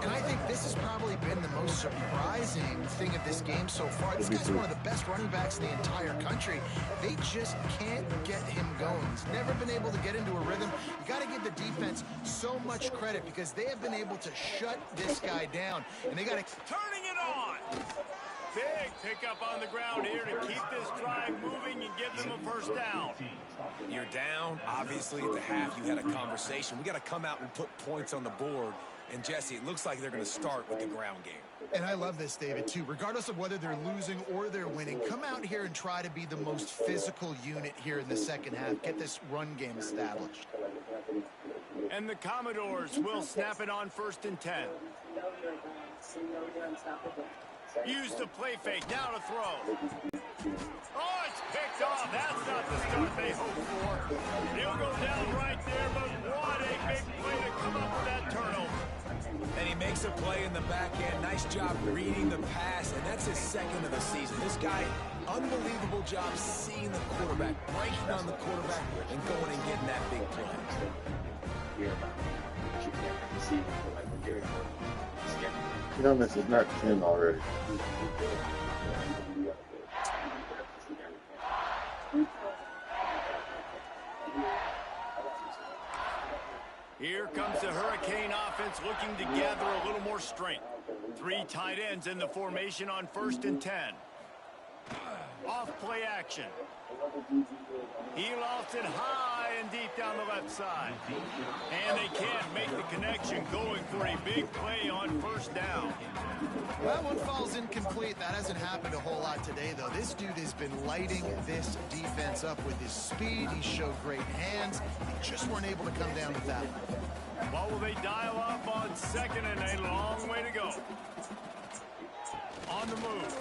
And I think this has probably been the most surprising thing of this game so far. This guy's one of the best running backs in the entire country. They just can't get him going. He's never been able to get into a rhythm. You got to give the defense so much credit because they have been able to shut this guy down. And they got to... Turning it on! Big pickup on the ground here to keep this drive moving and give them a first down. You're down. Obviously, at the half, you had a conversation. We got to come out and put points on the board. And, Jesse, it looks like they're going to start with the ground game. And I love this, David, too. Regardless of whether they're losing or they're winning, come out here and try to be the most physical unit here in the second half. Get this run game established. And the Commodores will snap it on 1st and 10. Use the play fake. Now to throw. Oh, it's picked off. That's not the start they hoped for. He'll go down right there, but what a big play to come up with that turnover. And he makes a play in the back end. Nice job reading the pass, and that's his 2nd of the season. This guy, unbelievable job seeing the quarterback, breaking on the quarterback, and going and getting that big play. You know, this is not 10 already. Here comes the Hurricane offense looking to gather a little more strength. 3 tight ends in the formation on 1st and 10. Off play action. He lofts it high and deep down the left side. And they can't make the connection, going for a big play on 1st down. That one falls incomplete. That hasn't happened a whole lot today, though. This dude has been lighting this defense up with his speed. He showed great hands. They just weren't able to come down with that one. What will they dial up on 2nd and a long way to go? On the move.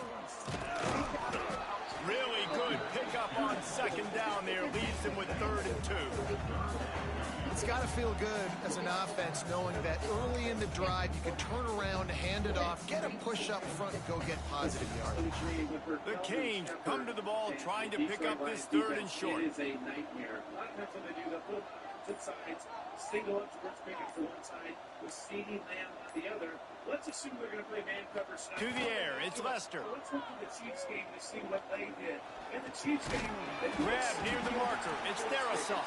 Really good pickup on second down there leaves them with 3rd and 2. It's got to feel good as an offense knowing that early in the drive you can turn around, hand it off, get a push up front, and go get positive yardage. The Canes come to the ball trying to pick up this 3rd and short. It is a nightmare. A lot of times when they do that, flip to the sides, single up towards Pickett for one side, with CeeDee Lamb on the other. Let's assume they're going to play man cover snap. To the air, it's Lester. Let's look at the Chiefs game to see what they did. In the Chiefs game, grab near the marker. It's Darisaw.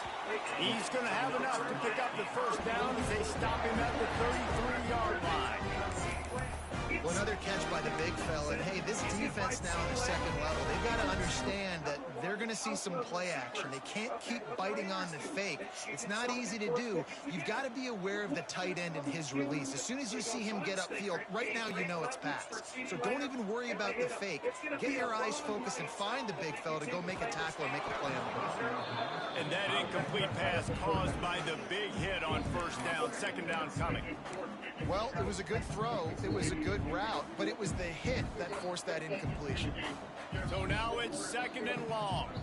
He's going to have enough to pick up the 1st down as they stop him at the 33-yard line. Well, another catch by the big fella. And hey, this defense now on the 2nd level, they've got to understand that they're going to see some play action. They can't keep biting on the fake. It's not easy to do. You've got to be aware of the tight end and his release. As soon as you see him get upfield, right now you know it's pass. So don't even worry about the fake. Get your eyes focused and find the big fella to go make a tackle or make a play on the ball. And that incomplete pass caused by the big hit on 1st down. 2nd down coming. Well, it was a good throw. It was a good route, but it was the hit that forced that incompletion. So now it's 2nd and long. The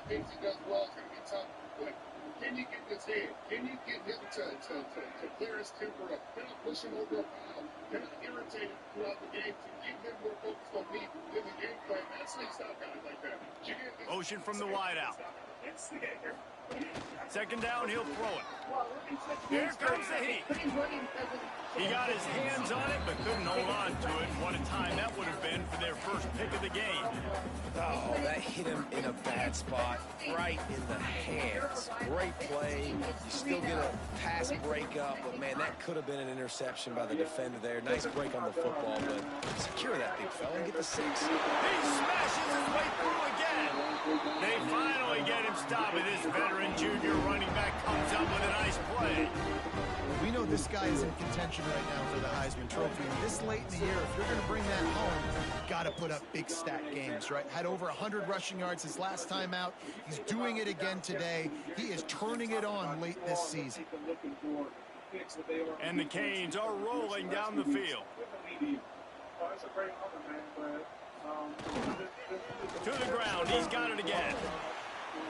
things he does well is going to be tough, but can you get his head? Can you get him to clear his temper up? Can I push him over a pile? Can I irritate him throughout the game to get him more focused on me in the game plan? That's how you stop guys like that. Motion from the wideout. 2nd down, he'll throw it. Here comes the heat. He got his hands on it, but couldn't hold on to it. What a time that would have been for their 1st pick of the game. Oh, that hit him in a bad spot, right in the hands. Great play. You still get a pass breakup, but man, that could have been an interception by the defender there. Nice break on the football, but secure that big fella and get the 6. He smashes his way through again. They finally get him stopped. This veteran junior running back comes up with a nice play. We know this guy is in contention right now for the Heisman Trophy. And this late in the year, if you're going to bring that home, you've got to put up big stat games, right? Had over 100 rushing yards his last time out. He's doing it again today. He is turning it on late this season. And the Canes are rolling down the field. To the ground, he's got it again.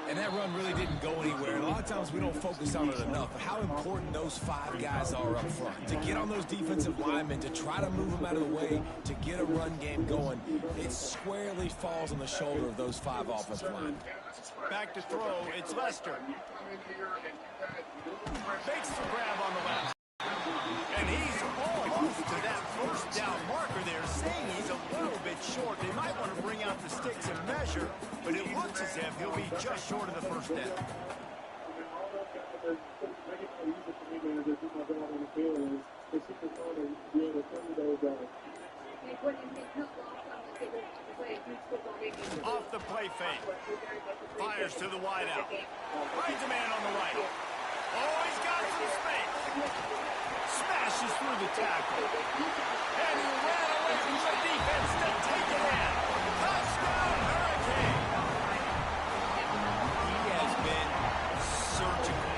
And that run really didn't go anywhere. A lot of times we don't focus on it enough, but how important those 5 guys are up front. To get on those defensive linemen, to try to move them out of the way, to get a run game going, it squarely falls on the shoulder of those 5 offensive linemen. Back to throw, it's Lester. Makes the grab on the left. And he's almost to that 1st down marker there, saying he's a little bit short. They might want to bring out the sticks and measure, but it looks as if he'll be just short of the 1st down. Off the play fake. Fires to the wideout. Finds a man on the right. Oh, he's got some space. Smashes through the tackle. And he ran away from the defense to take it in. Touchdown, Hurricane. He has been surgical.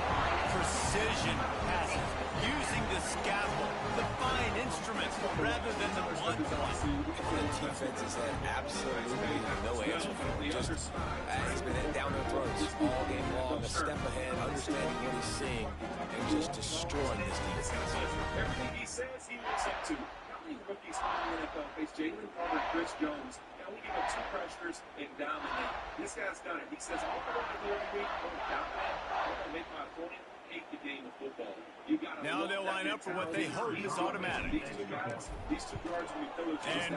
Precision passes. Using the scaffold, the fine instruments, rather than the blunt ones. The defense has had absolutely no answer for him. He's been down their throats all game long, a step ahead, understanding what he's seeing, and just destroying this defense. Everything he says, he lives up to. How many rookies in the NFL face Jalen Carter, Chris Jones? Now we give up 2 pressures and dominate. This guy's done it. He says, all I want to do every week, I'm dominate. I want to make my opponent hate the game of football. Now they'll line up for what they hope is automatic. And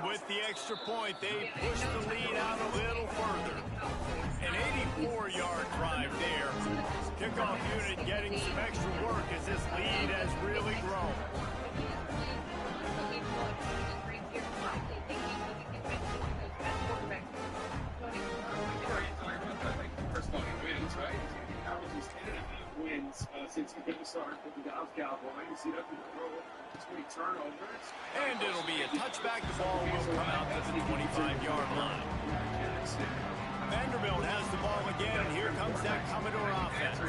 with the extra point, they push the lead out a little further. An 84-yard drive there. Kickoff unit getting some extra work as this lead has really grown. Since he didn't start with the Dallas Cowboys, he doesn't throw 20 turnovers. And it'll be a touchback. The ball will come out to the 25-yard line. Vanderbilt has the ball again, and here comes that Commodore offense.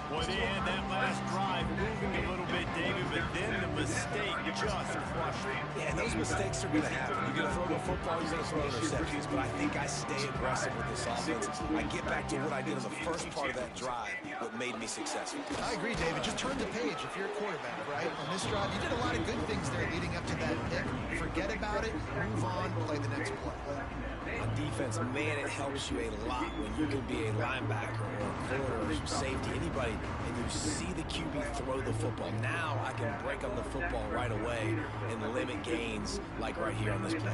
Boy, they had that last drive moving a little bit, David, but then the mistake just crushed them. Yeah, and those mistakes are going to happen. You're going to throw the football, you're going to throw interceptions, but I think I stay aggressive with this offense. I get back to what I did in the first part of that drive, what made me successful. I agree, David. Just turn the page if you're a quarterback, right? On this drive, you did a lot of good things there leading up to that pick. Forget about it, move on, play the next play. On defense, man, it helps you a lot when you can be a linebacker or a corner or safety, anybody, and you see the QB throw the football. Now I can break on the football right away and limit gains like right here on this play.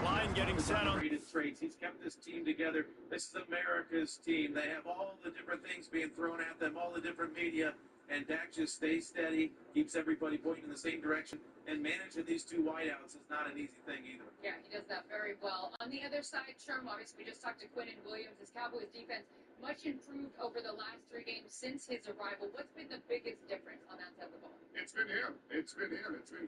Line getting set on. Traits. He's kept this team together. This is America's team. They have all the different things being thrown at them, all the different media, and Dak just stays steady, keeps everybody pointing in the same direction, and managing these two wideouts is not an easy thing either. Yeah, he does that very well. On the other side, Sherm, obviously, we just talked to Quinnen Williams. His Cowboys defense much improved over the last 3 games since his arrival. What's been the biggest difference on that side of the ball? It's been him. It's been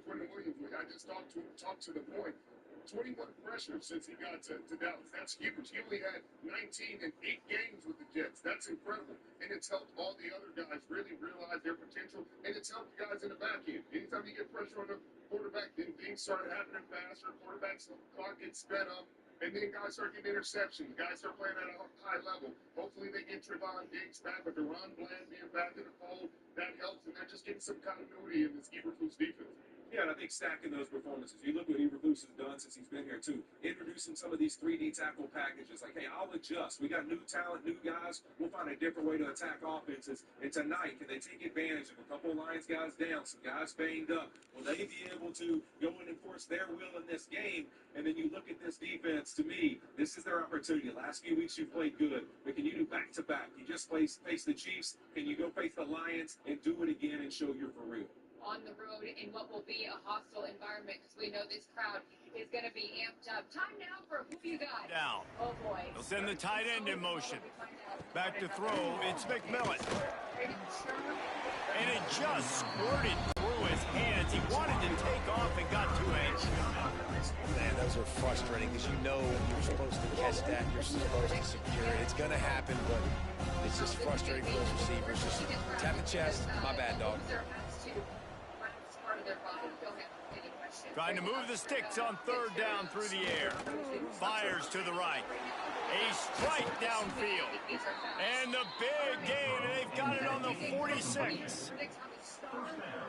Quinnen Williams. I just talked to the point. 21 pressures since he got to Dallas. That's huge. He only had 19 in 8 games with the Jets. That's incredible. And it's helped all the other guys really realize their potential, and it's helped the guys in the back end. Anytime you get pressure on the quarterback, then things start happening faster. Quarterback's clock gets sped up, and then guys start getting interceptions. Guys start playing at a high level. Hopefully they get Trevon Diggs back, but Deron Bland being back in the fold, that helps, and they're just getting some continuity in this Eberflus defense. Yeah, and I think stacking those performances. You look what Eberflus has done since he's been here, too. Introducing some of these 3D tackle packages. Like, hey, I'll adjust. We got new talent, new guys. We'll find a different way to attack offenses. And tonight, can they take advantage of a couple of Lions guys down, some guys banged up? Will they be able to go in and force their will in this game? And then you look at this defense, to me, this is their opportunity. Last few weeks you played good, but can you do back-to-back? You just face the Chiefs. Can you go face the Lions and do it again and show you're for real? On the road in what will be a hostile environment, because we know this crowd is going to be amped up. Time now for Who You Got. Down. Oh, boy. They'll send the tight end in motion. Back to throw. It's McMillan. And it just squirted through his hands. He wanted to take off and got too anxious. Man, those are frustrating because you know you're supposed to catch that. You're supposed to secure it. It's going to happen, but it's just frustrating for those receivers. Just tap the chest. My bad, dog. Trying to move the sticks on 3rd down through the air. Fires to the right. A strike downfield. And the big gain. They've got it on the 46.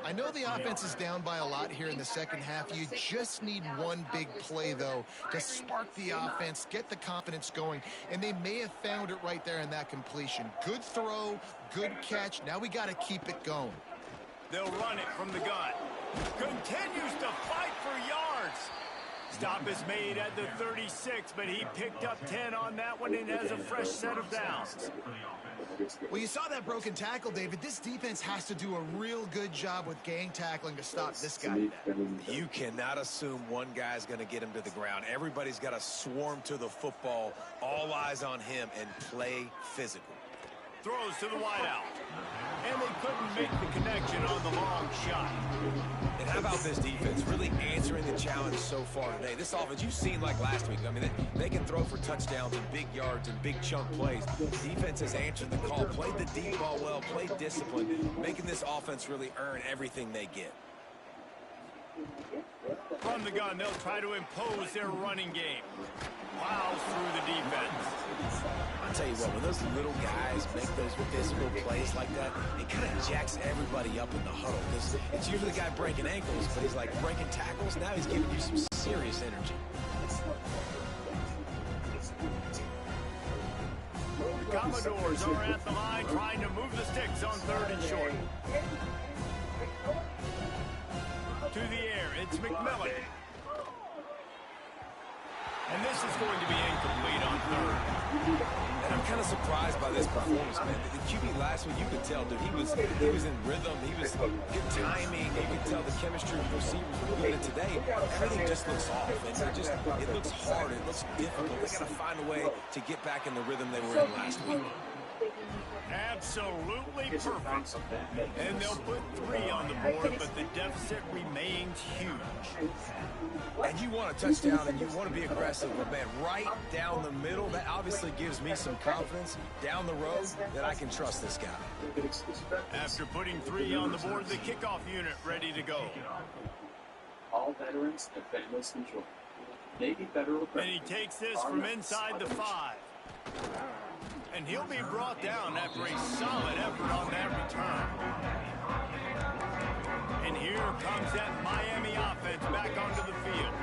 I know the offense is down by a lot here in the second half. You just need one big play, though, to spark the offense, get the confidence going, and they may have found it right there in that completion. Good throw, good catch. Now we got to keep it going. They'll run it from the gun. Continues to fight for yards. Stop is made at the 36, but he picked up 10 on that one and has a fresh set of downs. Well, you saw that broken tackle, David. This defense has to do a real good job with gang tackling to stop this guy. You cannot assume one guy's going to get him to the ground. Everybody's got to swarm to the football, all eyes on him, and play physical. Throws to the wideout. And they couldn't make the connection on the long shot. And how about this defense really answering the challenge so far today? This offense, you've seen like last week. I mean, they can throw for touchdowns and big yards and big chunk plays. Defense has answered the call, played the deep ball well, played discipline, making this offense really earn everything they get. From the gun, they'll try to impose their running game. Plows through the defense. I'll tell you what, when those little guys make those physical plays like that, it kind of jacks everybody up in the huddle. Because it's usually the guy breaking ankles, but he's like breaking tackles. Now he's giving you some serious energy. The Commodores are at the line trying to move the sticks on 3rd and short. To the air, it's McMillan. And this is going to be incomplete on 3rd. And I'm kind of surprised by this performance, man. The QB last week, you could tell, dude, he was in rhythm. He was good timing. You could tell the chemistry of the receivers were good. And today, everything just looks off. And it looks hard. It looks difficult. They got to find a way to get back in the rhythm they were in last week. Absolutely perfect. And they'll put 3 on the board, but the deficit remains huge. And you want a touchdown and you want to be aggressive, but man, right down the middle, that obviously gives me some confidence down the road that I can trust this guy. After putting 3 on the board, the kickoff unit ready to go. All veterans and families enjoy. Navy Federal And he takes this from inside the 5. And he'll be brought down after a solid effort on that return. And here comes that Miami offense back onto the field.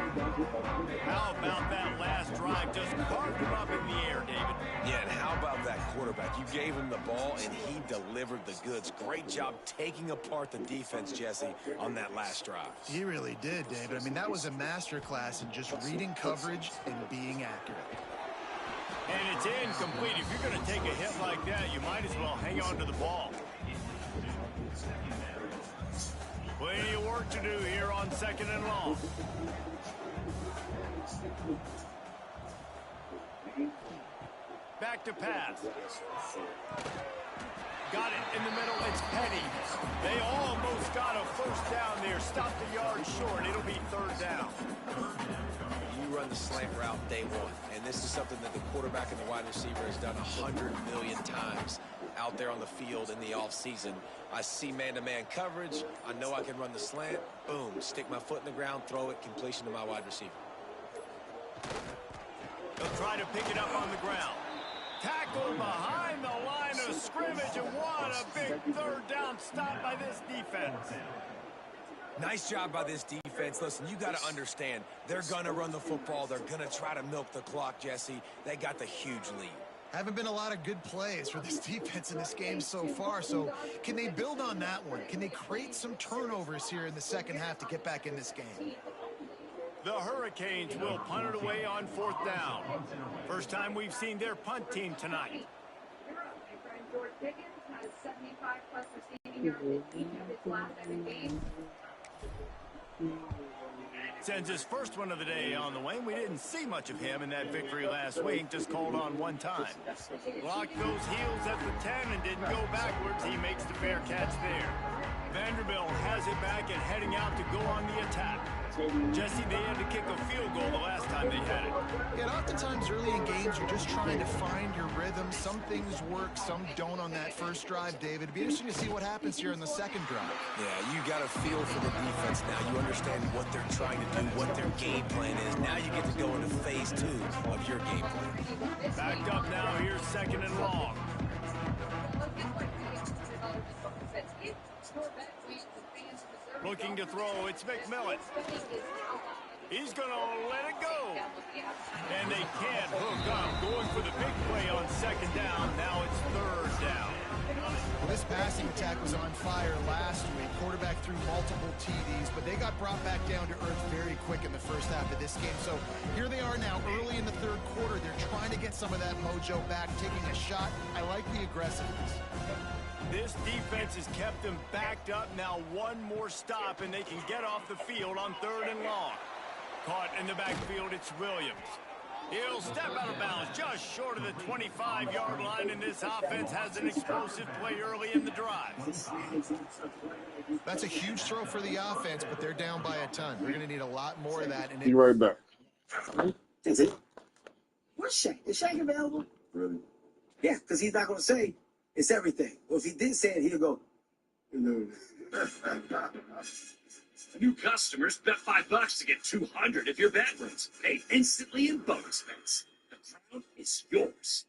How about that last drive? Just carved him up in the air, David. Yeah, and how about that quarterback? You gave him the ball, and he delivered the goods. Great job taking apart the defense, Jesse, on that last drive. He really did, David. I mean, that was a masterclass in just reading coverage and being accurate. And it's incomplete. If you're going to take a hit like that, you might as well hang on to the ball. Plenty of work to do here on 2nd and long. Back to pass. Got it in the middle. It's Petty. They almost got a first down there. Stopped a yard short. It'll be 3rd down. You run the slant route day 1, and this is something that the quarterback and the wide receiver has done 100 million times out there on the field in the offseason. I see man-to-man coverage. I know I can run the slant. Boom, stick my foot in the ground, throw it, completion to my wide receiver. They'll try to pick it up on the ground. Tackle behind the line of scrimmage, and what a big 3rd down stop by this defense. Nice job by this defense. Listen, you got to understand, they're going to run the football. They're going to try to milk the clock, Jesse. They got the huge lead. Haven't been a lot of good plays for this defense in this game so far, so can they build on that one? Can they create some turnovers here in the second half to get back in this game? The Hurricanes will punt it away on 4th down. First time we've seen their punt team tonight. George Pickens has 75+ receiving yards in each of his last 7 games. Sends his first one of the day on the wing. We didn't see much of him in that victory last week, just called on 1 time. Locked those heels at the 10 and didn't go backwards. He makes the fair catch there. Vanderbilt has it back and heading out to go on the attack. Jesse, they had to kick a field goal the last time they had it. Yeah, oftentimes early in games, you're just trying to find your rhythm. Some things work, some don't on that first drive, David. It'd be interesting to see what happens here in the second drive. Yeah, you got a feel for the defense now. You understand what they're trying to do, what their game plan is. Now you get to go into phase 2 of your game plan. Backed up now, here's 2nd and long. Looking to throw, it's McMillan. He's going to let it go. And they can't hook up. Going for the big play on 2nd down. Now it's 3rd down. Well, this passing attack was on fire last week. Quarterback threw multiple TDs, but they got brought back down to earth very quick in the first half of this game. So here they are now early in the 3rd quarter. They're trying to get some of that mojo back, taking a shot. I like the aggressiveness. This defense has kept them backed up. Now 1 more stop, and they can get off the field on 3rd and long. Caught in the backfield, it's Williams. He'll step out of bounds just short of the 25-yard line, and this offense has an explosive play early in the drive. That's a huge throw for the offense, but they're down by a ton. They're going to need a lot more of that. Be right back. That's it. Where's Shaq? Is Shaq available? Really? Yeah, because he's not going to say it's everything. Well, if he did say it, he'll go, no. New customers bet $5 to get 200 if your bet wins. Paid instantly in bonus bets. The crown is yours.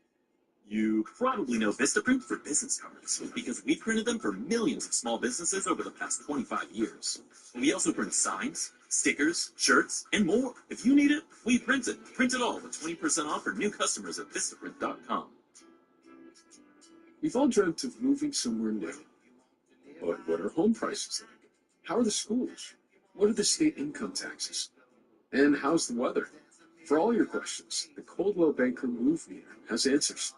You probably know Vistaprint for business cards because we printed them for millions of small businesses over the past 25 years. We also print signs, stickers, shirts, and more. If you need it, we print it. Print it all with 20% off for new customers at Vistaprint.com. We've all dreamt of moving somewhere new. But what are home prices like? How are the schools? What are the state income taxes? And how's the weather? For all your questions, the Coldwell Banker Move Meter has answers.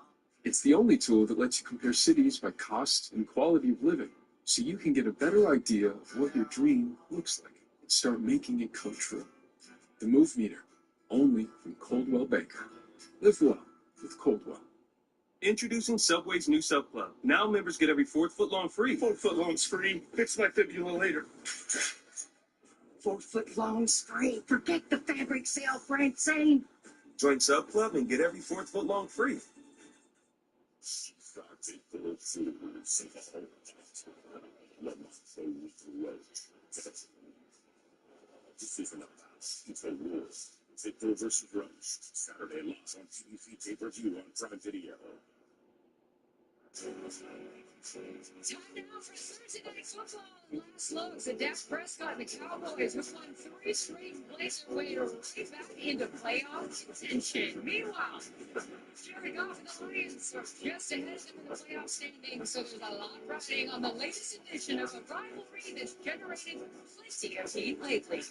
It's the only tool that lets you compare cities by cost and quality of living, so you can get a better idea of what your dream looks like and start making it come true. The Move Meter, only from Coldwell Banker. Live well with Coldwell. Introducing Subway's new Sub Club. Now members get every 4th foot long free. 4 foot long's free. Fix my fibula later. 4 foot longs free. Forget the fabric sale, Francine. Join Sub Club and get every 4th foot long free. This isn't a mouse, it's a wolf. Victor versus Roach. Saturday live on TVC pay-per-view on Prime Video. Time now for Thursday Night Football. Last looks at Dak Prescott and the Cowboys, who won 3 straight, plays their way right back into playoff contention. Meanwhile, Jared Goff and the Lions are just ahead of them in the playoff standings, so there's a lot riding on the latest edition of a rivalry that's generated plenty of heat lately.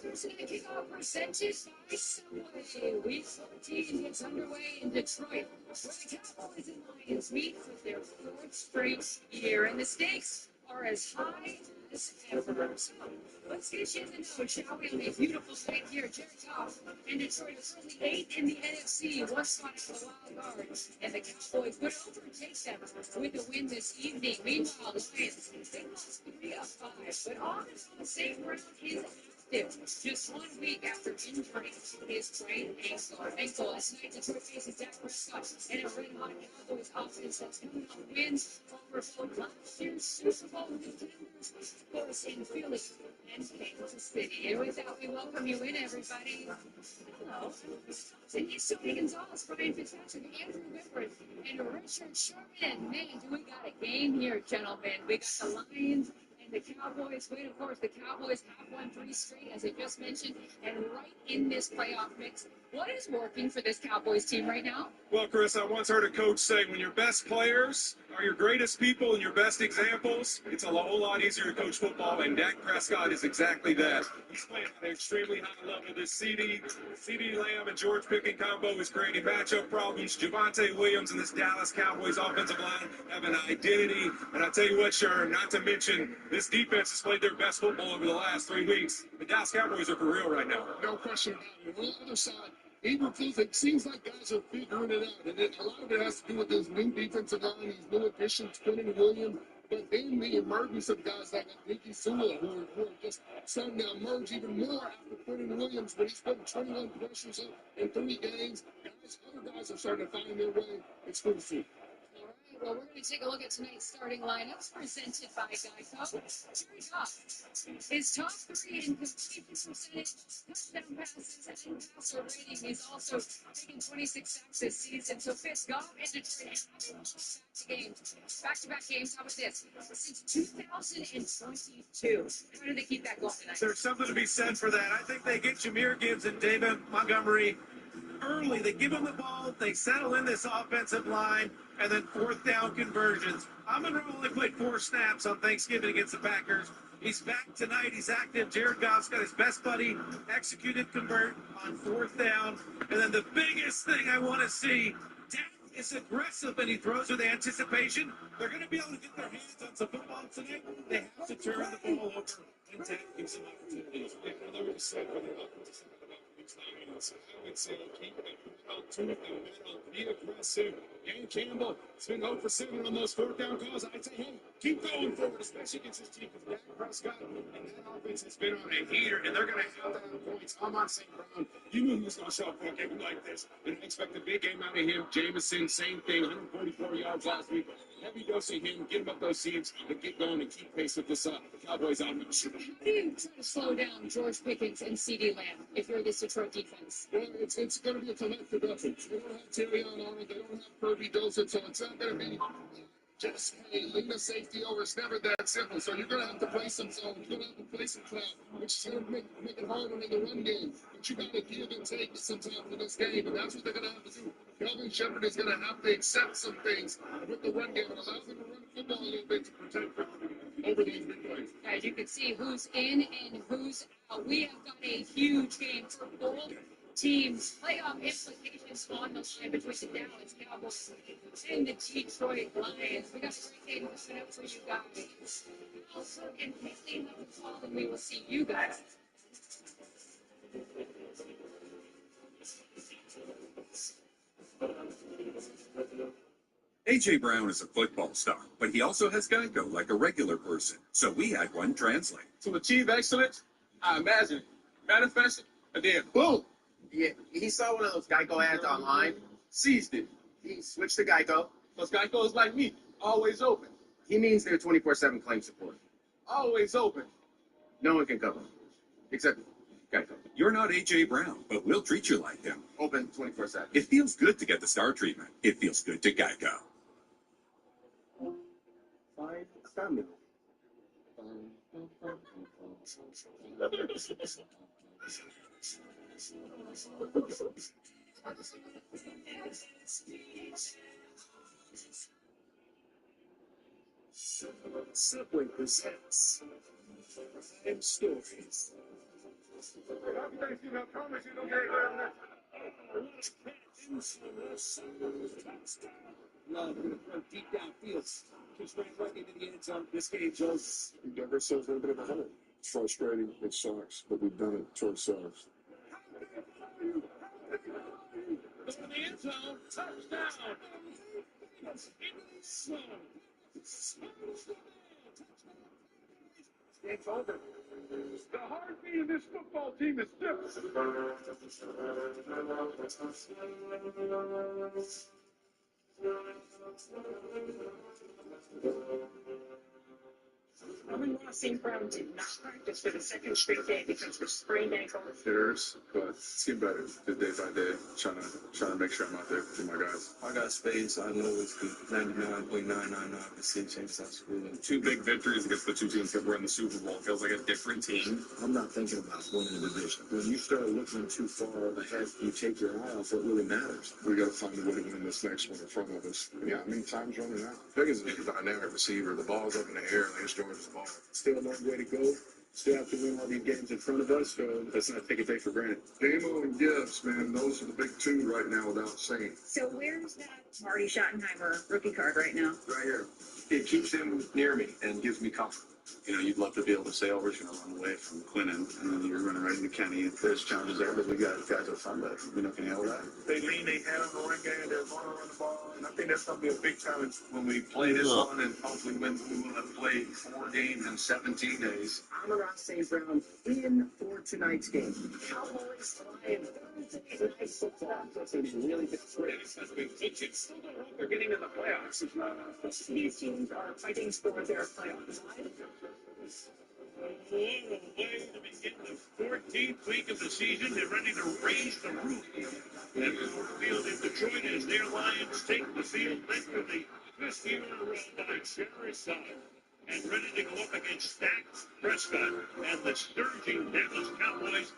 Thursday kickoff presented by Subway. Week 14 gets underway in Detroit, where the Cowboys and Lions meet for their 4th straight year, and the stakes are as high as ever. So let's get you in the know, shall we, on a beautiful night here. Jared Goff and Detroit are currently 8th in the NFC, 1 spot out of the wild card, and the Cowboys would overtake them with a win this evening. Meanwhile, the Lions, they lost 3 of 5, but on the safe ground is active just 1 week after injuring his sprained ankle. Last night, Detroit faces Dak Prescott and a red-hot Cowboys offense that's coming off wins over both last year's Super Bowl contenders, of course, in Philly and Kansas City. And with that, we welcome you in, everybody. Hello. And it's Tony Gonzalez, Brian Fitzpatrick, Andrew Whitworth, and Richard Sherman. And man, do we got a game here, gentlemen. We got the Lions and the Cowboys win. Of course, the Cowboys have won 3 straight, as I just mentioned, and right in this playoff mix. What is working for this Cowboys team right now? Well, Chris, I once heard a coach say, when your best players are your greatest people and your best examples, it's a whole lot easier to coach football, and Dak Prescott is exactly that. He's playing at an extremely high level. This CD Lamb and George Pickens combo is creating matchup problems. Javonte Williams and this Dallas Cowboys offensive line have an identity. And I tell you what, Sherm, not to mention, this defense has played their best football over the last 3 weeks. The Dallas Cowboys are for real right now. No question about it. On the other side, it seems like guys are figuring it out, and a lot of it has to do with this new defensive line, these new additions, Quentin Williams, but then the emergence of guys like Ricky Sewell, who are just starting to emerge even more after Quentin Williams, when he's putting 21 pressures up in 3 games. Other guys are starting to find their way. It's good to see. Well, we're going to take a look at tonight's starting lineups presented by Geico. Jared Goff is top 3 in completion percentage, touchdown passes, and passer rating. He's also taken 26 sacks this season. So Fitz, Goff and Detroit have back-to-back games. How about this? Since 2022. How do they keep that going tonight? There's something to be said for that. I think they get Jahmyr Gibbs and David Montgomery early. They give them the ball, they settle in this offensive line, and then 4th down conversions. Amon-Ra only played 4 snaps on Thanksgiving against the Packers. He's back tonight. He's active. Jared Goff's got his best buddy executed convert on 4th down. And then the biggest thing I want to see, Dak is aggressive and he throws with anticipation. They're going to be able to get their hands on some football tonight. They have to turn the ball over, and Dak gives them opportunities. I would say keep the pedal to the metal, be aggressive. And Campbell has been 0 for 7 on those 4th down calls. I'd say, hey, keep going forward, especially against this team, because Dak Prescott and that offense has been on a heater, and they're going to have to have points. I'm on St. Brown. You knew he was going to show up for a game like this, and I expect a big game out of him. Jameson, same thing, 144 yards last week. Heavy dose of him, get him up those seams, but get going and keep pace with this Cowboys offense. How do you try to slow down George Pickens and CeeDee Lamb if you're this Detroit defense? Well, it's going to be a collective effort. They don't have Terrion on it. They don't have Kirby Dosett, so it's not going to be just, hey, lean the safety over. It's never that simple. So you're going to have to play some zone. You're going to have to play some cloud, which is going to make it harder in the run game. But you got to give and take sometimes in this game, and that's what they're going to have to do. Kelvin Shepard is going to have to accept some things with the run game and allow them to run the football a little bit to protect over these big plays. As you can see who's in and who's out. We have got a huge game for both teams. Playoff implications on the line between the Dallas Cowboys and the Detroit Lions. We got a great game to set up for you guys. Also, and Haley have the call, and we will see you guys. AJ Brown is a football star, but he also has Geico like a regular person. So we had one translate. To achieve excellence, I imagine, manifest it, and then boom. Yeah, he saw one of those Geico ads online, seized it. He switched to Geico. Because Geico is like me, always open. He means they're 24/7 claim support. Always open. No one can cover him, except Geico. You're not AJ Brown, but we'll treat you like him. Open 24/7. It feels good to get the star treatment. It feels good to Geico. Find stamina. Subway presents Crime Stories. Happy Thanksgiving. I promise you don't get it better than Love, we're going to throw deep downfield. Two straight right into the end zone. This game, Jones. We dug ourselves a little bit of a hole. It's frustrating. It sucks, but we've done it to ourselves. in the end zone. Touchdown. Game's over. The heartbeat of this football team is different. St. Brown did not practice for the second straight day because of sprained ankle. It hurts, but it's getting better day by day. Trying to make sure I'm out there for my guys. I got space. I know it's 99.999% chance at school. Two big victories against the two teams that were in the Super Bowl. Feels like a different team. I'm not thinking about winning the division. When you start looking too far ahead, you take your eye off what really matters. We got to find a way to win this next one in front of us. Yeah, I mean, time's running out. Pickens is a dynamic receiver. The ball's up in the air, and they just George's ball. Still a long way to go. Still have to win all these games in front of us, so let's not take a day for granted. Damo and Gibbs, man, those are the big two right now without saying. So where's that Marty Schottenheimer rookie card right now? Right here. It keeps him near me and gives me comfort. You know, you'd love to be able to say, oh, we're just going to run away from Quinnen, and then you're running right into Kenny. There's challenges there, but we got guys up front that, you know, can handle that. They lean, they hand on the run game, they're going to run the ball, and I think that's going to be a big challenge when we play this one, and hopefully when we will have played 4 games in 17 days. I'm around St. Brown in for tonight's game. Cowboys Lions Thursday night football. That's going to be really good. Still don't hope they're getting in the playoffs. These teams are fighting for their playoffs. Way to begin the 14th week of the season. They're ready to raise the roof at Ford Field in Detroit as their Lions take the field led for the 5th year in a row by Jerry Side and ready to go up against Dak Prescott and the surging Dallas Cowboys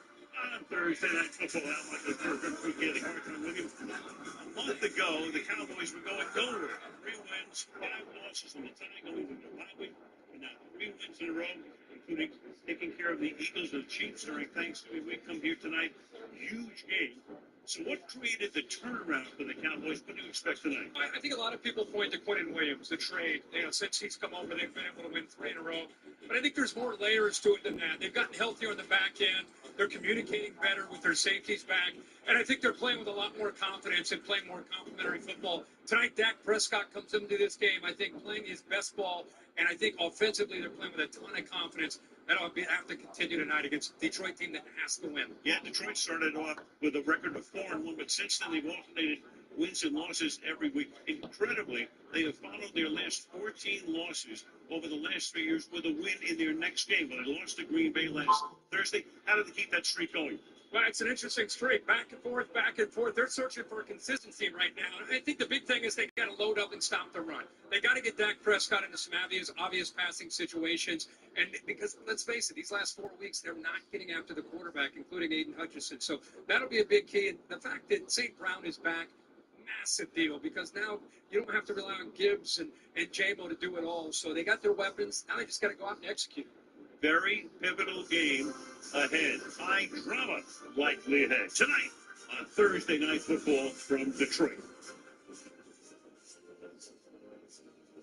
on Thursday Night Football. Al Michaels Burger getting hard time with you. A month ago, the Cowboys were going nowhere. 3 wins, 5 losses in the tie going into the bye week, and now 3 wins in a row, including taking care of the Eagles and Chiefs during Thanksgiving week. Come here tonight, huge game. So what created the turnaround for the Cowboys? What do you expect tonight? I think a lot of people point to Quinnen Williams, the trade. You know, since he's come over, they've been able to win 3 in a row. But I think there's more layers to it than that. They've gotten healthier on the back end. They're communicating better with their safeties back. And I think they're playing with a lot more confidence and playing more complimentary football. Tonight, Dak Prescott comes into this game, I think, playing his best ball. And I think offensively, they're playing with a ton of confidence. That'll have to continue tonight against a Detroit team that has to win. Yeah, Detroit started off with a record of 4-1, but since then they've alternated wins and losses every week. Incredibly, they have followed their last 14 losses over the last 3 years with a win in their next game. When they lost to Green Bay last Thursday, how did they keep that streak going? Well, it's an interesting streak. Back and forth, back and forth. They're searching for consistency right now. And I think the big thing is they got to load up and stop the run. They got to get Dak Prescott into some obvious passing situations. And because, let's face it, these last 4 weeks, they're not getting after the quarterback, including Aiden Hutchinson. So that'll be a big key. And the fact that St. Brown is back, massive deal, because now you don't have to rely on Gibbs and J-Mo to do it all. So they got their weapons. Now they just got to go out and execute. Very pivotal game ahead. High drama likely ahead tonight on Thursday Night Football from Detroit.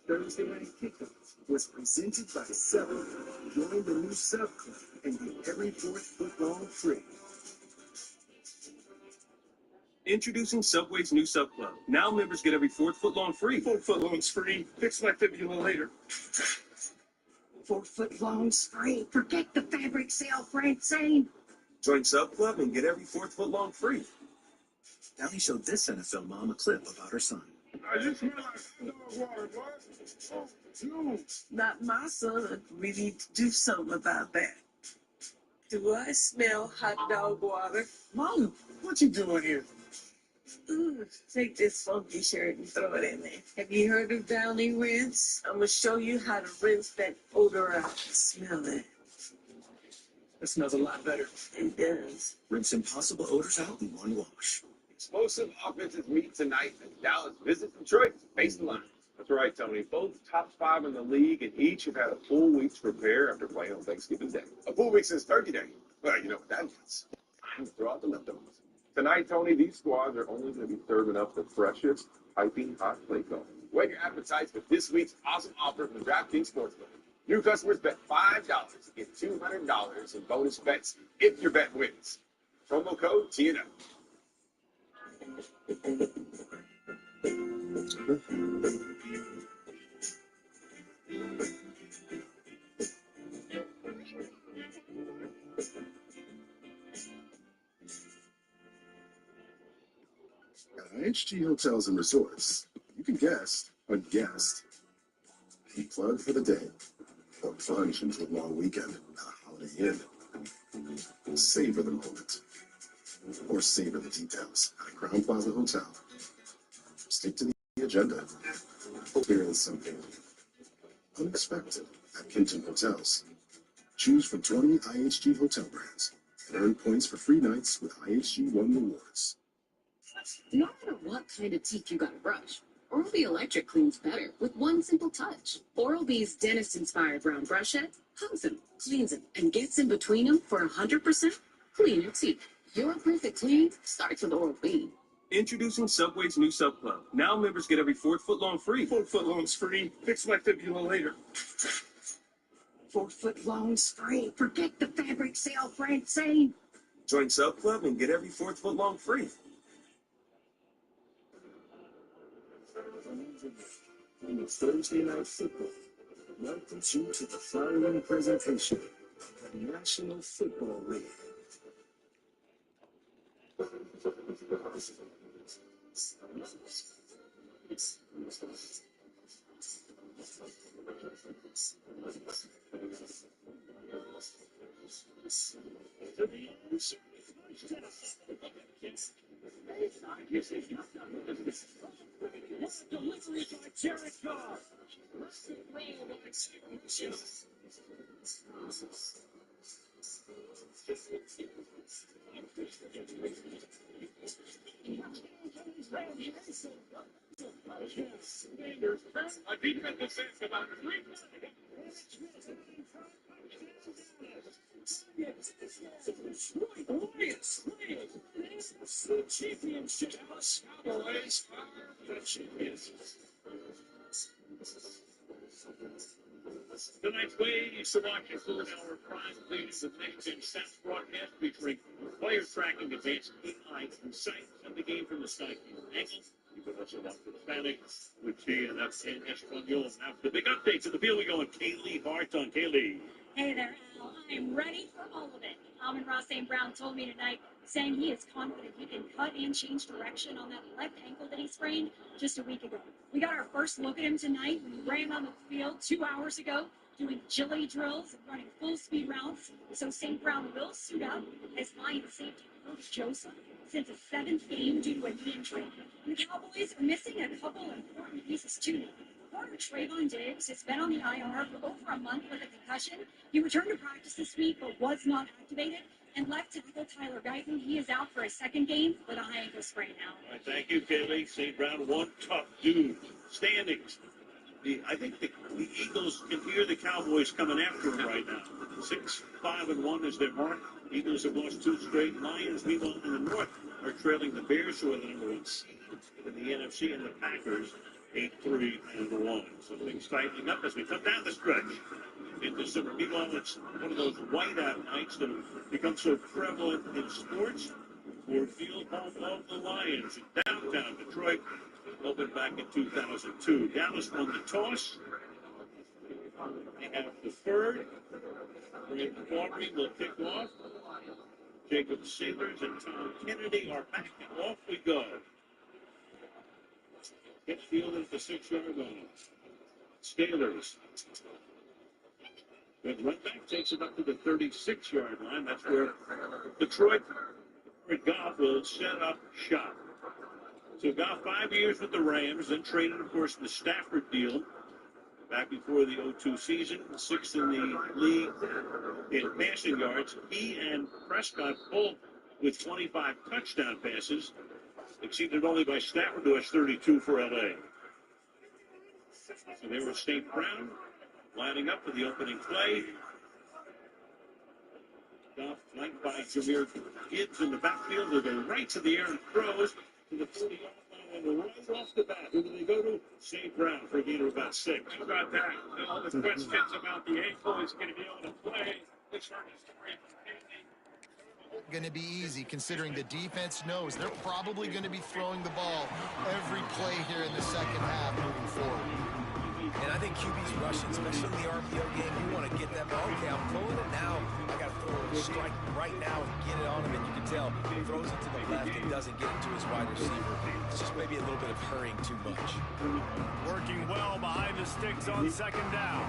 Thursday Night Kickoff was presented by Sub. Join the new Sub Club and get every fourth foot long free. Introducing Subway's new Sub Club. Now members get every 4 foot long free. 4 foot long's free. Fix my fibula later. 4 foot longs free. Forget the fabric sale, Francine. Join Sub Club and get every 4 foot long free. Now he showed this NFL mom a clip about her son. I just smell like dog water, boy. Oh, dude. Not my son. We need to do something about that. Do I smell hot dog water? Mom, what you doing here? Ooh, take this funky shirt and throw it in there. Have you heard of Downy Rinse? I'm going to show you how to rinse that odor out. Smell it. That smells a lot better. It does. Rinse impossible odors out in one wash. Explosive offenses meet tonight as Dallas visits Detroit to face the Lions. That's right, Tony. Both top 5 in the league, and each have had a full week to prepare after playing on Thanksgiving Day. A full week since Turkey Day. Well, you know what that means. Time to throw out the leftovers. Tonight, Tony, these squads are only going to be serving up the freshest, piping hot play calls. Whet your appetites with this week's awesome offer from the DraftKings Sportsbook. New customers bet $5 to get $200 in bonus bets if your bet wins. Promo code TNO. At IHG Hotels and Resorts, you can guest a guest. Plug for the day, or plunge into a long weekend at a Holiday Inn. Savor the moment, or savor the details at a Crown Plaza Hotel. Stick to the agenda. Experience something unexpected at Kimpton Hotels. Choose from 20 IHG hotel brands and earn points for free nights with IHG One Rewards. No matter what kind of teeth you gotta brush, Oral-B Electric cleans better with one simple touch. Oral-B's dentist-inspired brown brush head hugs them, cleans them, and gets in between them for 100% cleaner teeth. Your perfect clean starts with Oral-B. Introducing Subway's new Sub Club. Now members get every 4 foot long free. 4 foot long's free. Fix my fibula later. 4 foot longs free. Forget the fabric sale, Francine. Join Sub Club and get every 4 foot long free. Thursday Night Football welcomes you to the following presentation of the National Football League. Delivery by Jared Goff. Experience. A defensive sense about 3 Championship. Cowboys are the champions. Tonight's ways to watch your full hour prime leading the next and stats broadcast featuring player tracking advanced AI insights and the game from the side angle. You can also watch the Hispanic with G and F and Espanol. Now the big updates in the field we go on Kaylee Hart on Kaylee. Hey there, Al. I'm ready for all of it. Amon-Ra St. Brown told me tonight, saying he is confident he can cut and change direction on that left ankle that he sprained just a week ago. We got our first look at him tonight when he ran on the field 2 hours ago, doing agility drills and running full-speed routes. So St. Brown will suit up as Lions safety Coach Joseph since a seventh game due to a knee injury. And the Cowboys are missing a couple important pieces too. Corner Trayvon Diggs has been on the IR for over a month with a concussion. He returned to practice this week but was not activated. And left tackle Tyler Guyton, he is out for a second game with a high ankle sprain now. All right, thank you, Kaylee. St. Brown, one tough dude. Standings. I think the Eagles can hear the Cowboys coming after them right now. 6-5-1 is their mark. Eagles have lost 2 straight. Lions, meanwhile, in the north are trailing the Bears, who are the number 1 seed in the NFC, and the Packers 8-3-1. So things tightening up as we come down the stretch in December. Meanwhile, it's one of those whiteout nights that have become so prevalent in sports. Ford Field, home of the Lions in downtown Detroit, opened back in 2002. Dallas won the toss. They have deferred. Brandon Aubrey will kick off. Jacob Sailors and Tom Kennedy are back, and off we go. Hit field at the 6-yard line. Sailors. The run back takes it up to the 36-yard line. That's where Detroit Goff will set up shop. So Goff 5 years with the Rams, then traded, of course, the Stafford deal back before the 02 season, 6th in the league in passing yards. He and Prescott both with 25 touchdown passes, exceeded only by Stafford, who has 32 for L.A. So there was St. Brown lining up for the opening play. Goff flanked by Jahmyr Gibbs in the backfield to the right to the air and throws to the 40-yard line, and right off the bat, who do they go to? St. Brown for a gain of about 6. How about that? And all the questions about the ankle, is going to be able to play. This hurt his story. Going to be easy considering the defense knows they're probably going to be throwing the ball every play here in the second half moving forward. And I think QB's rushing, especially in the RPO game. You want to get that ball. Okay, I'm pulling it now. I got to throw a strike right now and get it on him. And you can tell he throws it to the left and doesn't get it to his wide receiver. It's just maybe a little bit of hurrying too much. Working well behind the sticks on second down.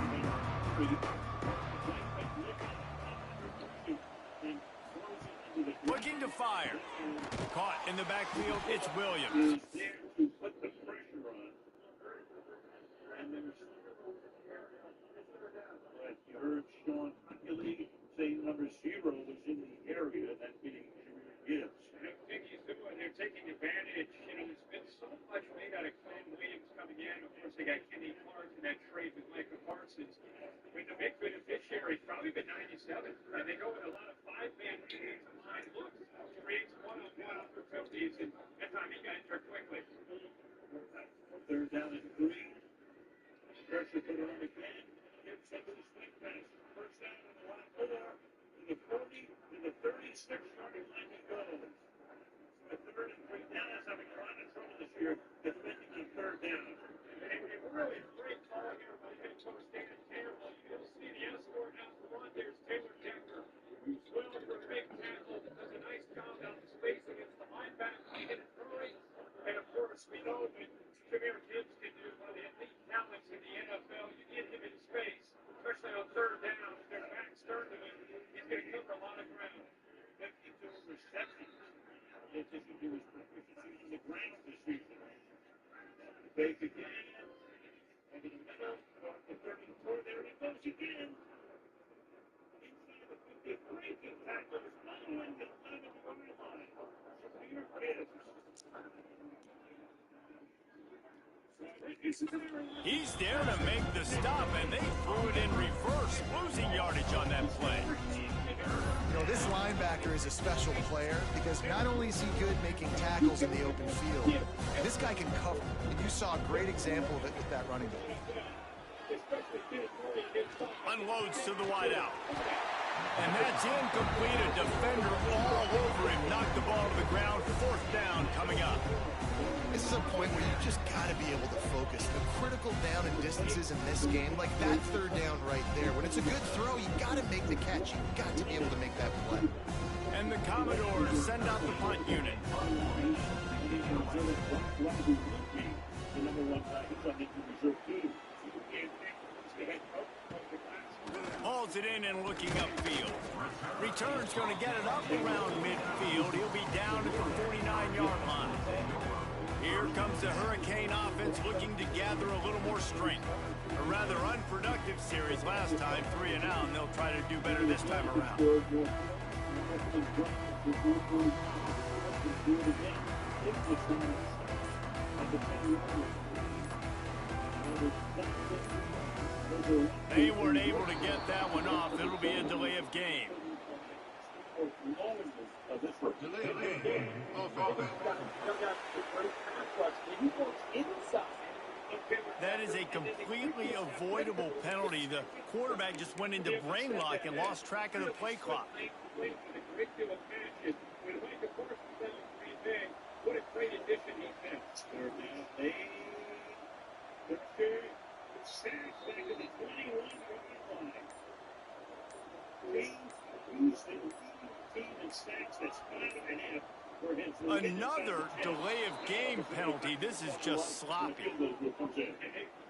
Looking to fire. Caught in the backfield, it's Williams. You heard Sean Huntley say number 0 was in the area, that being Jahmyr Gibbs. I think he's doing, they're taking advantage. You know, there's been so much made out of Quinn Williams coming in. Of course, they got Kenny Clark in that trade with Micah Parsons. I mean, the big beneficiary has probably been 97. And they go with a lot of 5-man games and line looks, creates one-on-one opportunities, and that time he got there quickly. Third down and 3. Pressure put on again. Gibbs takes the swing pass. First down on the line 4. To the 40, to the 36-yard line he goes. A 3rd and 3. Dallas having a lot of trouble this year defending on 3rd down. And really great call here by head coach Dan Campbell. You'll see the escort out front. There's Taylor Decker, who's well for a big tackle, does a nice job out in space against the linebacker. He hit it early. And of course, we know that Jahmyr Gibbs can do one of the elite talents in the NFL. You get him in space, especially on 3rd down. If their backs turn to him, he's going to cover a lot of ground. 52 receptions. In addition to his proficiency on the ground this season. Fake again. Over the middle. Off the 34. There he goes again. Inside the 50. Breaking tackles. Following the 11-yard line. Jahmyr Gibbs. He's there to make the stop, and they threw it in reverse, losing yardage on that play. You know, this linebacker is a special player because not only is he good making tackles in the open field, this guy can cover. And you saw a great example of it with that running back. Unloads to the wideout. And that's incomplete. A defender all over him. Knocked the ball to the ground. 4th down coming up. This is a point where you just got to be able to focus. The critical down and distances in this game, like that 3rd down right there. When it's a good throw, you got to make the catch. You got to be able to make that play. And the Commodores send out the punt unit. Hauls it in and looking upfield. Return's going to get it up around midfield. He'll be down at the 49-yard line. Here comes the Hurricane offense looking to gather a little more strength. A rather unproductive series last time, 3 and out, and they'll try to do better this time around. They weren't able to get that one off. It'll be a delay of game. That is a completely avoidable penalty. The quarterback just went into brain lock and lost track of the play clock. What a great addition he's been. Back to the 21-yard line. James team in sacks. That's 5.5 for him. Another delay of game penalty. This is just sloppy.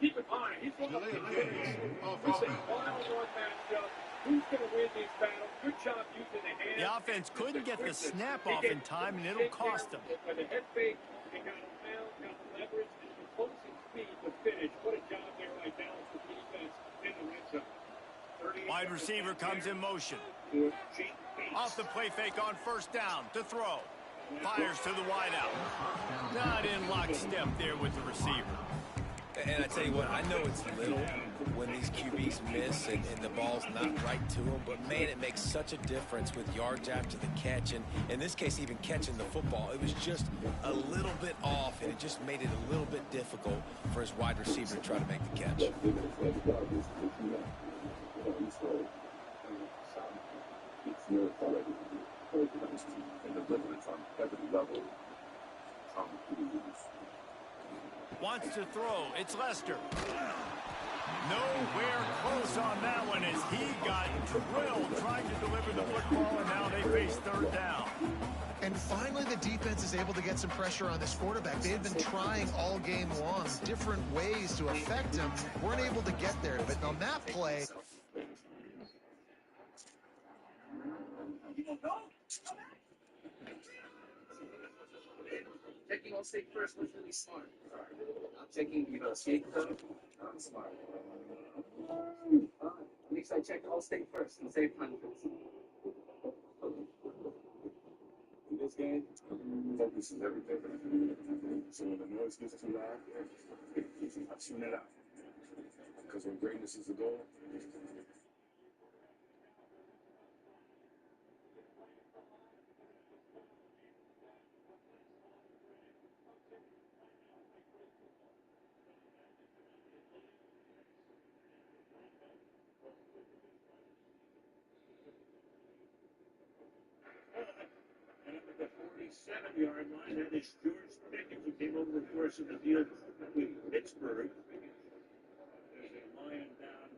Keep in mind, he's one of the it's a one-on-one matchup. Who's going to win these battles? Good job using the hands. The offense couldn't get the snap off in time, and it'll cost them. By the head fake, they got him down, got leverage, and the closing speed to finish. What a job there by balance the defense in the red zone. Wide receiver comes in motion. Off the play fake on 1st down to throw. Fires to the wideout. Not in lockstep there with the receiver. And I tell you what, I know it's little when these QBs miss and the ball's not right to them, but man, it makes such a difference with yards after the catch. And in this case, even catching the football, it was just a little bit off, and it just made it a little bit difficult for his wide receiver to try to make the catch. Wants to throw. It's Lester. Nowhere close on that one as he got drilled trying to deliver the football, and now they face 3rd down. And finally, the defense is able to get some pressure on this quarterback. They had been trying all game long, different ways to affect him. Weren't able to get there, but on that play... Taking all state first was really smart. I'm taking, state third. I'm smart. At least I checked all state first and saved hundreds. In this game, focus is everything. So when the noise gets too loud, I tune it out. Because when greatness is the goal, the 47-yard line. That is George Pickens, who came over the course of the field with Pittsburgh. There's a lion down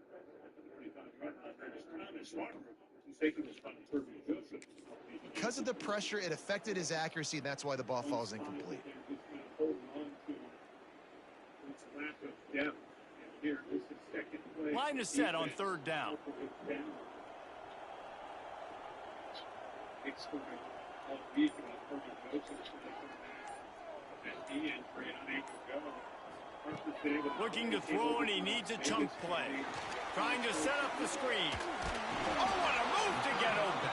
at the 45-yard line. That is Thomas Harper, who's taking the spot of Kirby Joseph. Because of the pressure, it affected his accuracy, and that's why the ball falls incomplete. Hold on to its lack of depth. And here is the second play. Line is set on 3rd down. It's going all week about Kirby Joseph. And he and Trey unable to go. Looking to throw, and he needs a chunk play. Trying to set up the screen. Oh, what a move to get open.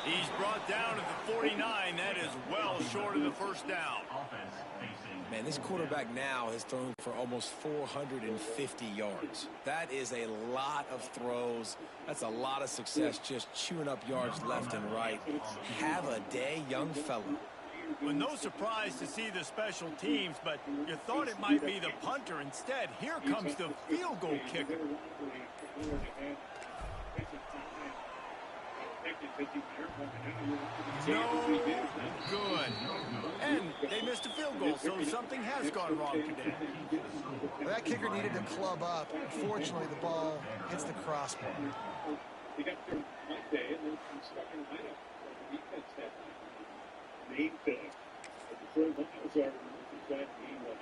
He's brought down at the 49. That is well short of the 1st down. Man, this quarterback now has thrown for almost 450 yards. That is a lot of throws. That's a lot of success, just chewing up yards left and right. Have a day, young fella. Well, no surprise to see the special teams, but you thought it might be the punter. Instead, here comes the field goal kicker. No good. And they missed a field goal, so something has gone wrong today. Well, that kicker needed to club up. Unfortunately, the ball hits the crossbar.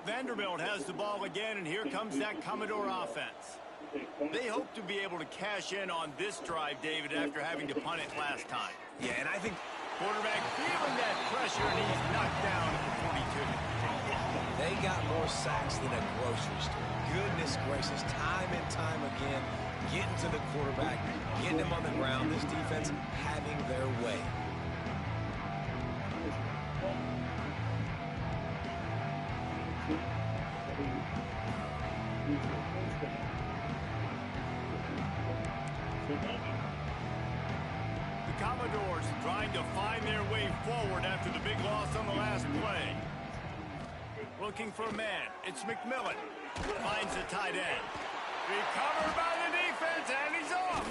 Vanderbilt has the ball again, and here comes that Commodore offense. They hope to be able to cash in on this drive, David, after having to punt it last time. Yeah, and I think quarterback feeling that pressure, and he's knocked down at the 42. They got more sacks than a grocery store. Goodness gracious, time and time again, getting to the quarterback, getting him on the ground. This defense having their way. The Commodores trying to find their way forward after the big loss on the last play. Looking for a man. It's McMillan. Finds the tight end. Recovered by the defense, and he's off.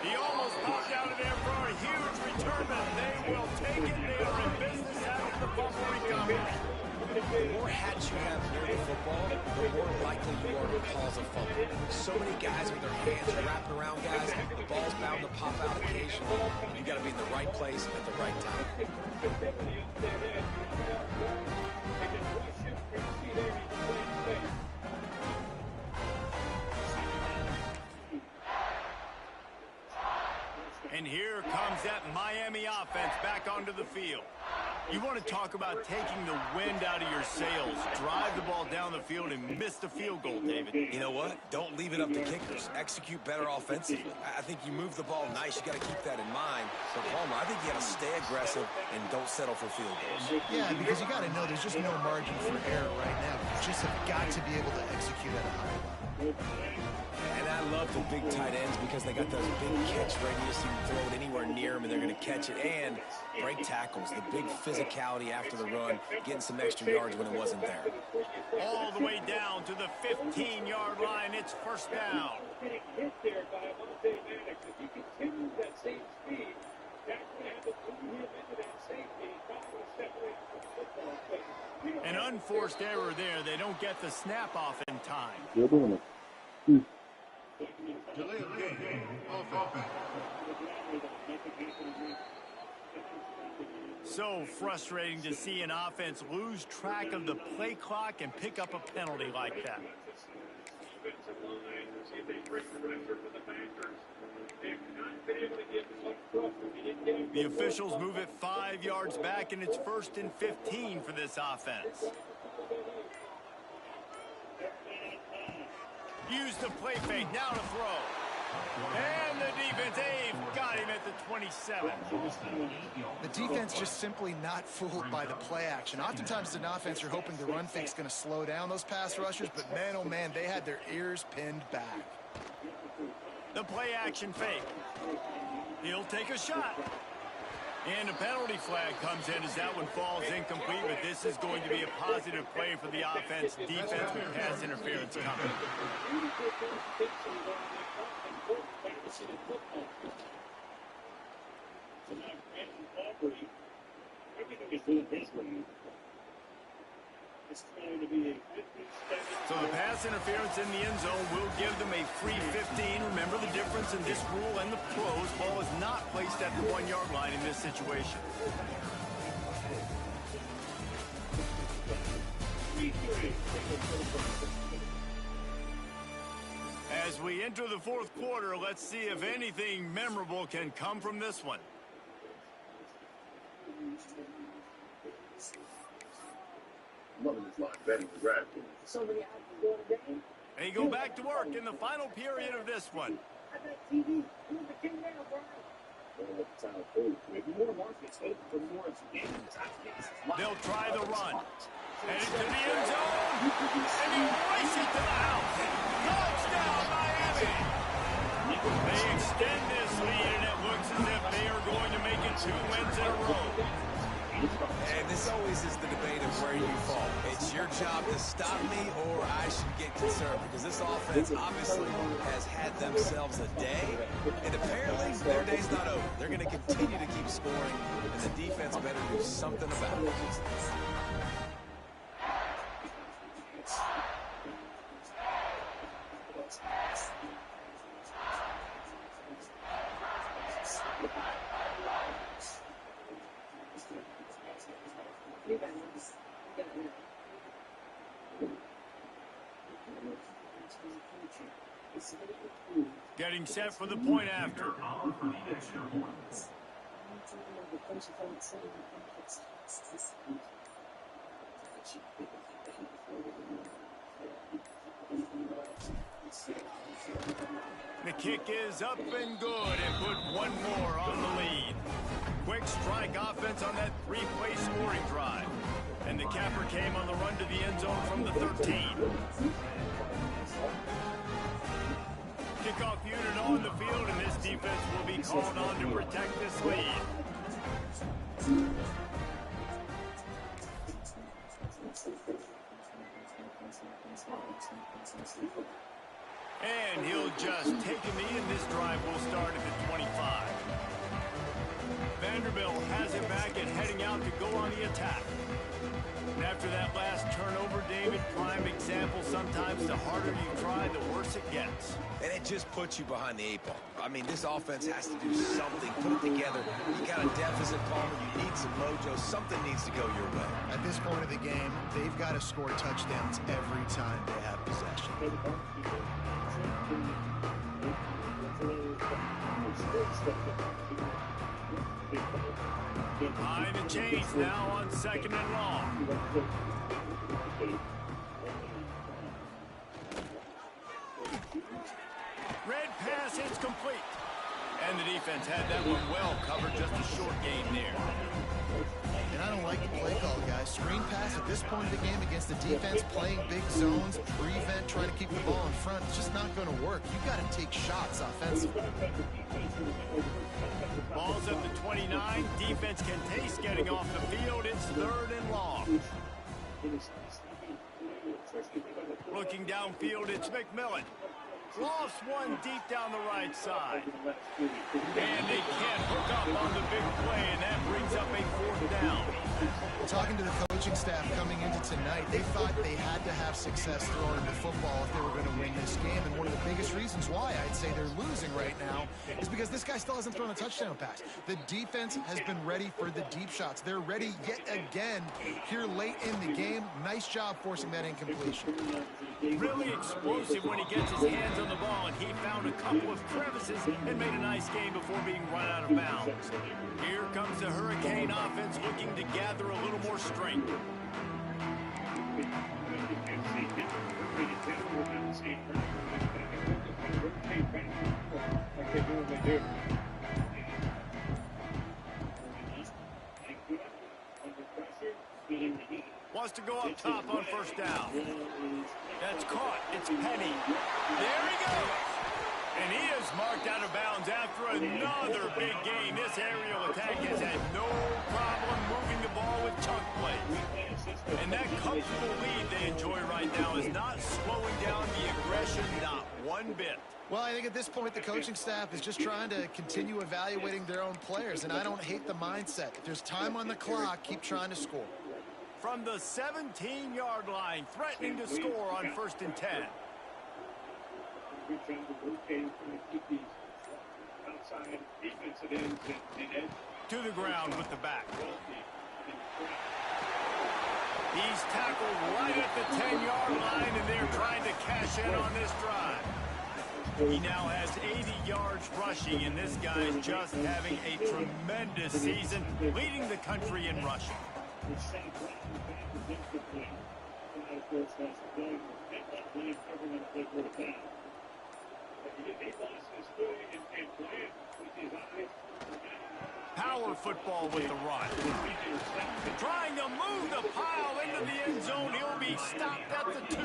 He almost popped out of there for a huge return, but they will take it. They are in business after the fumble recovery. The more hats you have near the football, the more likely you are to cause a fumble. So many guys with their hands wrapped around guys, the ball's bound to pop out occasionally. You got to be in the right place at the right time. And here comes that Miami offense back onto the field. You want to talk about taking the wind out of your sails. Drive the ball down the field and miss the field goal, David. You know what? Don't leave it up to kickers. Execute better offensively. I think you move the ball nice. You got to keep that in mind. So, Palmer, I think you got to stay aggressive and don't settle for field goals. Yeah, because you got to know there's just no margin for error right now. You just have got to be able to execute at a high level. And I love the big tight ends because they got those big catch radius. You can throw it anywhere near them, and they're going to catch it. And break tackles, the big physicality after the run, getting some extra yards when it wasn't there. All the way down to the 15-yard line. It's first down. An unforced error there. They don't get the snap off in time. You're doing it. So frustrating to see an offense lose track of the play clock and pick up a penalty like that. The officials move it 5 yards back, and it's 1st and 15 for this offense. Use the play fake, now to throw. And the defense, got him at the 27. The defense just simply not fooled by the play action. Oftentimes as an offense, you're hoping the run fake's going to slow down those pass rushers, but man, oh man, they had their ears pinned back. The play action fake. He'll take a shot. And a penalty flag comes in as that one falls incomplete, but this is going to be a positive play for the offense. Defense with pass interference coming. So the pass interference in the end zone will give them a free 15. Remember the difference in this rule and the pros. Ball is not placed at the 1 yard line in this situation. As we enter the fourth quarter, let's see if anything memorable can come from this one. Loving this line betting for grab. So many options going today. They go back to work in the final period of this one. I got TV. Who's the king now, Brian? They'll try the run. And into the end zone. And he races it to the house. Touchdown, Miami. They extend this lead, and it looks as if they are going to make it 2 wins in a row. And this always is the debate of where you fall. It's your job to stop me or I should get concerned because this offense obviously has had themselves a day, and apparently their day's not over. They're going to continue to keep scoring, and the defense better do something about it. Getting set for the point after. The kick is up and good and put one more on the lead. Quick strike offense on that three-play scoring drive. And the capper came on the run to the end zone from the 13. Kickoff unit on the field, and this defense will be called on to protect this lead. And he'll just take a knee, and this drive will start at the 25. Vanderbilt has it back and heading out to go on the attack. And after that last turnover, David, prime example, sometimes the harder you try, the worse it gets. And it just puts you behind the 8 ball. I mean, this offense has to do something, put it together. You got a deficit, Palmer, you need some mojo. Something needs to go your way. At this point of the game, they've got to score touchdowns every time they have possession. Behind the chains now on 2nd and long. Red pass is complete. And the defense had that one well covered, just a short gain there. And I don't like the play call, guys. Screen pass at this point of the game against the defense, playing big zones, prevent, trying to keep the ball in front. It's just not going to work. You've got to take shots offensively. Ball's at the 29. Defense can taste getting off the field. It's 3rd and long. Looking downfield, it's McMillan. Lost one deep down the right side. And they can't hook up on the big play, and that brings up a 4th down. Talking to the coaching staff coming into tonight, they thought they had to have success throwing the football if they were going to win this game. And one of the biggest reasons why I'd say they're losing right now is because this guy still hasn't thrown a touchdown pass. The defense has been ready for the deep shots. They're ready yet again here late in the game. Nice job forcing that incompletion. Really explosive when he gets his hands on the ball, and he found a couple of crevices and made a nice game before being run out of bounds. Here comes the Hurricane offense looking to gather a little more strength. Wants to go up top on 1st down. That's caught. It's Penny. There he goes. And he is marked out of bounds after another big game. This aerial attack has had no problem moving the ball with chunk plays. And that comfortable lead they enjoy right now is not slowing down the aggression, not one bit. Well, I think at this point, the coaching staff is just trying to continue evaluating their own players, and I don't hate the mindset. If there's time on the clock, keep trying to score. From the 17-yard line, threatening to score on 1st and 10. To the ground with the back. He's tackled right at the 10-yard line, and they're trying to cash in on this drive. He now has 80 yards rushing, and this guy is just having a tremendous season, leading the country in rushing. Power football with the run. Trying to move the pile into the end zone. He'll be stopped at the 2.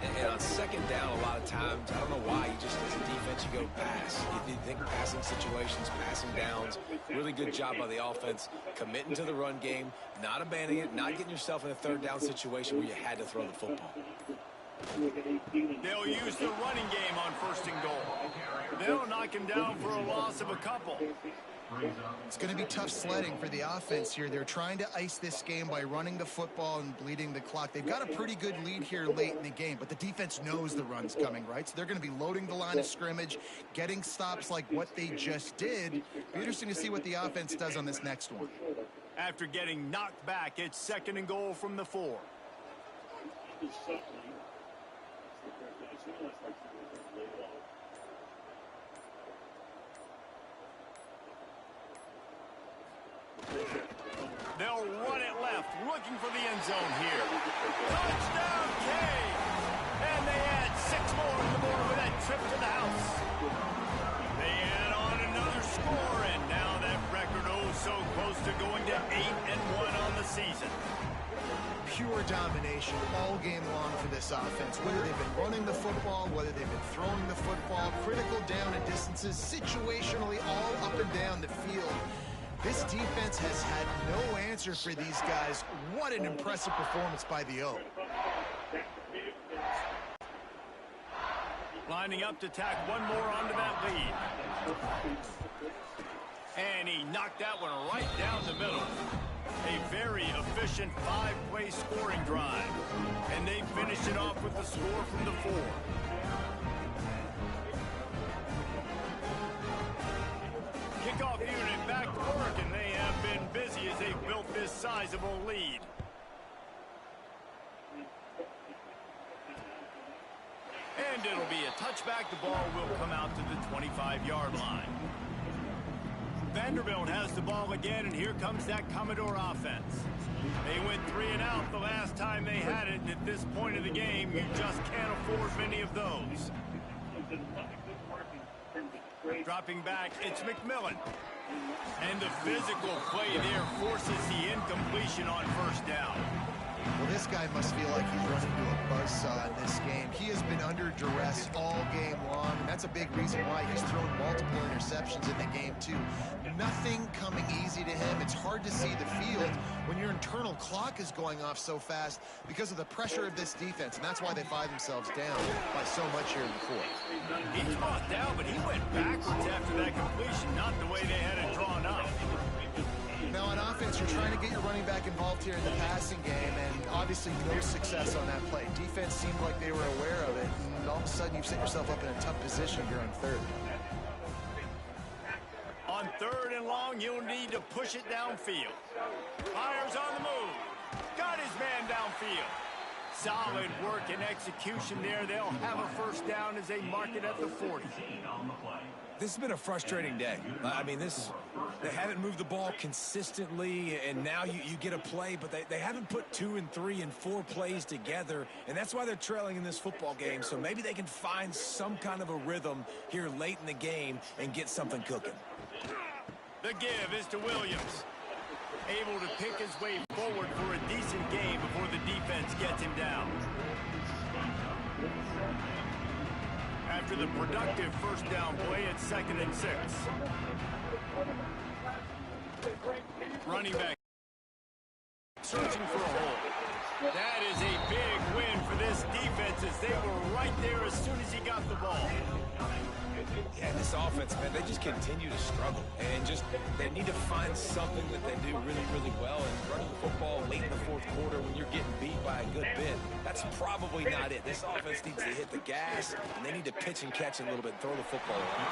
And on second down, a lot of times, I don't know why, you just, as a defense, you go pass. You think passing situations, passing downs. Really good job by the offense, committing to the run game, not abandoning it, not getting yourself in a third down situation where you had to throw the football. They'll use the running game on 1st and goal. They'll knock him down for a loss of a couple. It's going to be tough sledding for the offense here. They're trying to ice this game by running the football and bleeding the clock. They've got a pretty good lead here late in the game, but the defense knows the run's coming, right? So they're going to be loading the line of scrimmage, getting stops like what they just did. Be interesting to see what the offense does on this next one. After getting knocked back, it's 2nd and goal from the 4. They'll run it left, looking for the end zone here. Touchdown, K! And they add 6 more to the board with that trip to the house. They add on another score, and now that record so close to going to 8-1 on the season. Pure domination all game long for this offense. Whether they've been running the football, whether they've been throwing the football, critical down and distances, situationally all up and down the field. This defense has had no answer for these guys. What an impressive performance by the O. Lining up to tack one more onto that lead. And he knocked that one right down the middle. A very efficient 5-play scoring drive. And they finished it off with the score from the 4. Kickoff unit back to work, and they have been busy as they built this sizable lead. And it'll be a touchback. The ball will come out to the 25-yard line. Vanderbilt has the ball again, and here comes that Commodore offense. They went 3 and out the last time they had it, and at this point of the game, you just can't afford many of those. Dropping back, it's McMillan. And the physical play there forces the incompletion on 1st down. Well, this guy must feel like he's running into a buzzsaw in this game. He has been under duress all game long, and that's a big reason why he's thrown multiple interceptions in the game, too. Nothing coming easy to him. It's hard to see the field when your internal clock is going off so fast because of the pressure of this defense, and that's why they find themselves down by so much here in the 4th. He's brought down, but he went backwards after that completion, not the way they had it drawn up. Now, on offense, you're trying to get your running back involved here in the passing game, and obviously no success on that play. Defense seemed like they were aware of it, and all of a sudden you've set yourself up in a tough position here on 3rd. On 3rd and long, you'll need to push it downfield. Fires on the move. Got his man downfield. Solid work and execution there. They'll have a 1st down as they mark it at the 40. This has been a frustrating day. I mean, they haven't moved the ball consistently, and now you get a play, but they haven't put 2 and 3 and 4 plays together, and that's why they're trailing in this football game. So maybe they can find some kind of a rhythm here late in the game and get something cooking. The give is to Williams. Able to pick his way forward for a decent game before the defense gets him down. After the productive 1st down play, it's 2nd and 6. Running back searching for a hole. That is a big win for this defense as they were right there as soon as he got the ball. Yeah, this offense, man, they just continue to struggle. And they need to find something that they do really, really well. And running the football late in the 4th quarter when you're getting beat by a good bit, that's probably not it. This offense needs to hit the gas, and they need to pitch and catch a little bit and throw the football around.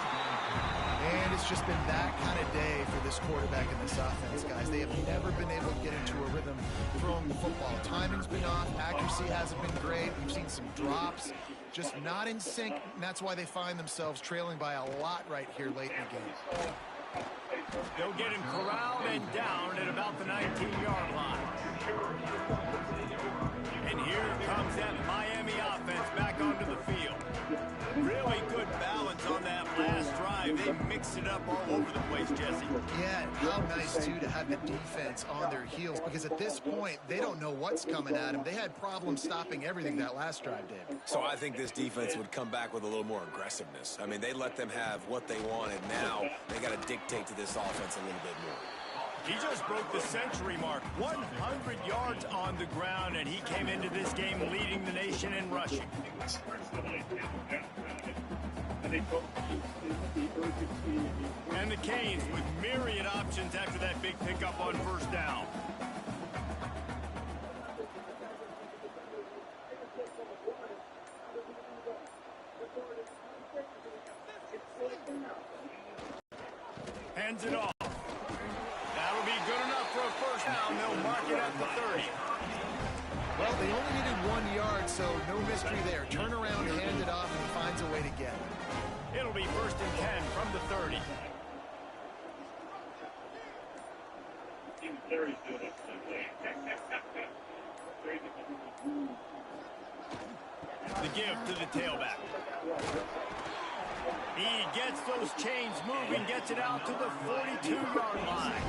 And it's just been that kind of day for this quarterback and this offense, guys. They have never been able to get into a rhythm throwing the football. Timing's been off. Accuracy hasn't been great. We've seen some drops. Just not in sync, and that's why they find themselves trailing by a lot right here late in the game. They'll get him corralled and down at about the 19-yard line. And here comes that Miami offense back onto the field. Really good balance on that last drive. They mixed it up all over the place Jesse. Yeah, how nice, too, to have the defense on their heels, because at this point, they don't know what's coming at them. They had problems stopping everything that last drive, David. So I think this defense would come back with a little more aggressiveness. I mean, they let them have what they wanted. Now they got to dictate to this offense a little bit more. He just broke the century mark, 100 yards on the ground, and he came into this game leading the nation in rushing. And the Canes with myriad options after that big pickup on first down. Hands it off. That'll be good enough for a first down. They'll mark it at the 30. Well, they only needed 1 yard, so no mystery there. Turn around, hand it off, and finds a way to get it. It'll be 1st and 10 from the 30. The give to the tailback. He gets those chains moving, gets it out to the 42-yard line.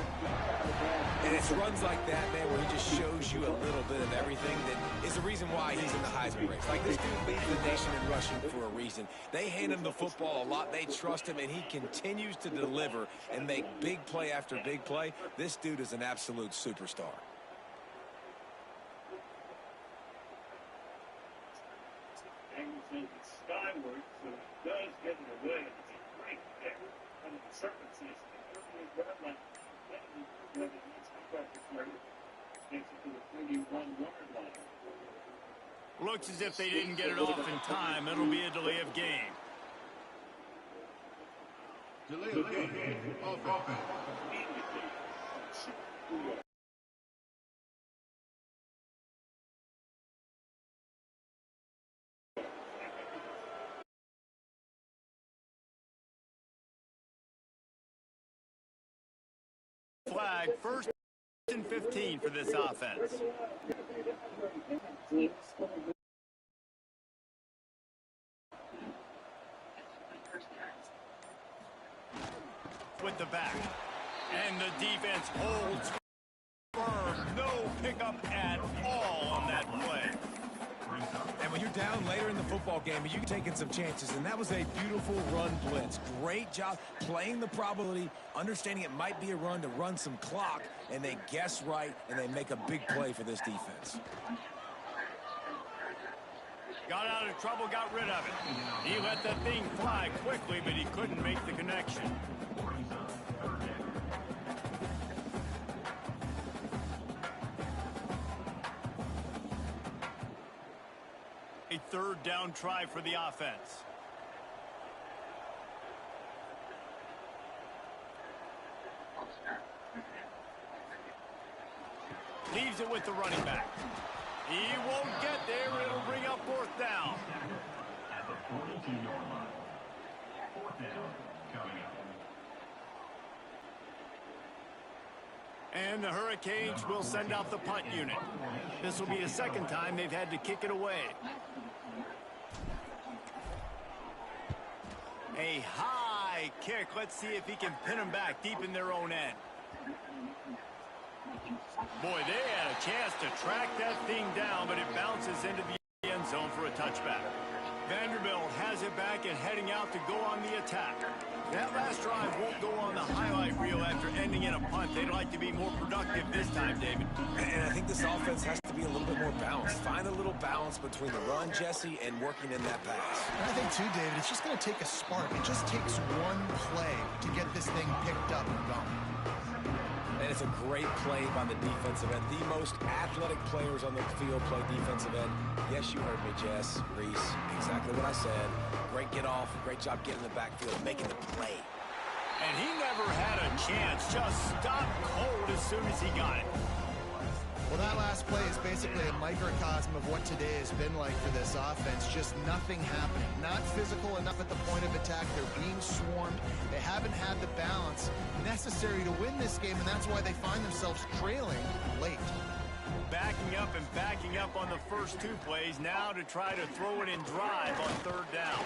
And it's runs like that, man, where he just shows you a little bit of everything that is the reason why he's in the Heisman race. Like, this dude leads the nation in rushing for a reason. They hand him the football a lot. They trust him, and he continues to deliver and make big play after big play. This dude is an absolute superstar. Skyward, so he does get in the way. It's a great pick under the circumstances. Looks as if they didn't get it off in time. It'll be a delay of game. Delay of game. Offense. Flag, 1st and 15 for this offense. With the back. And the defense holds firm. No pickup at all on that play. And when you're down later in the football game, you're taking some chances, and that was a beautiful run blitz. Great job playing the probability, understanding it might be a run to run some clock, and they guess right, and they make a big play for this defense. Got out of trouble, got rid of it. He let that thing fly quickly, but he couldn't make the connection. A 3rd down try for the offense. Leaves it with the running back. He won't get there. It'll bring up 4th down. At the 42-yard line. 4th down coming up. And the Hurricanes will send out the punt unit. This will be the 2nd time they've had to kick it away. A high kick. Let's see if he can pin them back deep in their own end. Boy, they had a chance to track that thing down, but it bounces into the end zone for a touchback. Vanderbilt has it back and heading out to go on the attack. That last drive won't go on the highlight reel after ending in a punt. They'd like to be more productive this time, David. And I think this offense has to be a little bit more balanced. Find a little balance between the run, Jesse, and working in that pass. And I think, too, David, it's just going to take a spark. It just takes one play to get this thing picked up and going. And it's a great play by the defensive end. The most athletic players on the field play defensive end. Yes, you heard me, Jess, Reese. Exactly what I said. Great get off. Great job getting in the backfield, making the play. And he never had a chance. Just stopped cold as soon as he got it. Well, that last play is basically a microcosm of what today has been like for this offense. Just nothing happening. Not physical enough at the point of attack. They're being swarmed. They haven't had the balance necessary to win this game, and that's why they find themselves trailing late. Backing up on the first 2 plays. Now to try to throw it and drive on 3rd down.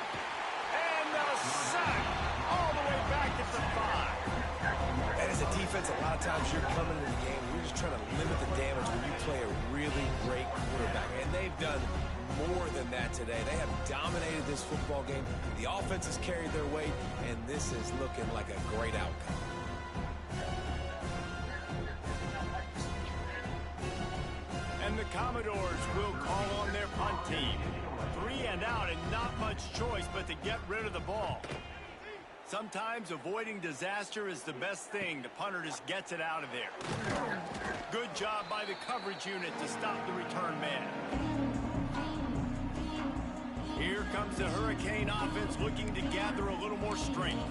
And the sack all the way back at the 5. And as a defense, a lot of times you're coming into the game, you're just trying to limit the damage when you play a really great quarterback. And they've done more than that today. They have dominated this football game. The offense has carried their weight, and this is looking like a great outcome. And the Commodores will call on their punt team. 3 and out and not much choice but to get rid of the ball. Sometimes avoiding disaster is the best thing. The punter just gets it out of there. Good job by the coverage unit to stop the return man. Here comes the Hurricane offense looking to gather a little more strength.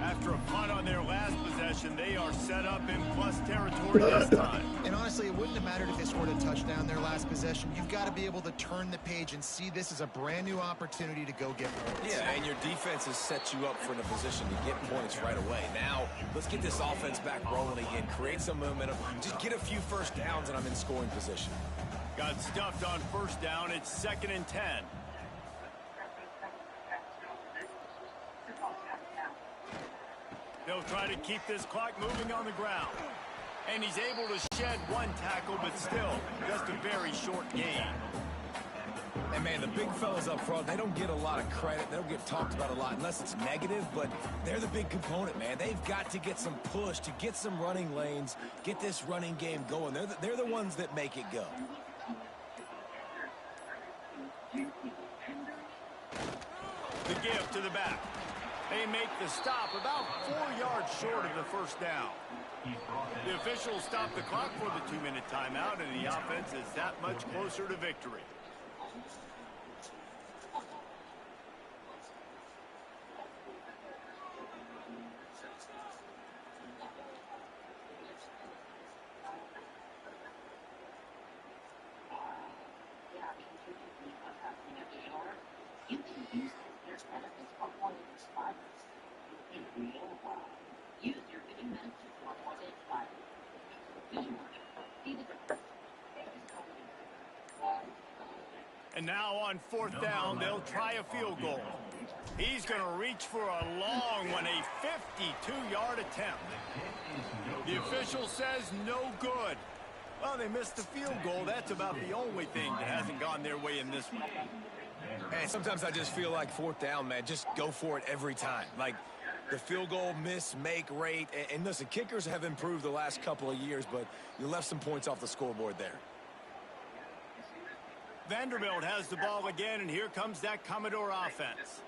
After a punt on their last possession, they are set up in plus territory this time. And honestly, it wouldn't have mattered if they scored a touchdown their last possession. You've got to be able to turn the page and see this as a brand new opportunity to go get points. Yeah, and your defense has set you up for a position to get points right away. Now, let's get this offense back rolling again, create some momentum, just get a few first downs, and I'm in scoring position. Got stuffed on first down. It's 2nd and 10. They'll try to keep this clock moving on the ground. And he's able to shed 1 tackle, but still just a very short gain. And, man, the big fellas up front, they don't get a lot of credit. They don't get talked about a lot unless it's negative, but they're the big component, man. They've got to get some push to get some running lanes, get this running game going. They're the ones that make it go. The give to the back. They make the stop about 4 yards short of the first down. The officials stop the clock for the 2-minute timeout, and the offense is that much closer to victory. And now on 4th down, they'll try a field goal. He's going to reach for a long one, a 52-yard attempt. The official says no good. Well, they missed the field goal. That's about the only thing that hasn't gone their way in this one. And sometimes I just feel like 4th down, man, just go for it every time. Like the field goal miss, make rate. And listen, kickers have improved the last couple of years, but you left some points off the scoreboard there. Vanderbilt has the ball again, and here comes that Commodore offense.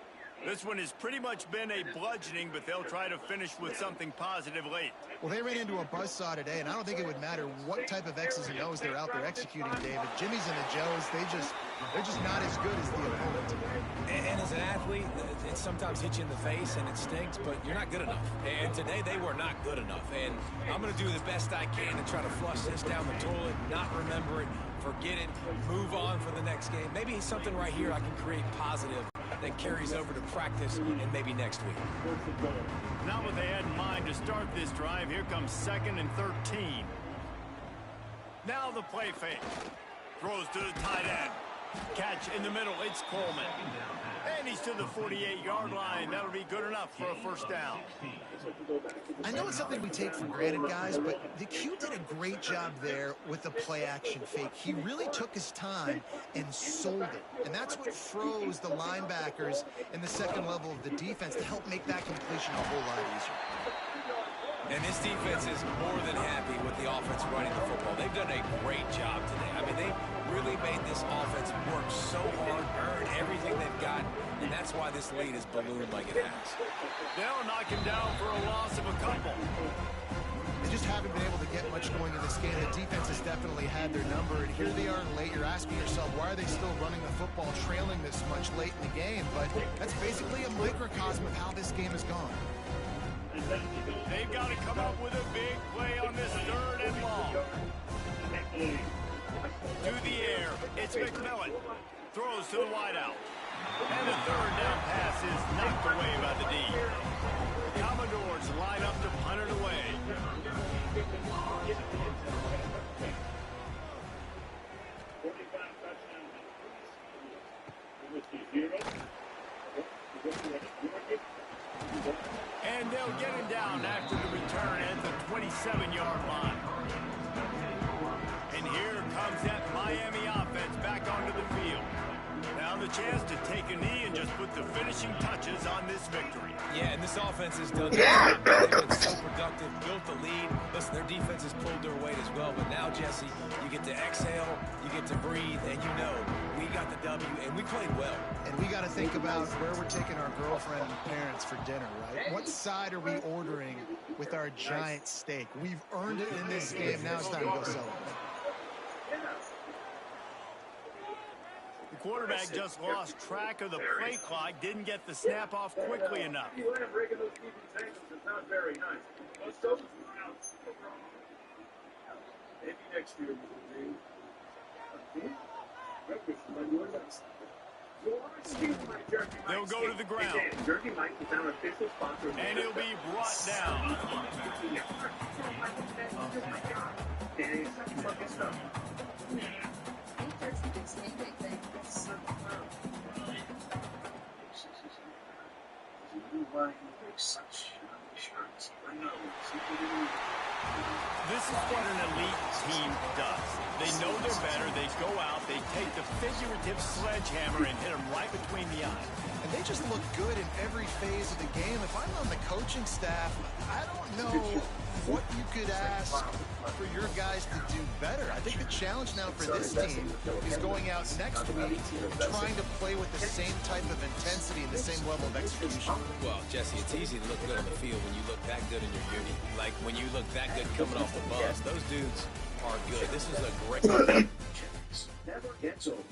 This one has pretty much been a bludgeoning, but they'll try to finish with something positive late. Well, they ran into a buzzsaw today, and I don't think it would matter what type of X's and O's they're out there executing, David. Jimmy's and the Joes, they're just not as good as the opponent. And as an athlete, it sometimes hits you in the face, and it stinks, but you're not good enough. And today, they were not good enough. And I'm going to do the best I can to try to flush this down the toilet, not remember it, forget it, move on for the next game. Maybe something right here I can create positive that carries over to practice and maybe next week. Not what they had in mind to start this drive. Here comes 2nd and 13. Now the play fake. Throws to the tight end. Catch in the middle. It's Coleman. And he's to the 48-yard line. That'll be good enough for a first down. I know it's something we take for granted, guys, but the Q did a great job there with the play-action fake. He really took his time and sold it. And that's what froze the linebackers in the second level of the defense to help make that completion a whole lot easier. And this defense is more than happy with the offense running the football. They've done a great job today. I mean, they really made this offense work so hard, earn everything they've got, and that's why this lead is ballooned like it has. They'll knock him down for a loss of a couple. They just haven't been able to get much going in this game. The defense has definitely had their number, and here they are late. You're asking yourself, why are they still running the football trailing this much late in the game? But that's basically a microcosm of how this game has gone. They've got to come up with a big play on this 3rd and long. To the air, it's McMillan. Throws to the wideout. And the 3rd down pass is knocked away by the D. The Commodores line up to punt it away. And they'll get him down after the return at the 27-yard line. And here comes that Miami offense back onto the field. Now the chance to take a knee and just put the finishing touches on this victory. Yeah, and this offense has done that. They've been so productive, built the lead. Listen, their defense has pulled their weight as well. But now, Jesse, you get to exhale, you get to breathe, and you know we got the W, and we played well. And we got to think about where we're taking our girlfriend and parents for dinner, right? What side are we ordering with our giant steak? We've earned it in this game. Now it's time to go celebrate. The quarterback just lost track of the play clock, didn't get the snap off quickly enough. Not very nice. Most of them are out. Maybe next year They'll go to the ground. And he'll be brought down. This is what an elite team does. They know they're better. They go out. They take the figurative sledgehammer and hit them right between the eyes. And they just look good in every phase of the game. If I'm on the coaching staff, I don't know what you could ask for your guys to do better. I think the challenge now for this team is going out next week trying to play with the same type of intensity and the same level of execution. Well, Jesse, it's easy to look good on the field when you look that good in your uni. Like when you look that good coming off the bus. Those dudes are good. This is a great never gets old.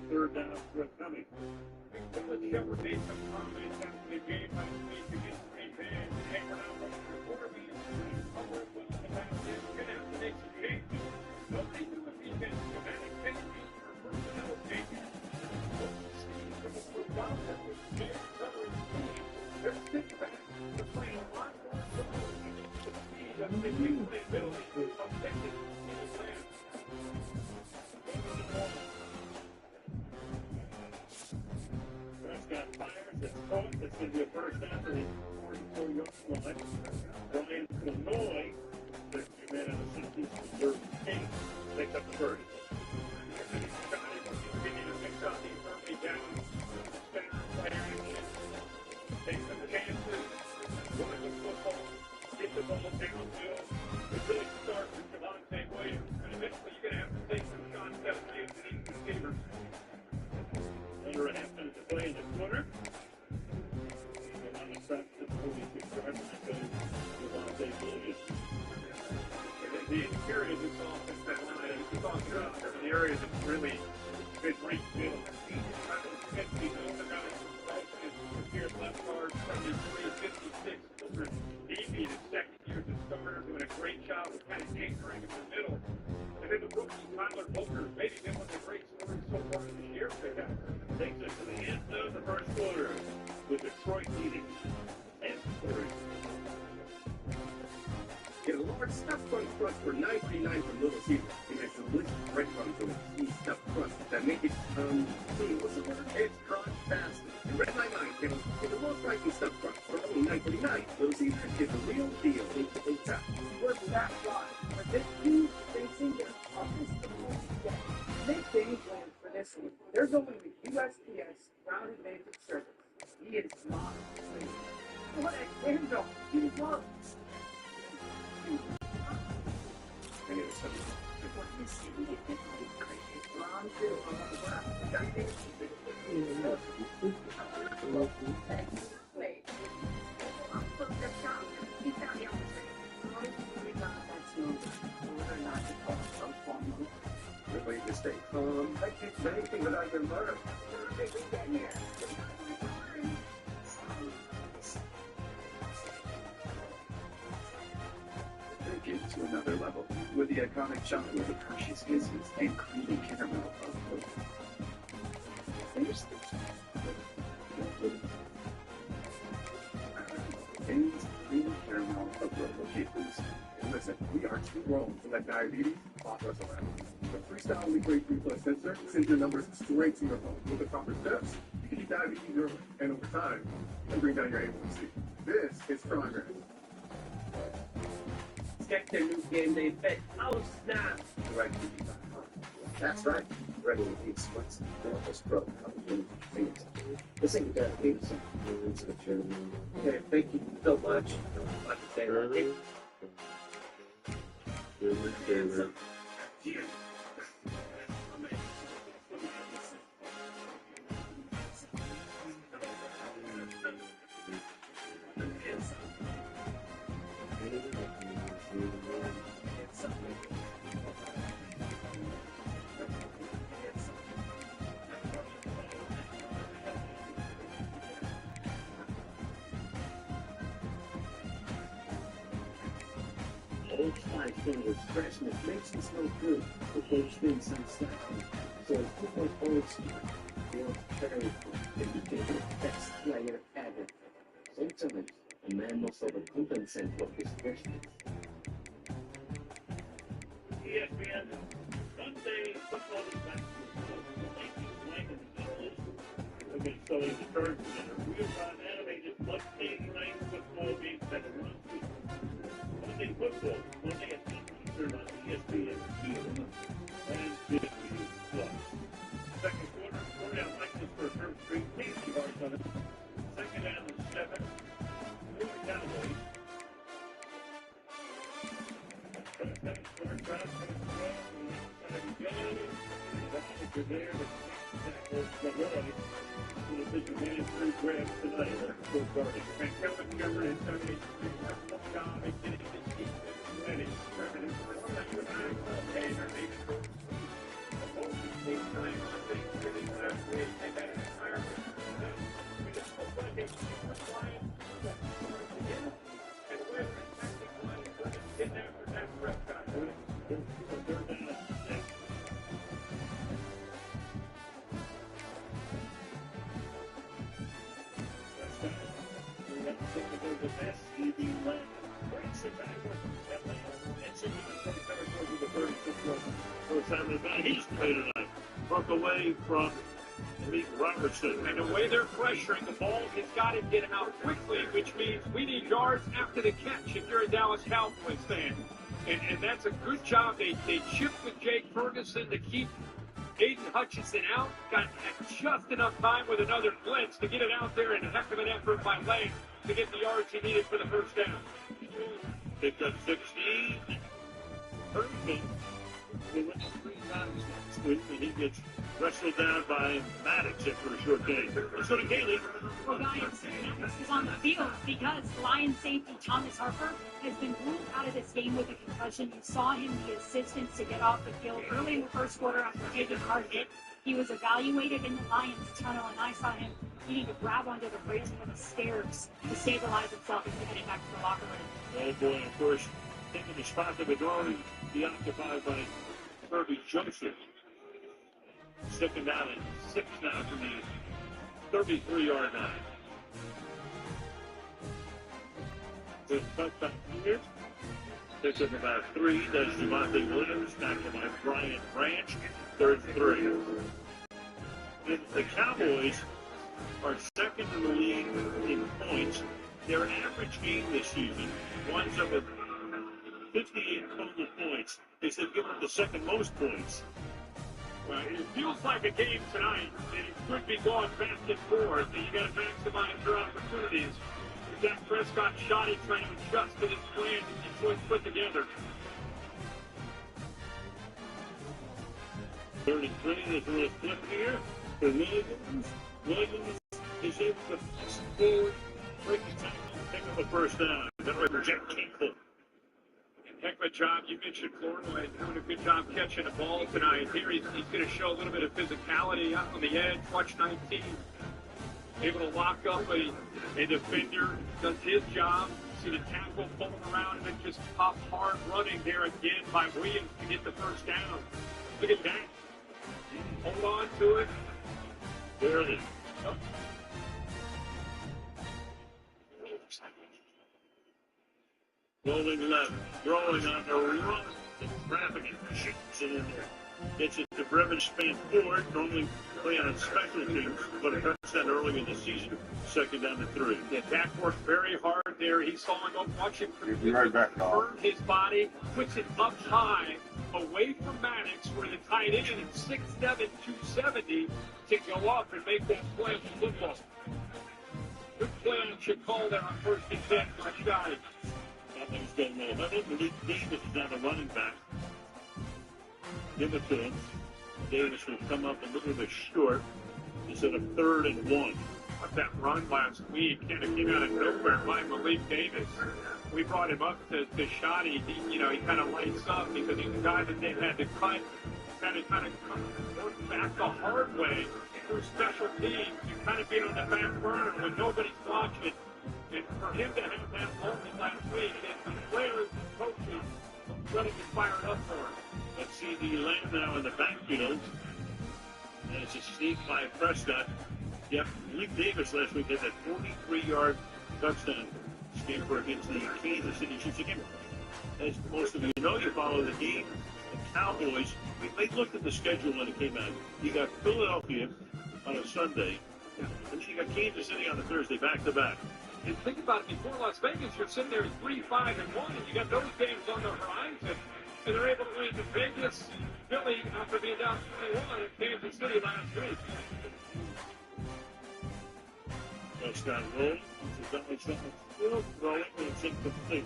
Third down coming. Shepard made some comments after the game last week against Green Bay. Hey, we're not running the quarterback. We're willing to have this. We're going to have to make some changes. Nobody do a defense schematic changes or personnel changes. They're sitting back. They're playing a lot more. That's the big playability. I'm thinking in the land. Prescott fires. It's caught. It's going to be a first down for the 44-yard line. Brian Canoy, 60 minutes. carry this offense, that line. And you talked about the area that's really been great field. He's kind of 50, the other guy here left guard, 73, 56. Those are deviated second years as starter, doing a great job of kind of anchoring in the middle. And then the rookie, Tyler Booker, maybe been one of the great stories so far this year for him. Takes us to the end of the first quarter with Detroit leading. And third. Get a large stuffed crunch for $9.39 from Little Caesars. It has delicious breadcrumbs on a cheese stuffed crust that make it, what's the word? It's crunch-tastic. And read my mind, get a low pricing stuffed crust for only $9.49. Little Caesars is the real deal. It's up. We're that fly. But this team facing their toughest opponent yet. Make game plans for this week. They're going with USPS Ground Advantage Service. He is not playing. What a handle. He loves. Everybody just stay calm. I can't do anything without your murder. Take it to another level with the iconic chocolate with Hershey's Kisses and creamy caramel of milk. And creamy caramel of milk. Okay, please. And listen, we are too grown to let diabetes boss us around. The freestyle Libre 3 Plus sensor sends your numbers straight to your phone with the proper steps. You can keep diabetes early and over time and bring down your A1C. This is progress. Check their new game day bet. Oh, snap! Right, that's right. Regular Pete's Splits. This Pro comes in Phoenix. This ain't got Phoenix into the chairman. Okay, thank you so much. Like to say, right? Old Spice flavor freshness makes you smell good before you spend some slack. So it's too much old Spice. Feel very good and you get the best player ever. Sometimes a man must overcompensate for his freshness. ESPN Sunday football is back to have been selling the third in a real-time animated Monday night football game that runs Monday football, Monday at 10 Eastern on ESPN2 and Disney Plus. Second quarter, Florian Michaels for a third straight safety yards on it. Second down and 7. New Cowboys. He's played tonight. Broke away from Malik Robertson. And the way they're pressuring the ball, it's got to get out quickly, which means we need yards after the catch if you're a Dallas Cowboys fan. And that's a good job. They chipped with Jake Ferguson to keep Aiden Hutchinson out. Got just enough time with another blitz to get it out there, and a heck of an effort by Lane to get the yards he needed for the first down. Picked up 16. 13. They went 3 times last week, and he gets wrestled down by Maddox after a short game. Let's go to Kaylee. Well, guys, Maddox is on the field because Lions safety Thomas Harper has been ruled out of this game with a concussion. You saw him, the assistance to get off the field early in the first quarter after taking a hard hit. He was evaluated in the Lions tunnel, and I saw him needing to grab onto the railing of the stairs to stabilize himself as he headed back to the locker room. Oh boy, of course, taking the spot that would normally be occupied by Kirby Joseph. Second down and 6 now from the 33-yard line. The touchdown here. Picks up about 3. Does Javonte Williams. Tackled by Brian Branch. 3rd and 3. And the Cowboys are second in the league in points. Their average game this season winds up with 58 total points. They said give up the second most points. Well, it feels like a game tonight, and it could be going back and forth, and you got to maximize your opportunities. Dak Prescott shot it, trying to adjust to his plan and so it's put together. 3rd and 3, they threw a flip here for Williams. Williams is able to pass forward, break the tackle, and pick up the first down. Then we reject Kinkle. Heck of a job. You mentioned Flournoy doing a good job catching the ball tonight. Here he's going to show a little bit of physicality out on the edge. Watch 19. Able to lock up a defender. Does his job. See the tackle pulling around and then just pop hard running there again by Williams to get the first down. Look at that. Hold on to it. Barely. Oh. Rolling left, throwing on the run, traffic and shoots it in there. Gets it to Brevin Span Ford, normally play on special teams, but a touchdown early in the season, 2nd down to 3. Yeah, Dak worked very hard there. He's following up, watching for Be right back, turn his body, puts it up high, away from Maddox, where the tight end at 6'7", 270 to go up and make that play of the football. Good play on Chacol there on 1st and 10 for Scotty. Nothing's going on. I think Malik Davis is now the running back. Give it to him. Davis will come up a little bit short instead of 3rd and 1. What that run last week kind of came out of nowhere by Malik Davis. We brought him up to Shoddy. He kind of lights up because he's a guy that they had to cut. Kind of work back the hard way through special teams. You kind of being on the back burner when nobody's watching. And for him to have that moment last week, and the players and coaches ready to fire it up for him. Let's see the Lamb now in the backfield. And it's a sneak by Prescott. Yep, Malik Davis last week had that 43-yard touchdown scamper against the Kansas City Chiefs. Again, as most of you know, you follow the game. The Cowboys, they looked at the schedule when it came out. You got Philadelphia on a Sunday, and then you got Kansas City on a Thursday, back-to-back. And think about it, before Las Vegas, you're sitting there at 3-5-1, and you got those games on the horizon, and they're able to win to Vegas, Philly, after being down 21, and Kansas City last week. Prescott rolling. It's still throwing, and it's incomplete.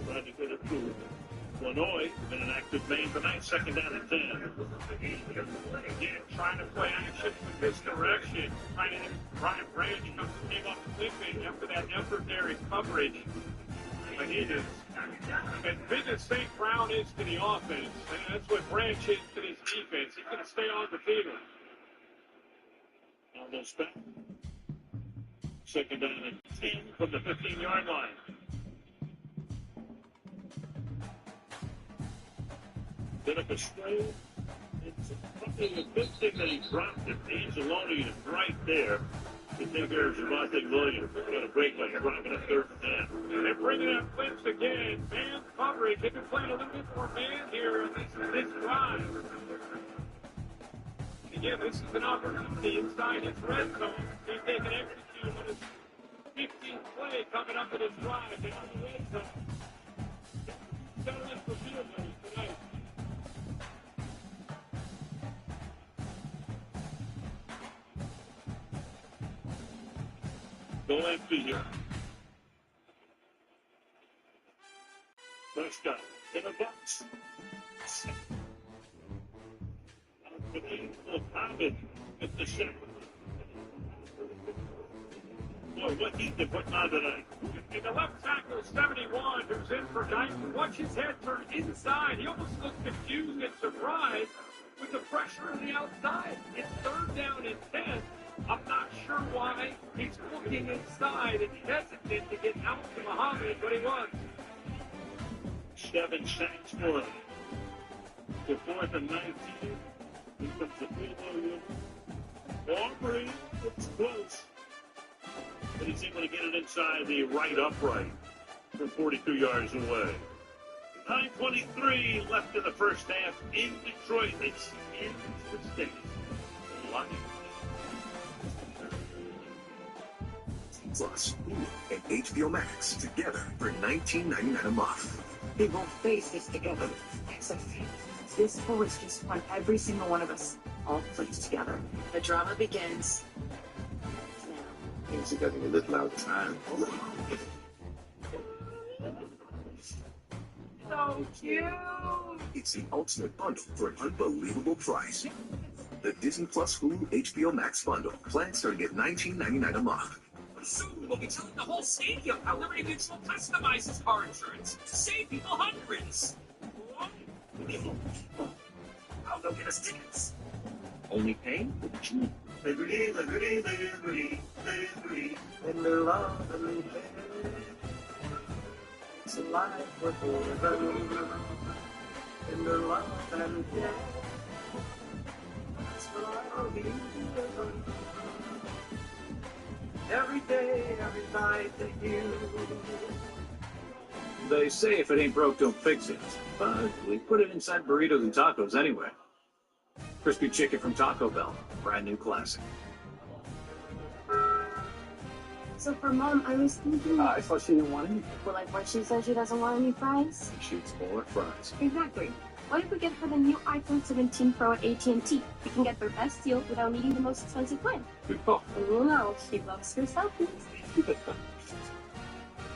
Trying to get it through. Illinois, been an active main tonight, 2nd down and 10. Again, trying to play action with this direction. Trying to hit Brian Branch came up flipping after that effort there in coverage. But he is, as big as St. Brown is to the offense, and that's what Branch is to this defense. He's going to stay on the field. Almost back. 2nd down and 10 from the 15-yard line. Bit of a stroll. It's probably a good thing that he dropped it. Anzalone is right there to take care of Javonte Williams. Got a break like dropping a 3rd and 10. They're bringing up blitz again. Man coverage. They've been playing a little bit more man here on this drive. Again, this is an opportunity inside his red zone. He's taking execute on his 15th play coming up in his drive down the red zone. Settling for field goals tonight. Go empty here. Prescott in a box. Mohammed with the shot. Boy, what he's been putting on tonight. And the left tackle, 71, who's in for Guyton. Watch his head turn inside. He almost looks confused and surprised with the pressure on the outside. It's 3rd down and 10. I'm not sure why he's looking inside and hesitant to get out to Muhammad, but he was. 7 sacks for him. The 4th and 19. Here comes the field goal. Aubrey looks close. But he's able to get it inside the right upright from 42 yards away. 9:23 left in the first half in Detroit. It's in the States. Lions. Plus, Hulu and HBO Max together for $19.99 a month. We will face this together. As a family. This war is just one every single one of us all plays together. The drama begins now. Music doesn't get this loud time. So cute. It's the ultimate bundle for an unbelievable price. The Disney Plus Hulu HBO Max bundle. Plans starting at $19.99 a month. Soon we'll be telling the whole stadium how Liberty Mutual customizes car insurance to save people hundreds. I'll go get us tickets. Only paying with G. Liberty, liberty, liberty, liberty. In the love and liberty. It's a life worth living. In the love and care. That's what I'll be doing. Every day, every night that you. They say if it ain't broke, don't fix it. But we put it inside burritos and tacos anyway. Crispy chicken from Taco Bell. Brand new classic. So for Mom, I was thinking... I thought she didn't want any. Well, like when she says she doesn't want any fries? She eats more fries. Exactly. What if we get her the new iPhone 17 Pro at AT&T? We can get their best deal without needing the most expensive plan. Good call. Oh no, she loves her selfies.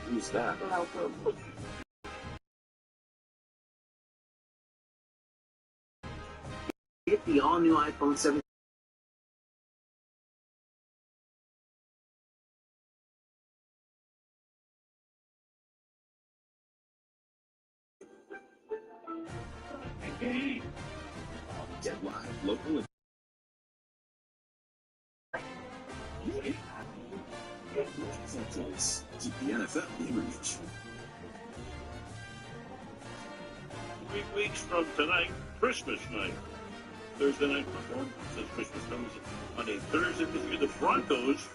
Who's that? No clue. Get the all-new iPhone 17. Dead live, local and keep the NFL in reach. 3 weeks from tonight, Christmas night. Thursday night performance as Christmas comes on a Thursday this year. The Broncos,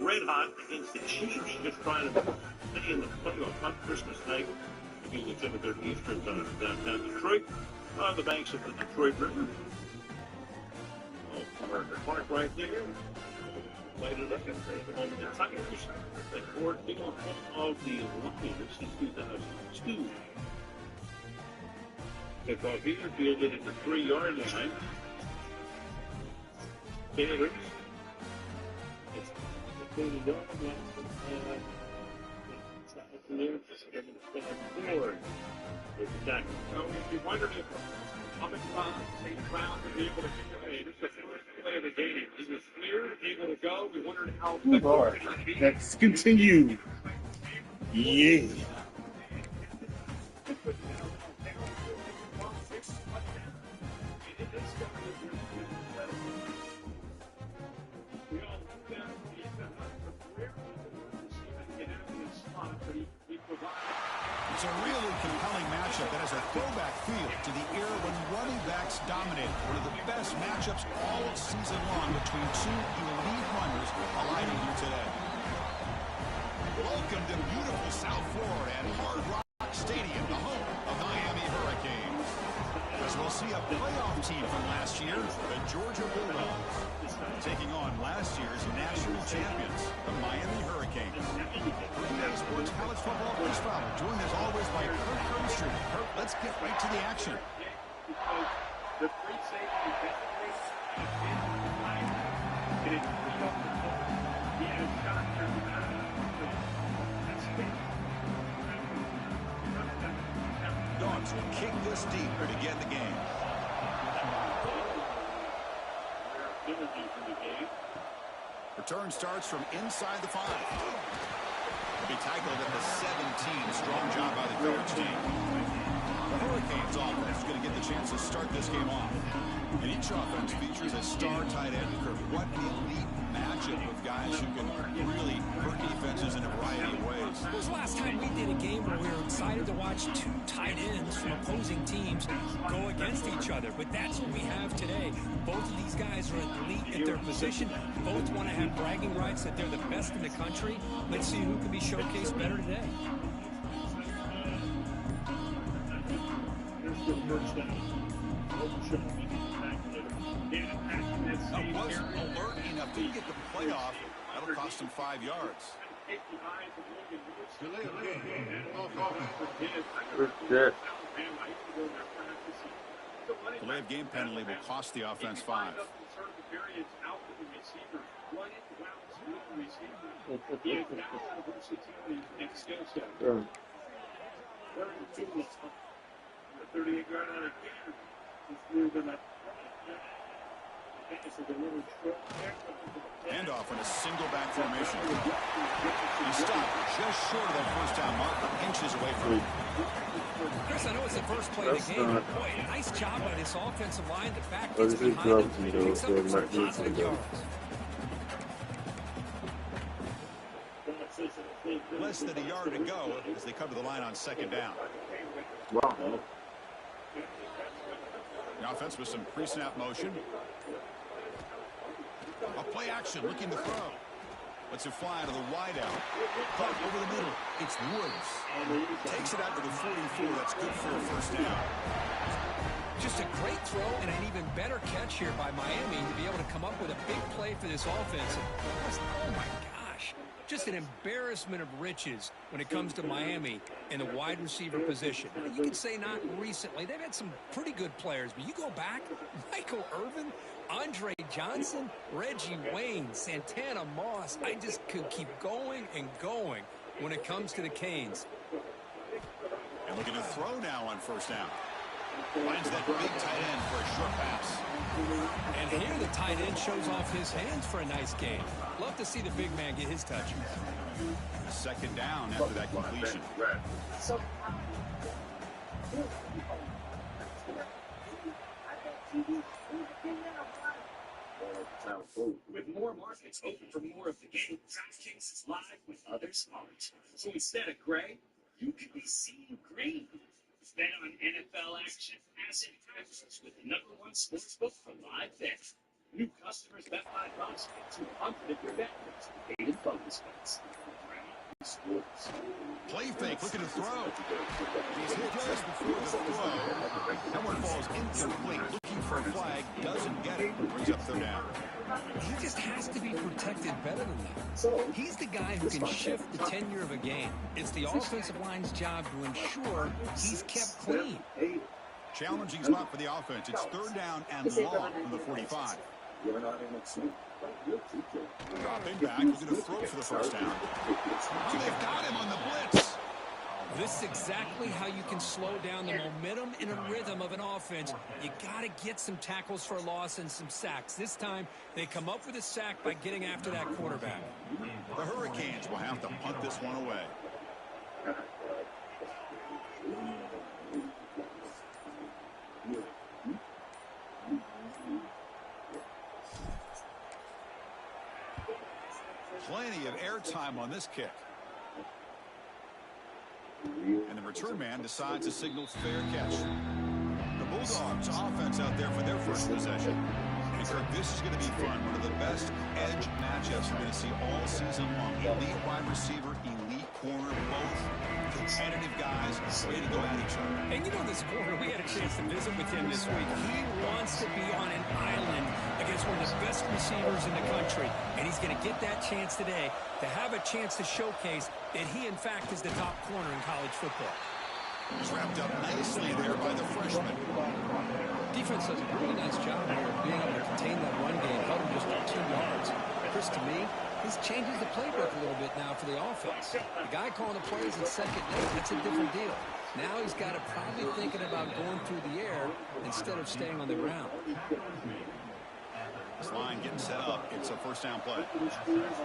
red hot against the Chiefs, just trying to stay in the playoff on Christmas night. Beginning at 7:30 Eastern time, downtown Detroit, on the banks of the Detroit River. Oh, park right there. Lighted up on the Tigers. The fourth field of the Lions since 2002. Kickoff here, fielded at the 3-yard line. Taylor. It's the 30-yard line. Forward. With the tackle. So if you wondered if Omicron St. Brown would be able to get the first play of the game, he was cleared, able to go. We wondered how Lord, let's continue. Yeah. It's a really compelling matchup that has a throwback feel to the era when running backs dominated. One of the best matchups all season long between two elite runners alive here today. Welcome to beautiful South Florida and Hard Rock Stadium, the home of the Miami Hurricanes. As we'll see a playoff team from last year, the Georgia Bulldogs, taking on last year's national champions, the Miami Hurricanes. For EA Sports College Football, Chris Fowler, joined as always by Kurt Crumstreet. Kurt, let's get right to the action. The free safety Dogs kick this deep to begin the game. Return starts from inside the 5. Will be tackled at the 17. Strong job by the coverage team. The Hurricanes offense is going to get the chance to start this game off. And each offense features a star tight end. What an elite matchup of guys who can really hurt defenses in a variety of ways. When was the last time we did a game where we were excited to watch two tight ends from opposing teams go against each other? But that's what we have today. Both of these guys are elite at their position. Both want to have bragging rights that they're the best in the country. Let's see who can be showcased better today. That wasn't alert enough to get the playoff. That'll cost him 5 yards. Delay of game penalty will cost the offense 5. Handoff in a single back formation. He stopped just short of that first down marker, inches away from him. Chris, I know it's the first play of the game, but boy, nice job by this offensive line. The back gets behind him and picks up some positive yards. Less than a yard to go as they come to the line on second down. Wow. The offense with some pre-snap motion. A play action looking to throw. Lets it fly to the wide out. Caught over the middle. It's Woods. Takes it out to the 44. That's good for a first down. Just a great throw and an even better catch here by Miami to be able to come up with a big play for this offense. Oh, my gosh. Just an embarrassment of riches when it comes to Miami in the wide receiver position. You can say not recently. They've had some pretty good players, but you go back, Michael Irvin, Andre Johnson, Reggie Wayne, Santana Moss. I just could keep going and going when it comes to the Canes. And looking to throw now on first down. Finds that big tight end for a short pass. And here the tight end shows off his hands for a nice game. Love to see the big man get his touches. Second down after that completion. With more markets open for more of the game, DraftKings is live with others aren't. So instead of gray, you can be seeing green. Bet on NFL action as it happens with the #1 sportsbook for live bets. New customers bet $5 get $200 of your bet with paid bonus bets. Sports. Play fake, looking to throw. He's hit just before the throw. That one falls incomplete. Looking for a flag, doesn't get it. Brings up third down. He just has to be protected better than that. He's the guy who can shift the tenure of a game. It's the offensive line's job to ensure he's kept clean. Challenging spot for the offense. It's third down and long from the 45. Dropping back, looking to throw for the first down. Oh, they've got him on the blitz. This is exactly how you can slow down the momentum and a rhythm of an offense. You got to get some tackles for a loss and some sacks. This time, they come up with a sack by getting after that quarterback. The Hurricanes will have to punt this one away. Plenty of airtime on this kick. And the return man decides to signal fair catch. The Bulldogs offense out there for their first possession. And Kirk, this is going to be fun. One of the best edge matchups we're going to see all season long. Elite wide receiver, elite corner, both competitive guys ready to go at each other. And you know this corner, we had a chance to visit with him this week. He wants to be on an island against one of the best receivers in the country. And he's going to get that chance today to have a chance to showcase that he, in fact, is the top corner in college football. Trapped up nicely there by the freshman. Defense does a really nice job here of being able to contain that run game, held him just for 2 yards. Chris, to me, this changes the playbook a little bit now for the offense. The guy calling the plays in second and 8, that's a different deal. Now he's got to probably thinking about going through the air instead of staying on the ground. This line getting set up. It's a first down play.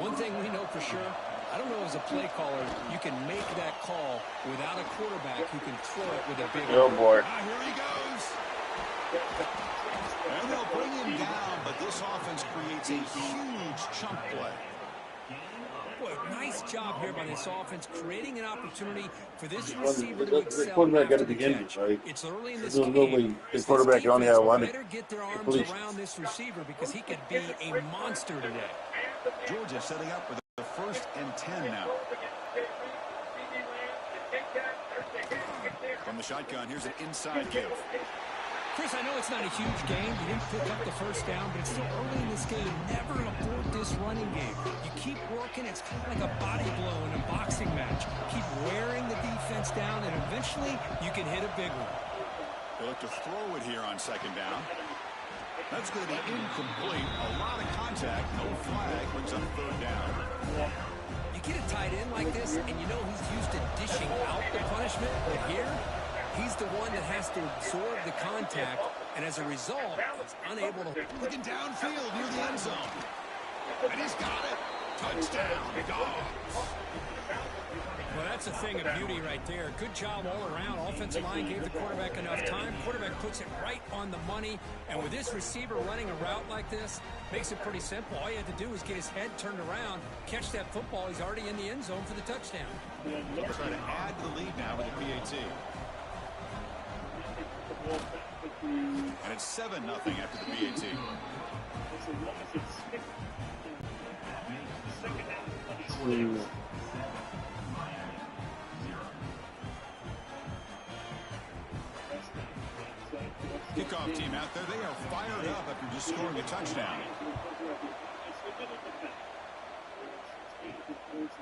One thing we know for sure, I don't know as a play caller, you can make that call without a quarterback who can throw it with a big Oh boy. Here he goes. And they'll bring him down, but this offense creates a huge chunk play. Boy, nice job here by this offense, creating an opportunity for this receiver to The excel quarterback got after to the be Indy, catch. right? It's early in this There's no way game. the quarterback can only have one. Better get their arms around this receiver because he could be a monster today. Georgia setting up for the 1st and 10 now. From the shotgun, here's an inside give. Chris, I know it's not a huge game. You didn't pick up the first down, but it's still early in this game. Never abort this running game. You keep working. It's kind of like a body blow in a boxing match. Keep wearing the defense down, and eventually you can hit a big one. They look to throw it here on 2nd down. That's going to be incomplete. A lot of contact. No flag. Brings up 3rd down. You get a tight end like this, and you know he's used to dishing out the punishment, but here, he's the one that has to absorb the contact, and as a result, he's unable to... Looking downfield near the end zone. And he's got it. Touchdown, Dogs. Well, that's a thing of beauty right there. Good job all around. Offensive line gave the quarterback enough time. Quarterback puts it right on the money. And with this receiver running a route like this, makes it pretty simple. All you have to do is get his head turned around, catch that football. He's already in the end zone for the touchdown. Trying to add to the lead now with the PAT. And it's 7-0 after the PAT. Kickoff team out there. They are fired up after just scoring a touchdown.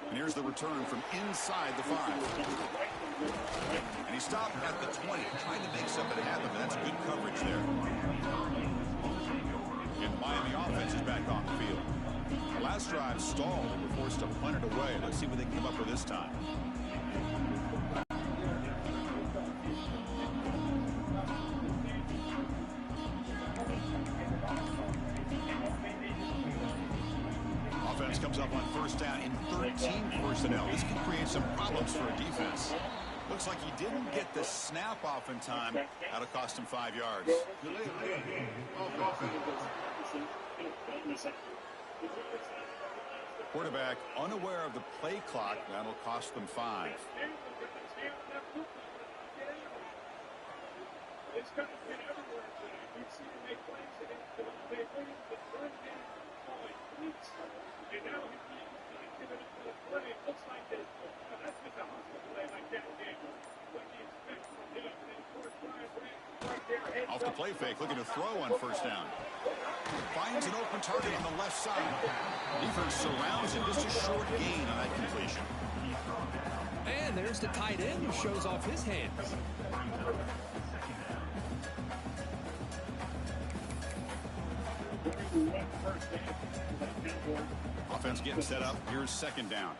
And here's the return from inside the 5. And he stopped at the 20, trying to make something happen, but that's good coverage there. And the Miami offense is back on the field. The last drive stalled. They were forced to punt it away. Let's see what they can come up with this time. Offense comes up on 1st down in 13 personnel. This could create some problems for a defense. Looks like he didn't get the snap off in time. That'll cost him 5 yards. Quarterback unaware of the play clock. That'll cost them 5. Off the play fake, looking to throw on 1st down. Finds an open target on the left side. Defense surrounds him. Just a short gain on that completion. And there's the tight end who shows off his hands. Offense getting set up. Here's 2nd down.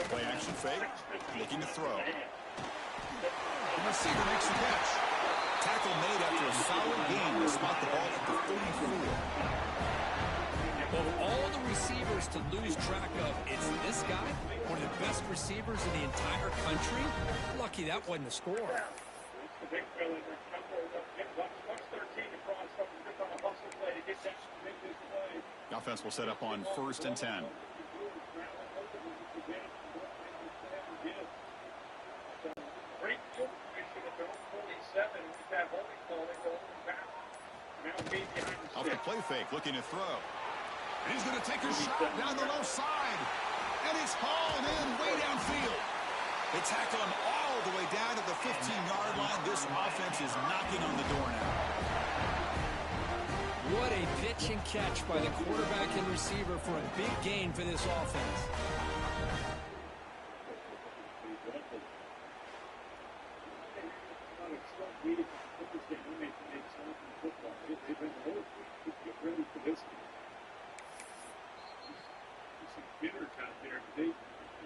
Play action fake. Looking to throw. The receiver makes the catch. Tackle made after a solid gain to spot the ball at the 34. Of all the receivers to lose track of, it's this guy, one of the best receivers in the entire country. Lucky that wasn't a score. The offense will set up on 1st and 10. Off the play fake, looking to throw. And he's going to take a shot down the low side. And it's hauled in way downfield. They tackle him all the way down to the 15-yard line. This offense is knocking on the door now. What a pitch and catch by the quarterback and receiver for a big gain for this offense.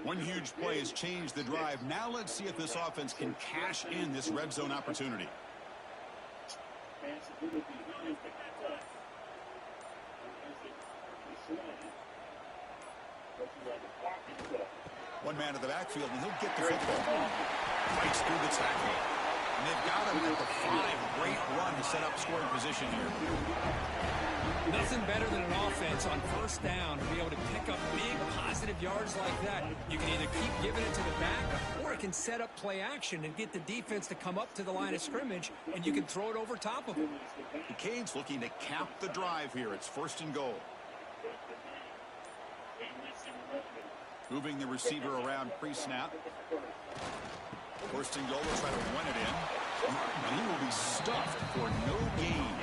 One huge play has changed the drive. Now let's see if this offense can cash in this red zone opportunity. One man to the backfield, and he'll get the football. Breaks through the tackle. And they've got him at the 5. Great run to set up scoring position here. Nothing better than an offense on first down to be able to pick up big positive yards like that. You can either keep giving it to the back, or it can set up play action and get the defense to come up to the line of scrimmage, and you can throw it over top of them. The Canes looking to cap the drive here. It's 1st and goal. Moving the receiver around pre-snap. 1st and goal. They'll try to run it in. And he will be stuffed for no gain.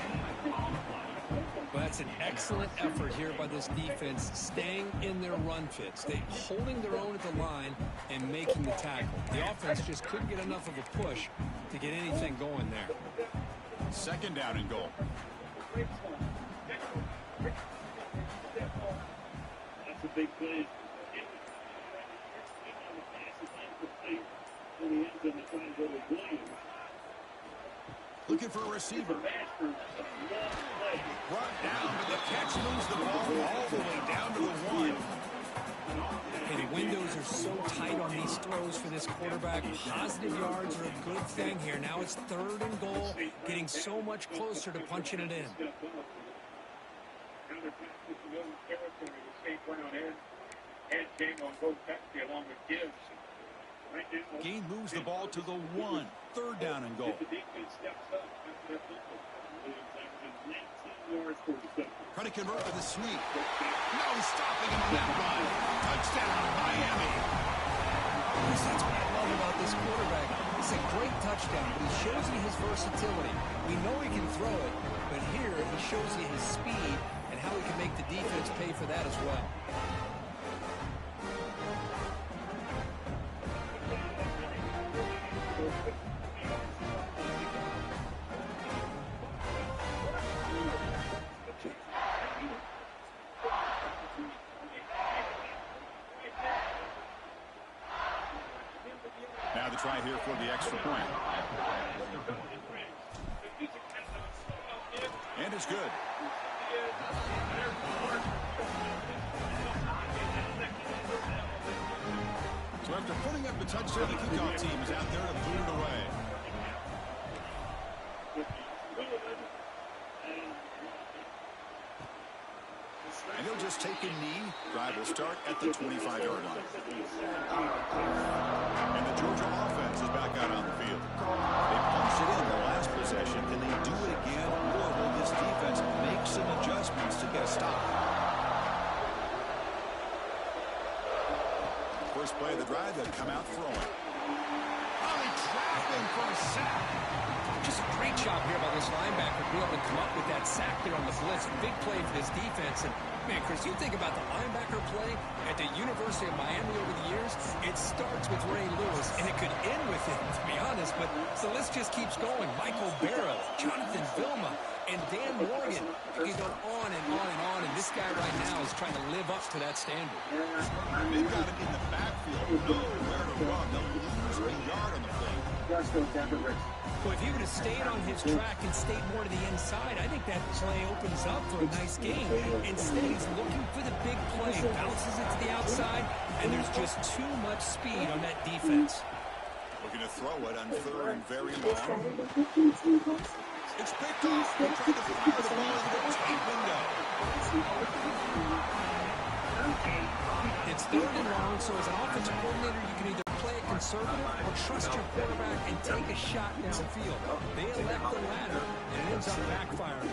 Well, that's an excellent effort here by this defense, staying in their run fits. They holding their own at the line and making the tackle. The offense just couldn't get enough of a push to get anything going there. 2nd down and goal. That's a big play. Looking for a receiver. Brought down to the catch, moves the ball all the way down to the 1. Hey, the windows are so tight on these throws for this quarterback. Positive yards are a good thing here. Now it's 3rd and goal, getting so much closer to punching it in. Gain moves the ball to the 1. 3rd down and goal. Trying to convert with a sneak. No stopping him on that run. Touchdown, Miami. That's what I love about this quarterback. It's a great touchdown, but he shows you his versatility. We know he can throw it, but here he shows you his speed and how he can make the defense pay for that as well. Now the try here for the extra point. And it's good. So after putting up the touchdown, the kickoff team is out there to boot it away. And he'll just take a knee. Drive will start at the 25-yard line. And the Georgia offense is back out on the field. They punched it in the last possession. Can they do it again, or will this defense make some adjustments to get a stop? First play of the drive, they'll come out throwing. Oh, they trapped him for a sack. Just a great job here by this linebacker to be able to come up with that sack there on the blitz. Big play for this defense. And, man, Chris, you think about the linebacker play at the University of Miami over the years, it starts with Ray Lewis, and it could end with him, to be honest. But the list just keeps going. Michael Barrow, Jonathan Vilma, and Dan Morgan. You go on and on and on, and this guy right now is trying to live up to that standard. They've got him in the backfield. Nowhere to run. They'll lose a yard on the play. Well, if he would have stayed on his track and stayed more to the inside, I think that play opens up for a nice game. Instead, he's looking for the big play, bounces it to the outside, and there's just too much speed on that defense. Looking to throw it on 3rd and very long. It's picked off. They're trying to fire the ball into the tight window. It's 3rd and long, so as an offensive coordinator, you can either play it conservative or trust your quarterback and take a shot downfield. They elect the latter, and it ends up backfiring.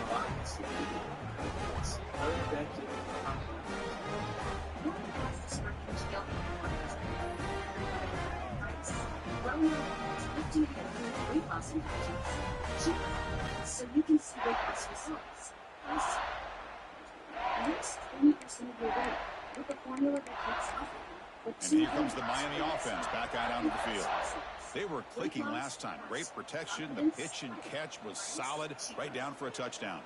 So you can see weight loss results. Next 20% of your weight with a formula that takes off. And here comes the Miami offense back out onto the field. They were clicking last time. Great protection. The pitch and catch was solid. Right down for a touchdown.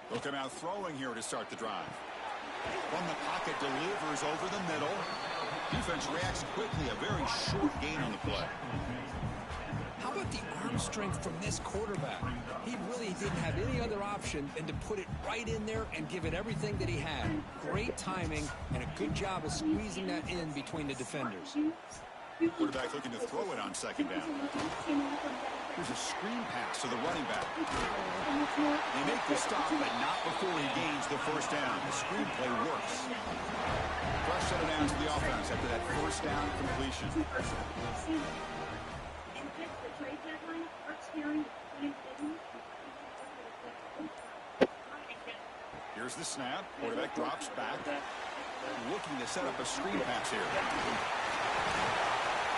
They'll come out throwing here to start the drive. From the pocket, delivers over the middle. Defense reacts quickly. A very short gain on the play. How about the arm strength from this quarterback? He really didn't have any other option than to put it right in there and give it everything that he had. Great timing and a good job of squeezing that in between the defenders. Quarterback looking to throw it on second down. Here's a screen pass to the running back. They make the stop, but not before he gains the first down. The screen play works. Fresh set of downs to the offense after that first down completion. Here's the snap. Quarterback drops back. Looking to set up a screen pass here.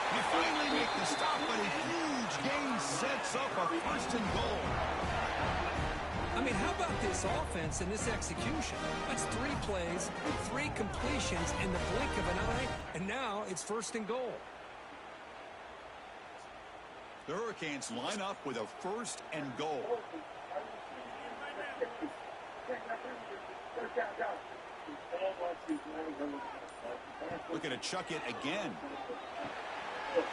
They finally make the stop, but a huge gain sets up a first and goal. I mean, how about this offense and this execution? That's 3 plays, 3 completions in the blink of an eye, and now it's first and goal. The Hurricanes line up with a first and goal. Looking to chuck it again.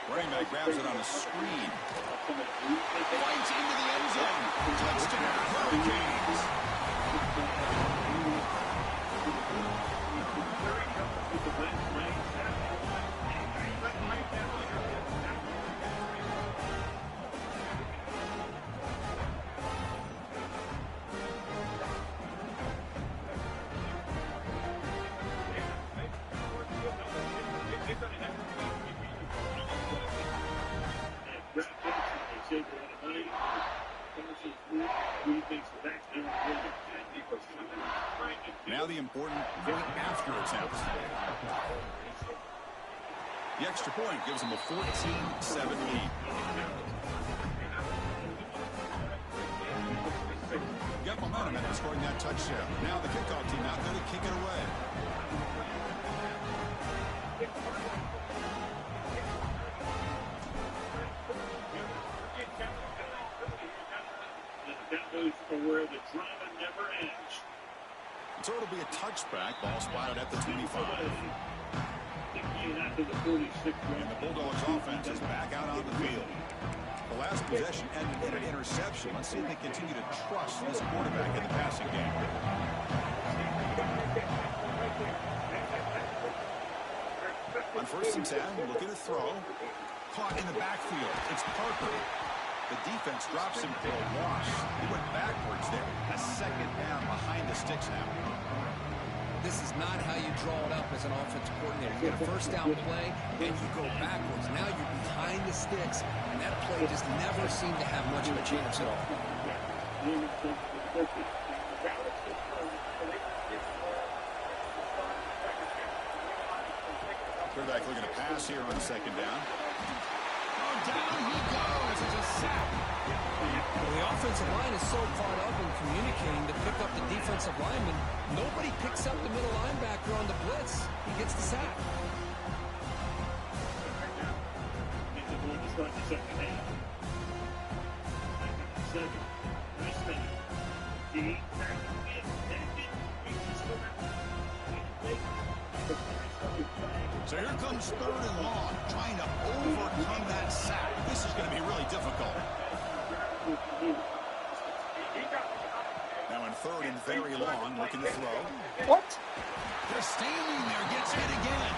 Running back grabs it on a screen. Flights into the end zone. Touchdown, Hurricanes. Now the important point after attempt. The extra point gives them a 14-7 lead. Got momentum after scoring that touchdown. Now the kickoff team out there to kick it away. That goes for where the drama never ends. So it'll be a touchback. Ball spotted at the 25. After the 46. And the Bulldogs offense is back out on the field. The last possession ended in an interception. Let's see if they continue to trust this quarterback in the passing game. On 1st and 10, looking to throw. Caught in the backfield. It's Parker. The defense drops him for a loss. He went backwards there. A second down behind the sticks now. This is not how you draw it up as an offensive coordinator. You get a first down play, and you go backwards. Now you're behind the sticks, and that play just never seemed to have much of a chance at all. Quarterback looking to pass here on second down. Down he goes. It's a sack. Well, the offensive line is so caught up in communicating to pick up the defensive lineman. Nobody picks up the middle linebacker on the blitz. He gets the sack. So here comes 3rd and long, trying to overcome that sack. This is going to be really difficult. Now in 3rd and very long, looking to throw. What? They're standing there, gets hit again.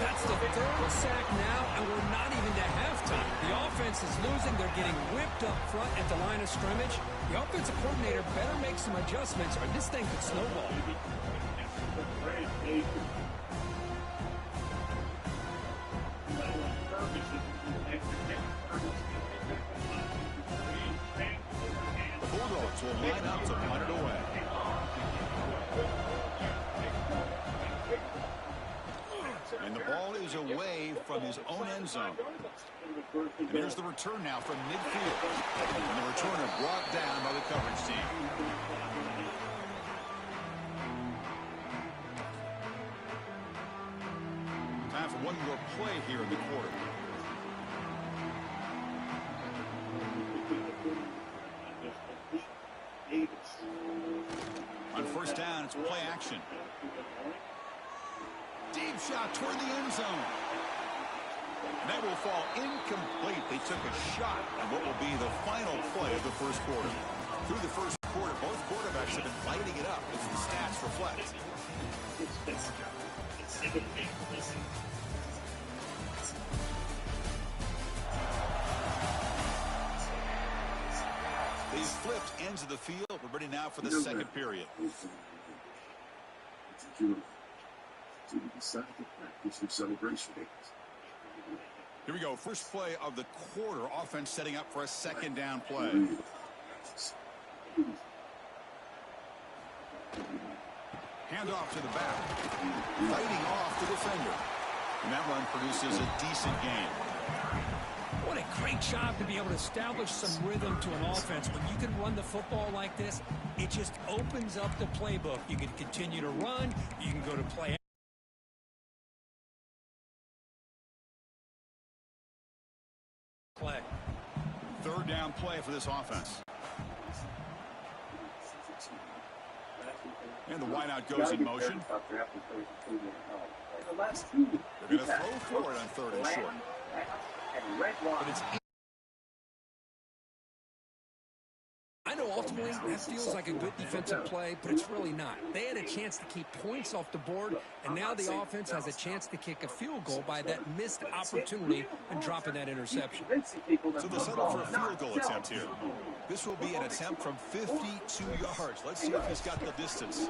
That's the 3rd sack now, and we're not even to halftime. The offense is losing. They're getting whipped up front at the line of scrimmage. The offensive coordinator better make some adjustments, or this thing could snowball. The Bulldogs will line up to punt it away. And the ball is away from his own end zone. And here's the return now from midfield. And the returner brought down by the coverage team. Time for one more play here in the quarter. Davis. first down. It's play action. Deep shot toward the end zone. And that will fall incomplete. They took a shot on what will be the final play of the first quarter. Through the first quarter, both quarterbacks have been lighting it up, as the stats reflect. They've flipped ends of the field. We're ready now for the second period. So we decided to practice some celebration games. Here we go. First play of the quarter. Offense setting up for a second down play. Hand off to the back. Fighting off the defender. And that run produces a decent gain. What a great job to be able to establish some rhythm to an offense. When you can run the football like this, it just opens up the playbook. You can continue to run. You can go to play. Third down play for this offense. And the wideout goes in motion. They're going to throw for it on third and short. But it's I know ultimately that feels like a good defensive play, but it's really not. They had a chance to keep points off the board, and now the offense has a chance to kick a field goal by that missed opportunity and dropping that interception. So they'll settle for a field goal attempt here. This will be an attempt from 52 yards. Let's see if he's got the distance.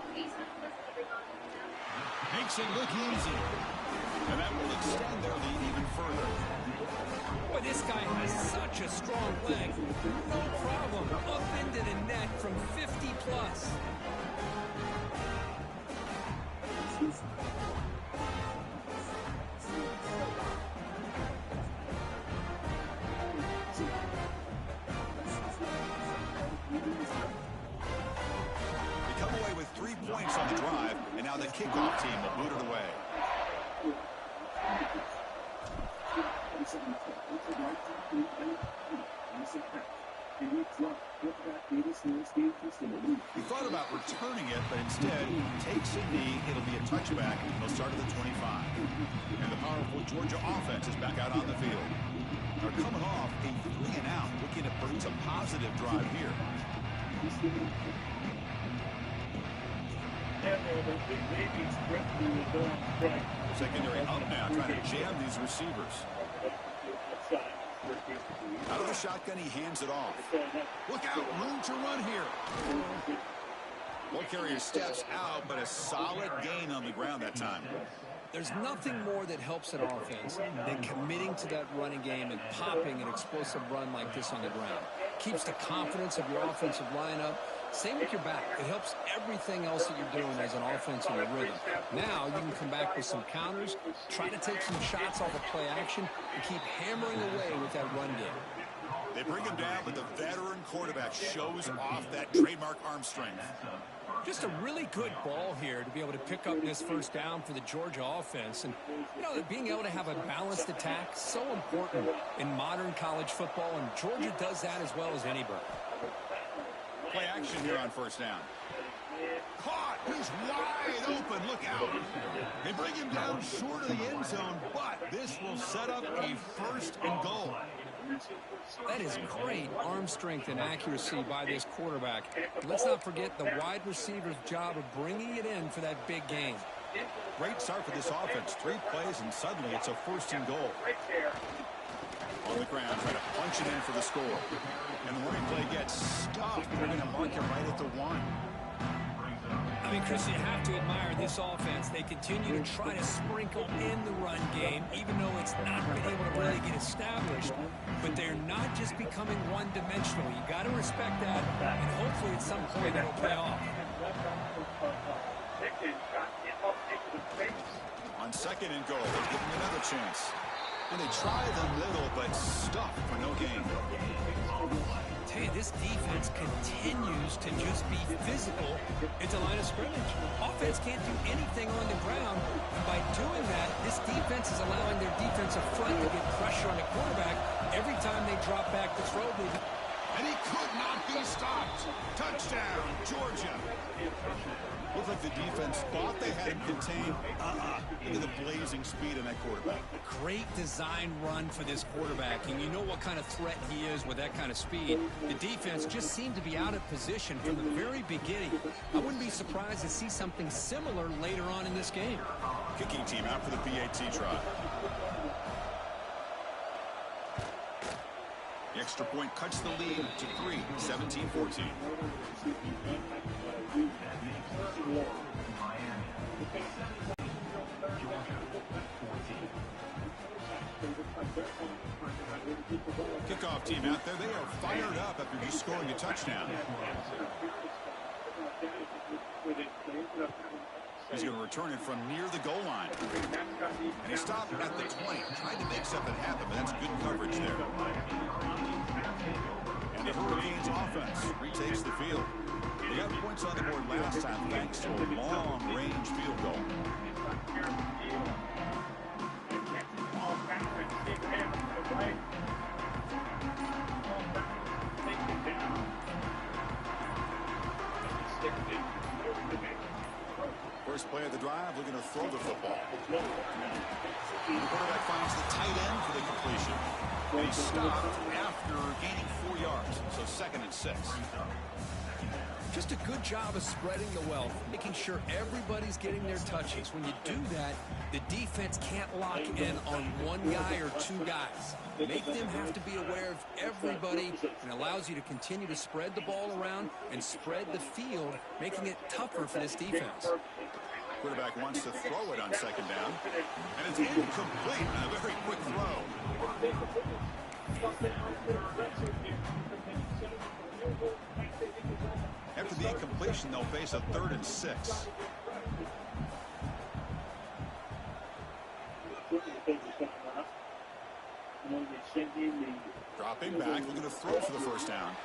Makes it look easy. And that will extend their lead even further. Boy, this guy has such a strong leg. No problem. Up into the net from 50 plus. They come away with 3 points on the drive, and now the kickoff team will boot it away. He thought about returning it, but instead takes a knee. It'll be a touchback. He'll start at the 25. And the powerful Georgia offense is back out on the field. They're coming off a 3-and-out, looking to produce a positive drive here. Secondary up now, trying to jam these receivers. Out of the shotgun, he hands it off. Look out, room to run here. Ball carrier steps out, but a solid gain on the ground that time. There's nothing more that helps an offense than committing to that running game and popping an explosive run like this on the ground. Keeps the confidence of your offensive lineup. Same with your back. It helps everything else that you're doing as an offense in your rhythm. Now you can come back with some counters, try to take some shots off of play action, and keep hammering away with that run game. They bring him down, but the veteran quarterback shows off that trademark arm strength. Just a really good ball here to be able to pick up this first down for the Georgia offense. And, you know, being able to have a balanced attack, so important in modern college football, and Georgia does that as well as anybody. Play action here on first down. Caught. He's wide open. Look out. They bring him down short of the end zone, but this will set up a first and goal. That is great arm strength and accuracy by this quarterback. Let's not forget the wide receiver's job of bringing it in for that big game. Great start for this offense. 3 plays, and suddenly it's a first and goal. On the ground, trying to punch it in for the score. And the running play gets stopped. They're going to mark it right at the 1. I mean, Chris, you have to admire this offense. They continue to try to sprinkle in the run game, even though it's not been able to really get established. But they're not just becoming one-dimensional. You got to respect that, and hopefully at some point it'll pay off. On second and goal, they give him another chance. And they try the middle, but stuffed for no gain. Tell you, this defense continues to just be physical at the line of scrimmage. Offense can't do anything on the ground. And by doing that, this defense is allowing their defensive front to get pressure on the quarterback every time they drop back to throw. And he could not be stopped. Touchdown, Georgia. Looked like the defense thought they had him contained. Look at the blazing speed in that quarterback. Great design run for this quarterback, and you know what kind of threat he is with that kind of speed. The defense just seemed to be out of position from the very beginning. I wouldn't be surprised to see something similar later on in this game. Kicking team out for the BYTE try. The extra point cuts the lead to 3, 17-14. Kickoff team out there. They are fired up after just scoring a touchdown. He's going to return it from near the goal line. And he stopped at the 20. Tried to make something happen, but that's good coverage there. And the Hurricanes offense retakes the field. They got points on the board last time thanks to a long-range field goal. First play of the drive, looking to throw the football. And the quarterback finds the tight end for the completion. And he stopped after gaining 4 yards, so 2nd and 6. Just a good job of spreading the wealth, making sure everybody's getting their touches. When you do that, the defense can't lock in on one guy or 2 guys. Make them have to be aware of everybody, and allows you to continue to spread the ball around and spread the field, making it tougher for this defense. Quarterback wants to throw it on 2nd down, and it's incomplete on a very quick throw. After the incompletion, they'll face a 3rd and 6. Dropping back, looking to throw for the 1st down.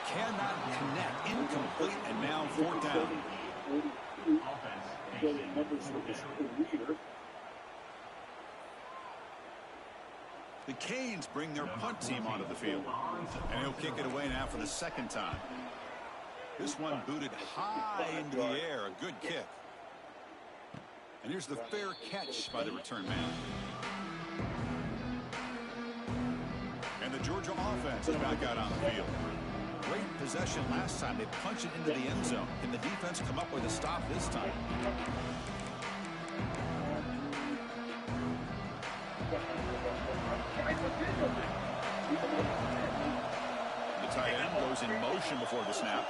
Cannot connect, incomplete, and now 4th down. The Canes bring their punt team onto the field. And he'll kick it away now for the 2nd time. This one booted high into the air. A good kick. And here's the fair catch by the return man. And the Georgia offense is back out on the field. Great possession last time. They punch it into the end zone. Can the defense come up with a stop this time? The tight end goes in motion before the snap.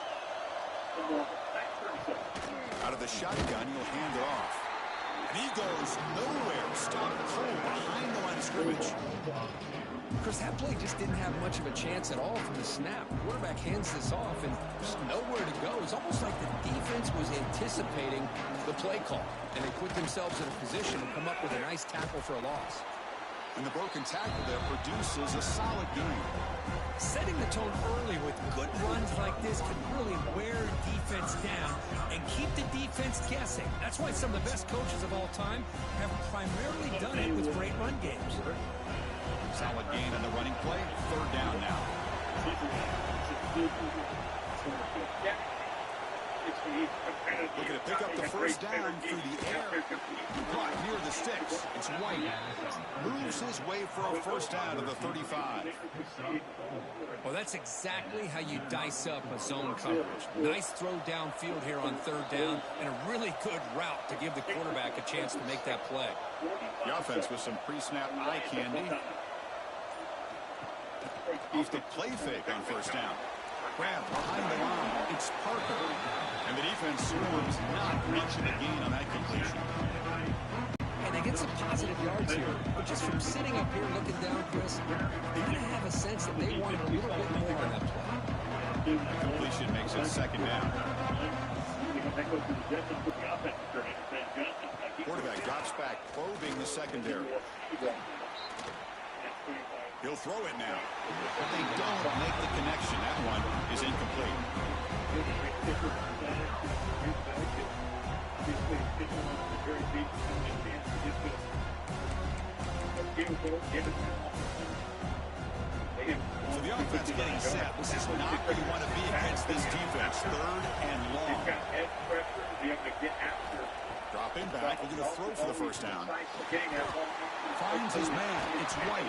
Out of the shotgun, he'll hand it off. And he goes nowhere. Stopped cold behind the line of scrimmage. Chris, that play just didn't have much of a chance at all from the snap. The quarterback hands this off and just nowhere to go. It's almost like the defense was anticipating the play call, and they put themselves in a position to come up with a nice tackle for a loss. And the broken tackle there produces a solid game. Setting the tone early with good runs like this can really wear defense down and keep the defense guessing. That's why some of the best coaches of all time have primarily done it with great run games. Solid gain on the running play. 3rd down now. Looking to pick up the 1st down through the air. Brought near the sticks. It's White. Moves his way for a 1st down to the 35. Well, that's exactly how you dice up a zone coverage. Nice throw downfield here on 3rd down, and a really good route to give the quarterback a chance to make that play. The offense with some pre-snap eye candy. Off the play fake on 1st down. Grab behind the line. It's Parker. And the defense swarms not much of a gain on that completion. And they get some positive yards here. But just from sitting up here looking down, Chris, they kind of have a sense that they wanted a little bit more on that play. Completion makes it 2nd down. Quarterback drops back, probing the secondary. He'll throw it now. But they don't make the connection. That one is incomplete. So the The offense getting set. This is not where you want to be against this defense. Third and long. Dropping back. We're going to throw for the first down. Finds his man. It's White.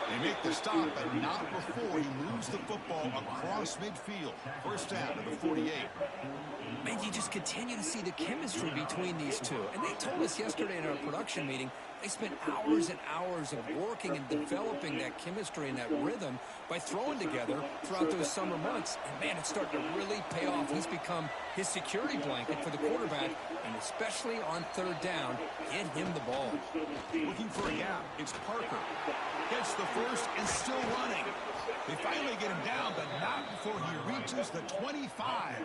They make the stop, but not before he moves the football across midfield. First down to the 48. Man, you just continue to see the chemistry between these two. And they told us yesterday in our production meeting, they spent hours and hours of working and developing that chemistry and that rhythm by throwing together throughout those summer months. And, man, it's starting to really pay off. He's become his security blanket for the quarterback, and especially on third down, get him the ball. Looking for a gap. It's Parker. Gets the first and still running. They finally get him down, but not before he reaches the 25.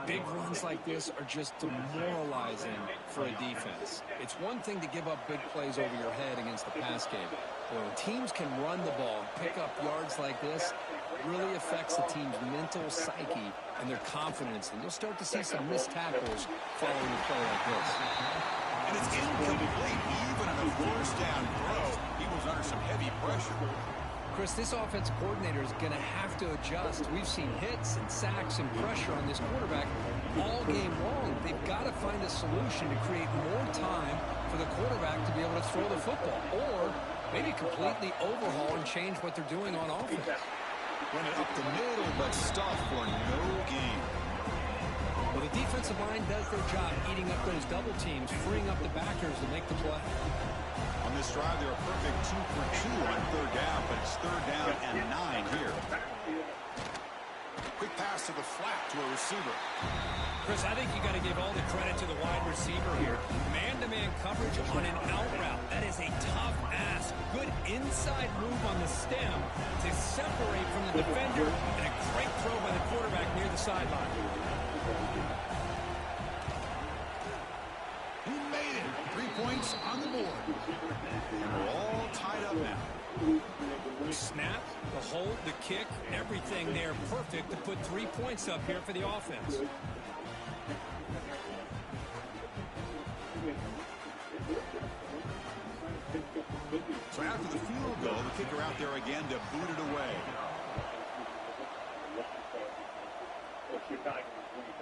Big runs like this are just demoralizing for a defense. It's one thing to give up big plays over your head against the pass game. But when teams can run the ball and pick up yards like this, it really affects the team's mental psyche and their confidence. And you'll start to see some missed tackles following a play like this. And it's incomplete. Even on a first down throw, he was under some heavy pressure. Chris, this offensive coordinator is going to have to adjust. We've seen hits and sacks and pressure on this quarterback all game long. They've got to find a solution to create more time for the quarterback to be able to throw the football, or maybe completely overhaul and change what they're doing on offense. Run it up the middle, but stuff for no gain. Well, the defensive line does their job eating up those double teams, freeing up the backers to make the play. On this drive, they're a perfect 2 for 2 on third down, but it's third down and 9 here. Quick pass to the flat to a receiver. Chris, I think you got to give all the credit to the wide receiver here. Man-to-man coverage on an out route. That is a tough ask. Good inside move on the stem to separate from the defender, and a great throw by the quarterback near the sideline. He made it. 3 points on the board. And we're all tied up now. The snap, the hold, the kick, everything there perfect to put 3 points up here for the offense. So after the field goal, the kicker out there again to boot it away.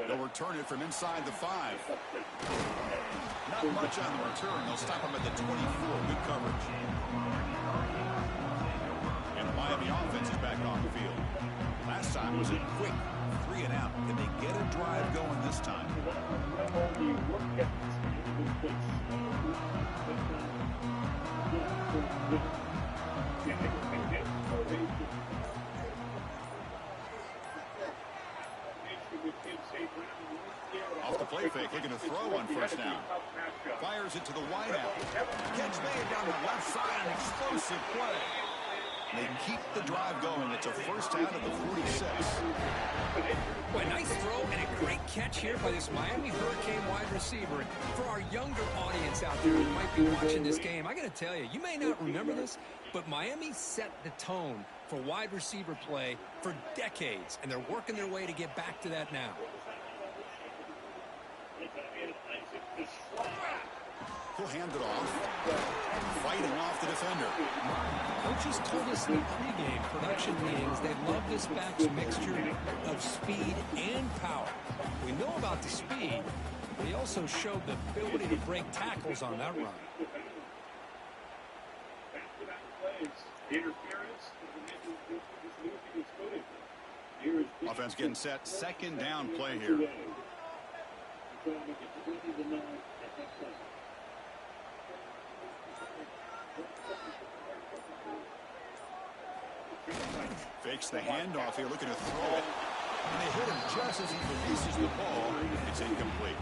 They'll return it from inside the 5. Not much on the return. They'll stop him at the 24. Good coverage. And the Miami offense is back on the field. Last time was a quick 3 and out. Can they get a drive going this time? Off the play fake, looking to throw on first down. Fires it to the wideout. Catch made down the left side, an explosive play. They keep the drive going. It's a first down at the 46. Well, a nice throw and a great catch here by this Miami Hurricane wide receiver. For our younger audience out there who might be watching this game, I got to tell you, you may not remember this, but Miami set the tone for wide receiver play for decades, and they're working their way to get back to that now. He'll hand it off. Fighting off the defender. Coaches told us in the pregame production meetings they love this back's mixture of speed and power. We know about the speed, but he also showed the ability to break tackles on that run. Offense getting set. Second down play here. Fakes the handoff here, looking to throw it. And they hit him just as he releases the ball. It's incomplete.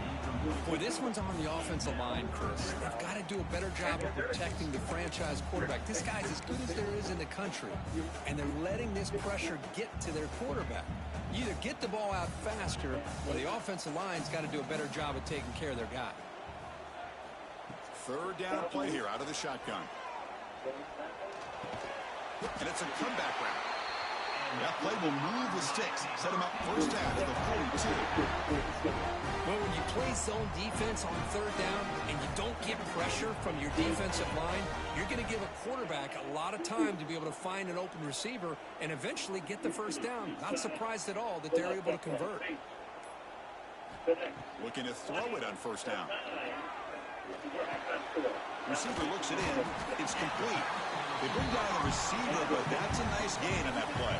Boy, this one's on the offensive line, Chris. They've got to do a better job of protecting the franchise quarterback. This guy's as good as there is in the country, and they're letting this pressure get to their quarterback. You either get the ball out faster, or the offensive line's got to do a better job of taking care of their guy. Third down play here out of the shotgun. And it's a comeback route. That play will move the sticks, set him up first down at the 42. Well, when you play zone defense on third down and you don't get pressure from your defensive line, you're going to give a quarterback a lot of time to be able to find an open receiver and eventually get the first down. Not surprised at all that they're able to convert. Looking to throw it on first down. Receiver looks it in. It's complete. They bring down the receiver, but that's a nice gain on that play.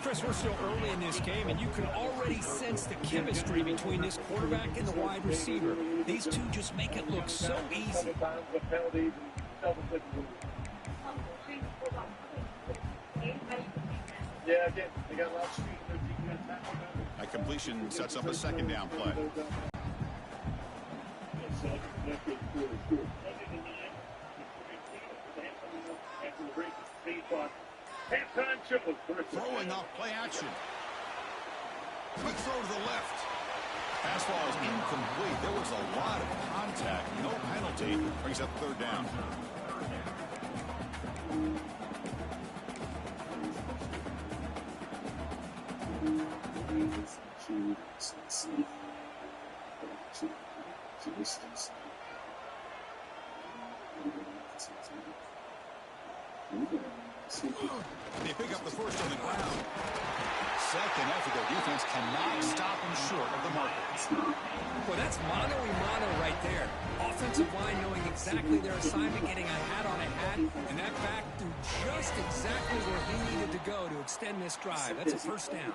Chris, we're still early in this game, and you can already sense the chemistry between this quarterback and the wide receiver. These two just make it look so easy. Yeah, again, they got a lot of speed. That completion sets up a second down play. Throwing off play action. Quick throw to the left. Pass ball is incomplete. There was a lot of contact. No penalty. Brings up third down. They pick up the first on the ground. Second effort, their defense cannot stop them short of the mark. Well, that's mano-a-mano right there. Offensive line knowing exactly their assignment, getting a hat on a hat, and that back threw just exactly where he needed to go to extend this drive. That's a first down.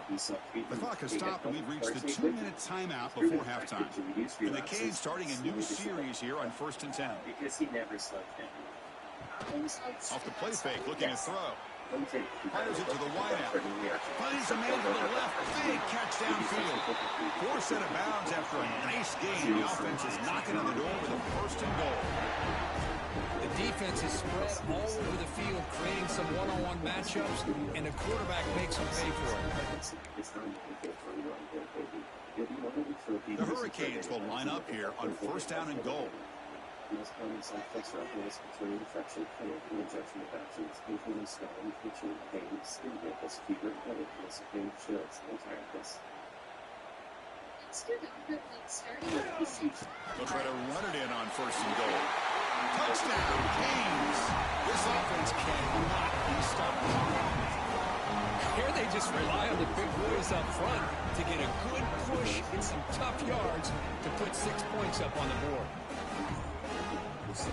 The clock has stopped, and we've reached the 2-minute timeout before halftime. And the Canes starting a new series here on 1st and 10. Because he never slowed down. Off the play fake, looking to throw. Fires it to the wideout. Finds a man to the left. Big catch downfield. 4 set of bounds after a nice game. The offense is knocking on the door with a first and goal. The defense is spread all over the field, creating some one-on-one matchups, and the quarterback makes them pay for it. The Hurricanes will line up here on first down and goal. They'll try to run it in on first and goal. Touchdown, Canes! This offense cannot be stopped. Here they just rely on the big boys up front to get a good push and some tough yards to put 6 points up on the board. So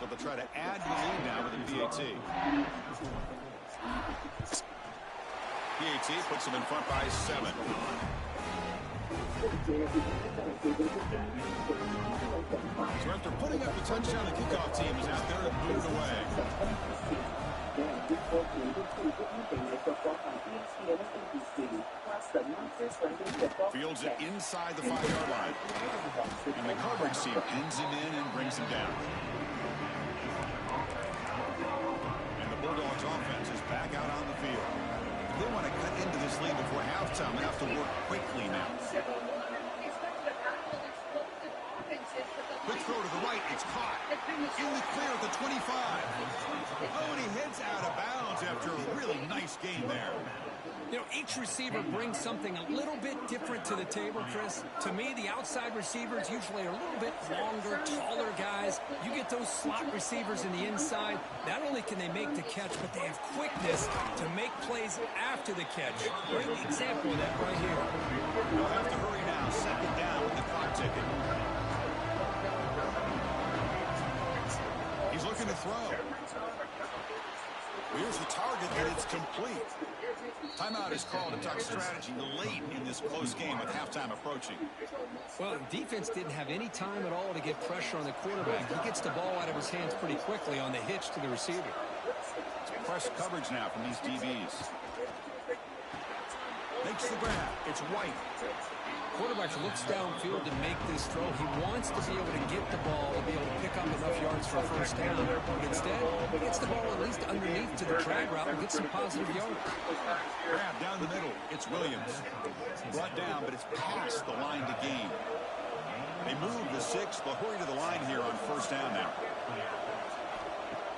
they'll try to add the lead now with a BAT. BAT puts them in front by 7. So after putting up the touchdown, the kickoff team is out there and moved away. Fields it inside the 5-yard line. And the coverage team pins him in and brings him down. And the Bulldogs offense is back out on the field. If they want to cut into this lead before halftime, they have to work quickly now. Quick throw to the right. It's caught. In the clear at the 25. Oh, and he heads out of bounds after a really nice game there. You know, each receiver brings something a little bit different to the table, Chris. To me, the outside receivers usually are a little bit longer, taller guys. You get those slot receivers in the inside, not only can they make the catch, but they have quickness to make plays after the catch. Great example of that right here. They'll have to hurry now. Second down with the clock ticking. He's looking to throw. Here's the target, and it's complete. Timeout is called to talk strategy late in this close game with halftime approaching. Well, the defense didn't have any time at all to get pressure on the quarterback. He gets the ball out of his hands pretty quickly on the hitch to the receiver. It's press coverage now from these DBs. Makes the grab. It's White. Quarterback looks downfield to make this throw. He wants to be able to get the ball to be able to pick up enough yards for a first down. But instead, he gets the ball at least underneath to the drag route and gets some positive yards. Grab down the middle. It's Williams. Brought down, but it's past the line to gain. They move the 6. They'll hurry to the line here on first down now.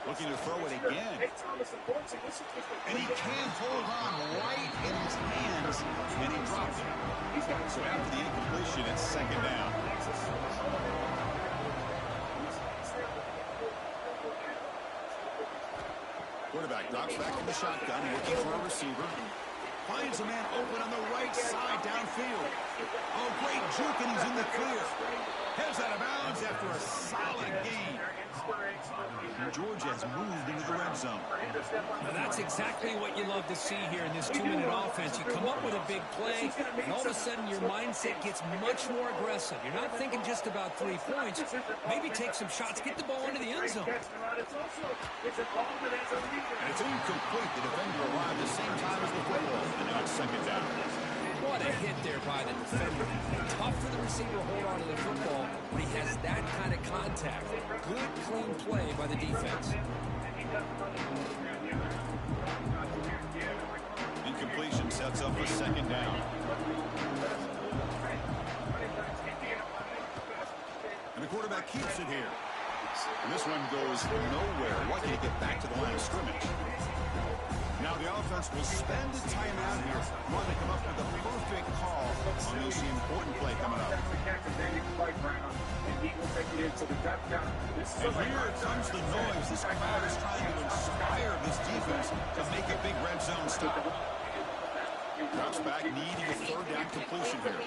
Looking to throw it again. And he can't hold on right in his hands, and he drops it. So after the incompletion, it's second down. Quarterback drops back to the shotgun, looking for a receiver. Finds a man open on the right side downfield. Oh, great juke, and he's in the clear. Heads out of bounds after a solid gain. Georgia has moved into the red zone. Now that's exactly what you love to see here in this 2-minute offense. You come up with a big play, and all of a sudden your mindset gets much more aggressive. You're not thinking just about 3 points. Maybe take some shots, get the ball into the end zone. And it's incomplete. The defender arrived the same time as the football, and now it's second down. What a hit there by the defender. Tough for the receiver to hold on to the football when he has that kind of contact. Good, clean play by the defense. Incompletion sets up a second down. And the quarterback keeps it here. And this one goes nowhere. Lucky to get back to the line of scrimmage. Now the offense will spend a timeout here. Want to come up with a perfect call on this important play coming up. And here comes the noise. This crowd is trying to inspire this defense to make a big red zone stop. Drops back, needing a third down completion here.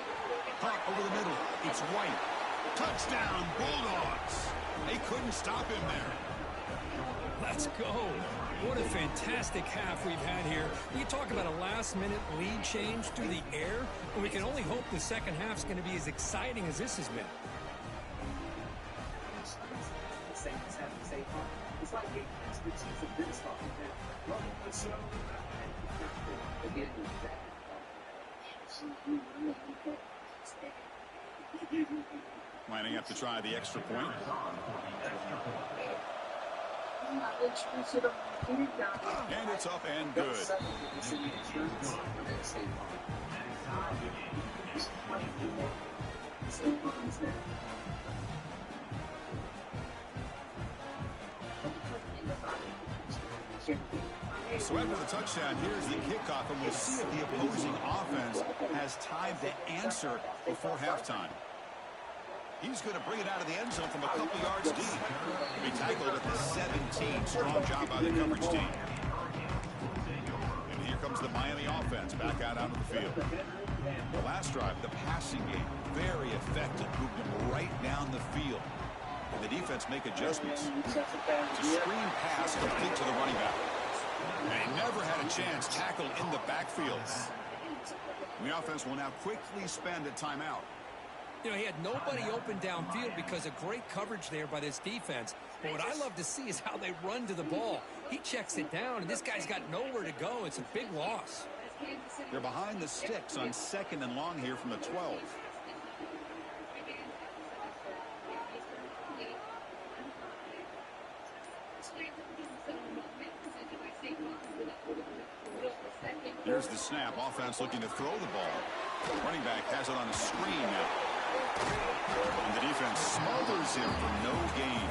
Caught over the middle. It's White. Touchdown, Bulldogs. They couldn't stop him there. Let's go. What a fantastic half we've had here. We talk about a last-minute lead change through the air, and we can only hope the second half's going to be as exciting as this has been. Lining up to try the extra point. And it's up and good. So after the touchdown, here's the kickoff, and we'll see if the opposing offense has time to answer before halftime. He's going to bring it out of the end zone from a couple yards deep. He tackled at the 17. Strong job by the coverage team. And here comes the Miami offense back out onto the field. The last drive, the passing game, very effective. Moved him right down the field. And the defense make adjustments. It's a screen pass complete to the running back. And he never had a chance tackled in the backfield. The offense will now quickly spend a timeout. You know, he had nobody open downfield because of great coverage there by this defense. But what I love to see is how they run to the ball. He checks it down, and this guy's got nowhere to go. It's a big loss. They're behind the sticks on 2nd and long here from the 12. Here's the snap. Offense looking to throw the ball. Running back has it on a screen now. And the defense smothers him for no gain.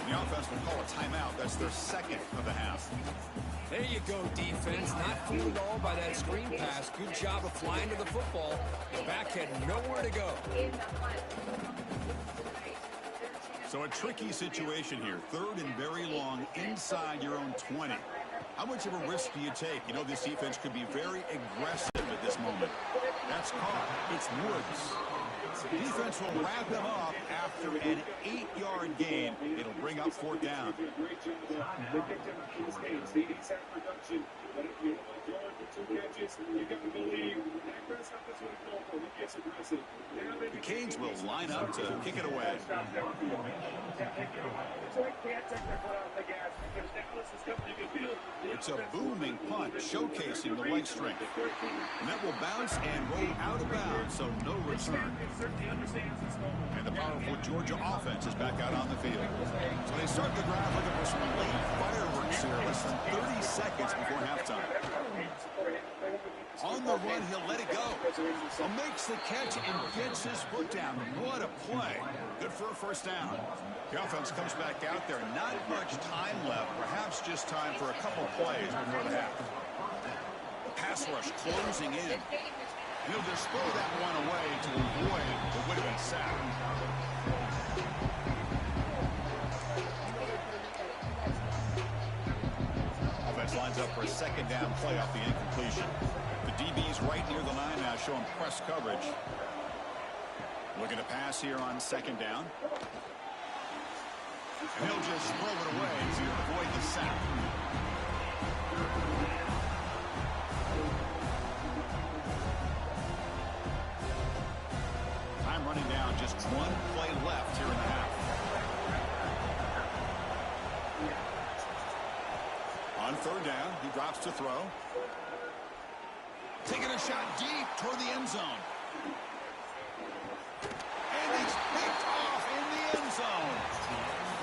And the offense will call a timeout. That's their second of the half. There you go, defense. Not fooled at all by that screen pass. Good job of flying to the football. The back had nowhere to go. So a tricky situation here. 3rd and very long inside your own 20. How much of a risk do you take? You know, this defense could be very aggressive at this moment. That's caught. It's Woods. The defense will wrap him up after an 8-yard gain. It'll bring up 4th down. The Canes will line up to kick it away. It's a booming punt, showcasing the leg strength. And that will bounce and roll out of bounds, so no return. And the powerful Georgia offense is back out on the field. So they start the drive looking for some late fireworks here, less than 30 seconds before halftime. On the run, he'll let it go. Makes the catch and gets his foot down. What a play. Good for a first down. The offense comes back out there. Not much time left. Perhaps just time for a couple plays before the half. Pass rush closing in. He'll just throw that one away to avoid what would have been sacked. Offense lines up for a second down play off the incompletion. The DB's right near the line now, showing press coverage. Looking to pass here on second down. And he'll just throw it away to avoid the sack. Time running down, just one play left here in the half. On third down, he drops to throw. Taking a shot deep toward the end zone. And he's picked off in the end zone.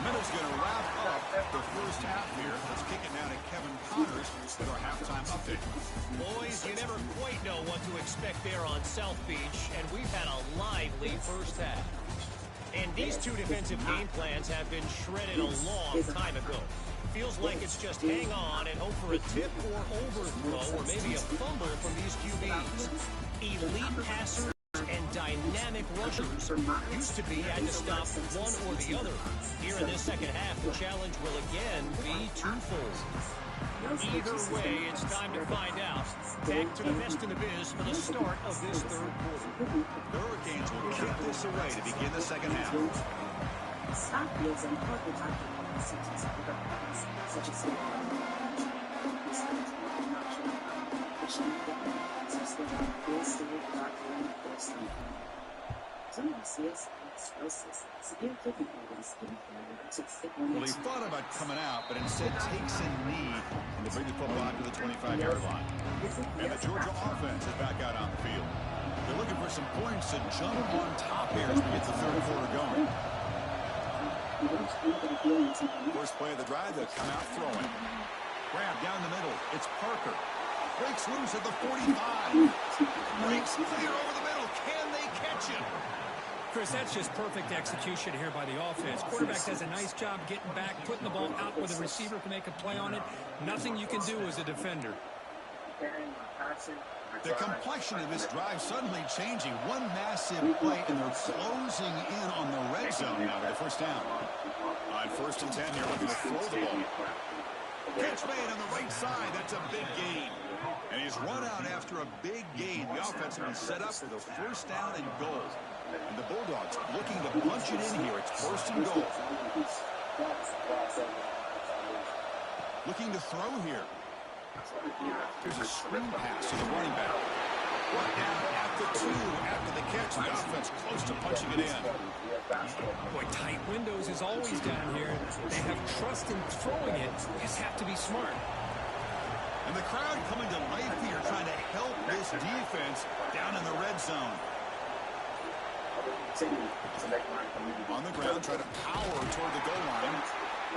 Miller's going to wrap up the first half here. Let's kick it now to Kevin Connors with our halftime update. Boys, you never quite know what to expect there on South Beach, and we've had a lively first half. And these two defensive game plans have been shredded a long time ago. Feels like it's just hang on and hope for a tip or overthrow or maybe a fumble from these QBs. Elite passers and dynamic rushers. Used to be had to stop one or the other. Here in this second half, the challenge will again be twofold. Either way, it's time to find out. Back to the best in the biz for the start of this third quarter. The Hurricanes will kick this away to begin the second half. Well, he thought about coming out, but instead takes a knee and to bring the football out to the 25-yard line. And the Georgia offense is back out on the field. They're looking for some points to jump on top here as we get the third quarter going. First play of the drive, they'll come out throwing. Grab down the middle. It's Parker. Breaks loose at the 45. Breaks clear over the middle. Can they catch him? Chris, that's just perfect execution here by the offense. Quarterback does a nice job getting back, putting the ball out where the receiver can make a play on it. Nothing you can do as a defender. The complexion of this drive suddenly changing. One massive play, and they're closing in on the red zone now to the first down. On 1st and 10 here, looking to throw the ball. Catch made on the right side. That's a big gain. And he's run out after a big gain. The offense has been set up for the first down and goal. And the Bulldogs looking to punch it in here. It's 1st and goal. Looking to throw here. Here's a screen pass to the running back. Brought down at the 2 after the catch. The offense close to punching it in. Boy, tight windows is always down here. They have trust in throwing it. You just have to be smart. And the crowd coming to life here, trying to help this defense down in the red zone. On the ground, try to power toward the goal line.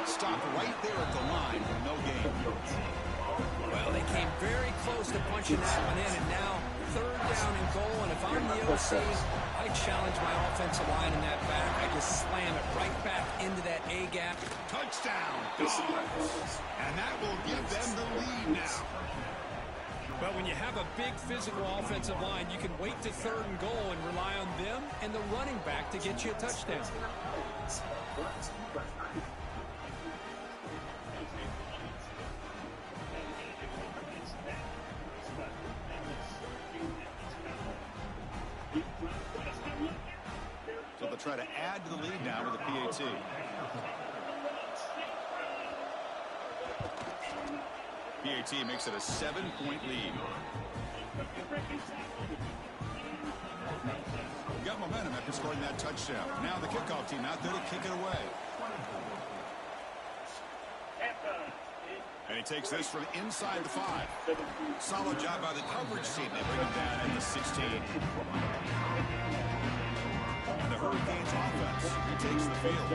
Stop right there at the line for no gain. Well, they came very close to punching that one in, and now 3rd down and goal. And if I'm the OC, I challenge my offensive line in that back. I just slam it right back into that A-gap. Touchdown, Dogs. And that will give them the lead now. But when you have a big physical offensive line, you can wait to 3rd and goal and rely on them and the running back to get you a touchdown. So they'll try to add to the lead now with a PAT. PAT makes it a 7-point lead. Got momentum after scoring that touchdown. Now the kickoff team out there to kick it away. And he takes this from inside the 5. Solid job by the coverage team. They bring him down at the 16. And the Hurricanes offense takes the field.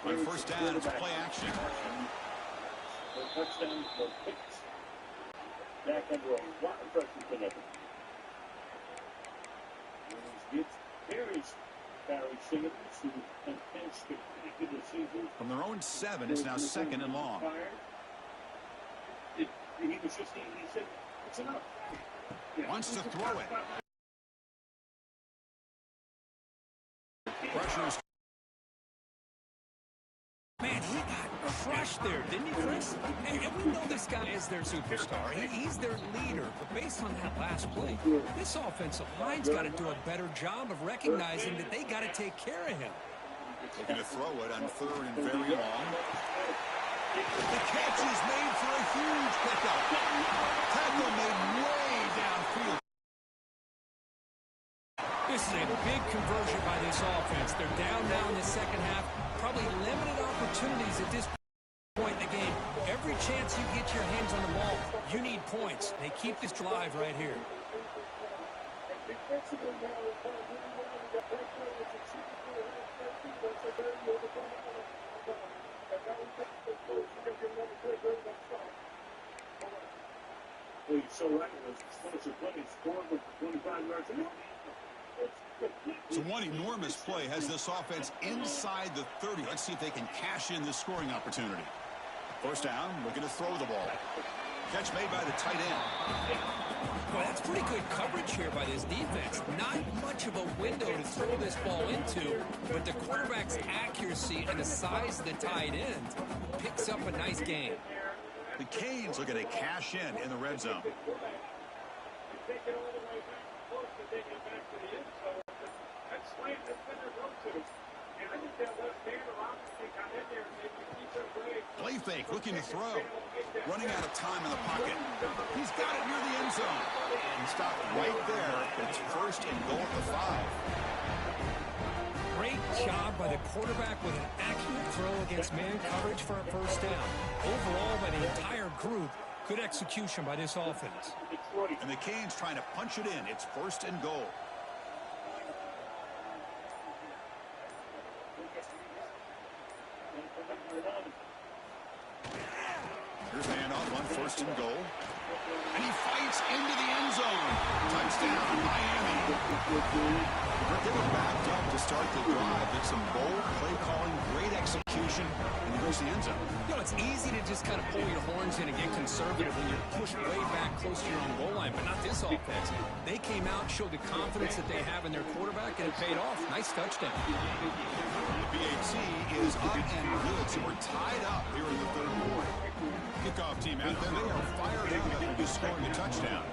On first down, it's play action. From their own 7, it's now 2nd and long. Wants to throw it. Pressure's. Man, he got crushed there, didn't he, Chris? And we know this guy is their superstar. He's their leader. But based on that last play, this offensive line's got to do a better job of recognizing that they got to take care of him. Looking to throw it on 3rd and very long. The catch is made for a huge pickup. Tackle made way downfield. This is a big conversion by this offense. They're down now in the second half. Probably limited opportunities at this point in the game. Every chance you get your hands on the ball, you need points. They keep this drive right here. So one enormous play has this offense inside the 30. Let's see if they can cash in this scoring opportunity. First down, looking to throw the ball. Catch made by the tight end. Well, that's pretty good coverage here by this defense. Not much of a window to throw this ball into, but the quarterback's accuracy and the size of the tight end picks up a nice gain. The Canes looking to cash in the red zone. Play fake, looking to throw. Running out of time in the pocket. He's got it near the end zone. And stopped right there. It's 1st and goal at the 5. Great job by the quarterback with an accurate throw against man coverage for a first down. Overall, by the entire group, good execution by this offense. And the Canes trying to punch it in. It's 1st and goal. Here's the handoff on 1st and goal. And he fights into the end zone. Touchdown, Miami. They were backed up to start the drive. It's some bold play calling, great execution, and here's the end zone. You know, it's easy to just kind of pull your horns in and get conservative when you're pushed way back close to your own goal line, but not this offense. They came out, showed the confidence that they have in their quarterback, and it paid off. Nice touchdown. The BYTE is up and good, so we're tied up here in the 3rd quarter. Kickoff team out there. They are fired up after scoring a touchdown.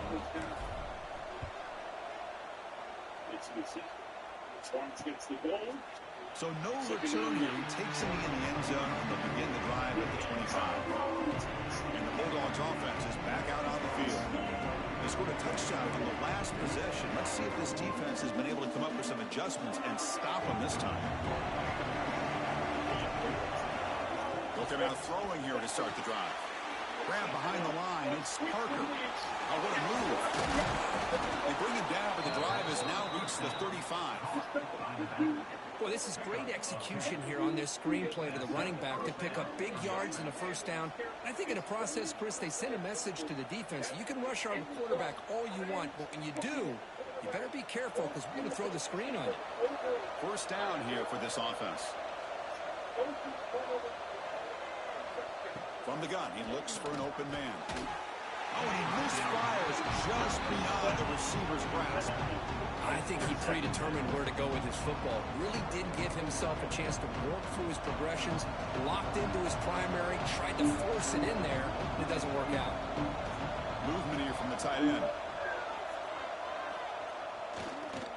So no return here. He takes him in the end zone and they'll begin the drive at the 25. And the Bulldogs offense is back out on the field. They scored a touchdown on the last possession. Let's see if this defense has been able to come up with some adjustments and stop them this time. Looking out throwing here to start the drive. Grab behind the line. It's Parker. Oh, what a move. They bring him down, but the drive has now reached the 35. Boy, this is great execution here on this screenplay to the running back to pick up big yards and a first down. I think in the process, Chris, they sent a message to the defense. You can rush our quarterback all you want, but when you do, you better be careful because we're going to throw the screen on you. First down here for this offense. From the gun, he looks for an open man. Oh, and he misfires just beyond the receiver's grasp. I think he predetermined where to go with his football. Really did give himself a chance to work through his progressions, locked into his primary, tried to force it in there. It doesn't work out. Movement here from the tight end.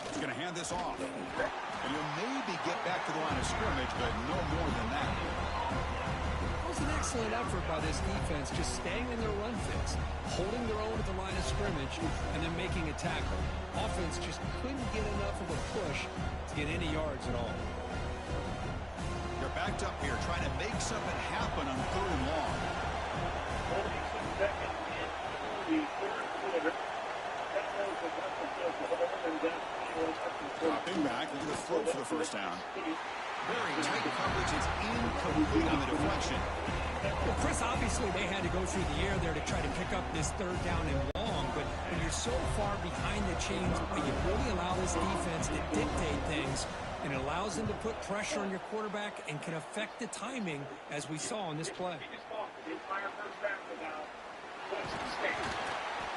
He's going to hand this off. And he'll maybe get back to the line of scrimmage, but no more than that. was an excellent effort by this defense, just staying in their run fits, holding their own at the line of scrimmage, and then making a tackle. Offense just couldn't get enough of a push to get any yards at all. They're backed up here, trying to make something happen on 3rd and long. 46 seconds into the third quarter. That was a Dropping back, looking to throw for the first down. Very tight coverage. It's incomplete on the deflection. Well, Chris, obviously they had to go through the air there to try to pick up this 3rd down and long, but when you're so far behind the chains, you really allow this defense to dictate things, and it allows them to put pressure on your quarterback and can affect the timing, as we saw on this play.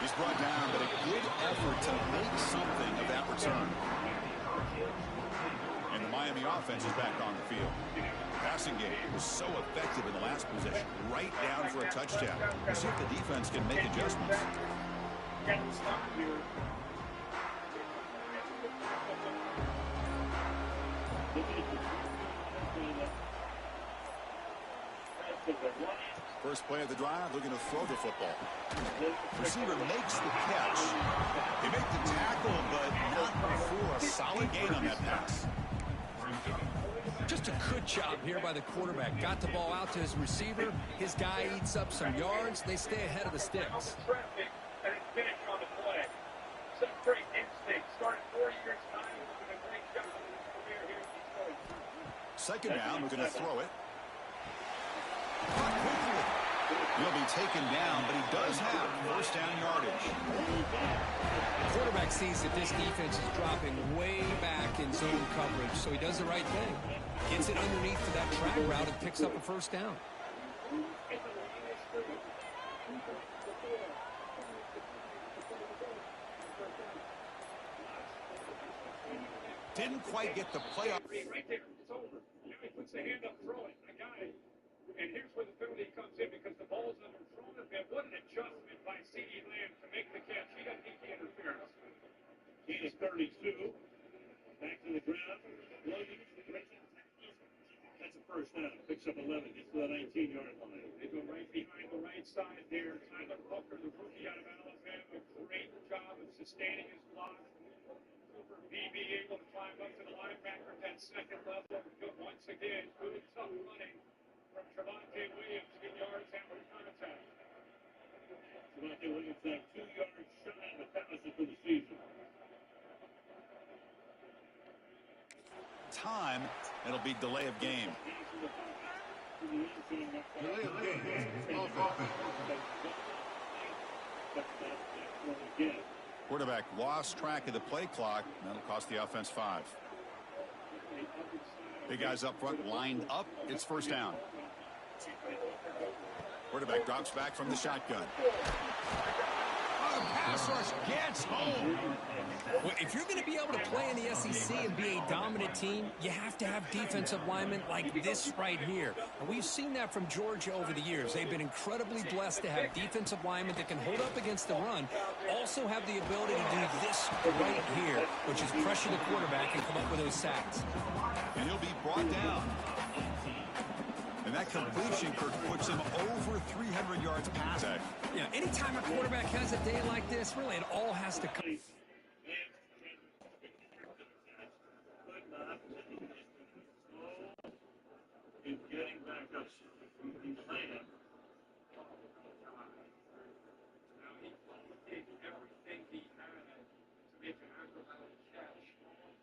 He's brought down, but a good effort to make something of that return. And the Miami offense is back on the field. Passing game was so effective in the last possession, right down for a touchdown. We'll see if the defense can make adjustments. First play of the drive, looking to throw the football. Receiver makes the catch. They make the tackle, but not before a solid gain on that pass. Just a good job here by the quarterback. Got the ball out to his receiver. His guy eats up some yards. They stay ahead of the sticks. Second down, we're going to throw it. He'll be taken down, but he does have first down yardage. The quarterback sees that this defense is dropping way back in zone coverage, so he does the right thing. Gets it underneath to that track route and picks up a first down. Didn't quite get the play up. Right there, it's over. Now he puts the hand up, throw it. I got it. And here's where the penalty comes in because the ball's underthrown a bit. What an adjustment by C.D. Lamb to make the catch. He got DK interference. He is 32. Back to the ground. That's a first down. Picks up 11. Gets to the 19-yard line. They go right behind the right side there. Tyler Booker, the rookie out of Alabama, great job of sustaining his block. Cooper BB able to climb up to the linebacker at that second level. Good once again. Good tough running from Javonte Williams. Good yards after contact. Javonte Williams now 2 yards shy of 1,000 for the season. Time, it'll be delay of game. Delay of game. Quarterback lost track of the play clock. That'll cost the offense 5. Big guys up front lined up. It's first down. Quarterback drops back from the shotgun. The pass rush gets home. Well, if you're going to be able to play in the SEC and be a dominant team, you have to have defensive linemen like this right here. And we've seen that from Georgia over the years. They've been incredibly blessed to have defensive linemen that can hold up against the run, also have the ability to do this right here, which is pressure the quarterback and come up with those sacks. And he'll be brought down. And that completion puts him over 300 yards passing. Yeah, anytime a quarterback has a day like this, really it all has to come. Getting back up. Now he did everything he had to make an acrobatic catch.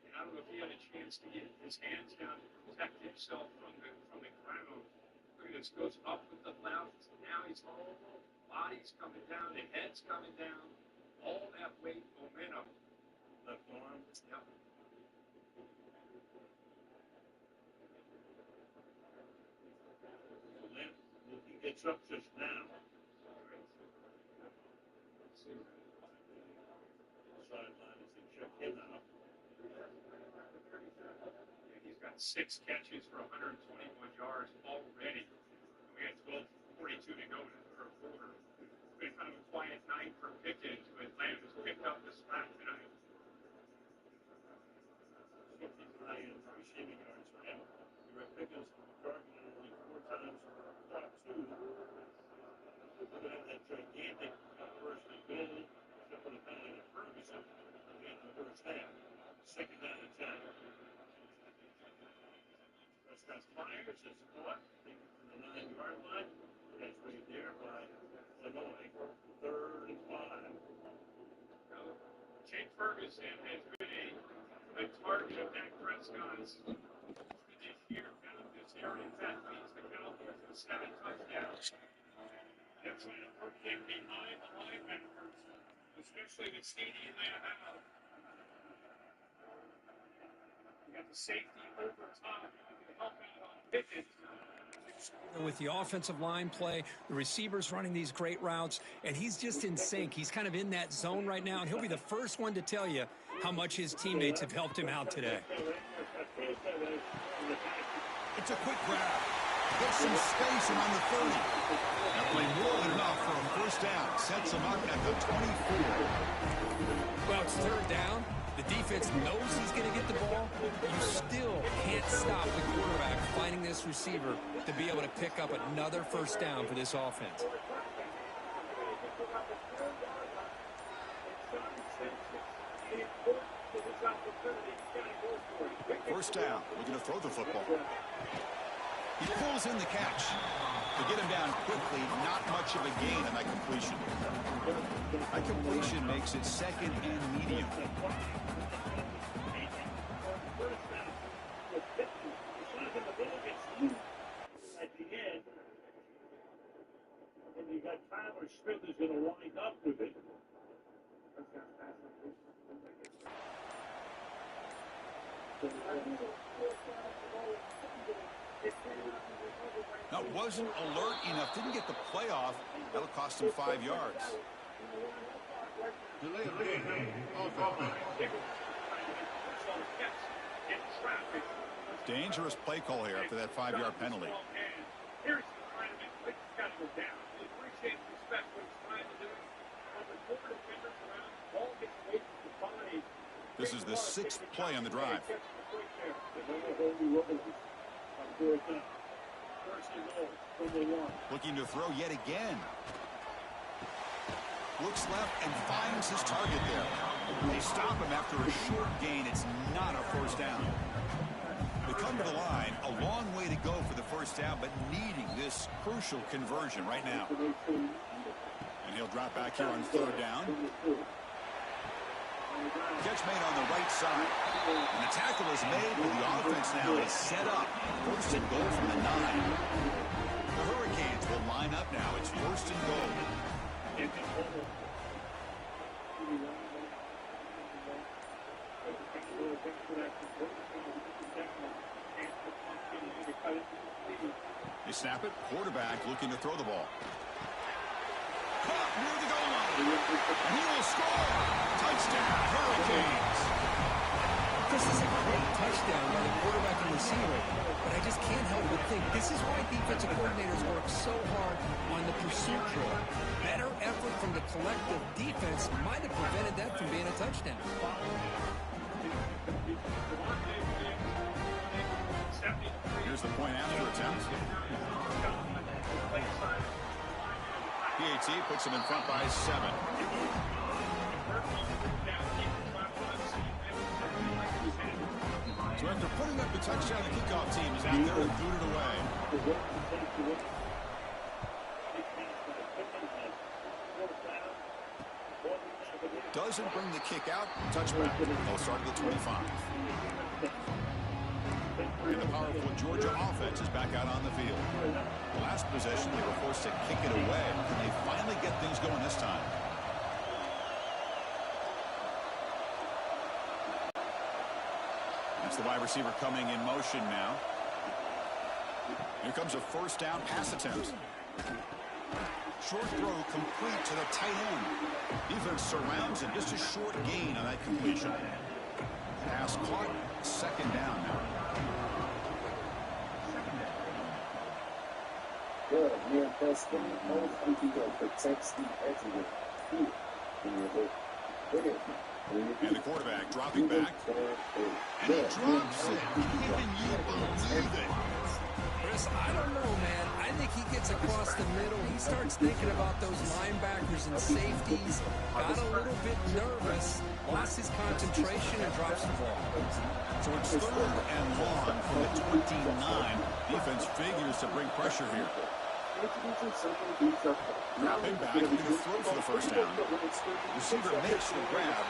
And I don't know if he had a chance to get his hands down to protect himself from the ground. Look at this, goes up with the left. Now he's home. Body's coming down, the head's coming down. All that weight, momentum. Left arm. Yep. He gets up just now. Sideline as they check him out. Yeah, he's got 6 catches for 121 yards already. We had 12:42 to go in the third quarter. It's been kind of a quiet night for Pickens, but Lamb has picked up the slack tonight. 59 receiving yards for him. Pickens targeted only 4 times. have that gigantic first and goal, except for the penalty to Ferguson in the first half. Second down and 10. Prescott fires, is caught from the 9-yard line. That's right there by Illinois. 3rd and 5. Jake Ferguson has been a target of Dak Prescott's this year. Found this area. In fact, leads the Cowboys with 7 touchdowns. They're trying to work him behind the linebackers, especially with Steedy and Lamb out. You got the safety over top to help out on Pickett. With the offensive line play, the receivers running these great routes, and he's just in sync. He's kind of in that zone right now, and he'll be the first one to tell you how much his teammates have helped him out today. It's a quick grab. Gets some space around the 30. That play more than enough for a first down. Sets him up at the 24. Well, it's 3rd down. The defense knows he's going to get the ball. You still can't stop the quarterback finding this receiver to be able to pick up another first down for this offense. First down. We're going to throw the football. He pulls in the catch. To get him down quickly, not much of a gain on that completion. That completion makes it 2nd and medium. At the end, and you got Tyler Smith who's going to wind up with it. Now, wasn't alert enough. Didn't get the play off. That'll cost him 5 yards. Dangerous play call here after that 5-yard penalty. This is the 6th play on the drive. Looking to throw yet again. Looks left and finds his target there. They stop him after a short gain. It's not a first down. They come to the line, a long way to go for the first down, but needing this crucial conversion right now. And he'll drop back here on 3rd down. Catch made on the right side. And the tackle is made, but the offense now is set up. 1st and goal from the 9. The Hurricanes will line up now. It's 1st and goal. They snap it. Quarterback looking to throw the ball. Caught near the goal line. And he will score. Touchdown, Hurricanes. This is a great touchdown by the quarterback and receiver, but I just can't help but think this is why defensive coordinators work so hard on the pursuit drill. Better effort from the collective defense might have prevented that from being a touchdown. Here's the point after attempt. BYTE puts him in front by 7. So after putting up the touchdown, the kickoff team is out there and booted away. Doesn't bring the kick out. Touchback. They'll start at the 25. And the powerful Georgia offense is back out on the field. Last possession, they were forced to kick it away. Can they finally get things going this time? That's the wide receiver coming in motion now. Here comes a first down pass attempt. Short throw complete to the tight end. Defense surrounds him. Just a short gain on that completion. Pass caught. 2nd down now. Good near testing. No video protects the edge of it. And the quarterback dropping back. And he drops it. Can you believe it? Russ, I don't know, man. I think he gets across the middle. He starts thinking about those linebackers and safeties. Got a little bit nervous, lost his concentration, and drops the ball. So it's 3rd and long from the 29. Defense figures to bring pressure here. Dropping back, going to throw for the first down. Receiver makes the grab.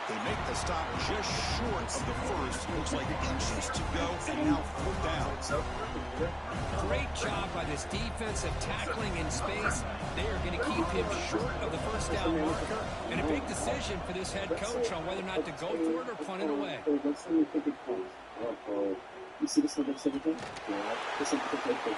They make the stop just short of the first. Looks like inches to go, and now 4th down. Great job by this defensive tackling in space. They are going to keep him short of the first down marker. And a big decision for this head coach on whether or not to go for it or punt it away. You see this number 17? Yeah, this number 17.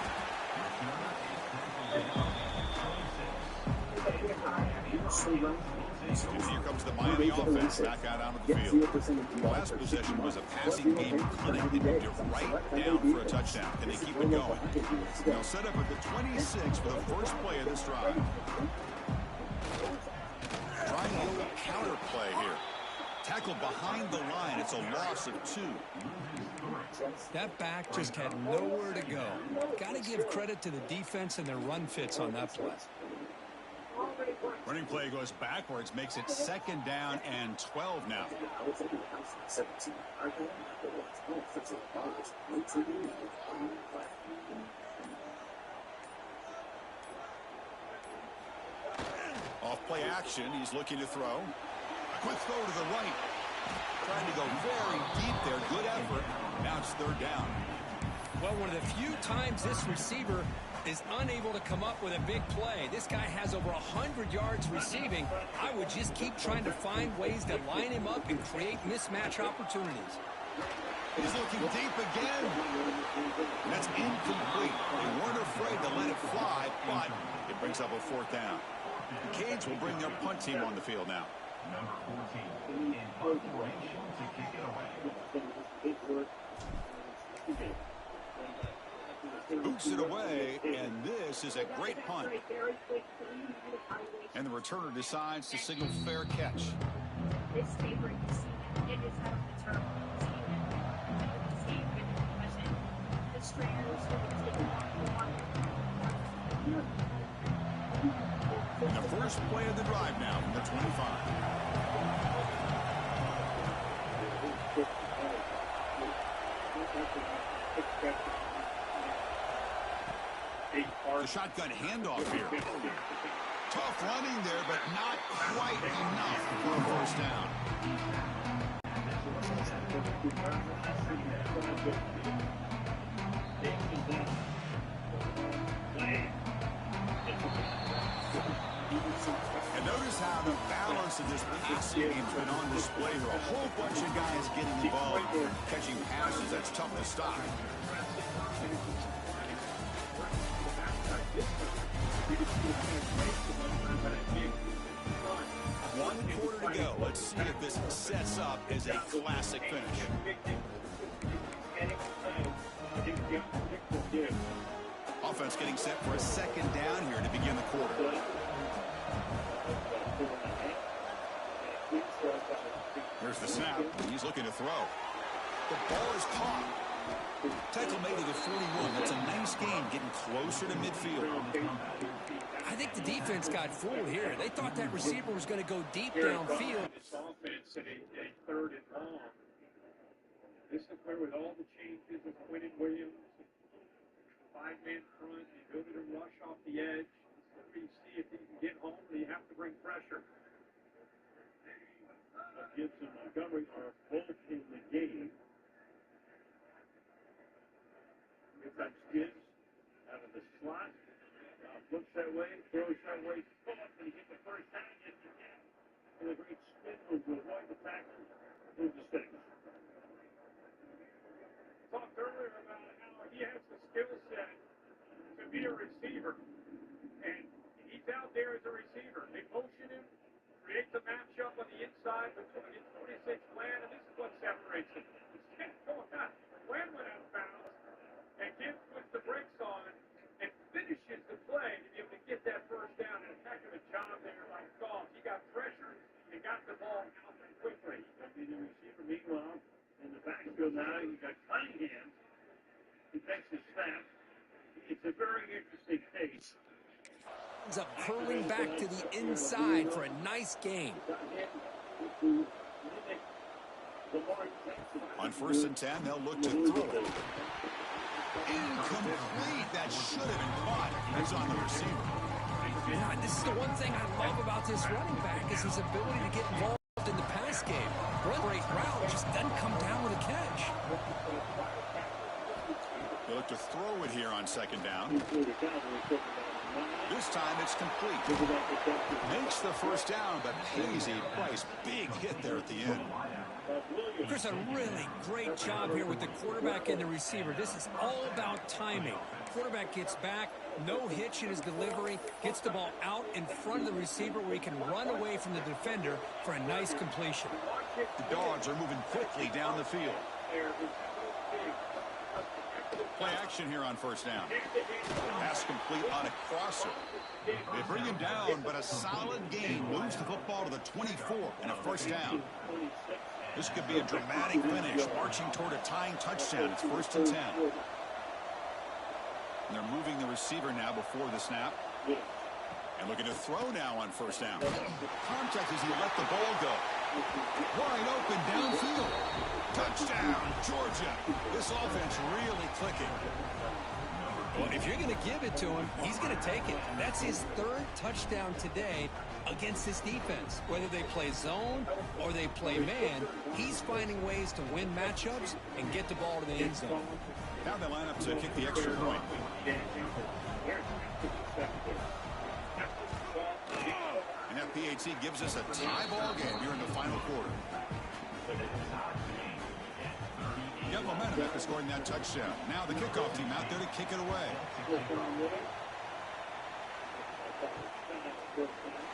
And here comes the Miami offense back out onto the field. The last possession was a passing game clinic. They moved it right down for a touchdown. Can they keep it going? They'll set up at the 26 for the first play of this drive. Trying a little counter play here. Tackle behind the line. It's a loss of 2. That back just had nowhere to go. Got to give credit to the defense and their run fits on that play. Running play goes backwards, makes it 2nd down and 12 now. Off play action, he's looking to throw. A quick throw to the right. Trying to go very deep there. Good effort. Now it's 3rd down. Well, one of the few times this receiver is unable to come up with a big play. This guy has over 100 yards receiving. I would just keep trying to find ways to line him up and create mismatch opportunities. He's looking deep again. And that's incomplete. They weren't afraid to let it fly, but it brings up a 4th down. The Canes will bring their punt team on the field now. Number 14 in punt formation to kick it away. Boots it away, and this is a great punt. And the returner decides to signal fair catch. This favorite you see it is out of the turn. The stringers And the first play of the drive now from the 25. The shotgun handoff here. Tough running there, but not quite enough for a first down. And notice how the balance of this passing game's been on display here. A whole bunch of guys getting involved, catching passes. That's tough to stop. 1 quarter to go. Let's see if this sets up as a classic finish. Offense getting set for a 2nd down here to begin the quarter. Here's the snap. He's looking to throw. The ball is caught. Tackle made it at 41. That's a nice game, getting closer to midfield. I think the defense got fooled here. They thought that receiver was going to go deep downfield. This offense at a 3rd and long. This is where with all the changes of Quinn and Williams, 5-man front, the ability to rush off the edge. This is where you see if you can get home or you have to bring pressure. Gibson and Montgomery are both in the game. That's Gibbs out of the slot. Looks that way, throws that way, pull up and get the first down. Yes, he can. And a great spin move to avoid the tackle. Move the sticks. Talked earlier about how he has the skill set to be a receiver. And he's out there as a receiver. They motion him, create the matchup on the inside between his 26 Land, and this is what separates him. Land went out of bounds, and Gibbs puts the brakes on and finishes the play to be able to get that first down. And a heck of a job there by Goff. He got pressure and got the ball out quickly. The receiver, meanwhile, in the backfield now, he's got Cunningham. He takes his snap, It's a very interesting pace. Ends up curling back to the inside for a nice gain. On 1st and 10, they'll look to throw it. Incomplete. That should have been caught. It's on the receiver. Yeah, and this is the one thing I love about this running back is his ability to get involved in the pass game. Run great route, just doesn't come down with a catch. They'll look to throw it here on 2nd down. This time it's complete. Makes the 1st down, but pays a price. Big hit there at the end. Chris, a really great job here with the quarterback and the receiver. This is all about timing. Quarterback gets back, no hitch in his delivery, gets the ball out in front of the receiver where he can run away from the defender for a nice completion. The Dogs are moving quickly down the field. Play action here on 1st down. Pass complete on a crosser. They bring him down, but a solid gain moves the football to the 24 and a 1st down. This could be a dramatic finish, marching toward a tying touchdown. It's 1st and 10. And they're moving the receiver now before the snap. And looking to throw now on 1st down. Contact as he let the ball go. Wide open downfield. Touchdown, Georgia. This offense really clicking. Well, if you're going to give it to him, he's going to take it. That's his 3rd touchdown today against this defense. Whether they play zone or they play man, he's finding ways to win matchups and get the ball to the end zone. Now they line up to kick the extra point. And FPHC gives us a tie ball game here in the final quarter. Got momentum after scoring that touchdown. Now the kickoff team out there to kick it away.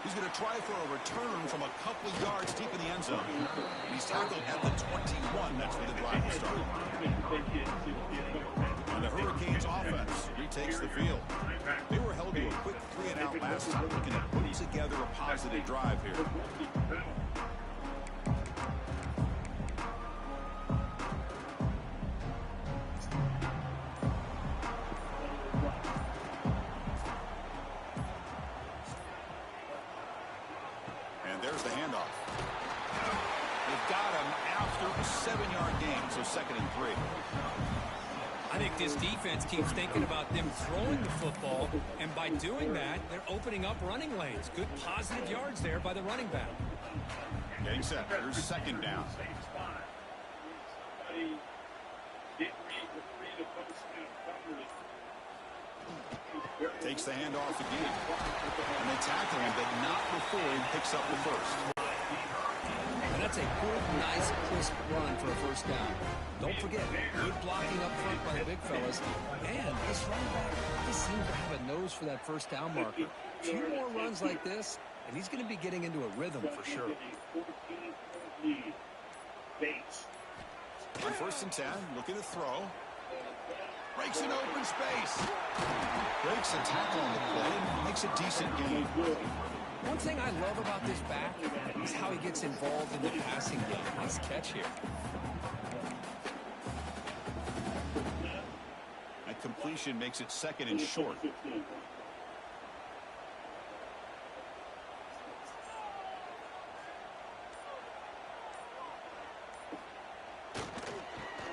He's going to try for a return from a couple of yards deep in the end zone. He's tackled at the 21. That's where the drive will start. And the Hurricanes offense retakes the field. They were held to a quick 3-and-out last time, looking to put together a positive drive here. There's the handoff. They've got him after a 7-yard gain, so 2nd and 3. I think this defense keeps thinking about them throwing the football, and by doing that, they're opening up running lanes. Good positive yards there by the running back. Getting set. Here's 2nd down. Takes the handoff again. And they tackle him, but not before he picks up the 1st. And that's a good, nice, crisp run for a 1st down. Don't forget, good blocking up front by the big fellas. And this running back just seems to have a nose for that 1st down marker. A few more runs like this, and he's going to be getting into a rhythm for sure. On 1st and 10, looking to throw. Breaks an open space. Breaks a tackle on the play. Makes a decent gain. One thing I love about this back is how he gets involved in the passing game. Nice catch here. That completion makes it 2nd and short.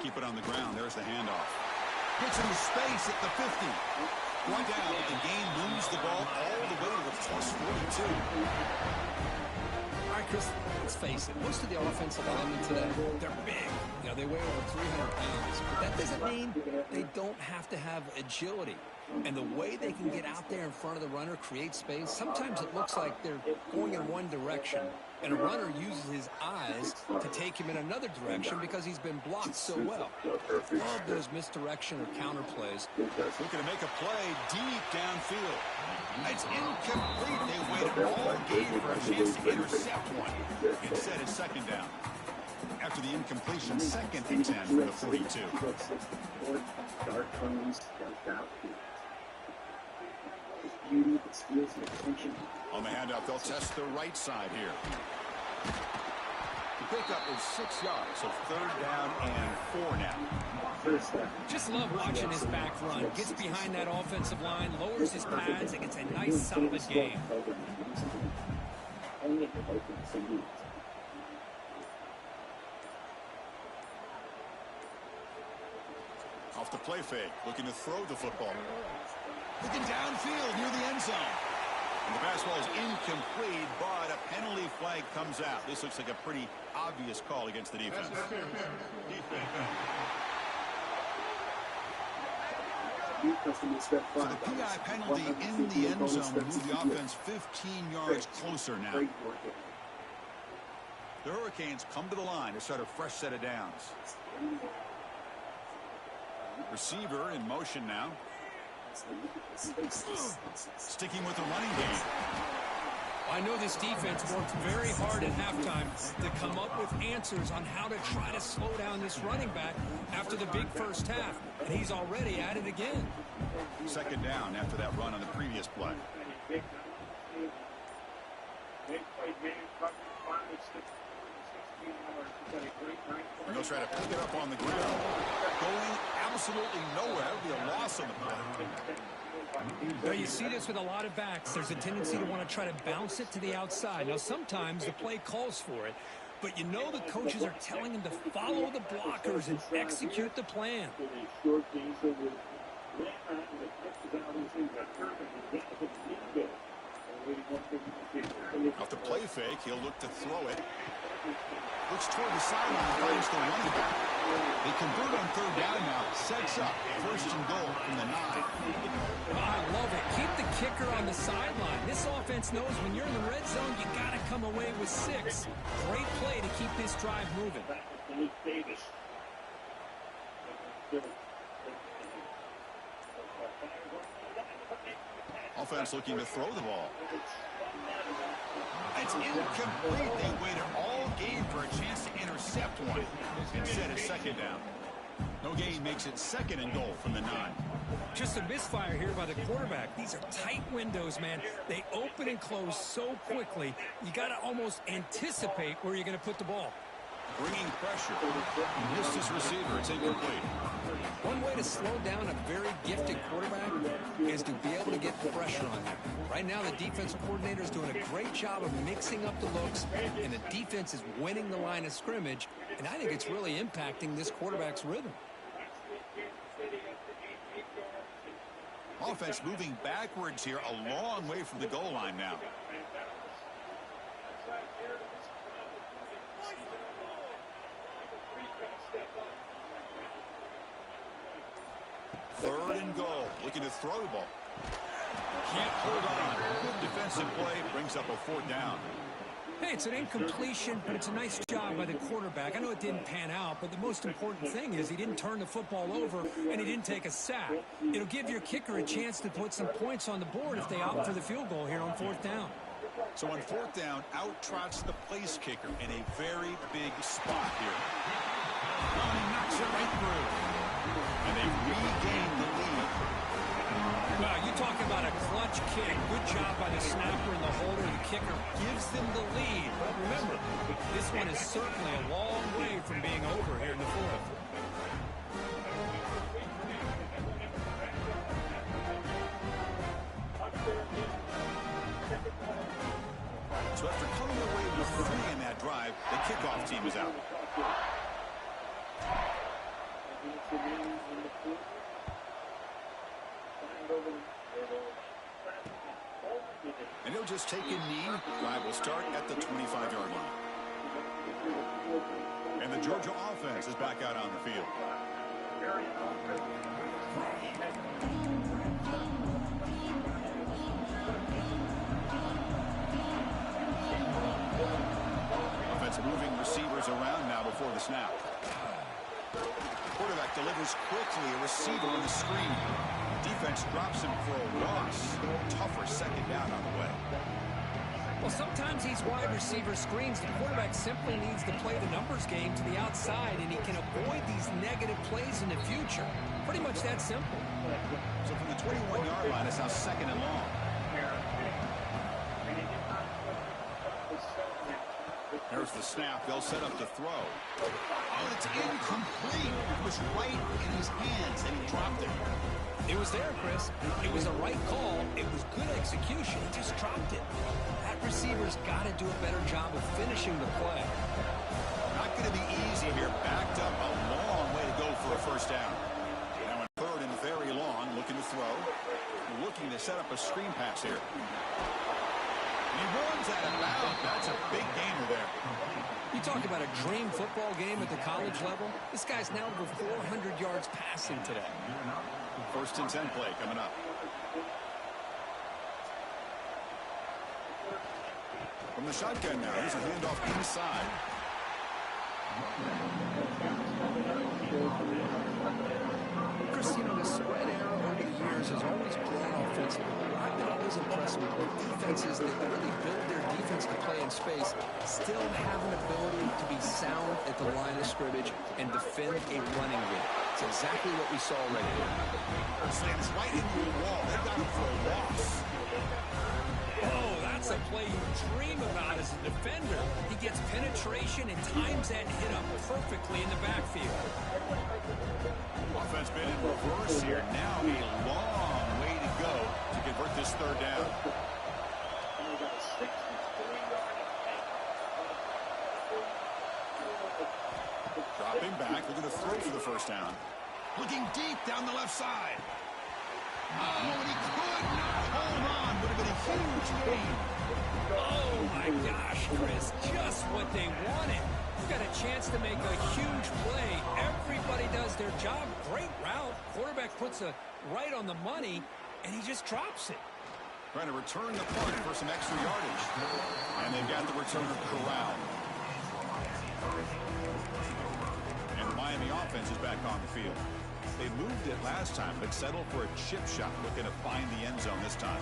Keep it on the ground. There's the handoff. Gets into space at the 50. One down, the game moves the ball all the way to the plus 42. All right, Chris, let's face it. Most of the offensive linemen today, they're big. You know, they weigh over 300 pounds. But that doesn't mean they don't have to have agility. And the way they can get out there in front of the runner, create space, sometimes it looks like they're going in one direction, and a runner uses his eyes to take him in another direction because he's been blocked so well. Love those misdirection or counter plays. Looking to make a play deep downfield. It's incomplete. They waited all game for a chance to intercept one. Instead, it's 2nd down. After the incompletion, 2nd and 10 for the 42. On the handoff, they'll test the right side here. The pickup is 6 yards, so 3rd down and 4 now. Just love watching his back run. Gets behind that offensive line, lowers his pads, and gets a nice solid game. Off the play fake, looking to throw the football. Looking downfield near the end zone. And the pass ball is incomplete, but a penalty flag comes out. This looks like a pretty obvious call against the defense. So the PI penalty in the end zone will move the offense 15 yards closer now. The Hurricanes come to the line to start a fresh set of downs. Receiver in motion now. Sticking with the running game. I know this defense worked very hard at halftime to come up with answers on how to try to slow down this running back after the big first half, and he's already at it again. Second down after that run on the previous play. And they'll try to pick it up on the ground. Going absolutely nowhere. It'll be a loss on the play. Now, you see this with a lot of backs. There's a tendency to want to try to bounce it to the outside. Now, sometimes the play calls for it, but you know the coaches are telling them to follow the blockers and execute the plan. Off the play fake, he'll look to throw it. Looks toward the sideline, finds the running back. They convert on third down now. Sets up first and goal from the 9. I love it. Keep the kicker on the sideline. This offense knows when you're in the red zone, you got to come away with 6. Great play to keep this drive moving. Offense looking to throw the ball. It's incomplete. They waited all game for a chance to intercept one. Instead, it's second down. No gain makes it second and goal from the 9. Just a misfire here by the quarterback. These are tight windows, man. They open and close so quickly, you got to almost anticipate where you're going to put the ball. Bringing pressure. He missed his receiver. It's incomplete. One way to slow down a very gifted quarterback is to be able to get pressure on him. Right now, the defensive coordinator is doing a great job of mixing up the looks, and the defense is winning the line of scrimmage, and I think it's really impacting this quarterback's rhythm. Offense moving backwards here, a long way from the goal line now. Third and goal, looking to throw the ball. Can't hold on. Good defensive play, brings up a fourth down. Hey, it's an incompletion, but it's a nice job by the quarterback. I know it didn't pan out, but the most important thing is he didn't turn the football over and he didn't take a sack. It'll give your kicker a chance to put some points on the board if they opt for the field goal here on fourth down. So on fourth down, out trots the place kicker in a very big spot here. Oh, knocks it right through. And they regain the lead. Wow, you talk about a clutch kick. Good job by the snapper and the holder. The kicker gives them the lead. But remember, this one is certainly a long way from being over here in the fourth. So after coming away with 3 in that drive, the kickoff team is out. And he'll just take a knee. Drive will start at the 25-yard line. And the Georgia offense is back out on the field. Offense moving receivers around now before the snap. Quarterback delivers quickly, a receiver on the screen. Defense drops him for a loss. Tougher second down on the way. Well, sometimes these wide receiver screens, the quarterback simply needs to play the numbers game to the outside, and he can avoid these negative plays in the future. Pretty much that simple. So from the 21-yard line, it's now second and long. There's the snap. They'll set up to throw. Oh, it's incomplete. It was right in his hands, and he dropped it. It was there, Chris. It was the right call. It was good execution. He just dropped it. That receiver's got to do a better job of finishing the play. Not going to be easy here. Backed up a long way to go for a first down. Now in third and very long, looking to throw. Looking to set up a screen pass here. He runs out of bounds. That's a big gainer there. You talk about a dream football game at the college level. This guy's now over 400 yards passing today. First and 10 play coming up. From the shotgun now, here's a handoff inside. Chris, you know, the spread arrow over the years has always grown offensively. I've been always impressed with defenses that really build their defense to play in space, still have an ability to be sound at the line of scrimmage and defend a running game. It's exactly what we saw right here. Slams right into the wall. They got him for a loss. Oh, that's a play you dream about as a defender. He gets penetration and times that hit up perfectly in the backfield. Offense been in reverse here. Now a long way to go to convert this third down. Dropping back, looking to throw for the first down. Looking deep down the left side. Oh, and he could not hold on. Would have been a huge gain. Oh, my gosh, Chris. Just what they wanted. You've got a chance to make a huge play. Everybody does their job. Great route. Quarterback puts it right on the money, and he just drops it. Trying to return the punt for some extra yardage. And they've got the returner corralled. And the Miami offense is back on the field. They moved it last time, but settled for a chip shot, looking to find the end zone this time.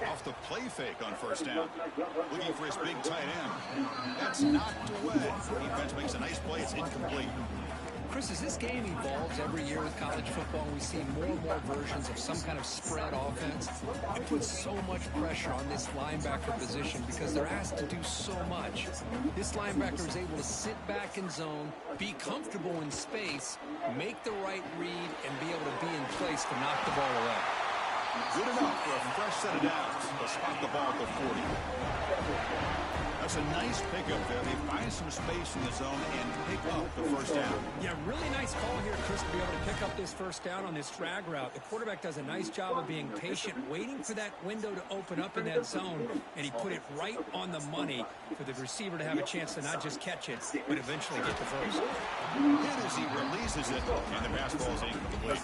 Off the play fake on first down. Looking for his big tight end. That's knocked away. Defense makes a nice play. It's incomplete. Chris, as this game evolves every year with college football, we see more and more versions of some kind of spread offense. It puts so much pressure on this linebacker position because they're asked to do so much. This linebacker is able to sit back in zone, be comfortable in space, make the right read, and be able to be in place to knock the ball away. Good enough for a fresh set of downs. They'll spot the ball at the 40. That's a nice pickup there. They find some space in the zone and pick up the first down. Yeah, really nice call here, Chris, to be able to pick up this first down on this drag route. The quarterback does a nice job of being patient, waiting for that window to open up in that zone, and he put it right on the money for the receiver to have a chance to not just catch it, but eventually get the first. Hit as he releases it, and the pass ball is incomplete.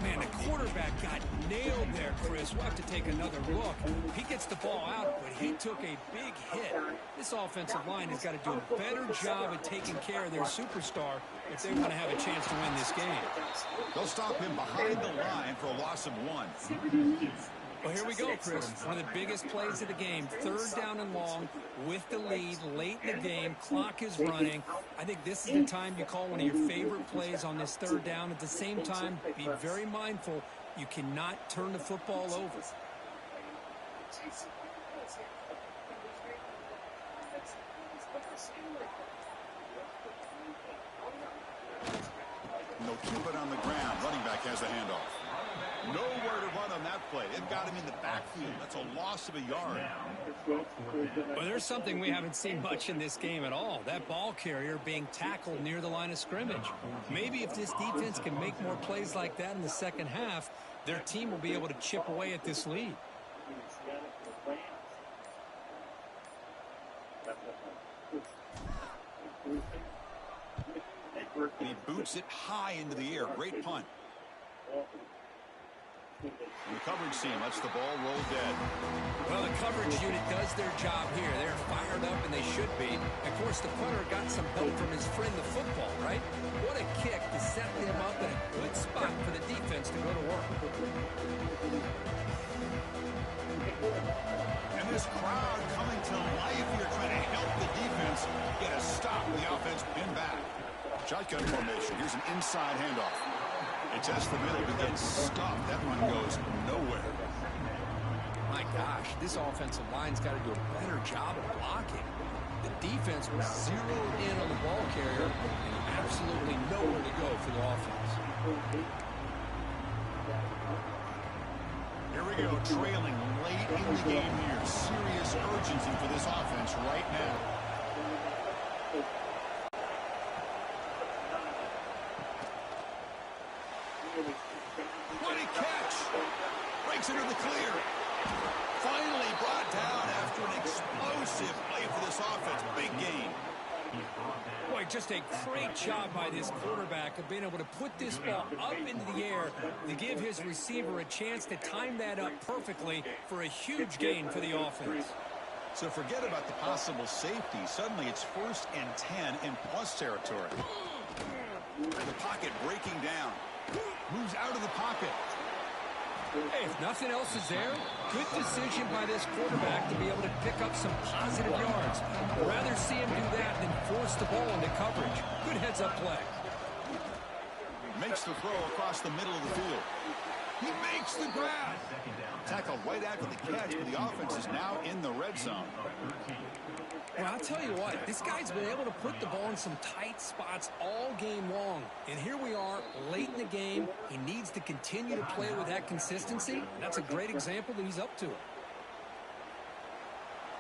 Man, the quarterback got nailed there, Chris. We'll have to take another look. He gets the ball out, but he took a big hit. This offensive line has got to do a better job of taking care of their superstar if they want to have a chance to win this game. They'll stop him behind the line for a loss of 1. Well, here we go, Chris. One of the biggest plays of the game. Third down and long with the lead late in the game. Clock is running. I think this is the time you call one of your favorite plays on this third down. At the same time, be very mindful. You cannot turn the football over. No keep it on the ground. Running back has the handoff. Nowhere to run on that play. They've got him in the backfield. That's a loss of a yard. Well, there's something we haven't seen much in this game at all. That ball carrier being tackled near the line of scrimmage. Maybe if this defense can make more plays like that in the second half, their team will be able to chip away at this lead. And he boots it high into the air. Great punt. And the coverage team lets the ball roll dead. Well, the coverage unit does their job here. They're fired up, and they should be. Of course, the punter got some help from his friend, the football, right? What a kick to set them up in a good spot for the defense to go to work. And this crowd coming to life here, trying to help the defense get a stop with the offense pinned back. Shotgun formation. Here's an inside handoff. It tests the middle, but gets stopped. That one goes nowhere. My gosh, this offensive line's got to do a better job of blocking. The defense was zeroed in on the ball carrier and absolutely nowhere to go for the offense. Here we go, trailing late in the game here. Serious urgency for this offense right now. What a catch! Breaks into the clear. Finally brought down after an explosive play for this offense. Big gain. Boy, just a great job by this quarterback of being able to put this ball up into the air to give his receiver a chance to time that up perfectly for a huge gain for the offense. So forget about the possible safety. Suddenly it's 1st and 10 in plus territory. The pocket breaking down. Moves out of the pocket. Hey, if nothing else is there, good decision by this quarterback to be able to pick up some positive yards. I'd rather see him do that than force the ball into coverage. Good heads-up play. Makes the throw across the middle of the field. He makes the grab. Tackle right after the catch, but the offense is now in the red zone. Well, I'll tell you what, this guy's been able to put the ball in some tight spots all game long. And here we are, late in the game. He needs to continue to play with that consistency. That's a great example that he's up to it.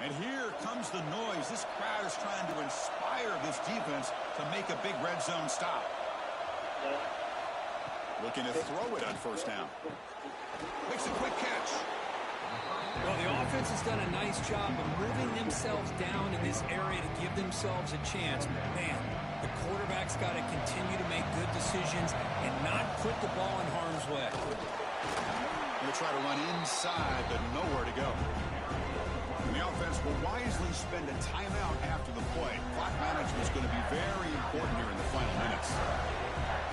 And here comes the noise. This crowd is trying to inspire this defense to make a big red zone stop. Looking to throw it on 1st down. Makes a quick catch. Well, the offense has done a nice job of moving themselves down in this area to give themselves a chance. Man, the quarterback's got to continue to make good decisions and not put the ball in harm's way. He'll try to run inside, but nowhere to go. And the offense will wisely spend a timeout after the play. Clock management is going to be very important here in the final minutes.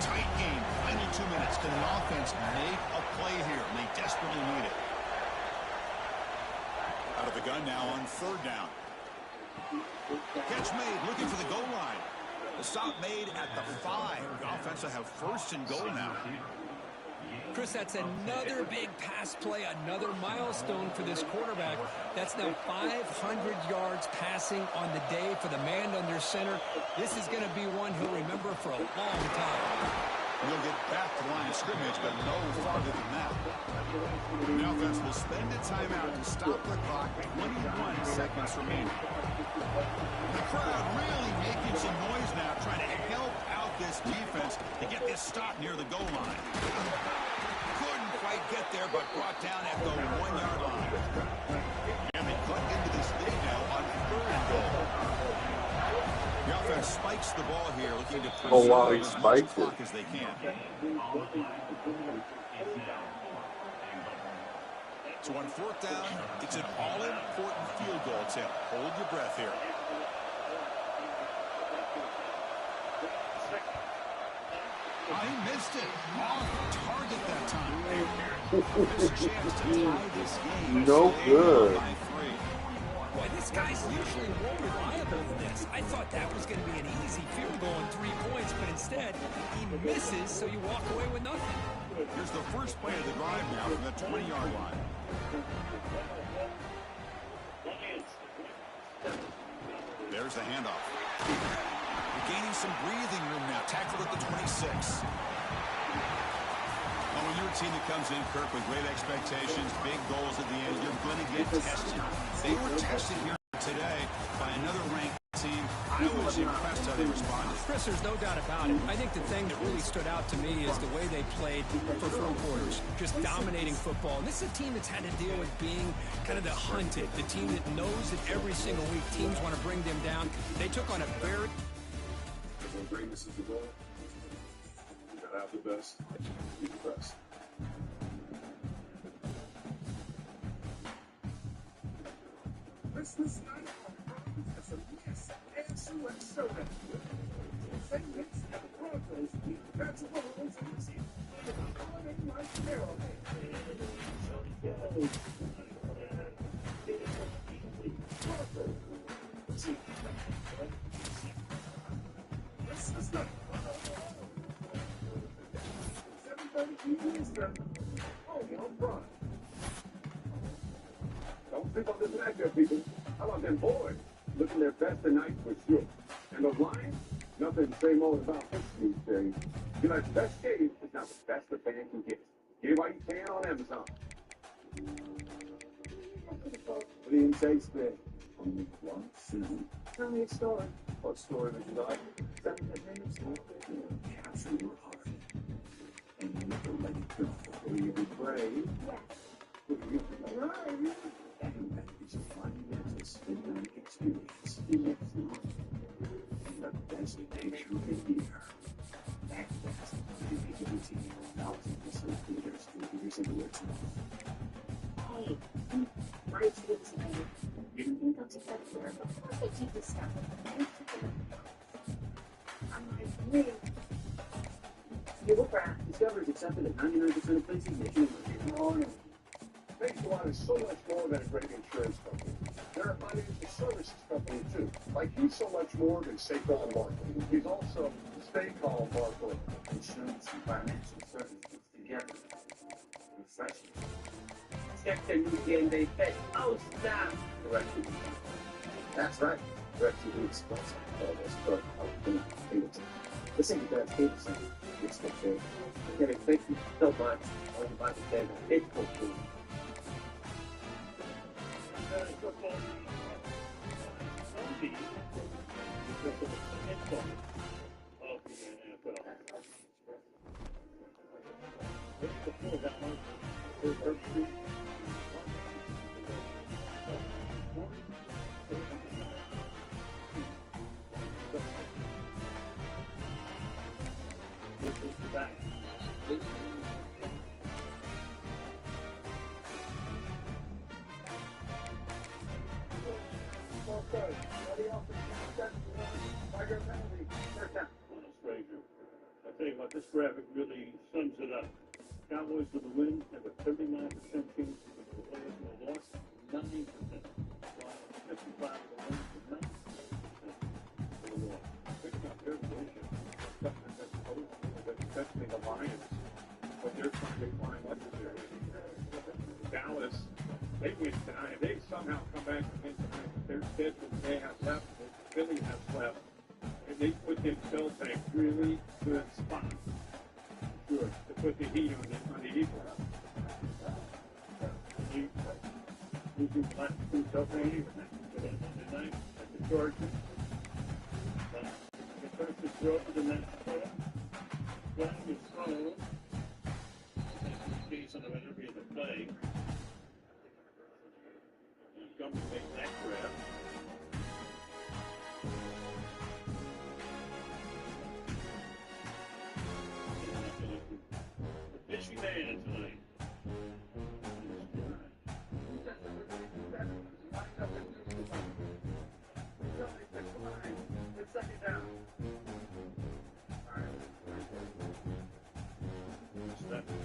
Tight game, final 2 minutes. Can the offense make a play here? And they desperately need it. Out of the gun now on 3rd down. Catch made, looking for the goal line. The stop made at the 5. The offense will have 1st and goal now. Chris, that's another big pass play, another milestone for this quarterback. That's now 500 yards passing on the day for the man under center. This is going to be one he'll remember for a long time. We'll get back to the line of scrimmage, but no farther than that. The offense will spend a timeout to stop the clock. 21 seconds remaining. The crowd really making some noise now, trying to help out this defense to get this stop near the goal line. Couldn't quite get there, but brought down at the 1-yard line. And they cut into this lead now on 3rd and goal. The offense spikes the ball here, looking to preserve as much clock as they can. So on 4th down, it's an all-important field goal attempt. Hold your breath here. He missed it. Off target that time. There's a chance to tie this game. No good. Boy, this guy's usually more reliable than this. I thought that was going to be an easy field goal and 3 points, but instead, he misses, so you walk away with nothing. Here's the first play of the drive now from the 20-yard line. There's the handoff. Gaining some breathing room now. Tackled at the 26. Well, when you're a team that comes in, Kirk, with great expectations, big goals at the end, you're going to get tested. They were tested here today by another ranked team. I was impressed how they responded. Chris, there's no doubt about it. I think the thing that really stood out to me is the way they played for 4 quarters, just dominating football. And this is a team that's had to deal with being kind of the hunted, the team that knows that every single week teams want to bring them down. They took on a very... When greatness is the goal, you gotta have the best, be the best. Christmas night as a mess and soda. St. Nick's and the Broncos beat Pats Wolves easy. Holiday night Carol. Christmas night. 7:30 Eastern. Only on Prime. sleep on this matchup, people. How about them boys? Looking their best tonight for sure. And those Lions, nothing to say more about this these days. You know, the best game is not the best the fan can get. Get what you can on Amazon. What do you say, Spin? Only one soon. Tell me a story. What story would you like? Something that made us capture your heart. And never let it go. Will you be brave? Yes. Will you be brave? And that is a fun spin experience. Yes. And the best picture of the year. That's creativity. 1,000% theaters, computers, and words. Hey, my kids and I didn't think I'll take that here, but before they keep this stuff, I'm like, really? Discover is accepted at 99% of places nationwide. Thanks to is so much more than a great insurance company. They're a financial services company, too. Like he's so much more than Saquon Barkley. He's also Stay Calm Barkley. Insurance and financial services together. Refreshing. Check their new game day pay. Oh, stop! Correct. That's right. Correct to the express. That's good. This ain't the best case. It's the thing. Okay, thank you so much. I'll invite you to it's cool. This graphic really sums it up. Cowboys with the win have a 39% chance of the players with a loss, 9%. While 55 of the wins and 9% for the loss. Think about their division. Especially the Lions, when they're trying to climb up there. Dallas, they win tonight. If they somehow come back and win tonight, their schedule they have left, that Philly has left, and they put themselves in a really good spot. Sure, to put the heat on the Eagles. Losing the last two self-aims Monday night at the Chargers. The first is throw to the next player. Flag is thrown. Case on the every other play. Come to make that grab. The fishy man tonight.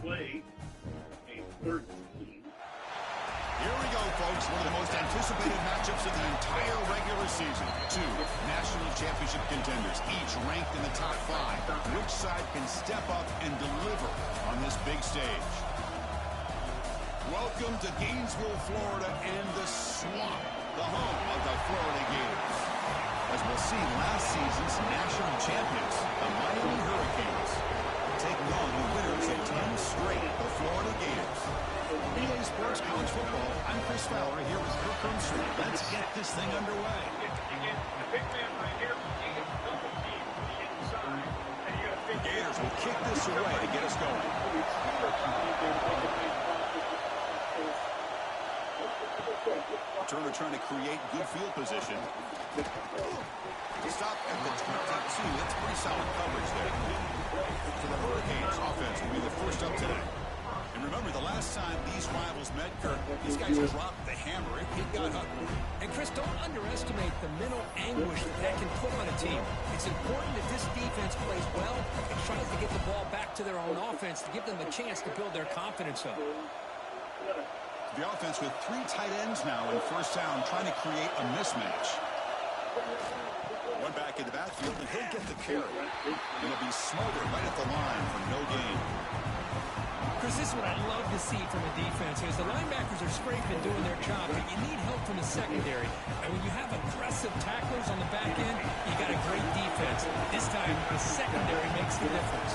Play a 13. Here we go, folks. One of the most anticipated matchups of the entire regular season. Two national championship contenders, each ranked in the top 5. Which side can step up and deliver on this big stage? Welcome to Gainesville, Florida, and the Swamp, the home of the Florida Gators. As we'll see, last season's national champions, the Miami Hurricanes, taking on the winners of 10 straight, the Florida Gators. EA Sports College Football, I'm Chris Fowler here with Kirk Crumstreet. Let's get this thing underway. The Gators will kick this away to get us going. Turner trying to create good field position. Stop at the 22. That's pretty solid coverage there. For the Hurricanes, offense will be the first up today. And remember, the last time these rivals met, Kirk, these guys dropped the hammer. It got ugly. And Chris, don't underestimate the mental anguish that can put on a team. It's important that this defense plays well and tries to get the ball back to their own offense to give them a chance to build their confidence up. The offense with 3 tight ends now in first down, trying to create a mismatch. One back in the backfield, and he'll get the carry. It'll be Smolder right at the line for no gain. Chris, this is what I love to see from a defense. As the linebackers are scraping, doing their job, but you need help from the secondary. And when you have aggressive tacklers on the back end, you got a great defense. This time, the secondary makes the difference.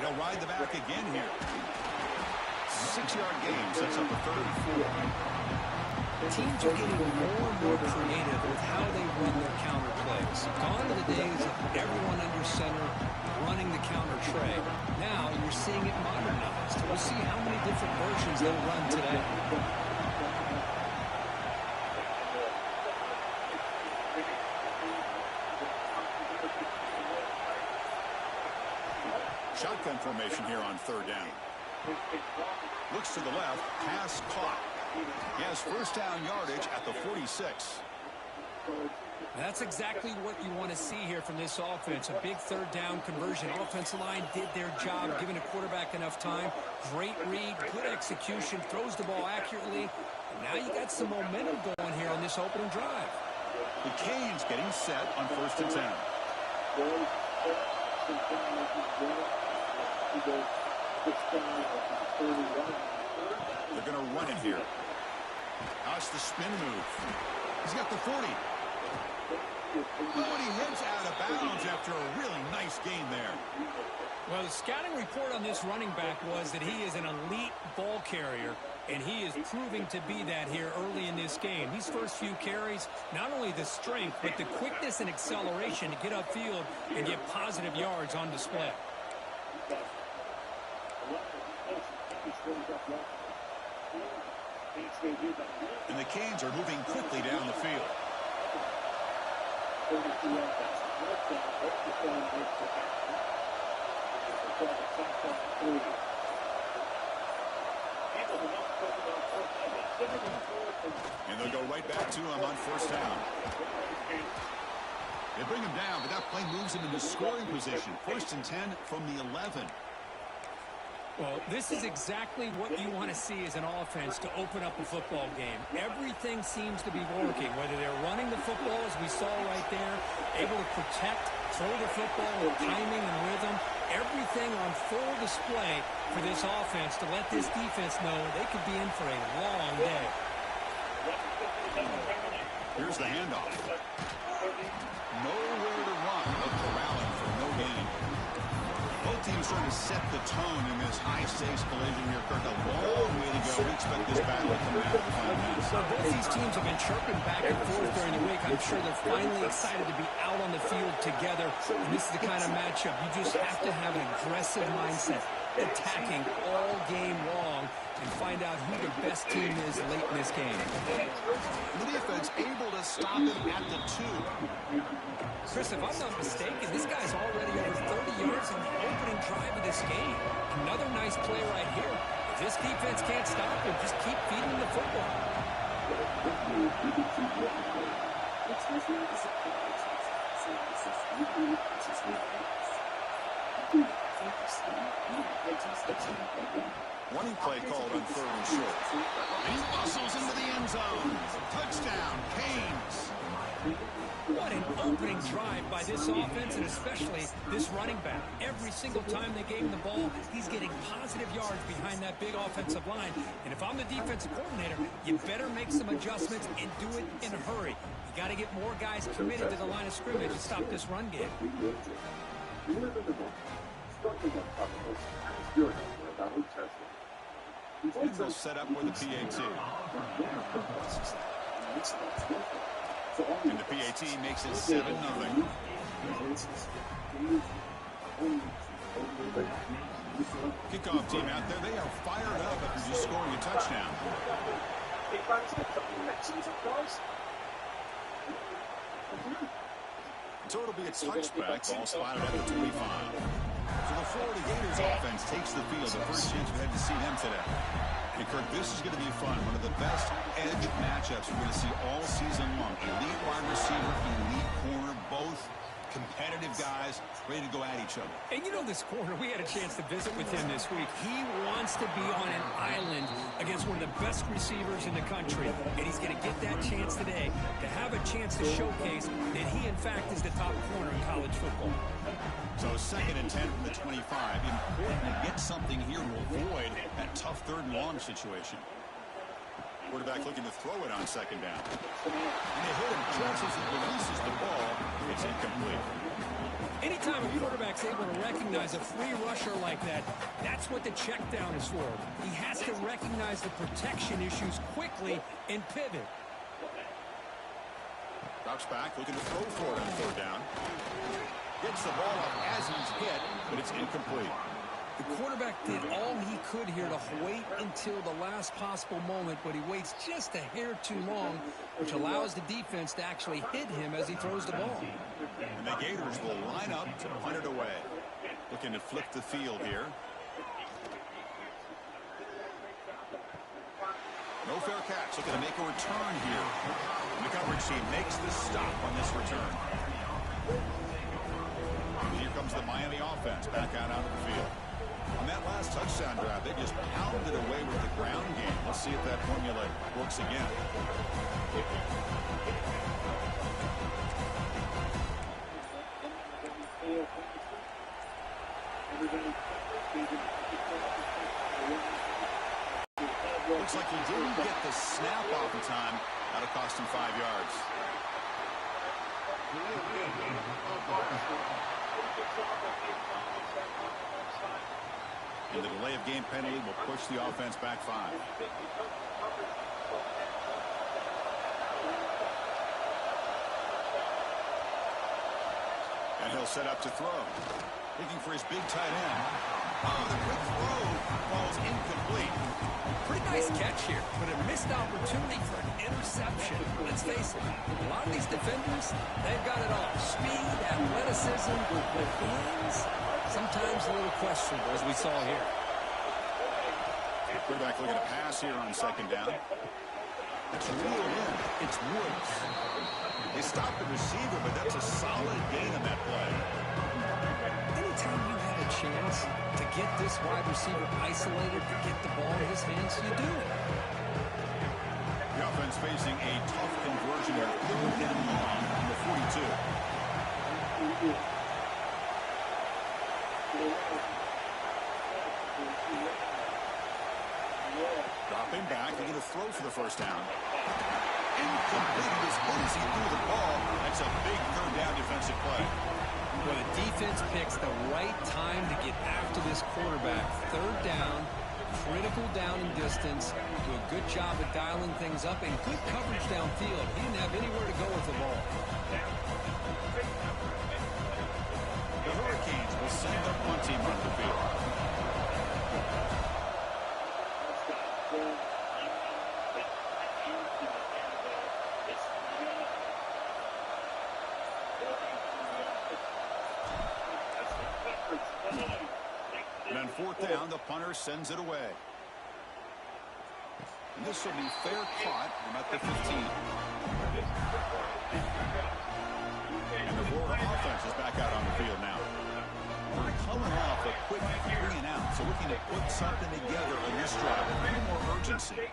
They'll ride the back again here. 6-yard gain sets up a 3rd and 4. Teams are getting more and more creative with how they run their counter plays. Gone are the days of everyone under center running the counter tray. Now you're seeing it modernized. We'll see how many different versions they'll run today. Shotgun formation here on 3rd down. Looks to the left, pass caught. He has first down yardage at the 46. That's exactly what you want to see here from this offense. A big 3rd down conversion. Offensive line did their job, giving a quarterback enough time. Great read, good execution, throws the ball accurately. And now you got some momentum going here on this opening drive. The Canes getting set on 1st and 10. They're going to run it here. That's the spin move. He's got the 40. Oh, and he heads out of bounds after a really nice gain there. Well, the scouting report on this running back was that he is an elite ball carrier, and he is proving to be that here early in this game. These first few carries, not only the strength, but the quickness and acceleration to get upfield and get positive yards on display. And the Canes are moving quickly down the field. And they'll go right back to him on 1st down. They bring him down, but that play moves him into scoring position. 1st and 10 from the 11. Well, this is exactly what you want to see as an offense to open up a football game. Everything seems to be working, whether they're running the football, as we saw right there, able to protect, throw the football with timing and rhythm. Everything on full display for this offense to let this defense know they could be in for a long day. Here's the handoff. Nowhere to run, but corralling for no gain. Both teams trying to set the tone in this high-stakes collision here, Kirk. A long way to go. We expect this battle to come down to 5 minutes. So both these teams have been chirping back and forth during the week. I'm sure they're finally excited to be out on the field together. And this is the kind of matchup you just have to have an aggressive mindset, attacking all game long, and find out who the best team is late in this game. The defense able to stop him at the 2. Chris, if I'm not mistaken, this guy's already over 30 yards on the opening drive of this game. Another nice play right here. If this defense can't stop him, just keep feeding him the football. Running play called on 3rd and short. And he muscles into the end zone. Touchdown, Canes. What an opening drive by this offense, and especially this running back. Every single time they gave him the ball, he's getting positive yards behind that big offensive line. And if I'm the defensive coordinator, you better make some adjustments and do it in a hurry. You got to get more guys committed to the line of scrimmage to stop this run game. And they'll set up with the PAT. And the PAT makes it 7-0. Kickoff team out there, they are fired up after just scoring a touchdown. So it'll be a touchback, ball spotted at the 25. So the Florida Gators offense takes the field. The first chance we had to see them today. And Kirk, this is going to be fun. One of the best edge matchups we're going to see all season long. Elite wide receiver, elite corner, both competitive of guys ready to go at each other. And you know this corner, we had a chance to visit with him this week. He wants to be on an island against one of the best receivers in the country. And he's going to get that chance today to have a chance to showcase that he, in fact, is the top corner in college football. So 2nd and 10 from the 25. Important to get something here to avoid that tough 3rd and long situation. Quarterback looking to throw it on 2nd down. And they hit him just as he releases the ball. It's incomplete. Anytime a quarterback's able to recognize a free rusher like that, that's what the check down is for. He has to recognize the protection issues quickly and pivot. Drops back, looking to throw for it on 3rd down. Gets the ball up as he's hit, but it's incomplete. The quarterback did all he could here to wait until the last possible moment, but he waits just a hair too long, which allows the defense to actually hit him as he throws the ball. And the Gators will line up to punt it away. Looking to flip the field here. No fair catch. Looking to make a return here. And the coverage team makes the stop on this return. And here comes the Miami offense back out onto the field. On that last touchdown drive, they just pounded away with the ground game. Let's see if that formula works again. Looks like he didn't get the snap off in time. That'll cost him 5 yards. And the delay of game penalty will push the offense back 5. And he'll set up to throw. Looking for his big tight end. Oh, the quick throw falls incomplete. Pretty nice catch here, but a missed opportunity for an interception. Let's face it, a lot of these defenders, they've got it all. Speed, athleticism, but hands, sometimes a little questionable, as we saw here. Quarterback looking to pass here on 2nd down. It's reeled in. It's Woods. They stopped the receiver, but that's a solid gain on that play. Anytime you have a chance to get this wide receiver isolated, to get the ball in his hands, you do it. The offense facing a tough conversion here. 3rd and long on the 42. Dropping back, looking to throw for the 1st down. Incomplete as good as he threw the ball. That's a big 3rd down defensive play. Well, the defense picks the right time to get after this quarterback. 3rd down, critical down and distance. Do a good job of dialing things up and good coverage downfield. He didn't have anywhere to go with the ball. The Hurricanes will send their punt team onto the field. And on 4th down, the punter sends it away. And this will be fair caught from at the 15. And the Florida offense is back out on the field now. We're coming off a quick 3 and out, so looking to put something together on this drive. A little more urgency.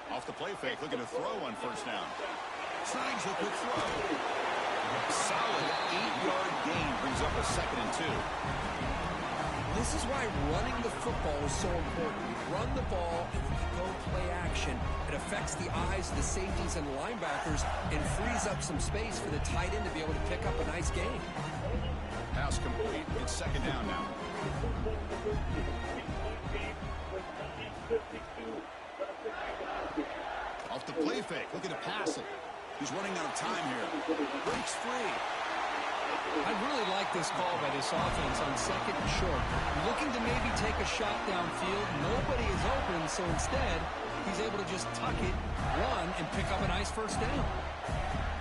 Off the play fake, looking to throw on 1st down. Signs a quick throw. Solid 8-yard gain brings up a 2nd and 2. This is why running the football is so important. You run the ball, and when you go play action, it affects the eyes of the safeties and linebackers and frees up some space for the tight end to be able to pick up a nice game. Pass complete. It's 2nd down now. Off the play fake, looking to pass it. He's running out of time here. Breaks free. I really like this call by this offense on 2nd and short. Looking to maybe take a shot downfield. Nobody is open, so instead, he's able to just tuck it, run, and pick up a nice 1st down.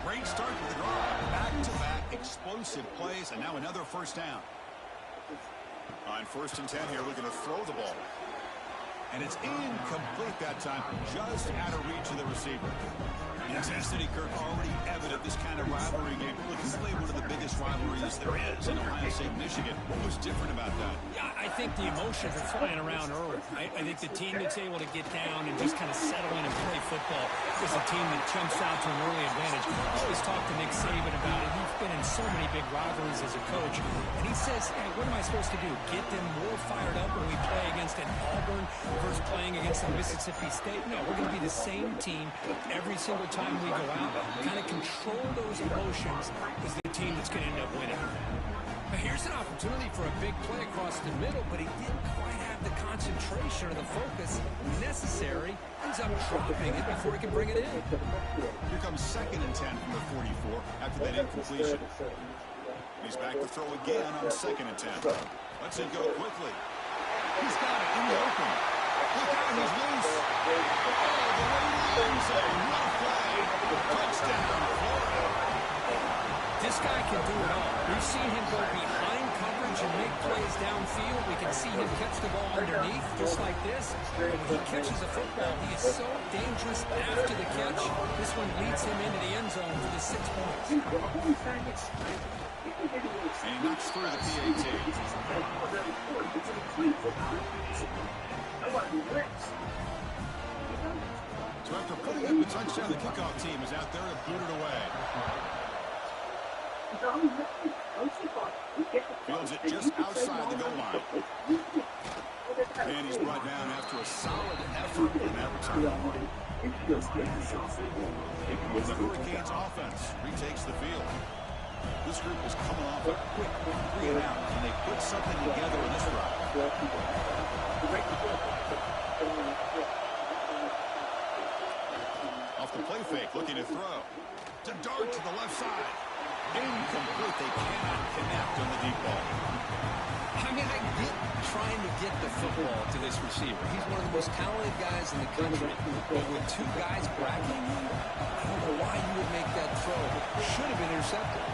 Great start to the drive. Back-to-back explosive plays, and now another 1st down. On 1st and 10 here, looking to throw the ball. And it's incomplete that time, just out of reach of the receiver. Intensity, Kirk, already evident this kind of rivalry game. Look, you play one of the biggest rivalries there is in Ohio State, Michigan. What was different about that? Yeah, I think the emotions are flying around early. I think the team that's able to get down and just kind of settle in and play football is a team that jumps out to an early advantage. I always talk to Nick Saban about it. He's been in so many big rivalries as a coach. And he says, hey, what am I supposed to do? Get them more fired up when we play against an Auburn versus playing against a Mississippi State? No, we're going to be the same team every single time we go out. Kind of control those emotions is the team that's going to end up winning. Now here's an opportunity for a big play across the middle, but he didn't quite have the concentration or the focus necessary. Ends up dropping it before he can bring it in. Here comes 2nd and 10 from the 44 after that incompletion. He's back to throw again on 2nd and 10. Let's him go quickly. He's got it in the open. Look out, he's loose. Oh, the way to the end zone. What a play. Touchdown, Florida. This guy can do it all. We've seen him go behind coverage and make plays downfield. We can see him catch the ball underneath, just like this. When he catches a football, he is so dangerous after the catch. This one leads him into the end zone for the 6 points. And he knocks through the PAT. So after putting up a touchdown, the kickoff team is out there to boot it away. Fields it just outside the goal line. And he's brought down after a solid effort in that return. The Hurricanes offense retakes the field. This group is coming off a quick 3 and out. Can they put something together in this drive? Off the play fake, looking to throw. To dart to the left side. Incomplete. They cannot connect on the deep ball. I mean, I get trying to get the football to this receiver. He's one of the most talented guys in the country. But with 2 guys bracketing him, I don't know why you would make that throw. Should have been intercepted.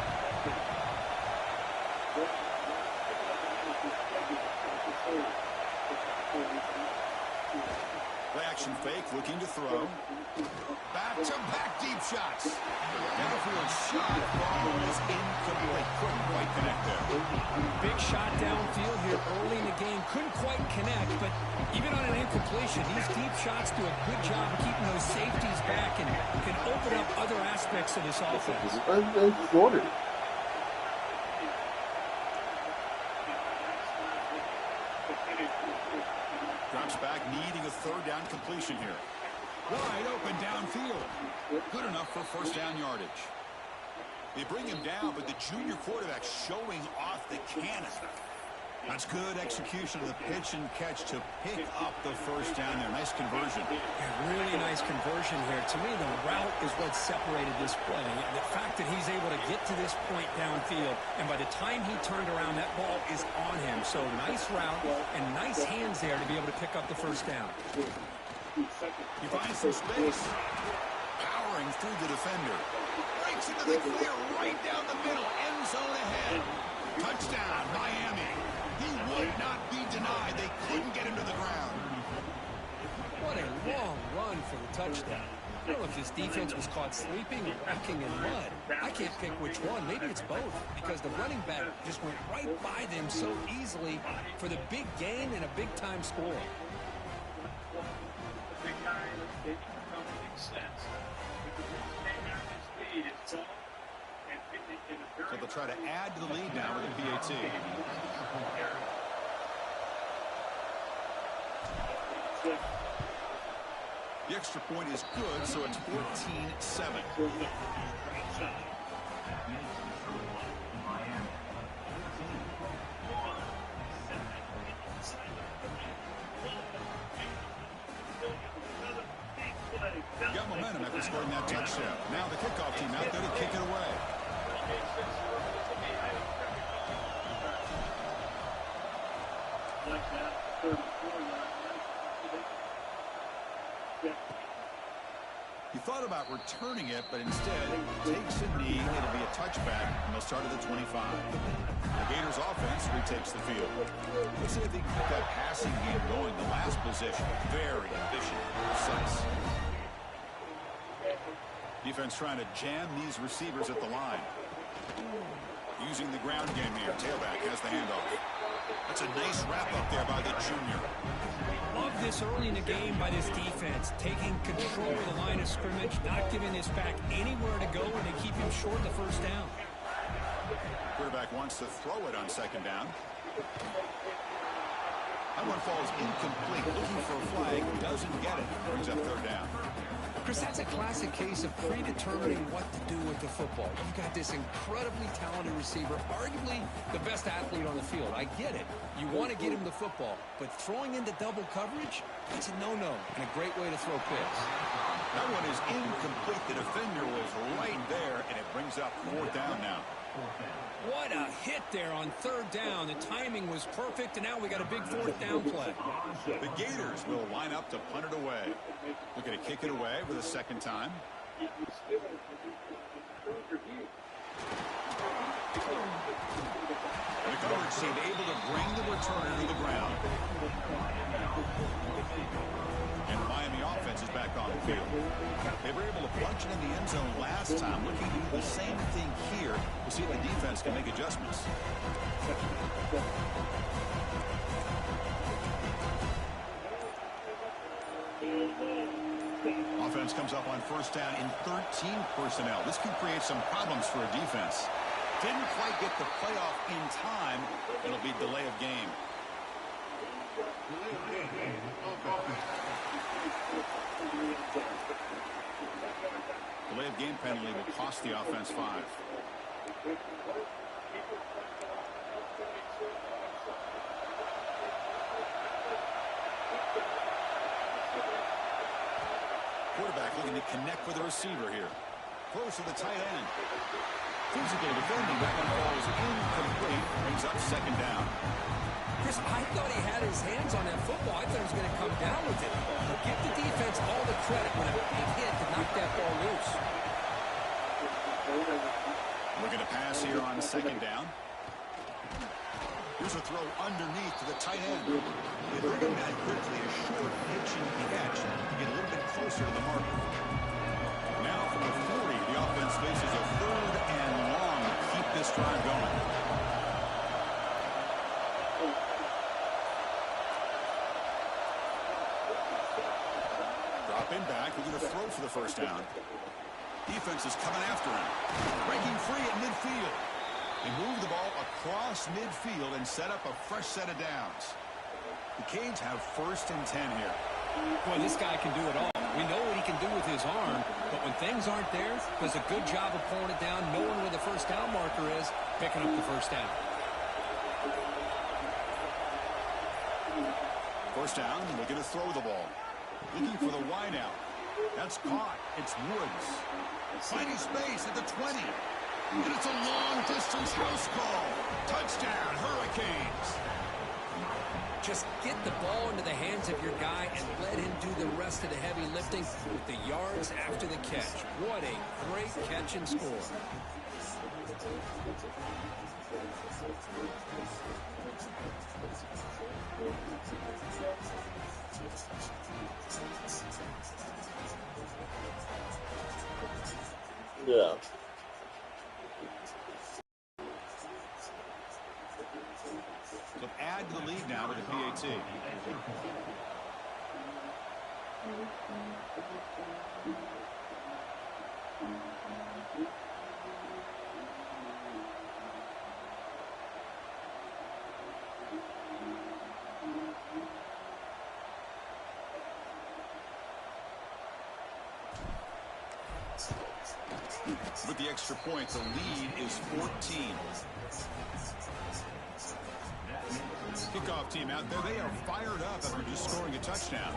Play action fake, looking to throw. Back-to-back deep shots. Downfield shot. Ball is incomplete. Couldn't quite connect there. Big shot downfield here early in the game. Couldn't quite connect, but even on an incompletion, these deep shots do a good job of keeping those safeties back and can open up other aspects of this offense. Drops back, needing a 3rd down completion here. Wide open downfield. Good enough for 1st down yardage. They bring him down, but the junior quarterback showing off the cannon. That's good execution of the pitch and catch to pick up the 1st down there. Nice conversion. Yeah, really nice conversion here. To me, the route is what separated this play. And the fact that he's able to get to this point downfield, and by the time he turned around, that ball is on him. So nice route and nice hands there to be able to pick up the 1st down. He finds some space. Powering through the defender. Breaks into the clear right down the middle. End zone ahead. Touchdown, Miami. He would not be denied. They couldn't get him to the ground. What a long run for the touchdown. I don't know if this defense was caught sleeping or wrecking in mud. I can't pick which one. Maybe it's both, because the running back just went right by them so easily for the big gain and a big-time score. So they'll try to add to the lead now with the BAT. The extra point is good, so it's 14-7. Got momentum after scoring that touchdown. Now the kickoff team out there to kick it away. He thought about returning it, but instead takes a knee. It'll be a touchback, and they'll start at the 25. The Gators offense retakes the field. Let's see if they can keep that passing game going. The last position. Very efficient, precise. Defense trying to jam these receivers at the line. Using the ground game here. Tailback has the handoff. That's a nice wrap up there by the junior. Love this early in the game by this defense. Taking control of the line of scrimmage, not giving this back anywhere to go, and they keep him short of the first down. Quarterback wants to throw it on second down. That one falls incomplete. Looking for a flag. Doesn't get it. Brings up third down. Chris, that's a classic case of predetermining what to do with the football. You've got this incredibly talented receiver, arguably the best athlete on the field. I get it. You want to get him the football, but throwing into double coverage, that's a no-no and a great way to throw picks. That one is incomplete. The defender was right there, and it brings up fourth down now. What a hit there on third down. The timing was perfect, and now we got a big fourth down play. The Gators will line up to punt it away. Looking to kick it away for the second time. The coverage seemed able to bring the returner to the ground. And the Miami offense is back on the field. They were able to punch it in the end zone last time. Looking to do the same thing here. We'll see if the defense can make adjustments. Offense comes up on first down in 13 personnel. This can create some problems for a defense. Didn't quite get the playoff in time. It'll be delay of game. Delay of game penalty will cost the offense 5. Quarterback looking to connect with the receiver here. Close to the tight end. Physical defending. That one falls incomplete. Brings up second down. Chris, I thought he had his hands on that football. I thought he was going to come down with it. Give the defense all the credit when a big hit to knock that ball loose. Looking to pass here on second down. Here's a throw underneath to the tight end. Moving that quickly, a short pitch and catch to get a little bit closer to the marker. Now from the 40, the offense faces a third and long to keep this drive going. Dropping back, we're going to throw for the first down. Defense is coming after him. Breaking free at midfield. They move the ball across midfield and set up a fresh set of downs. The Canes have first and 10 here. Boy, this guy can do it all. We know what he can do with his arm, but when things aren't there, does a good job of pulling it down, knowing where the first down marker is, picking up the first down. First down, looking to throw the ball. Looking for the wide out. That's caught. It's Woods. Finding space at the 20. And it's a long-distance house call. Touchdown, Hurricanes. Just get the ball into the hands of your guy and let him do the rest of the heavy lifting with the yards after the catch. What a great catch and score. Yeah. So add to the lead now with the PAT. With the extra point, the lead is 14. Kickoff team out there, they are fired up after just scoring a touchdown.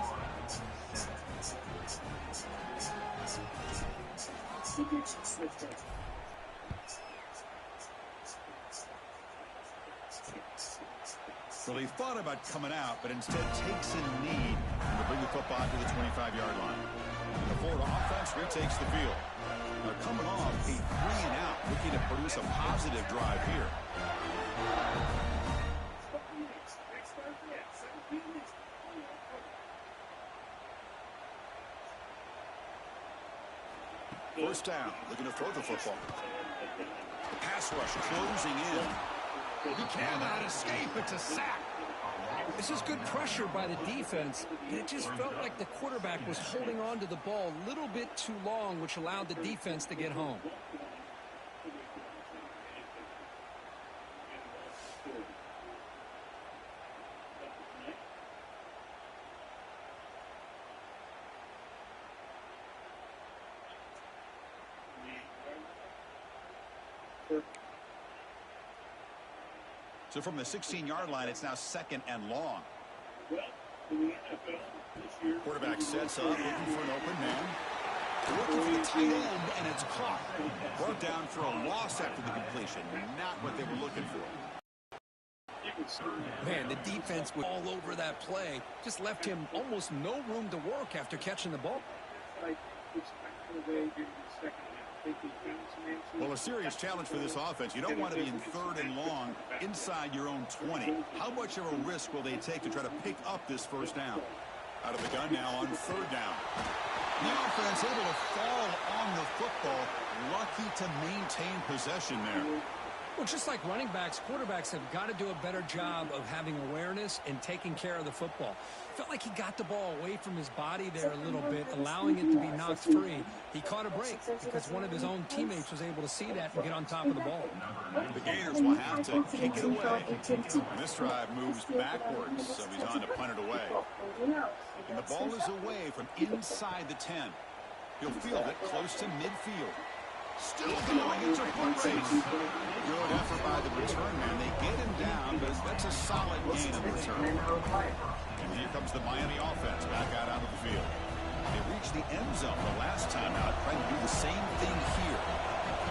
So they thought about coming out, but instead takes a knee to bring the football to the 25-yard line. And the Florida offense retakes the field. They're coming off a 3-and-out, looking to produce a positive drive here. First down, looking to throw the football. The pass rush closing in. He cannot escape. It's a sack. This is good pressure by the defense, and it just felt like the quarterback was holding on to the ball a little bit too long, which allowed the defense to get home. So from the 16-yard line, it's now second and long. Quarterback sets up, looking for an open man. Looking for the tight end, and it's caught. Brought down for a loss after the completion. Not what they were looking for. Man, the defense was all over that play. Just left him almost no room to work after catching the ball. Well, a serious challenge for this offense. You don't want to be in third and long inside your own 20. How much of a risk will they take to try to pick up this first down? Out of the gun now on third down. The offense able to fall on the football. Lucky to maintain possession there. Well, just like running backs, quarterbacks have got to do a better job of having awareness and taking care of the football. Felt like he got the ball away from his body there a little bit, allowing it to be knocked free. He caught a break because one of his own teammates was able to see that and get on top of the ball. The Gators will have to kick it away. And this drive moves backwards, so he's on to punt it away. And the ball is away from inside the 10. He'll field it close to midfield. Still going, it's a foot race. Good effort by the return man. They get him down, but that's a solid gain of return. And here comes the Miami offense back out onto the field. They reached the end zone the last time out, trying to do the same thing here.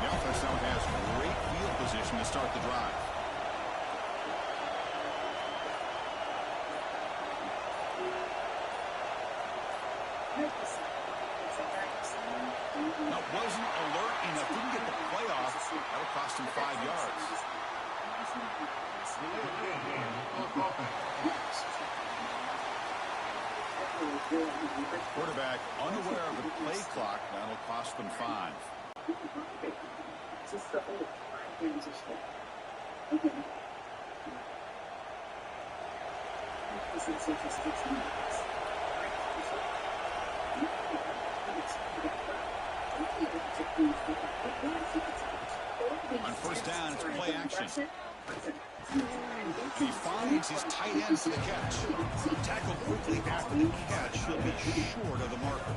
The offense now has great field position to start the drive. Now, wasn't alert enough. Didn't get the playoff. That'll cost him 5 yards. Quarterback unaware of the play clock. That'll cost them 5. On first down, it's play action. He finds his tight end for the catch. Tackled quickly after the catch. He'll be short of the marker.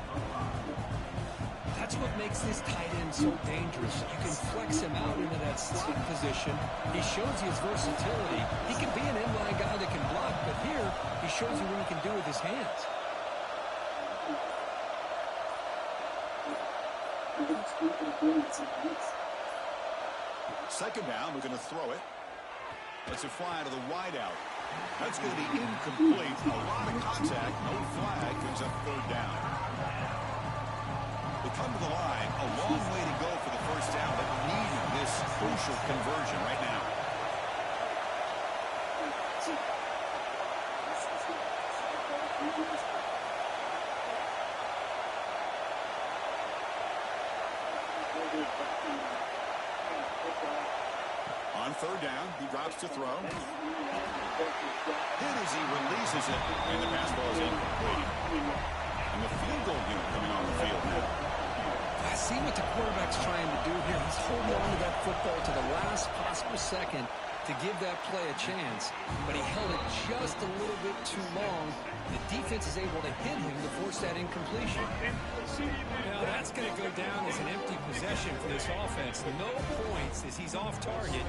That's what makes this tight end so dangerous. You can flex him out into that slot position. He shows you his versatility. He can be an inline guy that can block, but here he shows you what he can do with his hands. Second down, we're going to throw it. Let's it fly to the wideout. That's going to be incomplete. A lot of contact, no flag, brings up third down. They come to the line, a long way to go for the first down, but needing this crucial conversion right now. On third down, he drops to throw. Hit as he releases it, and the pass ball is incomplete. And the field goal unit coming on the field now. I see what the quarterback's trying to do here. He's holding on to that football to the last possible second to give that play a chance, but he held it just a little bit too long. The defense is able to hit him to force that incompletion. Now that's going to go down as an empty possession for this offense. No points as he's off target.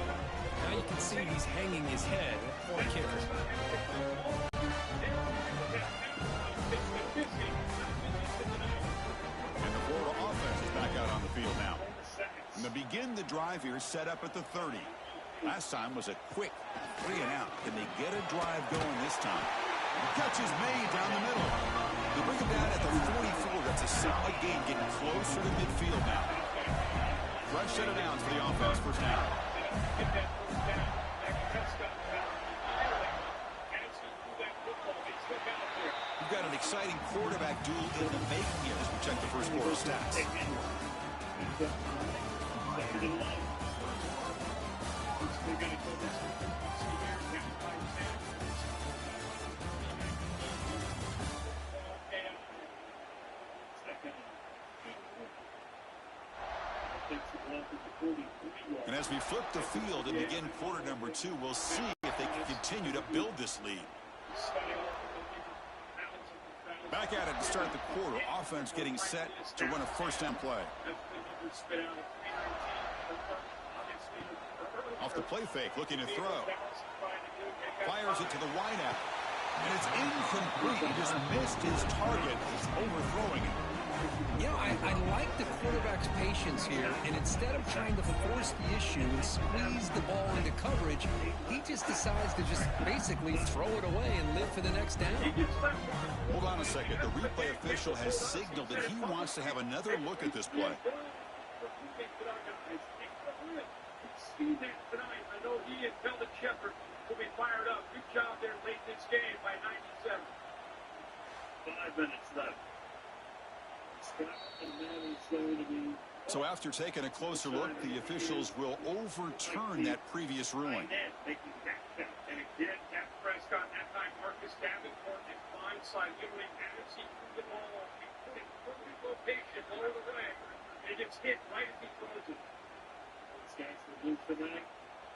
Now you can see he's hanging his head. Poor kicker. And the Florida offense is back out on the field now. And to begin the drive here, set up at the 30. Last time was a quick 3 and out. Can they get a drive going this time? The catch is made down the middle. They bring him down at the 44. That's a solid gain, getting closer to midfield now. Fresh set of downs for the offense, first down. We've got an exciting quarterback duel in the making here as we check the first quarter stats. And as we flip the field and begin quarter number 2, we'll see if they can continue to build this lead. Back at it to start the quarter. Offense getting set to run a first down play. Off the play fake, looking to throw. Fires it to the wideout. And it's incomplete. He just missed his target. He's overthrowing it. You know, I like the quarterback's patience here, and instead of trying to force the issue and squeeze the ball into coverage, he just decides to just basically throw it away and live for the next down. Hold on a second. The replay official has signaled that he wants to have another look at this play. See that tonight. I know he and Kelvin Shepard will be fired up. Good job there late in this game by 97. 5 minutes left. So after taking a closer look, the officials will overturn that previous ruling. And again, Dak Prescott, that time Marcus Davenport and blindside literally as he threw the ball in perfect location below the rim. And it gets hit right as he throws it.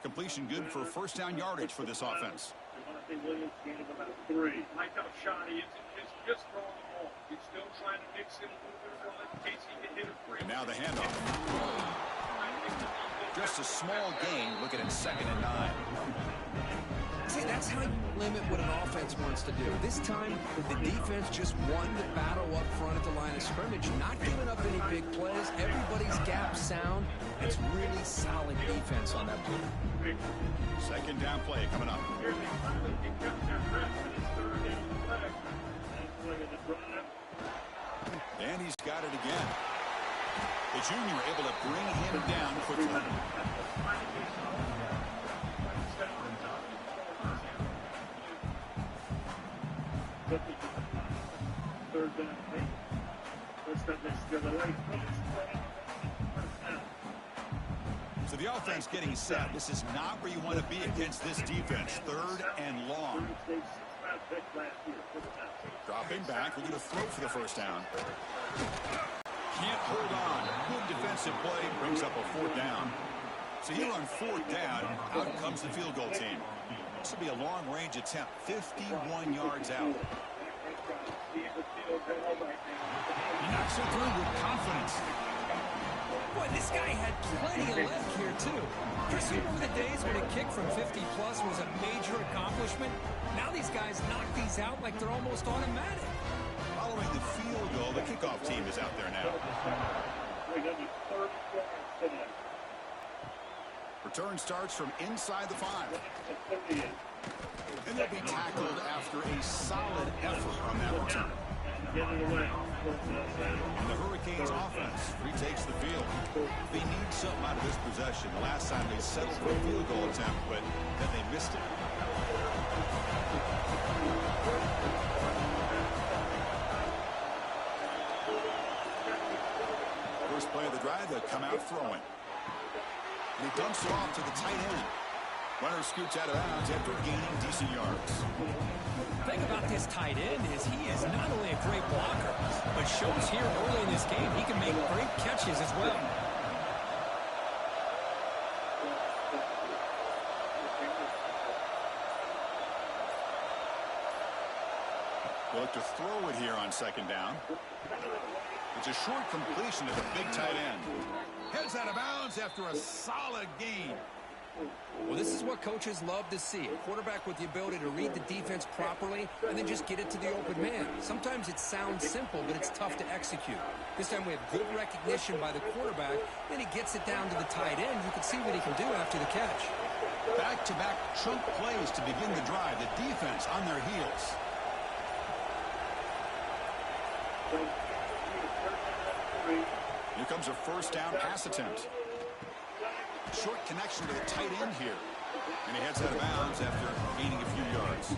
Completion good for first down yardage for this offense. Williams gained about 3. Like how shot he isn't just throwing the ball. He's still trying to mix in a little bit of run in case he can hit a free. And now the handoff. Just a small gain, looking at 2nd and 9. See, that's how you limit what an offense wants to do. This time, the defense just won the battle up front at the line of scrimmage, not giving up any big plays. Everybody's gap sound. It's really solid defense on that play. 2nd down play coming up. And he's got it again. The junior able to bring him down quickly. So the offense getting set. This is not where you want to be against this defense. 3rd and long. Dropping back, looking to throw for the first down. Can't hold on. Good defensive play, brings up a 4th down. So here on 4th down, out comes the field goal team. This will be a long-range attempt, 51 yards out. He knocks it through with confidence. Boy, this guy had plenty of leg here, too. Chris, you remember the days when a kick from 50-plus was a major accomplishment? Now these guys knock these out like they're almost automatic. Following the field goal, the kickoff team is out there now. Return starts from inside the 5. And they'll be tackled after a solid effort on that return. And the Hurricanes offense retakes the field. They need something out of this possession. The last time they settled for a field goal attempt, but then they missed it. First play of the drive, they'll come out throwing. And he dumps it off to the tight end. Runner scoots out of bounds after gaining decent yards. The thing about this tight end is he is not only a great blocker, but shows here early in this game he can make great catches as well. They look to throw it here on 2nd down. It's a short completion to the big tight end. Heads out of bounds after a solid gain. Well, this is what coaches love to see. A quarterback with the ability to read the defense properly and then just get it to the open man. Sometimes it sounds simple, but it's tough to execute. This time we have good recognition by the quarterback. Then he gets it down to the tight end. You can see what he can do after the catch. Back-to-back chunk plays to begin the drive. The defense on their heels. Here comes a first down pass attempt. Short connection to the tight end here. And he heads out of bounds after gaining a few yards.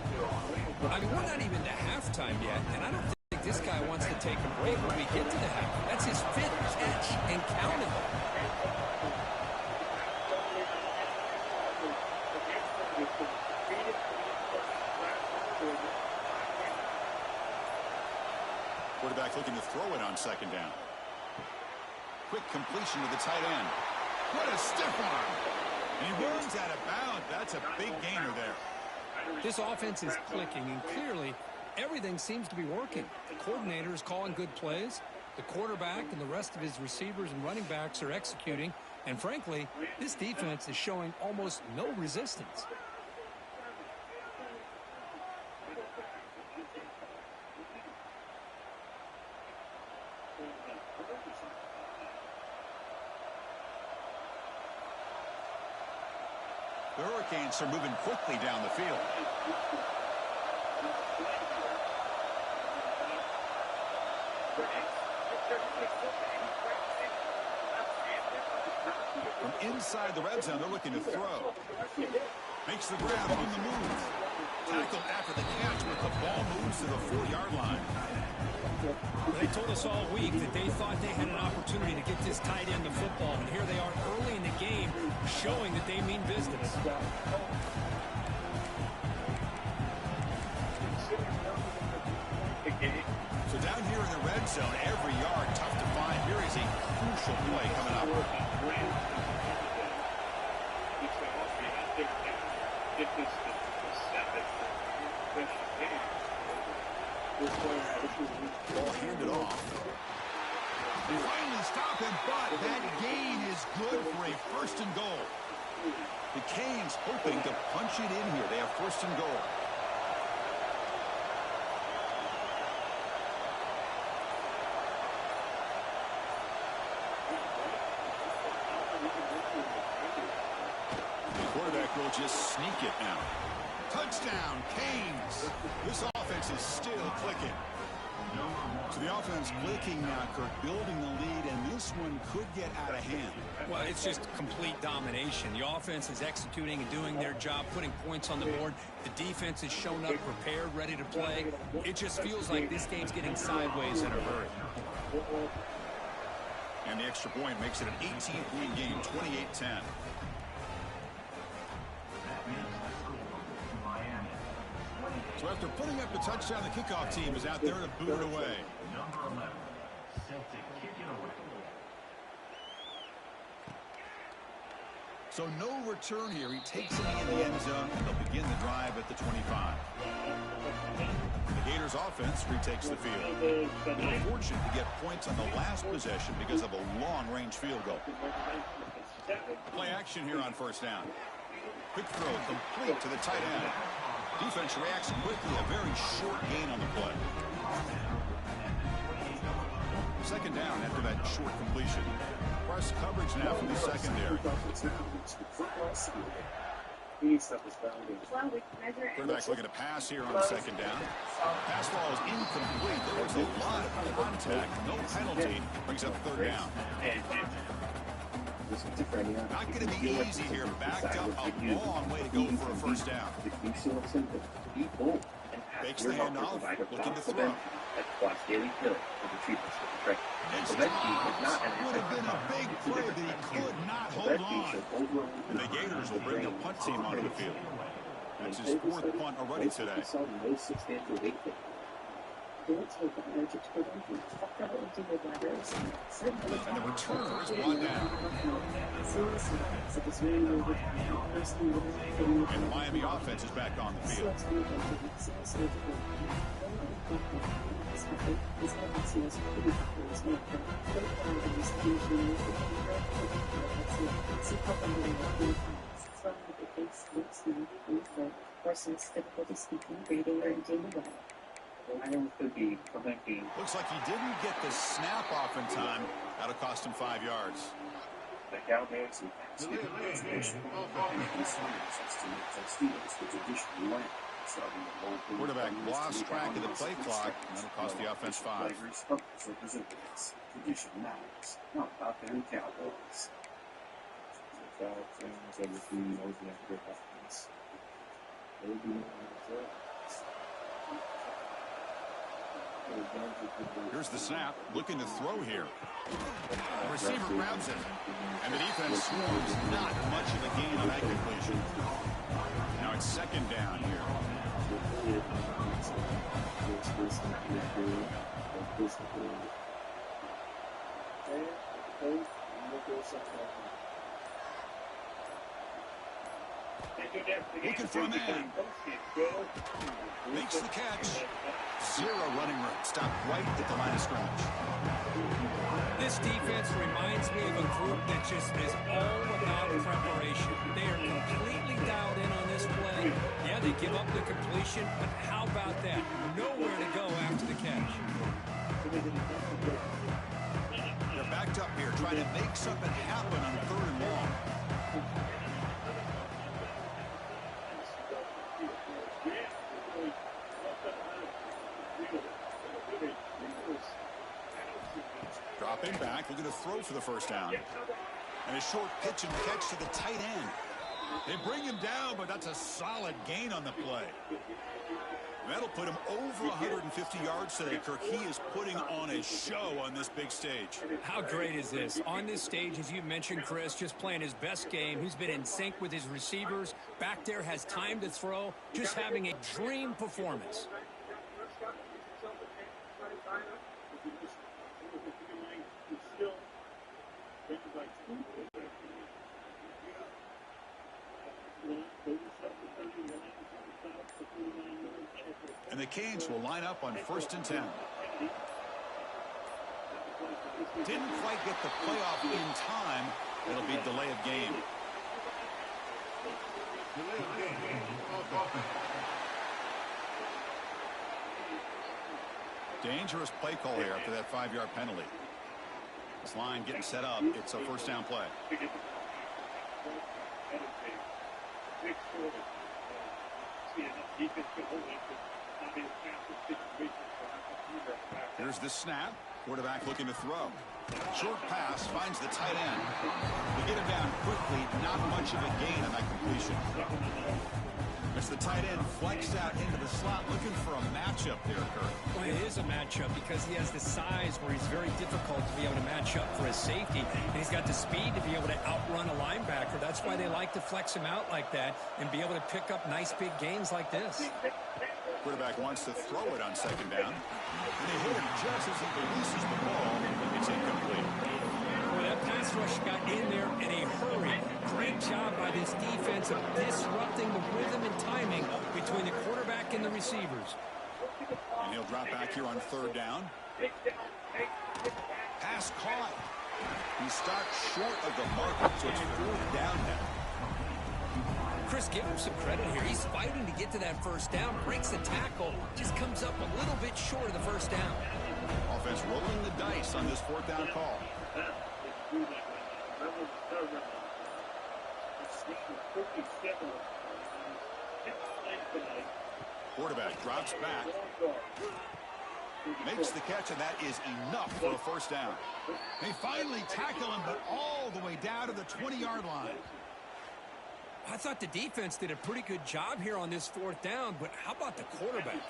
I mean, we're not even to halftime yet, and I don't think this guy wants to take a break when we get to the half. That's his 5th catch and counting. Quarterback looking to throw it on second down. Quick completion to the tight end. What a stiff arm. And he runs out of bounds. That's a big gainer there. This offense is clicking, and clearly everything seems to be working. The coordinator is calling good plays. The quarterback and the rest of his receivers and running backs are executing. And frankly, this defense is showing almost no resistance. The Hurricanes are moving quickly down the field. From inside the red zone, they're looking to throw. Makes the grab on the move. Tackled after the catch, but the ball moves to the 4-yard line. They told us all week that they thought they had an opportunity to get this tight end the football, and here they are early in the game showing that they mean business. So down here in the red zone, every yard tough to find. Here is a crucial play coming up. Ball handed off. They finally stop him, but that gain is good for a 1st and goal. The Canes hoping to punch it in here. They have 1st and goal. The quarterback will just sneak it now. Touchdown, Canes. This offense is still clicking. So the offense clicking now, Kirk, building the lead, and this one could get out of hand. Well, it's just complete domination. The offense is executing and doing their job, putting points on the board. The defense is shown up, prepared, ready to play. It just feels like this game's getting sideways in a hurry. And the extra point makes it an 18-point game, 28-10. So after putting up the touchdown, the kickoff team is out there to boot it away. Number 11, set to kick it away. So no return here. He takes it in the end zone. They'll begin the drive at the 25. The Gators offense retakes the field. They were fortunate to get points on the last possession because of a long-range field goal. Play action here on 1st down. Quick throw complete to the tight end. Defense reacts quickly. A very short gain on the play. 2nd down after that short completion. Press coverage now from the secondary. Quarterback looking to pass here on 2nd down. Pass ball is incomplete. There was a lot of contact. No penalty. Brings up 3rd down. Not going to be easy here. Backed up a long way to go for a 1st down. Fakes the handoff. Looking to throw. It's would have been a big play, but he could not hold on. And the Gators will bring the punt team onto the field. That's his 4th punt already today. And the returner is brought down. And the Miami offense is back on the field. Difficulty speaking, breathing, or emptying the bladder. Looks like he didn't get the snap off in time. That'll cost him 5 yards. Quarterback lost track of the play clock, and that'll cost the offense 5. Here's the snap, looking to throw here. The receiver grabs it, and the defense swarms. Not much of a gain on that completion. Now it's second down here. Looking for a man. Makes the catch. Zero running room. Stopped right at the line of scrimmage. This defense reminds me of a group that just is all about preparation. They are completely dialed in on this play. Yeah, they give up the completion, but how about that? Nowhere to go after the catch. They're backed up here, trying to make something happen on 3rd and long. Dropping back, looking to throw for the first down. And a short pitch and catch to the tight end. They bring him down, but that's a solid gain on the play. That'll put him over 150 yards today, Kirk. He is putting on a show on this big stage. How great is this? On this stage, as you mentioned, Chris, just playing his best game. He's been in sync with his receivers. Back there, has time to throw. Just having a dream performance. And the Canes will line up on 1st and 10. Didn't quite get the playoff in time. It'll be delay of game. Dangerous play call here after that 5-yard penalty. This line getting set up. It's a first down play. Here's the snap. Quarterback looking to throw. Short pass finds the tight end. They get him down quickly. Not much of a gain on that completion. As the tight end flexed out into the slot, looking for a matchup there, Kirk. Well, it is a matchup because he has the size where he's very difficult to be able to match up for his safety. And he's got the speed to be able to outrun a linebacker. That's why they like to flex him out like that and be able to pick up nice big gains like this. Quarterback wants to throw it on 2nd down. And they hit him just as he releases the ball. It's incomplete. Well, that pass rush got in there in a hurry. Great job by this defense of disrupting the rhythm and timing between the quarterback and the receivers. And he'll drop back here on 3rd down. Pass caught. He stopped short of the mark, so it's 4th down now. Chris, give him some credit here. He's fighting to get to that first down, breaks the tackle, just comes up a little bit short of the first down. Offense rolling the dice on this 4th down call. Quarterback drops back. Makes the catch, and that is enough for a first down. They finally tackle him, but all the way down to the 20-yard line. I thought the defense did a pretty good job here on this 4th down, but how about the quarterback?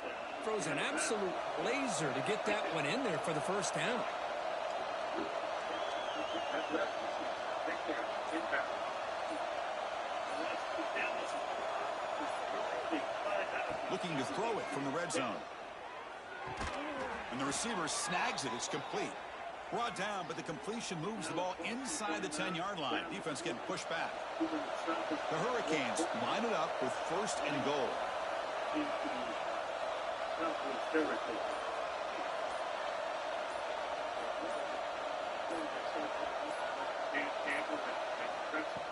Throws an absolute laser to get that one in there for the first down. Looking to throw it from the red zone. And the receiver snags it. It's complete. Brought down, but the completion moves the ball inside the 10-yard line. Defense getting pushed back. The Hurricanes line it up with 1st and goal.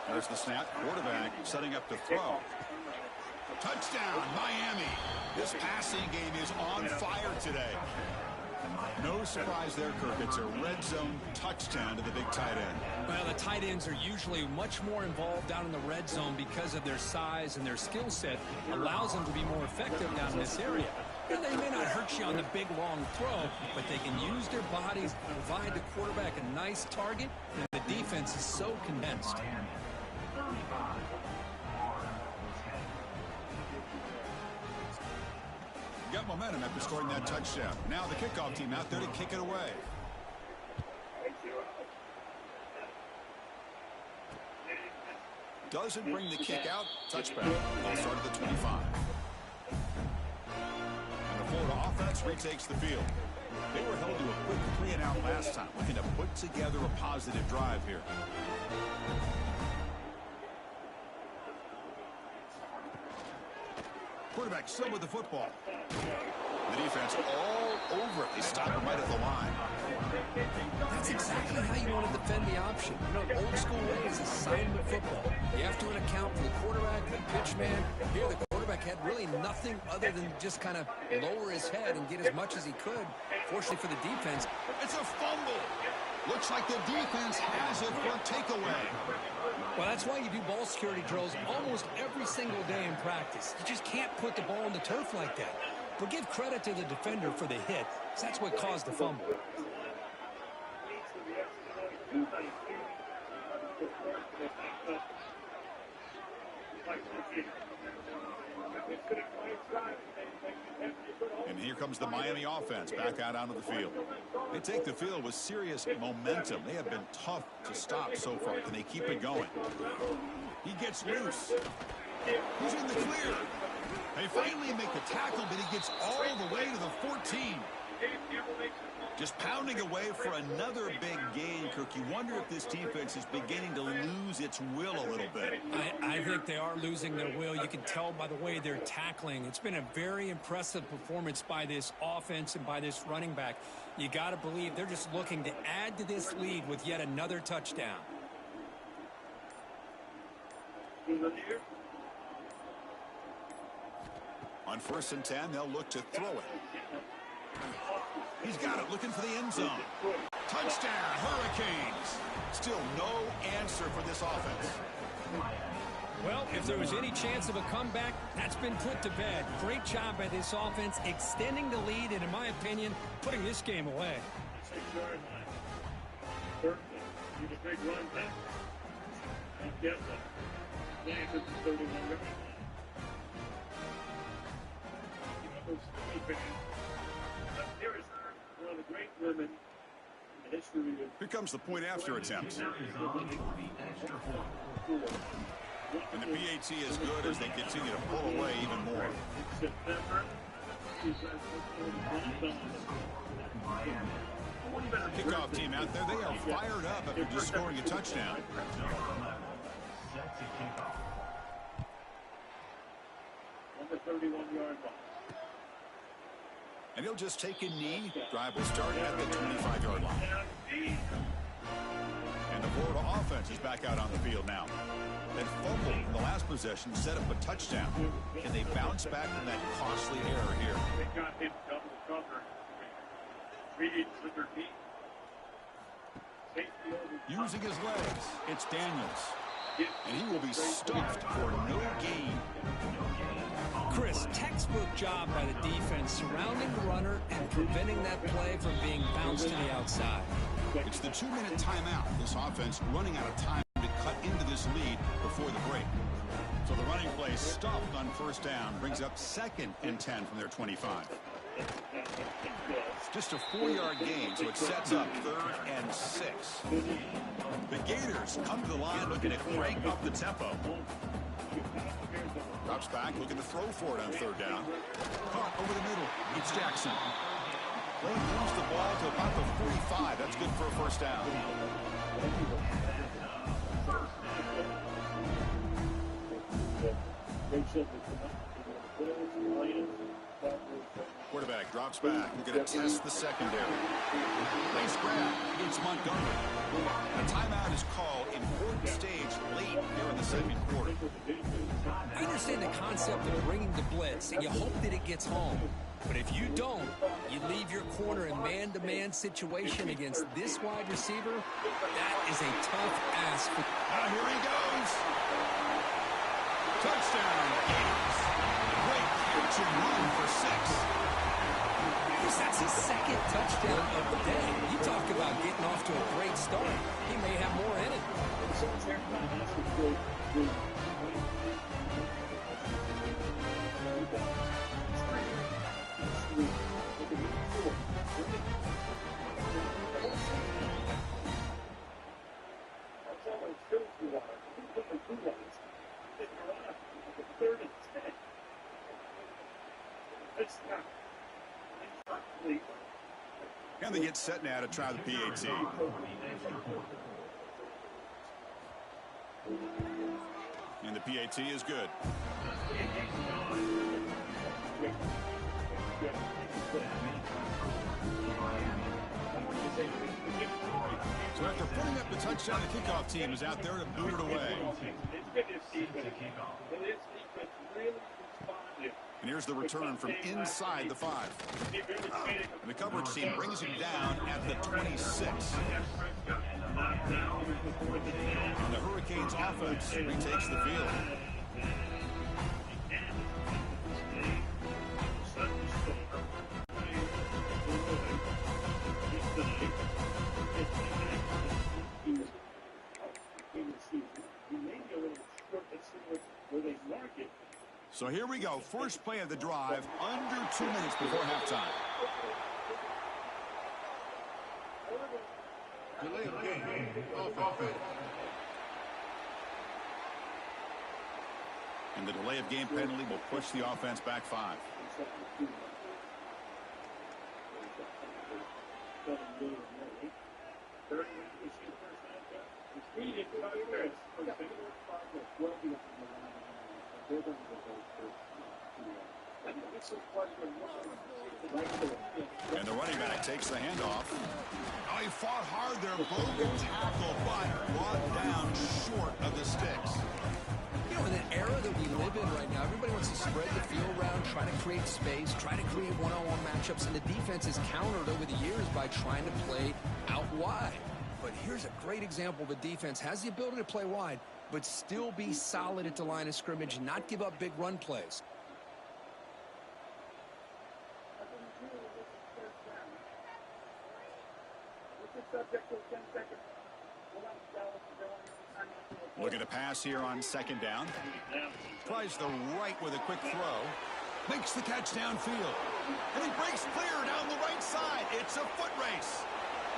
There's the snap. Quarterback setting up to throw. Touchdown, Miami. This passing game is on fire today. No surprise there, Kirk. It's a red zone touchdown to the big tight end. Well, the tight ends are usually much more involved down in the red zone because of their size and their skill set. Allows them to be more effective down in this area. And they may not hurt you on the big, long throw, but they can use their bodies to provide the quarterback a nice target, and the defense is so condensed. Got got momentum after scoring that touchdown. Now the kickoff team out there to kick it away. Doesn't bring the kick out. Touchback. They'll start at the 25. And the Florida offense retakes the field. They were held to a quick 3-and-out last time, looking to put together a positive drive here. Quarterback still with the football. The defense all over it. They stop him right at the line. That's exactly how you want to defend the option. You know, old school way is assignment football. You have to account for the quarterback, the pitch man. Here, the quarterback had really nothing other than just kind of lower his head and get as much as he could. Fortunately for the defense, it's a fumble. Looks like the defense has it for a takeaway. Well, that's why you do ball security drills almost every single day in practice. You just can't put the ball on the turf like that. But give credit to the defender for the hit, because that's what caused the fumble. And here comes the Miami offense back out onto the field. They take the field with serious momentum. They have been tough to stop so far. Can they keep it going? He gets loose. He's in the clear. They finally make the tackle, but he gets all the way to the 14. Just pounding away for another big gain, Kirk. You wonder if this defense is beginning to lose its will a little bit. I think they are losing their will. You can tell by the way they're tackling. It's been a very impressive performance by this offense and by this running back. You got to believe they're just looking to add to this lead with yet another touchdown. On 1st and 10, they'll look to throw it. He's got it, looking for the end zone. Touchdown, Hurricanes. Still no answer for this offense. Well, if there was any chance of a comeback, that's been put to bed. Great job by this offense, extending the lead, and in my opinion, putting this game away. 6-yard line. Third, he's a big run back. Get one. Lands at the 31 yard line. There is one of the great women in the history of... Here comes the point after attempt. And the BAT is good as they continue to pull away even more. Kickoff team out there, they are fired up after just scoring a touchdown. On the 31-yard line. And he'll just take a knee. Drive will start at the 25-yard line. And the Florida offense is back out on the field now. That fumble in the last possession set up a touchdown. Can they bounce back from that costly error here? They got him double covered. Reed with their feet. Using his legs, it's Daniels. And he will be stuffed for no gain. Chris, textbook job by the defense surrounding the runner and preventing that play from being bounced to the outside. It's the 2-minute timeout. This offense running out of time to cut into this lead before the break. So the running play stopped on 1st down, brings up 2nd and 10 from their 25. Just a 4-yard gain, so it sets up 3rd and 6. The Gators come to the line looking to crank up the tempo. Drops back, looking to throw for it on 3rd down. Caught over the middle. It's Jackson. They moves the ball to about the 45. That's good for a 1st down. Quarterback drops back. We're going to test the secondary. Nice grab against Montgomery. A timeout is called. Important stage late here in the 2nd quarter. I understand the concept of bringing the blitz, and you hope that it gets home. But if you don't, you leave your corner in man-to-man situation against this wide receiver. That is a tough ask. Here he goes. Touchdown, Gators. Great catch and run for 6. That's his 2nd touchdown of the day. You talk about getting off to a great start. He may have more in it. And they get set now to try the PAT. And the PAT is good. So after putting up the touchdown, the kickoff team is out there to boot it away. And here's the return from inside the 5. And the coverage team brings him down at the 26. And the Hurricanes offense retakes the field. So here we go. First play of the drive, under 2 minutes before halftime. Delay of game. Offense. And the delay of game penalty will push the offense back 5. And the running back takes the handoff. Oh, he fought hard there. Broken tackle, but brought down short of the sticks. You know, in an era that we live in right now, everybody wants to spread the field around, try to create space, try to create one-on-one matchups, and the defense is countered over the years by trying to play out wide. But here's a great example. The defense has the ability to play wide, but still be solid at the line of scrimmage, not give up big run plays. Looking to pass here on second down. Tries the right with a quick throw. Makes the catch downfield. And he breaks clear down the right side. It's a foot race.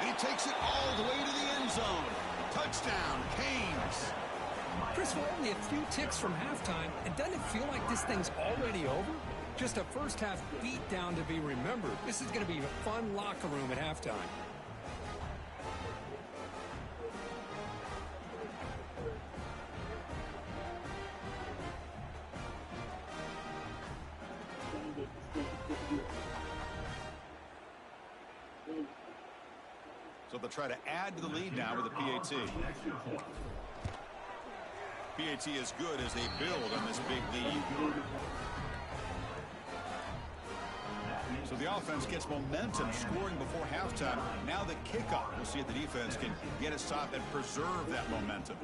And he takes it all the way to the end zone. Touchdown, Canes. Chris, we're only a few ticks from halftime, and doesn't it feel like this thing's already over? Just a first-half beatdown to be remembered. This is going to be a fun locker room at halftime. So they'll try to add to the lead now with the PAT. PAT is good as they build on this big lead. So the offense gets momentum scoring before halftime. Now the kickoff. We'll see if the defense can get a stop and preserve that momentum.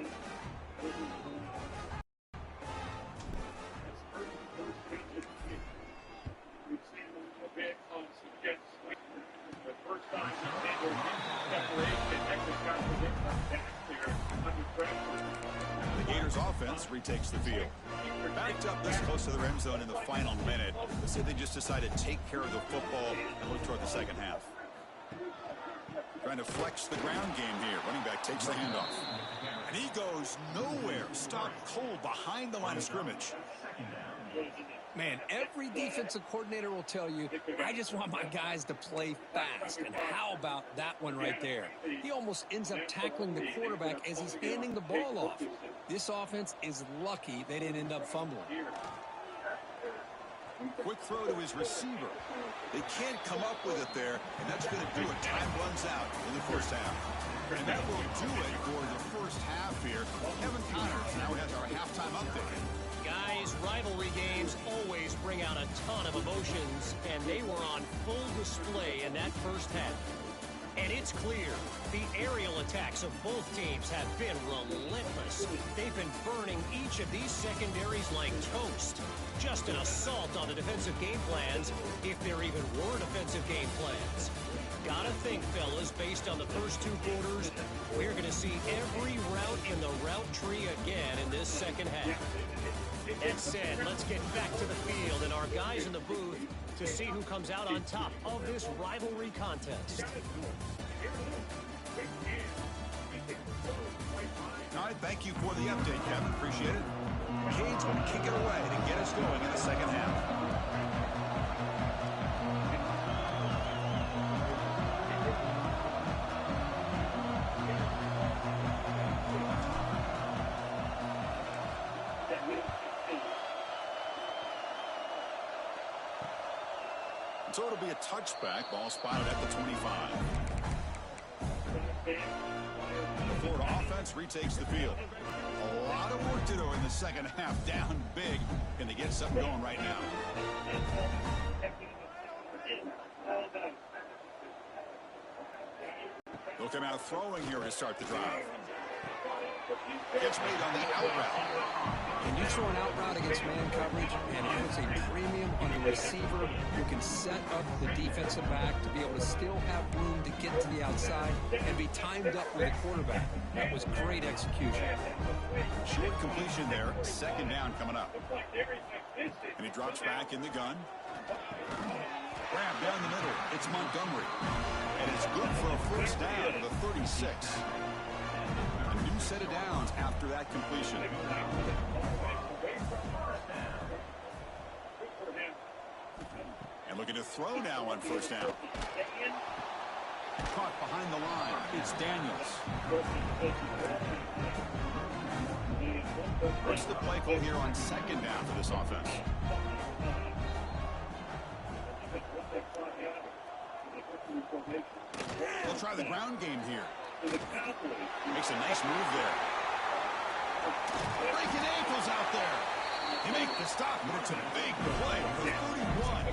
The Gators offense retakes the field. Backed up this close to the end zone in the final minute. Let's say they just decided to take care of the football and look toward the second half. Trying to flex the ground game here. Running back takes the handoff. And he goes nowhere. Stopped cold behind the line of scrimmage. Man, every defensive coordinator will tell you, I just want my guys to play fast. And how about that one right there? He almost ends up tackling the quarterback as he's handing the ball off. This offense is lucky they didn't end up fumbling. Quick throw to his receiver. They can't come up with it there, and that's going to do it. Time runs out in the first half. And that will do it for the first half here. Kevin Connors now has our halftime update. Guys, rivalry games always bring out a ton of emotions, and they were on full display in that first half. And it's clear, the aerial attacks of both teams have been relentless. They've been burning each of these secondaries like toast. Just an assault on the defensive game plans, if there even were defensive game plans. Gotta think, fellas, based on the first two quarters, we're going to see every route in the route tree again in this second half. That said, let's get back to the field and our guys in the booth to see who comes out on top of this rivalry contest. All right, thank you for the update, Kevin. Appreciate it. Canes will kick it away to get us going in the second half. So it'll be a touchback. Ball spotted at the 25. The Florida offense retakes the field. A lot of work to do in the second half. Down big. Can they get something going right now? They'll come out throwing here to start the drive. Gets made on the out route. Can you throw an out route against man coverage and it puts a premium on the receiver who can set up the defensive back to be able to still have room to get to the outside and be timed up with the quarterback? That was great execution. Short completion there. Second down coming up. And he drops back in the gun. Grab down the middle. It's Montgomery. And it's good for a first down to the 36. A new set of downs after that completion. And looking to throw now on first down. Caught behind the line. It's Daniels. What's the play call here on second down for this offense? They'll try the ground game here. Makes a nice move there. Breaking ankles out there. They make the stop, but it's a big play for 31.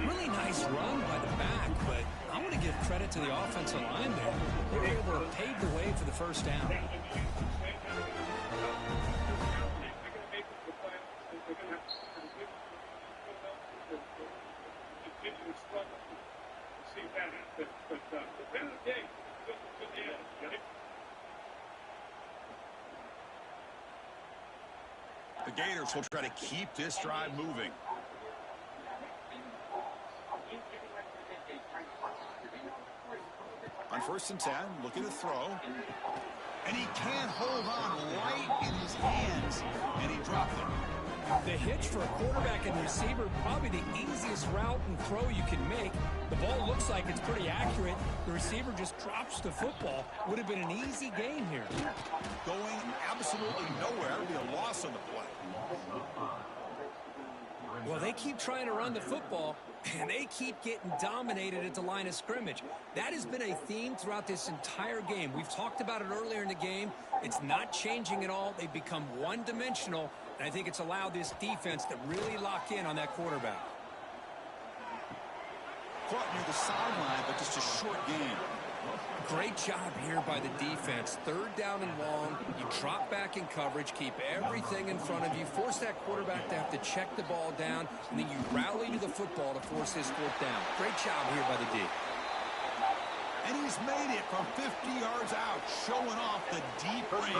Really nice run by the back, but I want to give credit to the offensive line there. They were able to pave the way for the first down. The Gators will try to keep this drive moving. On 1st and 10, looking to throw. And he can't hold on right in his hands, and he dropped it. The hitch for a quarterback and receiver, probably the easiest route and throw you can make. The ball looks like it's pretty accurate. The receiver just drops the football. Would have been an easy game here. Going absolutely nowhere. It'll be a loss on the play. Well, they keep trying to run the football, and they keep getting dominated at the line of scrimmage. That has been a theme throughout this entire game. We've talked about it earlier in the game. It's not changing at all. They've become one-dimensional, and I think it's allowed this defense to really lock in on that quarterback. Caught near the sideline, but just a short game. Great job here by the defense. 3rd down and long. You drop back in coverage, keep everything in front of you, force that quarterback to have to check the ball down, and then you rally to the football to force his 4th down. Great job here by the D. And he's made it from 50 yards out, showing off the deep range.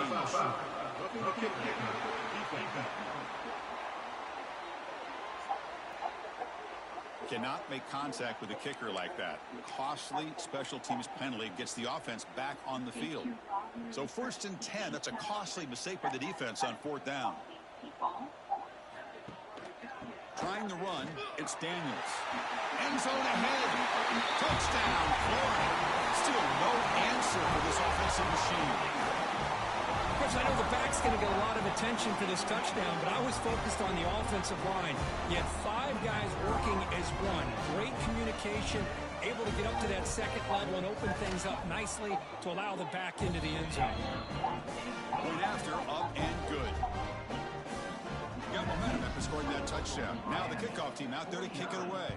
Cannot make contact with a kicker like that. Costly special teams penalty gets the offense back on the field. So 1st and 10, that's a costly mistake by the defense on 4th down. Trying to run, it's Daniels. End zone ahead. Touchdown, Florida. Still no answer for this offensive machine. Of course, I know the back's going to get a lot of attention for this touchdown, but I was focused on the offensive line. You had 5 guys working as one. Great communication, able to get up to that 2nd level and open things up nicely to allow the back into the end zone. Point after, up and good. Got momentum after scoring that touchdown. Now the kickoff team out there to kick it away.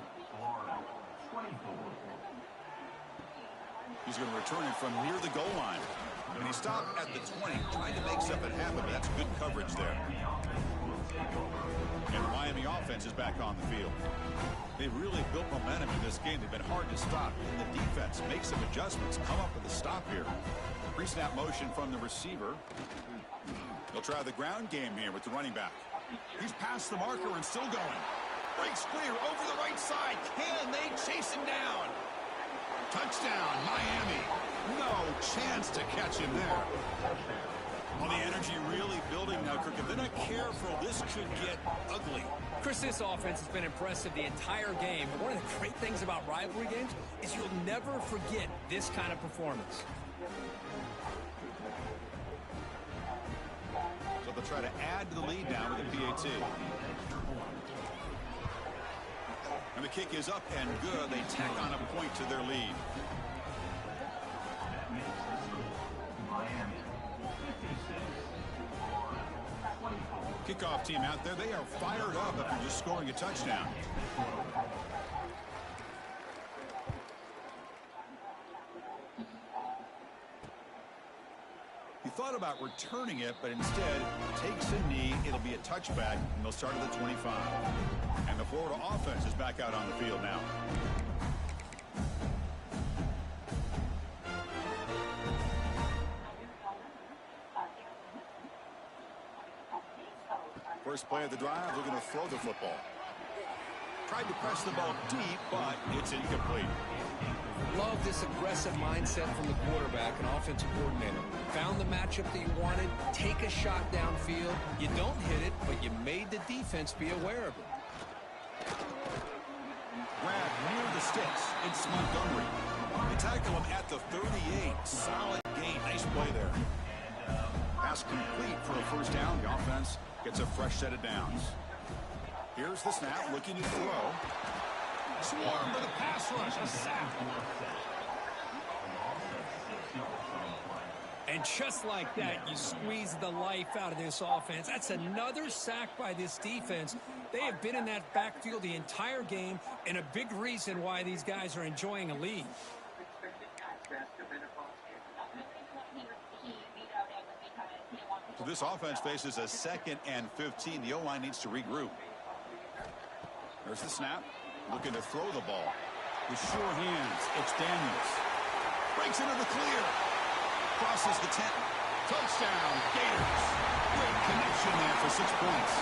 He's going to return it from near the goal line. And he stopped at the 20, trying to make something happen, but that's good coverage there. And the Miami offense is back on the field. They've really built momentum in this game. They've been hard to stop. And the defense makes some adjustments, come up with a stop here. Pre-snap motion from the receiver. They'll try the ground game here with the running back. He's past the marker and still going. Breaks clear over the right side. Can they chase him down? Touchdown, Miami. No chance to catch him there. Well, the energy really building now, Kirk. If they're not careful, this could get ugly. Chris, this offense has been impressive the entire game. But one of the great things about rivalry games is you'll never forget this kind of performance. So they'll try to add to the lead now with the BYTE. And the kick is up and good. They tack on a point to their lead. Kickoff team out there, they are fired up after just scoring a touchdown. He thought about returning it, but instead takes a knee. It'll be a touchback, and they'll start at the 25. And the Florida offense is back out on the field now. First play of the drive, they're going to throw the football. Tried to press the ball deep, but it's incomplete. Love this aggressive mindset from the quarterback and offensive coordinator. Found the matchup that you wanted, take a shot downfield. You don't hit it, but you made the defense be aware of it. Grab near the sticks. It's Montgomery. They tackle him at the 38. Solid gain. Nice play there. Pass complete for a first down. The offense gets a fresh set of downs. Here's the snap, looking to throw. Swarm for the pass rush. A sack. And just like that, you squeeze the life out of this offense. That's another sack by this defense. They have been in that backfield the entire game, and a big reason why these guys are enjoying a lead. So this offense faces a 2nd and 15. The O-line needs to regroup. There's the snap. Looking to throw the ball. With sure hands, it's Daniels. Breaks into the clear. Crosses the 10. Touchdown, Gators. Great connection there for 6 points.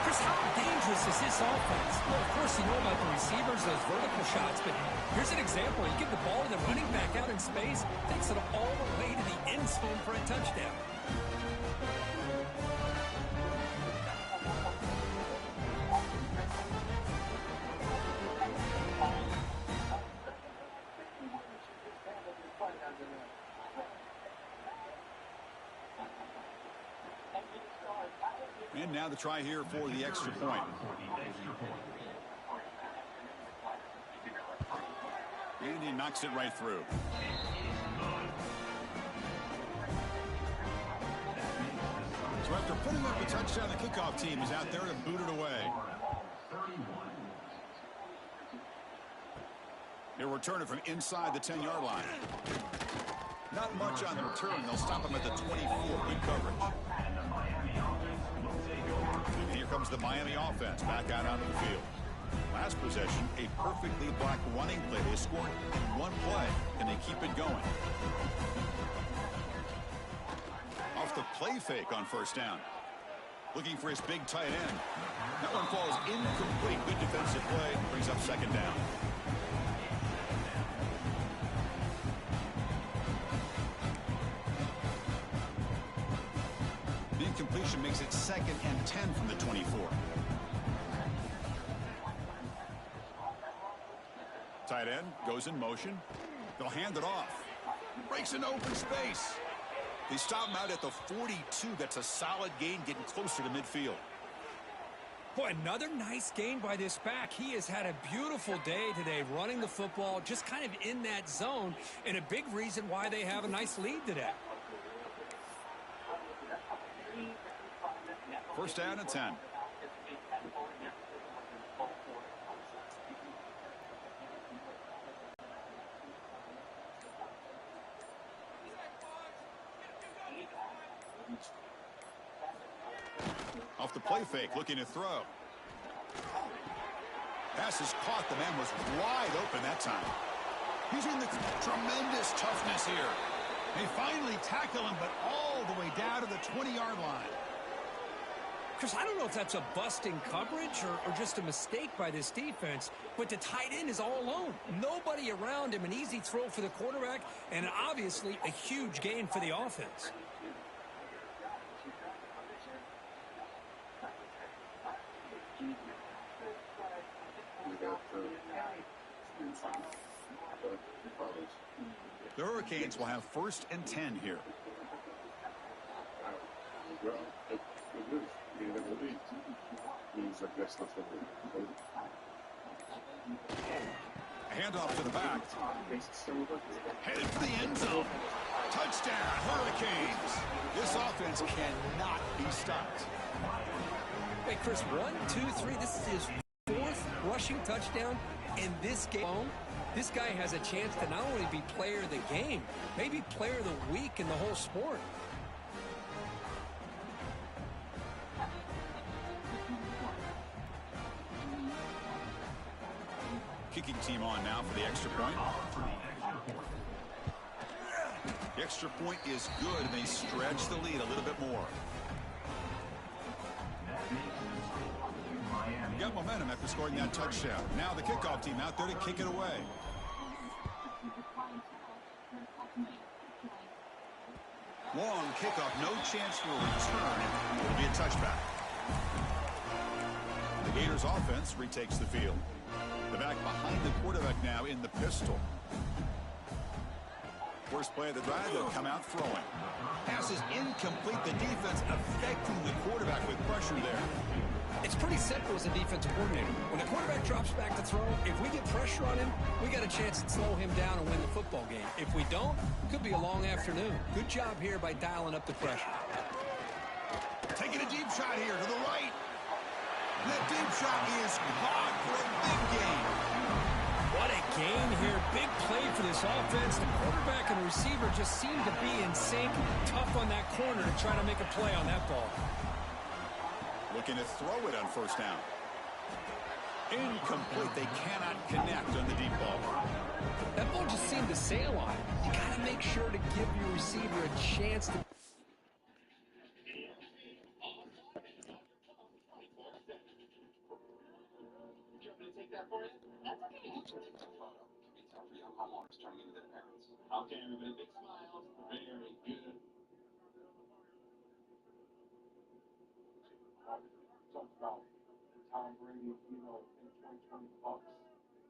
Chris, how dangerous is this offense? Well, of course, you know about the receivers, those vertical shots, but here's an example. You get the ball to the running back out in space, takes it all the way to the end zone for a touchdown. And now the try here for the extra point. And he knocks it right through. So after putting up a touchdown, the kickoff team is out there to boot it away. He'll return it from inside the 10-yard line. Not much on the return. They'll stop him at the 24. Good coverage. And here comes the Miami offense back out onto the field. Last possession, a perfectly blocked running play. They scored in one play, and they keep it going. Off the play fake on first down. Looking for his big tight end. That one falls incomplete. Good defensive play. Brings up 2nd down. The incompletion makes it 2nd and 10 from the 24. Tight end goes in motion. They'll hand it off. Breaks an open space. They stop him out at the 42. That's a solid gain, getting closer to midfield. Boy, another nice gain by this back. He has had a beautiful day today running the football, just kind of in that zone, and a big reason why they have a nice lead today. First down and 10. Off the play fake, looking to throw. Pass is caught. The man was wide open that time. Using the tremendous toughness here. They finally tackle him, but all the way down to the 20-yard line. Chris, I don't know if that's a busting coverage or just a mistake by this defense, but the tight end is all alone. Nobody around him, an easy throw for the quarterback, and obviously a huge gain for the offense. The Hurricanes will have 1st and 10 here. A handoff to the back. Headed for the end zone. Touchdown, Hurricanes. This offense cannot be stopped. Wait, Chris, 1, 2, 3. This is his 4th rushing touchdown in this game alone. This guy has a chance to not only be player of the game, maybe player of the week in the whole sport. Kicking team on now for the extra point. The extra point is good, and they stretch the lead a little bit more. Got momentum after scoring that touchdown. Now the kickoff team out there to kick it away. Long kickoff, no chance for a return. It'll be a touchback. The Gators offense retakes the field. The back behind the quarterback now in the pistol. First play of the drive, they'll come out throwing. Pass is incomplete. The defense affecting the quarterback with pressure there. It's pretty simple as a defensive coordinator. When the quarterback drops back to throw, if we get pressure on him, we got a chance to slow him down and win the football game. If we don't, it could be a long afternoon. Good job here by dialing up the pressure. Taking a deep shot here to the right. That deep shot is caught for a big gain. What a gain here. Big play for this offense. The quarterback and receiver just seem to be in sync. Tough on that corner to try to make a play on that ball. Looking to throw it on first down. Incomplete. They cannot connect on the deep ball. That ball just seemed to sail on it. You got to make sure to give your receiver a chance to... Okay, everybody, big smiles. Very good. Talk about Tom Brady, you know, in 2020 Bucks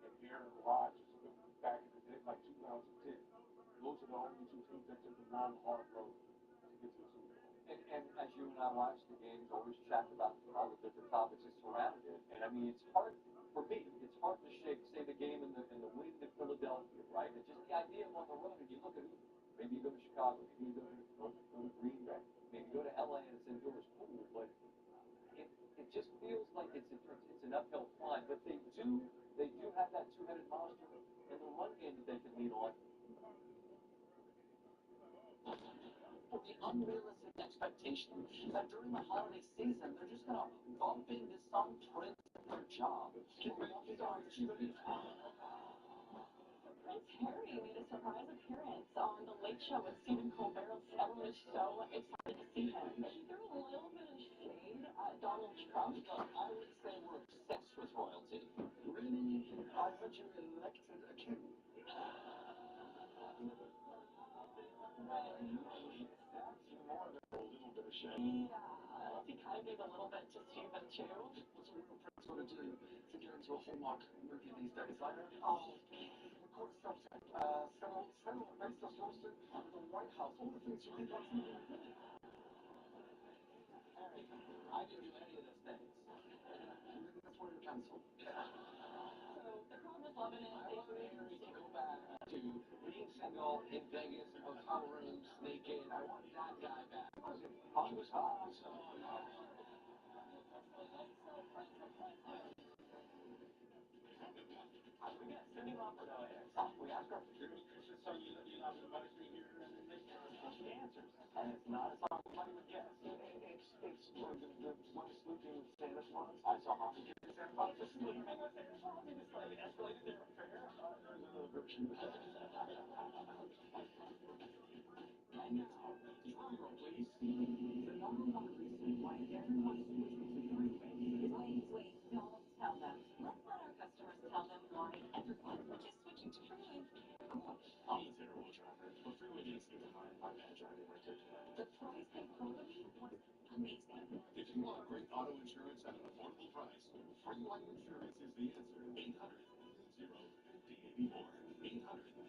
and Aaron Rodgers back in the day, like 2010. Those are the only two teams that took the long, hard road to get to the Super Bowl. And as you and I watch the games, always chat about all the different topics that surround it. And I mean, it's hard for me. It's hard to say the game in the wind in Philadelphia, right? It's just the idea of on the road. And you look at who. Maybe you go to Chicago. Maybe you go to Green Bay. Maybe you go to LA and it's indoors cool. But it just feels like it's an uphill climb. But they do have that two-headed monster in the run game that they can lean on. The unrealistic expectation that during the holiday season they're just gonna bump into some prince at their job. Prince Harry made a surprise appearance on The Late Show with Stephen Colbert's Ellen Show. Excited to see him. He threw a little bit of shade at Donald Trump. I would say we're obsessed with royalty. Really? I thought you elected a king. Yeah, he kind of gave a little bit to Stephen too. What's a real prince going to do to get into a Hallmark movie these days? Like, oh, record stuff. Sell based off roasted the White House. All the things you read about TV. Harry, I didn't do any of those things. That's why you're canceled. So the crowd was loving it. I want Harry to go back to being single in Vegas in hotel rooms, naked. I want that guy back. He was hot. We got Cindy Lauper though. We asked her. So you not invited me here and She answers. and it's not a song anybody would guess. It's the one sleeping with Santa Claus. I saw Mommy get Santa Claus for sleeping with Santa Claus. He just like escalated their affair. There's another version. And now, drum roll please. The number one reason why everyone switches to three-way is wait, don't tell them. Let's let our customers tell them why everyone is switching to freeway. I'm the terrible driver, but freeway needs to define my bad driving record. The price they quoted me was amazing. If you want great auto insurance at an affordable price, Freeway Insurance is the answer. 800-20-DAB4. 800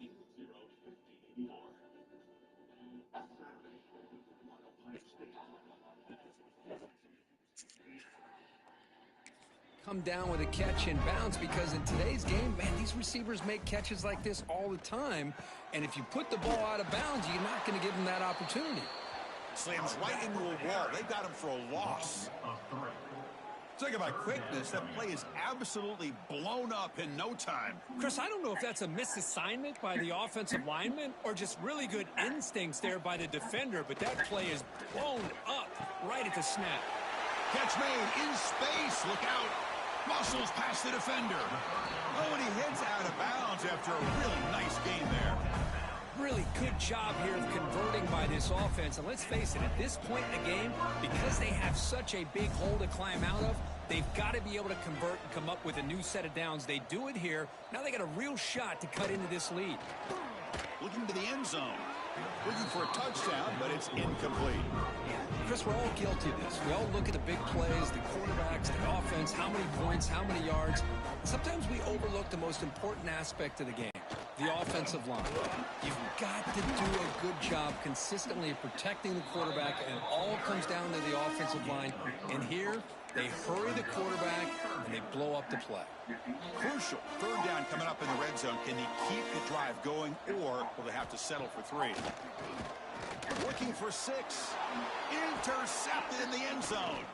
come down with a catch and bounce, because in today's game, man, these receivers make catches like this all the time. And if you put the ball out of bounds, you're not going to give them that opportunity. Slams right into a wall. They've got him for a loss. Talking about quickness, that play is absolutely blown up in no time. Chris, I don't know if that's a misassignment by the offensive lineman or just really good instincts there by the defender, but that play is blown up right at the snap. Catch made in space. Look out. Muscles past the defender. Oh, and he heads out of bounds after a really nice game there. Really good job here of converting by this offense. And let's face it, at this point in the game, because they have such a big hole to climb out of, they've got to be able to convert and come up with a new set of downs. They do it here. Now they got a real shot to cut into this lead. Looking to the end zone. Looking for a touchdown, but it's incomplete. Chris, we're all guilty of this. We all look at the big plays, the quarterbacks, the offense, how many points, how many yards. Sometimes we overlook the most important aspect of the game, the offensive line. You've got to do a good job consistently of protecting the quarterback, and it all comes down to the offensive line. And here, they hurry the quarterback, and they blow up the play. Crucial. Third down coming up in the red zone. Can they keep the drive going, or will they have to settle for 3? Looking for 6. Intercepted in the end zone.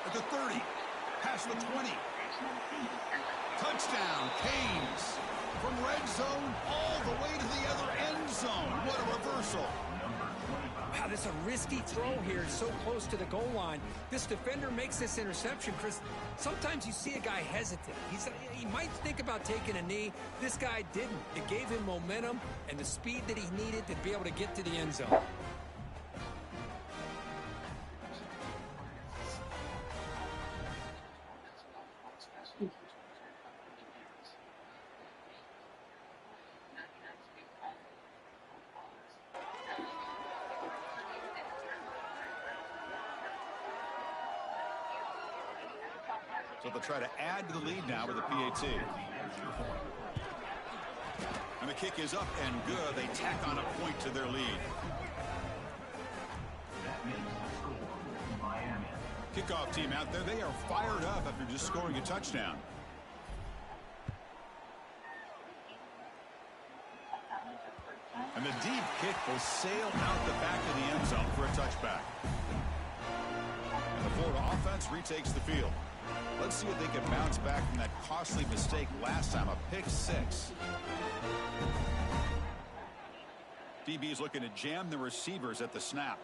At the 30. Past the 20. Touchdown, Canes. From red zone all the way to the other end zone. What a reversal. Wow, this is a risky throw here, so close to the goal line. This defender makes this interception, Chris. Sometimes you see a guy hesitate. He might think about taking a knee. This guy didn't. It gave him momentum and the speed that he needed to be able to get to the end zone. So they'll try to add to the lead now with a PAT. And the kick is up and good. They tack on a point to their lead. Kickoff team out there. They are fired up after just scoring a touchdown. And the deep kick will sail out the back of the end zone for a touchback. And the Florida offense retakes the field. Let's see if they can bounce back from that costly mistake last time, a pick 6. DB is looking to jam the receivers at the snap.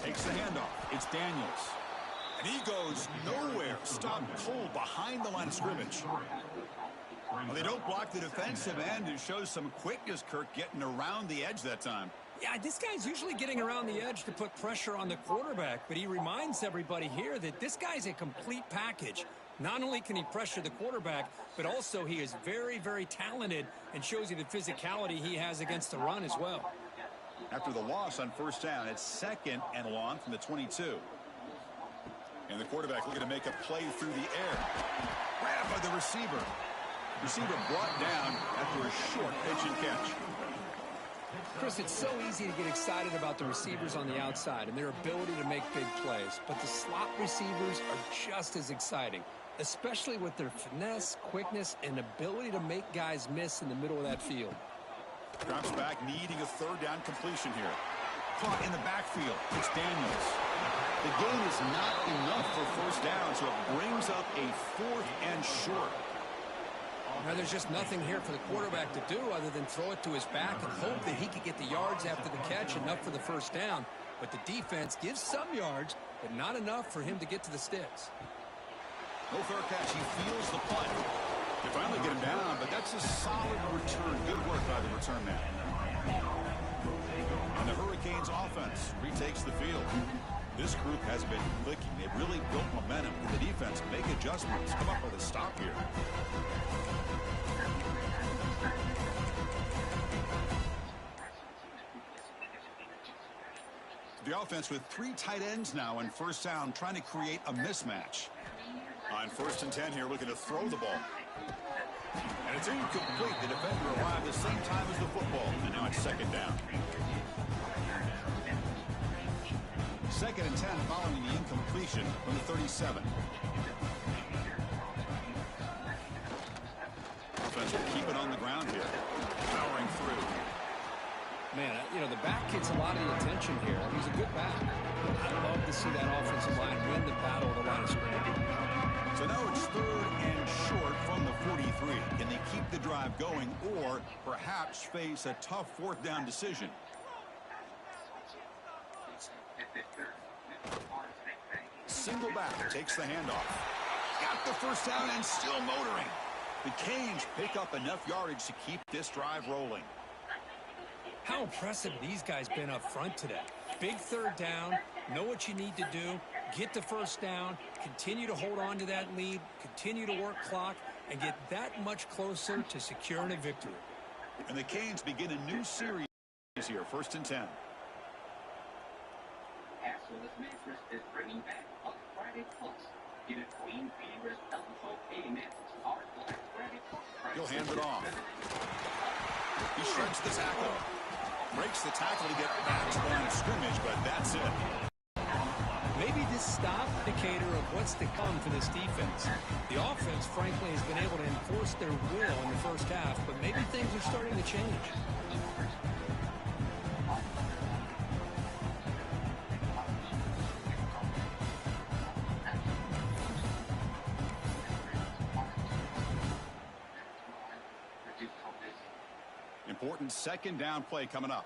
Takes the handoff. It's Daniels. And he goes nowhere. Stopped cold behind the line of scrimmage. Well, they don't block the defensive end. It shows some quickness, Kirk, getting around the edge that time. Yeah, this guy's usually getting around the edge to put pressure on the quarterback, but he reminds everybody here that this guy's a complete package. Not only can he pressure the quarterback, but also he is very, very talented and shows you the physicality he has against the run as well. After the loss on first down, it's 2nd and long from the 22. And the quarterback looking to make a play through the air. Grabbed by the receiver. Receiver brought down after a short pitch and catch. Chris, it's so easy to get excited about the receivers on the outside and their ability to make big plays, but the slot receivers are just as exciting, especially with their finesse, quickness, and ability to make guys miss in the middle of that field. Drops back, needing a third down completion here. Caught in the backfield. It's Daniels. The gain is not enough for first down, so it brings up a 4th and short. Now, there's just nothing here for the quarterback to do other than throw it to his back and hope that he could get the yards after the catch, enough for the first down. But the defense gives some yards, but not enough for him to get to the sticks. No fair catch. He feels the punt. They finally get him down, but that's a solid return. Good work by the return man. And the Hurricanes offense retakes the field. This group has been clicking. They've really built momentum. Can the defense make adjustments? Come up with a stop here. The offense with 3 tight ends now on first down, trying to create a mismatch. On 1st and 10 here, looking to throw the ball. And it's incomplete. The defender arrived the same time as the football, and now it's second down. 2nd and 10 following the incompletion from the 37. Offense will keep it on the ground here. Powering through. Man, you know, the back gets a lot of the attention here. He's a good back. I'd love to see that offensive line win the battle of the line of scrimmage. So now it's 3rd and short from the 43. Can they keep the drive going or perhaps face a tough 4th down decision? Single back takes the handoff. Got the first down and still motoring. The Canes pick up enough yardage to keep this drive rolling. How impressive these guys been up front today. Big 3rd down, know what you need to do, get the first down, continue to hold on to that lead, continue to work clock, and get that much closer to securing a victory. And the Canes begin a new series here, 1st and 10. Axel's mattress is bringing back Black Friday Plus. Get a Queen Fever's LFO mattress. Our Black Friday Plus price. He'll hand it off. He shreds the tackle. Breaks the tackle to get back to the line of scrimmage, but that's it. Maybe this stop indicator of what's to come for this defense. The offense, frankly, has been able to enforce their will in the first half, but maybe things are starting to change. Important 2nd down play coming up.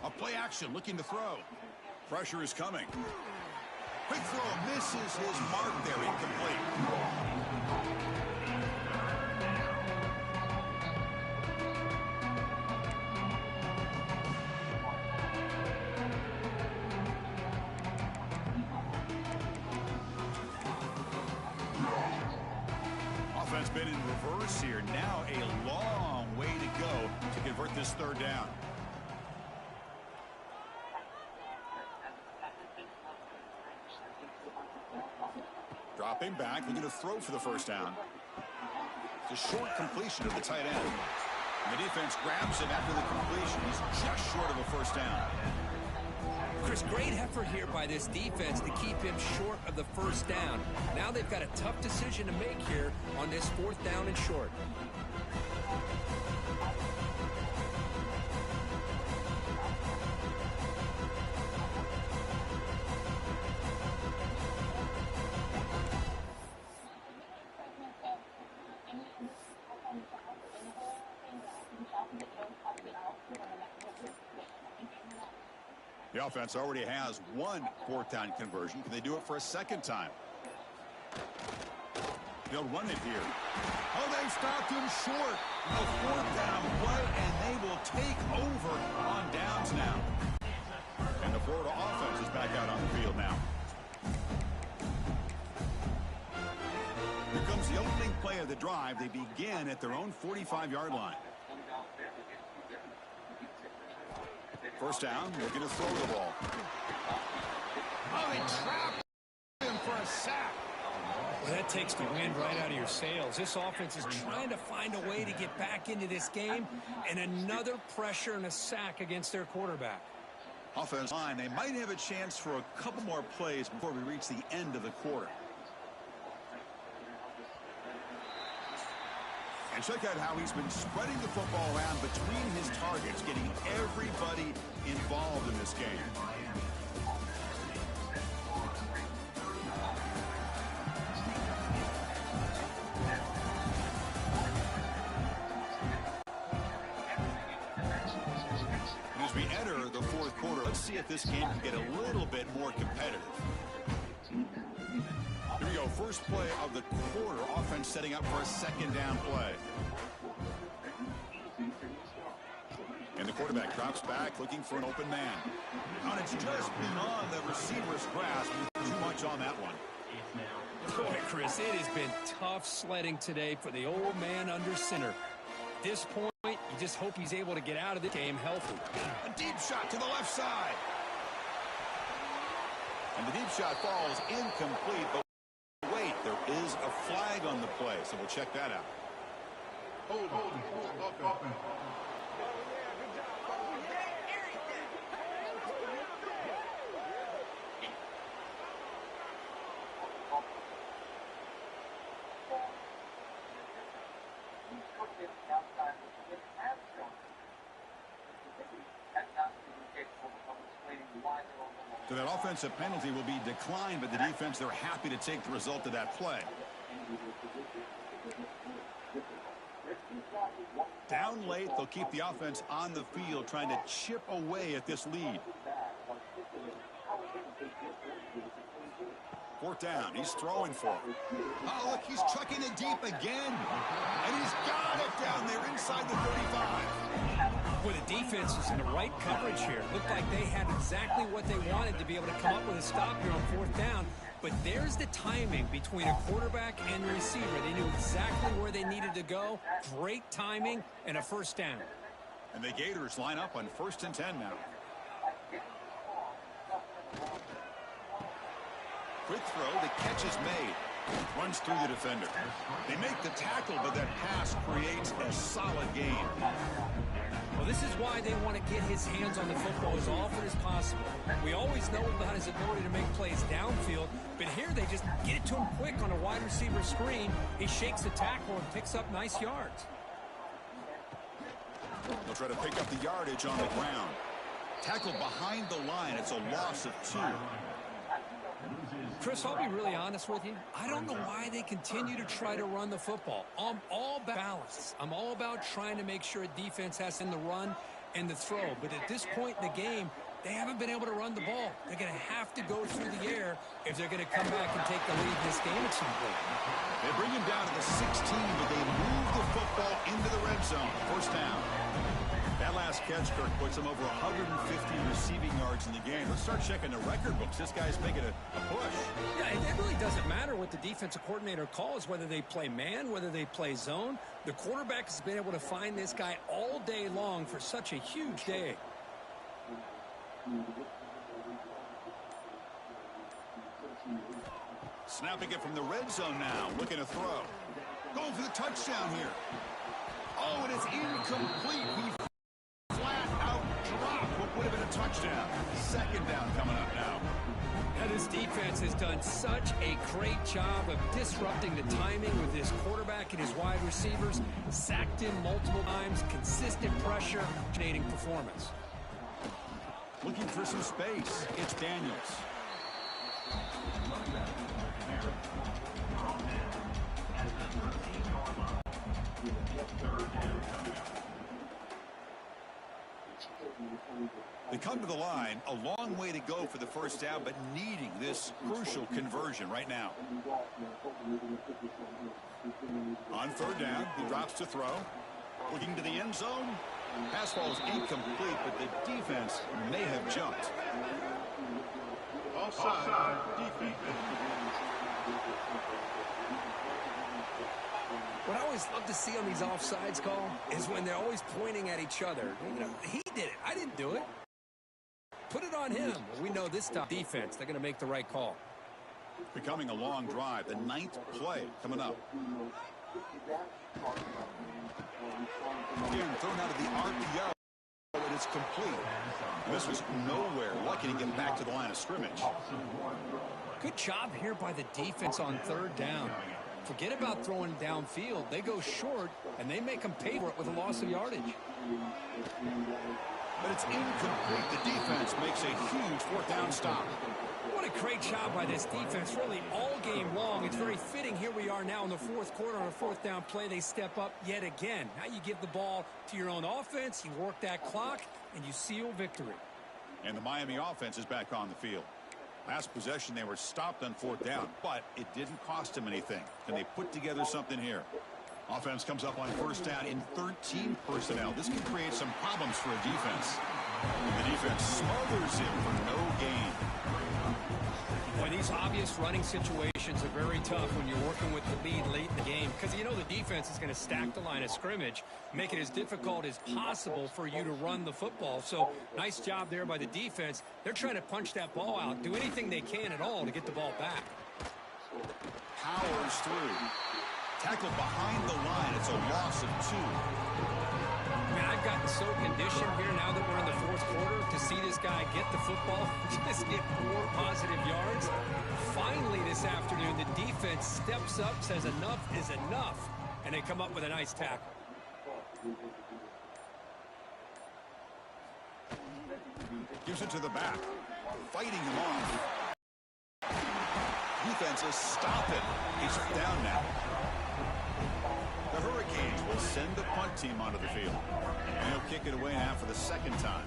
A play action looking to throw. Pressure is coming. Quick throw misses his mark there, incomplete. Offense been in reverse here. Now a long way to go to convert this 3rd down. Dropping back, looking to throw for the first down. It's a short completion of the tight end. And the defense grabs him after the completion. He's just short of a first down. Chris, great effort here by this defense to keep him short of the first down. Now they've got a tough decision to make here on this 4th down and short. The offense already has 1 4th down conversion. Can they do it for a 2nd time? They'll run it here. Oh, they stopped him short. A 4th down play, and they will take over on downs now. And the Florida offense is back out on the field now. Here comes the opening play of the drive. They begin at their own 45-yard line. First down, looking to throw the ball. Oh, they trapped him for a sack. Well, that takes the wind right out of your sails. This offense is trying to find a way to get back into this game, and another pressure and a sack against their quarterback. Offense line, they might have a chance for a couple more plays before we reach the end of the quarter. And check out how he's been spreading the football around between his targets, getting everybody involved in this game. And as we enter the 4th quarter, let's see if this game can get a little bit more competitive. Here we go, first play of the quarter. Offense setting up for a 2nd down play. And the quarterback drops back, looking for an open man. And it's just beyond the receiver's grasp. Too much on that one. Boy, Chris, it has been tough sledding today for the old man under center. At this point, you just hope he's able to get out of the game healthy. A deep shot to the left side. And the deep shot falls incomplete, but wait, there is a flag on the play, so we'll check that out. Hold, offense. So that offensive penalty will be declined, but the defense, they're happy to take the result of that play. Down late, they'll keep the offense on the field, trying to chip away at this lead. Fourth down, he's throwing for it. Oh, look, he's chucking it deep again. And he's got it down there inside the 35. Boy, the defense is in the right coverage here. Looked like they had exactly what they wanted to be able to come up with a stop here on fourth down. But there's the timing between a quarterback and the receiver. They knew exactly where they needed to go. Great timing and a first down. And the Gators line up on 1st and 10 now. Quick throw, the catch is made. Runs through the defender. They make the tackle, but that pass creates a solid gain. Well, this is why they want to get his hands on the football as often as possible. We always know about his ability to make plays downfield, but here they just get it to him quick on a wide receiver screen. He shakes the tackle and picks up nice yards. They'll try to pick up the yardage on the ground. Tackle behind the line. It's a loss of 2. Chris, I'll be really honest with you. I don't know why they continue to try to run the football. I'm all about balance. I'm all about trying to make sure a defense has in the run and the throw. But at this point in the game, they haven't been able to run the ball. They're going to have to go through the air if they're going to come back and take the lead in this game at some point. They bring him down to the 16, but they move the football into the red zone. First down. That last catch, Kirk, puts him over 150 receiving yards in the game. Let's start checking the record books. This guy's making a push. Yeah, it really doesn't matter what the defensive coordinator calls, whether they play man, whether they play zone. The quarterback has been able to find this guy all day long for such a huge day. Snapping it from the red zone now. Looking to throw. Going for the touchdown here. Oh, and it's incomplete. He flat out dropped what would have been a touchdown. Second down coming up now. And this defense has done such a great job of disrupting the timing with his quarterback and his wide receivers. Sacked him multiple times. Consistent pressure. Dominating performance. Looking for some space. It's Daniels. They come to the line, a long way to go for the first down, but needing this crucial conversion right now. On third down, he drops to throw. Looking to the end zone. Pass falls incomplete, but the defense may have jumped. Offside, defense. What I always love to see on these offsides call is when they're always pointing at each other. You know, he did it. I didn't do it. Put it on him. We know this time defense, they're going to make the right call. Becoming a long drive, the 9th play coming up. Again, thrown out of the RPO. It is complete. And this was nowhere. Lucky to get back to the line of scrimmage. Good job here by the defense on third down. Forget about throwing downfield. They go short, and they make them pay for it with a loss of yardage. But it's incomplete. The defense makes a huge fourth down stop. What a great job by this defense, really all game long. It's very fitting. Here we are now in the fourth quarter on a fourth down play. They step up yet again. Now you give the ball to your own offense, you work that clock, and you seal victory. And the Miami offense is back on the field. Last possession, they were stopped on fourth down, but it didn't cost them anything. Can they put together something here? Offense comes up on first down in 13 personnel. This can create some problems for a defense. The defense smothers him for no gain. Boy, these obvious running situations are very tough when you're working with the lead late in the game because you know the defense is going to stack the line of scrimmage, make it as difficult as possible for you to run the football. So nice job there by the defense. They're trying to punch that ball out, do anything they can at all to get the ball back. Powers through. Tackled behind the line. It's a loss of 2. Man, I've gotten so conditioned here now that we're in the fourth quarter to see this guy get the football, just get 4 positive yards. Finally this afternoon, the defense steps up, says enough is enough, and they come up with a nice tackle. Gives it to the back. Fighting him off. Defenses stop it. He's down now. The Hurricanes will send the punt team onto the field. And he'll kick it away now for the second time.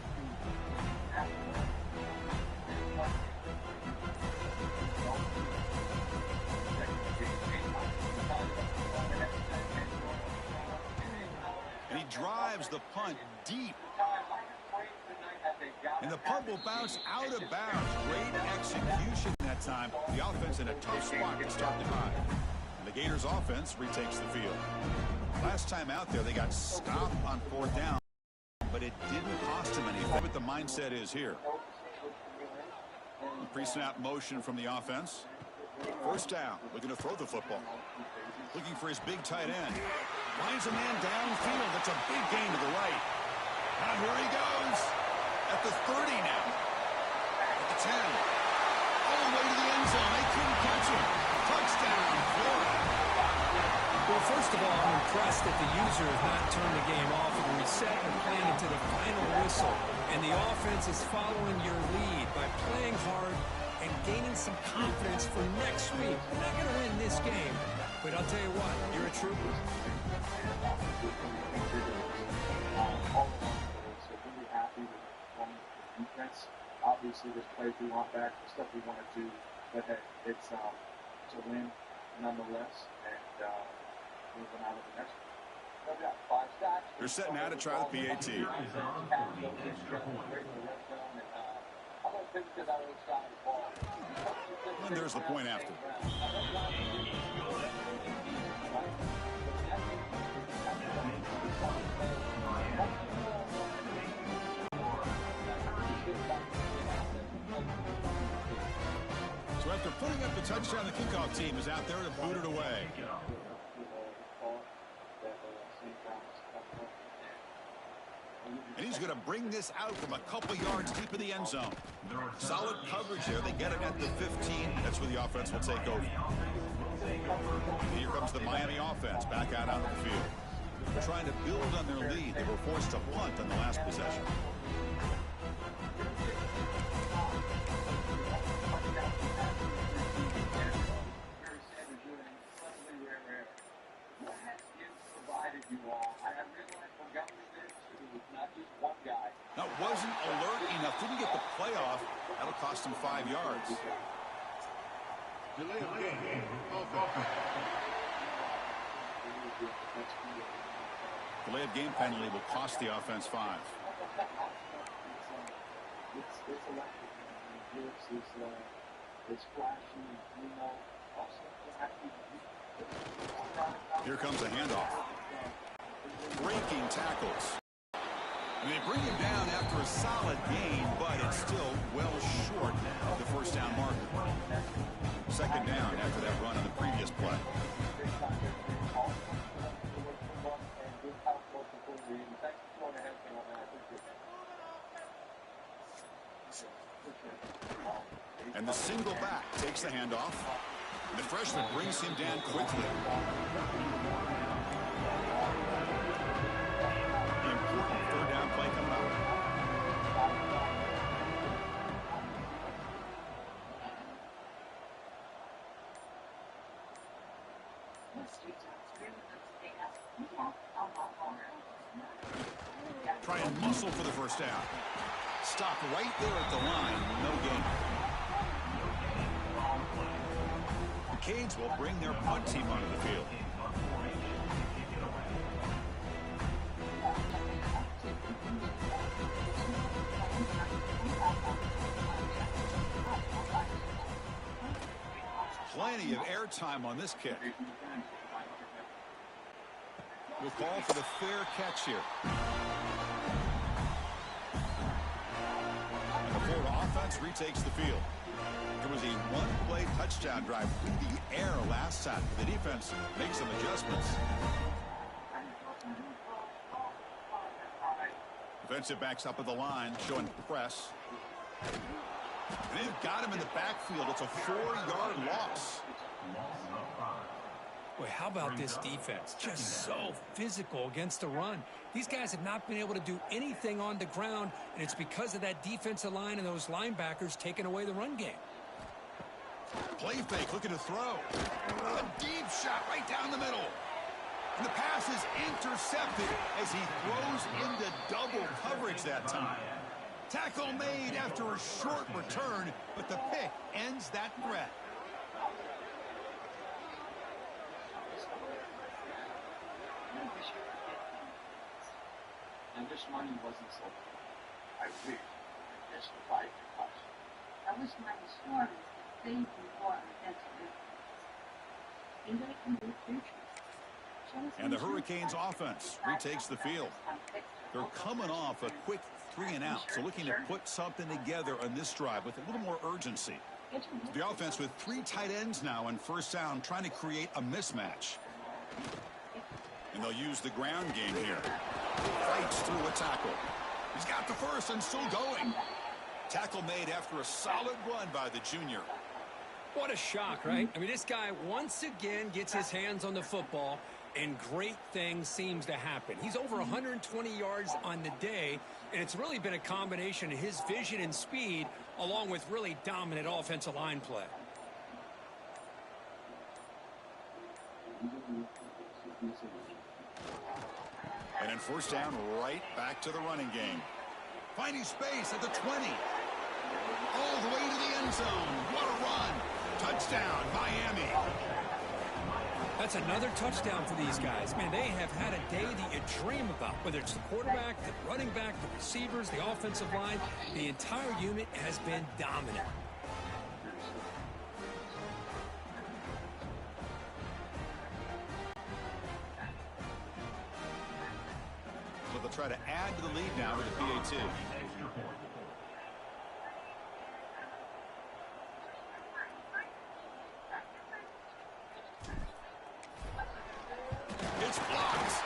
And he drives the punt deep. And the punt will bounce out of bounds. Great execution that time. The offense in a tough spot to start the drive. And the Gators offense retakes the field. Last time out there, they got stopped on 4th down, but it didn't cost them anything. What the mindset is here. Pre-snap motion from the offense. 1st down, looking to throw the football. Looking for his big tight end. Finds a man downfield. That's a big gain to the right. And here he goes. At the 30 now. At the 10. All the way to the end zone. They couldn't catch him. Touchdown, Florida. Well, first of all, I'm impressed that the user has not turned the game off and reset and playing into the final whistle. And the offense is following your lead by playing hard and gaining some confidence for next week. We're not going to win this game, but I'll tell you what, you're a trooper. Defense. Obviously, there's plays we want back, the stuff we want to do, but hey, it's a win nonetheless, and moving on to the next one. They're setting out to try the BAT. And there's the point after. So after putting up the touchdown, the kickoff team is out there to boot it away. And he's going to bring this out from a couple yards deep in the end zone. Solid coverage there. They get it at the 15. That's where the offense will take over. And here comes the Miami offense back out onto the field. They're trying to build on their lead. They were forced to punt on the last possession. Now, wasn't alert enough. Didn't get the playoff. That'll cost him 5 yards. Delay of game penalty will cost the offense 5. Here comes a handoff. Breaking tackles. And they bring him down after a solid gain, but it's still well short of the first down marker. Second down after that run on the previous play. And the single back takes the handoff. And the freshman brings him down quickly. The important third down play coming up. Try and muscle for the first down. Stop right there at the line. No gain. The Canes will bring their punt team onto the field. plenty of airtime on this kick. We'll call for the fair catch here. And the Florida offense retakes the field. It was a one-play touchdown drive through the air last time. The defense makes some adjustments. Defensive backs up at the line, showing press. And they've got him in the backfield. It's a 4-yard loss. Boy, how about this defense? Just so physical against the run. These guys have not been able to do anything on the ground, and it's because of that defensive line and those linebackers taking away the run game. Play fake, looking to throw. A deep shot right down the middle. And the pass is intercepted as he throws into double coverage that time. Tackle made after a short return, but the pick ends that threat. And this money wasn't so I agree. Just fight the cost. I wish my story saved me more. That's good. England can do future. And the Hurricanes offense retakes the field. They're coming off a quick 3-and-out, so looking to put something together on this drive with a little more urgency. The offense with 3 tight ends now on first down, trying to create a mismatch. And they'll use the ground game here. Fights through a tackle. He's got the first and still going. Tackle made after a solid run by the junior. What a shock, right? I mean, this guy once again gets his hands on the football, and great things seems to happen. He's over 120 yards on the day, and it's really been a combination of his vision and speed along with really dominant offensive line play. And then first down, right back to the running game. Finding space at the 20. All the way to the end zone. What a run. Touchdown, Miami. That's another touchdown for these guys. Man, they have had a day that you dream about, whether it's the quarterback, the running back, the receivers, the offensive line. The entire unit has been dominant. So they'll try to add to the lead now with the BYTE. It's blocked.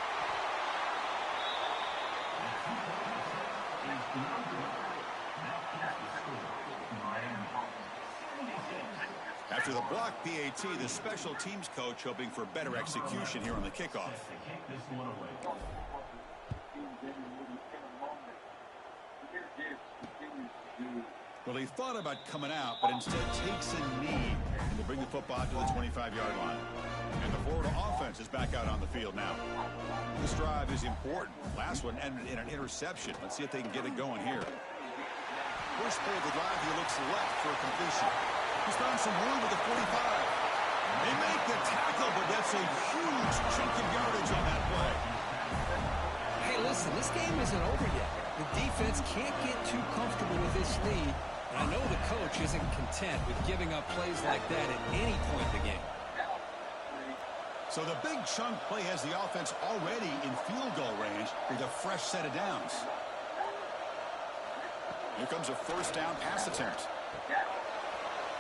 After the block BYTE, the special teams coach hoping for better execution here on the kickoff. Well, he thought about coming out, but instead takes a knee and to bring the football to the 25-yard line. And the Florida offense is back out on the field now. This drive is important. Last one ended in an interception. Let's see if they can get it going here. First play of the drive, he looks left for a completion. He's found some room with the 45. They make the tackle, but that's a huge chunk of yardage on that play. Hey, listen, this game isn't over yet. The defense can't get too comfortable with this lead, and I know the coach isn't content with giving up plays like that at any point in the game. So the big chunk play has the offense already in field goal range with a fresh set of downs. Here comes a first down pass attempt.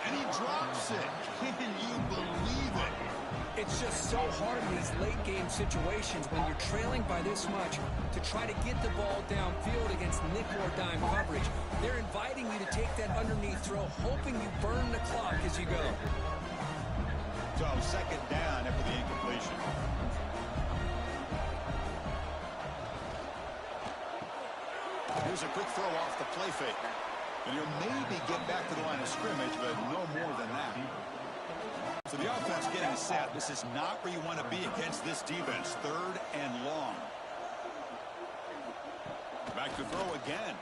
And he drops it. Can you believe it? It's just so hard in these late game situations when you're trailing by this much to try to get the ball downfield against nickel or dime coverage. They're inviting you to take that underneath throw, hoping you burn the clock as you go. So second down after the incompletion. Here's a quick throw off the play fake. And he'll maybe get back to the line of scrimmage, but no more than that. So the offense getting set. This is not where you want to be against this defense. Third and long. Back to throw again.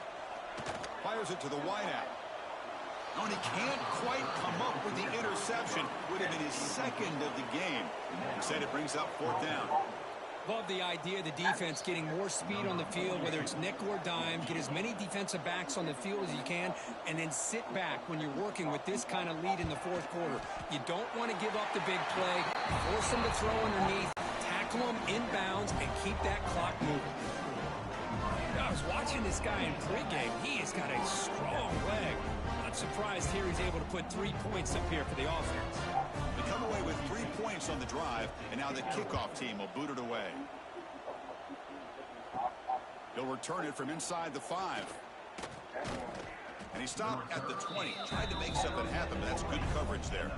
Fires it to the wideout. And he can't quite come up with the interception. Would have been his second of the game. Instead, it brings up fourth down. Love the idea of the defense getting more speed on the field, whether it's nickel or dime, get as many defensive backs on the field as you can, and then sit back when you're working with this kind of lead in the fourth quarter. You don't want to give up the big play, force them to throw underneath, tackle them inbounds, and keep that clock moving. I was watching this guy in pregame. He has got a strong leg. Not surprised here he's able to put 3 points up here for the offense. They come away with 3 points on the drive, and now the kickoff team will boot it away. He'll return it from inside the 5. And he stopped at the 20. Tried to make something happen, but that's good coverage there.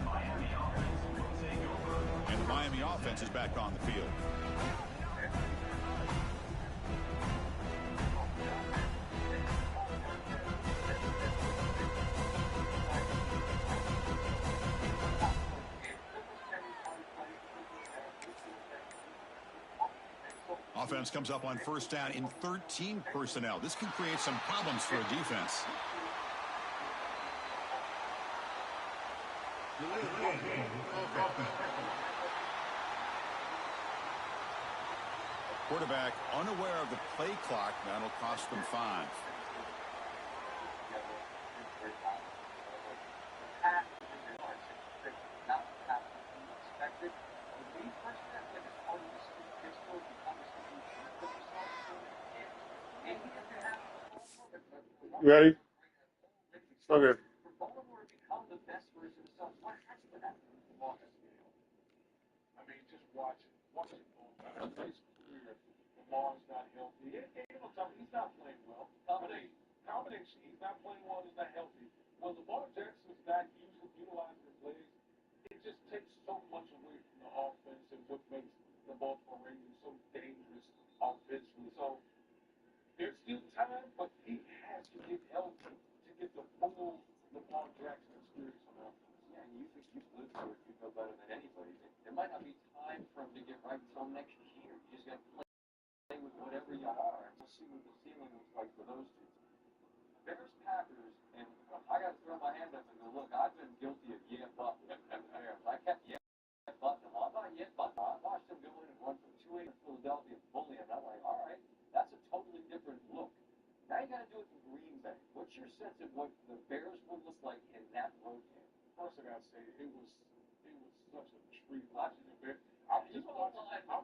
And the Miami offense is back on the field. Offense comes up on first down in 13 personnel. This can create some problems for a defense. Quarterback unaware of the play clock. That'll cost them 5. You ready? Okay. I mean, just watch it. It's clear Lamar's not healthy. He's not playing well. Combination. He's not playing well. He's not healthy. When Lamar Jackson's not utilizing his legs, it just takes so much away from the offense and what makes the Baltimore Ravens so dangerous offensively. So there's still time, but he has to get healthy to get the full Lamar Jackson experience on offense. Yeah, and you think you've lived through it, you know better than anybody. There might not be time for him to get right until next year. You just got to play with whatever you are, and we'll see what the ceiling looks like for those two. Bears, Packers, and I got to throw my hand up and go, look, I've been guilty of but with the Bears. I kept but them. I'm not but them. I watched them go in and run from 2-8 in Philadelphia and bully them. I'm like, all right, that's a totally different look. Now you got to do it in Green Bay. What's your sense of what the Bears would look like in that road game? First, I got to say, it was such a treat watching the Bears. I'm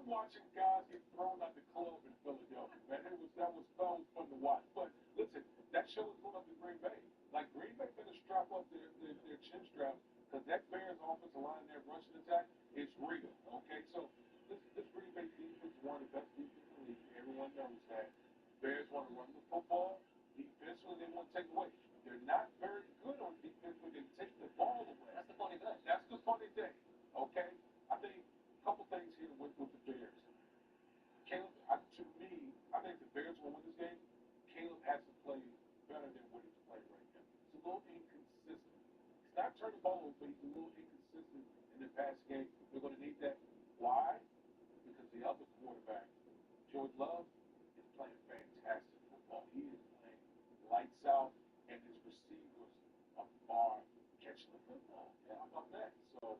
watching guys get thrown out the club in Philadelphia, man. That was fun to watch. But listen, that show was going up to Green Bay. Like, Green Bay better strap up their chin straps, because that Bears offensive line, their rushing attack is real. Okay, so this Green Bay defense is one of the best defenses in the league. Everyone knows that. Bears want to run the football. Defensively, they want to take away. They're not very good on defense when they take the ball away. That's the funny thing. Okay? I think a couple things here with the Bears. Caleb, to me, I think the Bears will win this game. Caleb has to play better than what he's playing right now. He's a little inconsistent. He's not turning the ball over, but he's a little inconsistent in the pass game. They're going to need that. Why? Because the other quarterback, Jordan Love, is playing fantastic football. He is playing lights out, and his receivers are catching the football. Yeah, how about that? So,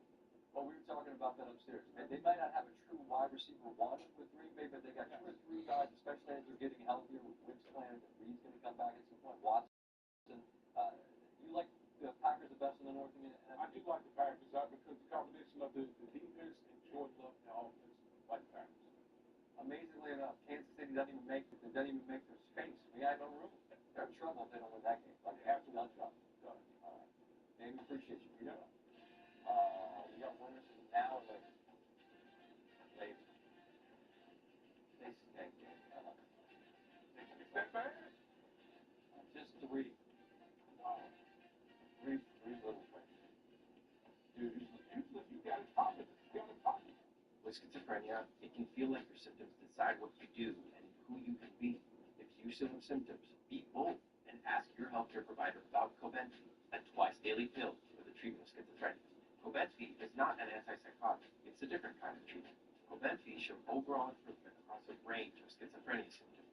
well, we were talking about that upstairs. And they might not have a true wide receiver one with Green Bay, but they got 2 or 3 guys, especially as they're getting healthier with Wick's playing. Reed's going to come back at some point. Watson. You like the Packers the best in the North? I do like the Packers because the combination of the defense and Jordan Love and the offense like the Packers. Amazingly enough, Kansas City doesn't even make their space. We have no room. They're in trouble if they don't win that game. Like, they have to win that. All right. Dave, appreciate you. We got winners now or later. Later. They stink. It's that bad? Just 3. Wow. 3 little things. Dude, usually you got it popping. With schizophrenia, it can feel like your symptoms decide what you do and who you can be. If you still have symptoms, be bold and ask your healthcare provider about Cobenfy, a twice-daily pill for the treatment of schizophrenia. Cobenfy is not an antipsychotic. It's a different kind of treatment. Cobenfy showed overall improvement across a range of schizophrenia symptoms.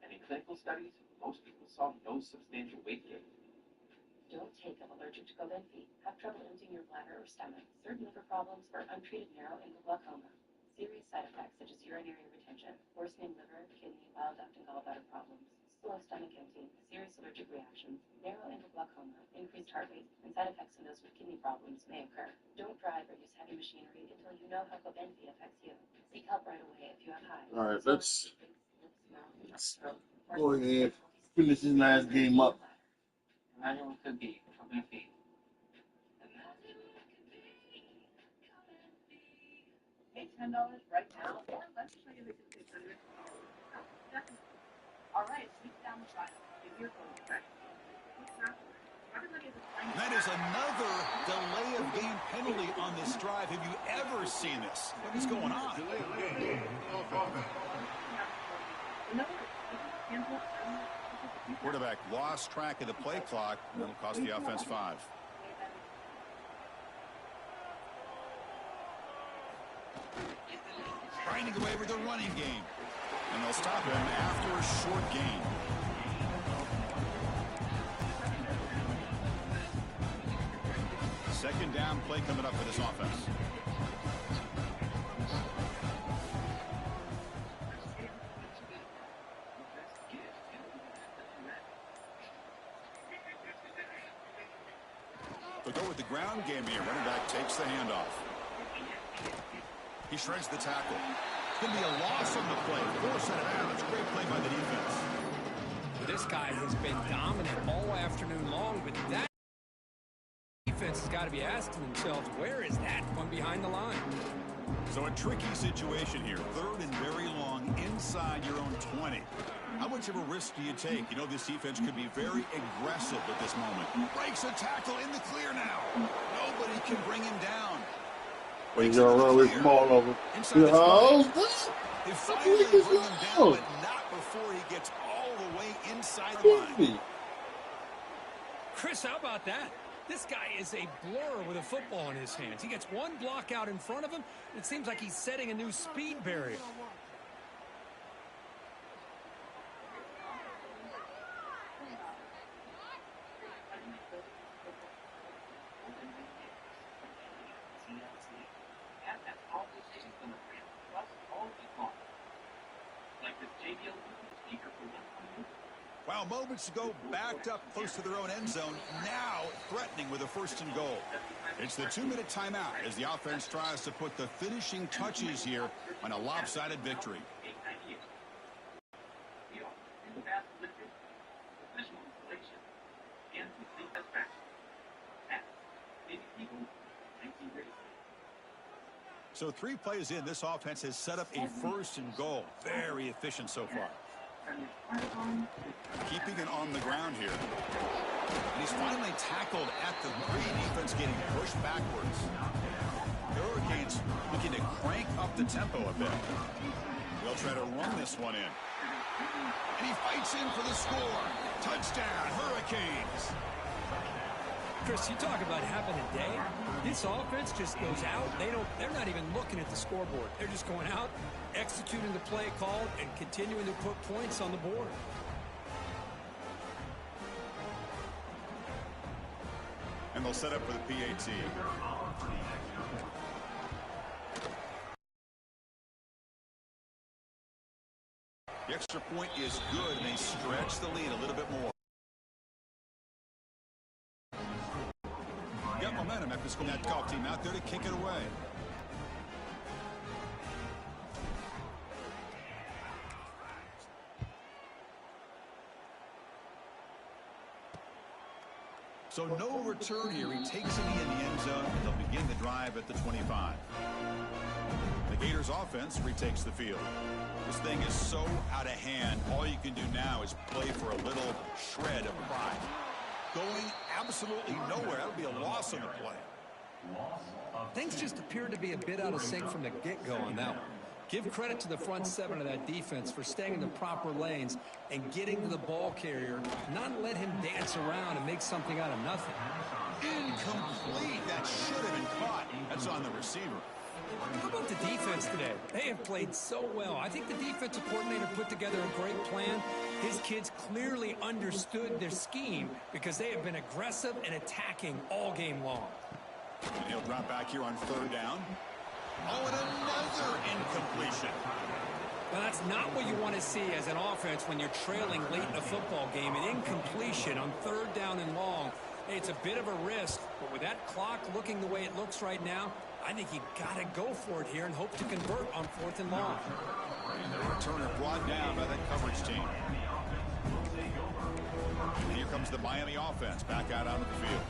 And in clinical studies, most people saw no substantial weight gain. Don't take up allergic to Cobenfy. Have trouble emptying your bladder or stomach, certain liver problems, or untreated narrow angle glaucoma. Serious side effects such as urinary retention, worsening liver, kidney, bile duct, and gallbladder problems, slow stomach emptying, serious allergic reactions, narrow-angle glaucoma, increased heart rate, and side effects in those with kidney problems may occur. Don't drive or use heavy machinery until you know how Cobenfy affects you. Seek help right away if you have hives. All right, let's go ahead, finish this last game up. Imagine what could be. Cobenfy. Pay $10 right now, or let me show you the configuration. All right, sweep down the file. Give your phone a check. That is another delay of game penalty on this drive. Have you ever seen this? What is going on? Quarterback lost track of the play clock. That'll cost the offense 5. Grinding away with the running game. And they'll stop him after a short gain. Second down play coming up for this offense. They'll go with the ground game here. Running back takes the handoff. He shreds the tackle. It's going to be a loss on the play. Force it out. It's a great play by the defense. This guy has been dominant all afternoon long, but that defense has got to be asking themselves, where is that one behind the line? So a tricky situation here. 3rd and very long inside your own 20. How much of a risk do you take? You know, this defense could be very aggressive at this moment. Breaks a tackle in the clear now. Nobody can bring him down. We're going to run with small over. They finally bring him down, but not before he gets all the way inside the line. Chris, how about that? This guy is a blur with a football in his hands. He gets one block out in front of him. It seems like he's setting a new speed barrier. Wow, moments ago, backed up close to their own end zone, now threatening with a 1st and goal. It's the 2-minute timeout as the offense tries to put the finishing touches here on a lopsided victory. So 3 plays in, this offense has set up a 1st and goal. Very efficient so far. Keeping it on the ground here. And he's finally tackled at the 3. Defense getting pushed backwards. The Hurricanes looking to crank up the tempo a bit. They'll try to run this one in. And he fights in for the score. Touchdown, Hurricanes. Chris, you talk about having a day. This offense just goes out. They're not even looking at the scoreboard. They're just going out, executing the play called, and continuing to put points on the board. And they'll set up for the PAT. The extra point is good, and they stretch the lead a little bit more. Got momentum after scoring that golf team out there to kick it away. So no return here. He takes it in the end zone. They'll begin the drive at the 25. The Gators offense retakes the field. This thing is so out of hand. All you can do now is play for a little shred of pride. Going absolutely nowhere. That'll be a loss on the play. Things just appeared to be a bit out of sync from the get-go on that one. Give credit to the front 7 of that defense for staying in the proper lanes and getting to the ball carrier, not let him dance around and make something out of nothing. Incomplete. That should have been caught. That's on the receiver. How about the defense today? They have played so well. I think the defensive coordinator put together a great plan. His kids clearly understood their scheme because they have been aggressive and attacking all game long. And he'll drop back here on 3rd down. Oh, and another incompletion. Well, that's not what you want to see as an offense when you're trailing late in a football game. An incompletion on 3rd down and long. Hey, it's a bit of a risk, but with that clock looking the way it looks right now, I think you got to go for it here and hope to convert on 4th and long. And the returner brought down by that coverage team. And here comes the Miami offense back out onto the field.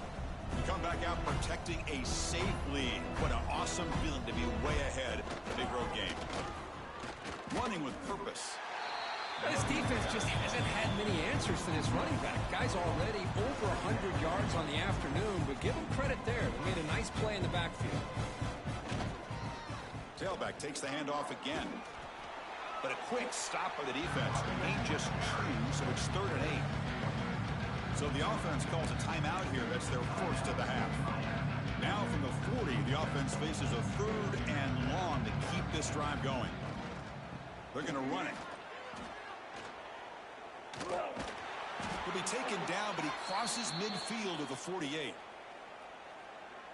We come back out protecting a safe lead. What an awesome feeling to be way ahead in a big road game. Running with purpose. This defense just hasn't had many answers to this running back. Guy's already over 100 yards on the afternoon, but give him credit there. He made a nice play in the backfield. Tailback takes the handoff again. But a quick stop by the defense. They just true, so it's 3rd and 8. So the offense calls a timeout here. That's their first of the half. Now from the 40, the offense faces a 3rd and long to keep this drive going. They're going to run it. He'll be taken down, but he crosses midfield of the 48.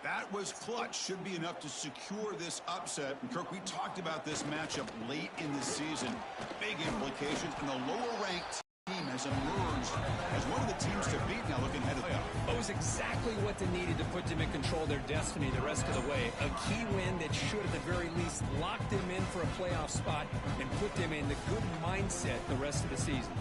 That was clutch. Should be enough to secure this upset. And Kirk, we talked about this matchup late in the season. Big implications, and the lower-ranked team has emerged as one of the teams to beat now looking ahead of the playoff. It was exactly what they needed to put them in control of their destiny the rest of the way. A key win that should, at the very least, lock them in for a playoff spot and put them in the good mindset the rest of the season.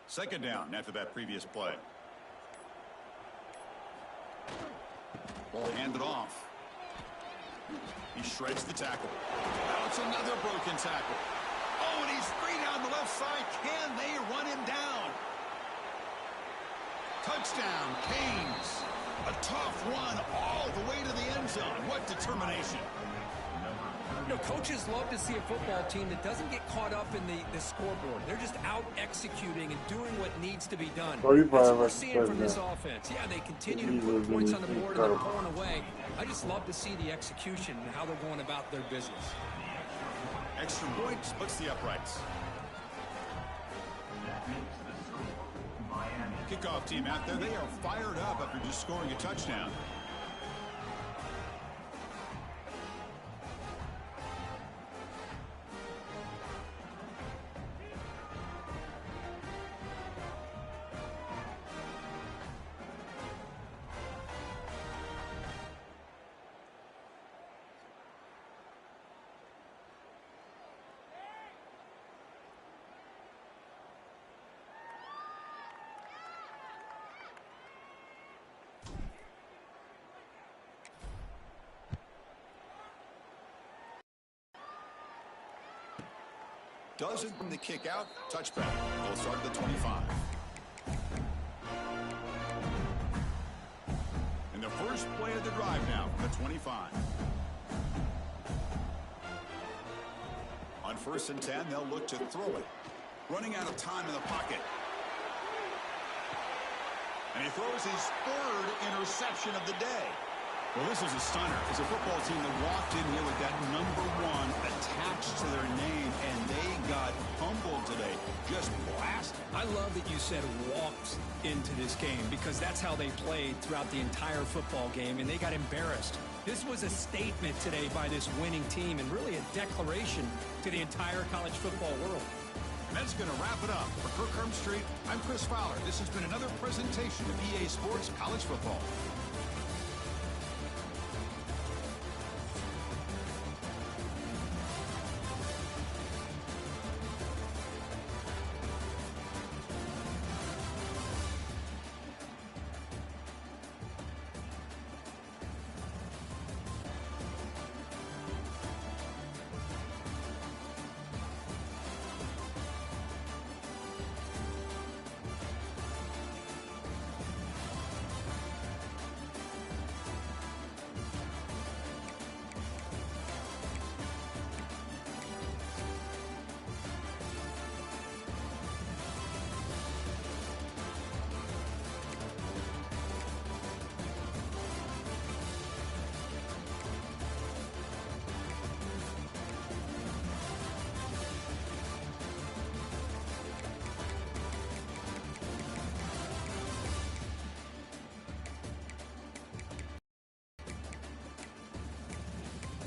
Second down after that previous play. Ball handed off. He shreds the tackle. Now it's another broken tackle. Oh, and he's free down the left side. Can they run him down? Touchdown, Canes. A tough one all the way to the end zone. What determination. You know, coaches love to see a football team that doesn't get caught up in the scoreboard. They're just out executing and doing what needs to be done. That's what we're seeing from this offense. Yeah, they continue to put points on the board and they're pulling away. I just love to see the execution and how they're going about their business. Extra point splits the uprights. Kickoff team out there. They are fired up after just scoring a touchdown. Doesn't bring the kick out. Touchback. They'll start at the 25. And the first play of the drive now from the 25. On 1st and 10, they'll look to throw it. Running out of time in the pocket. And he throws his 3rd interception of the day. Well, this is a stunner. It's a football team that walked in here with that number 1 attached to their name, and they got humbled today. Just blasted. I love that you said walked into this game because that's how they played throughout the entire football game, and they got embarrassed. This was a statement today by this winning team and really a declaration to the entire college football world. And that's going to wrap it up. For Kirk Street, I'm Chris Fowler. This has been another presentation of EA Sports College Football.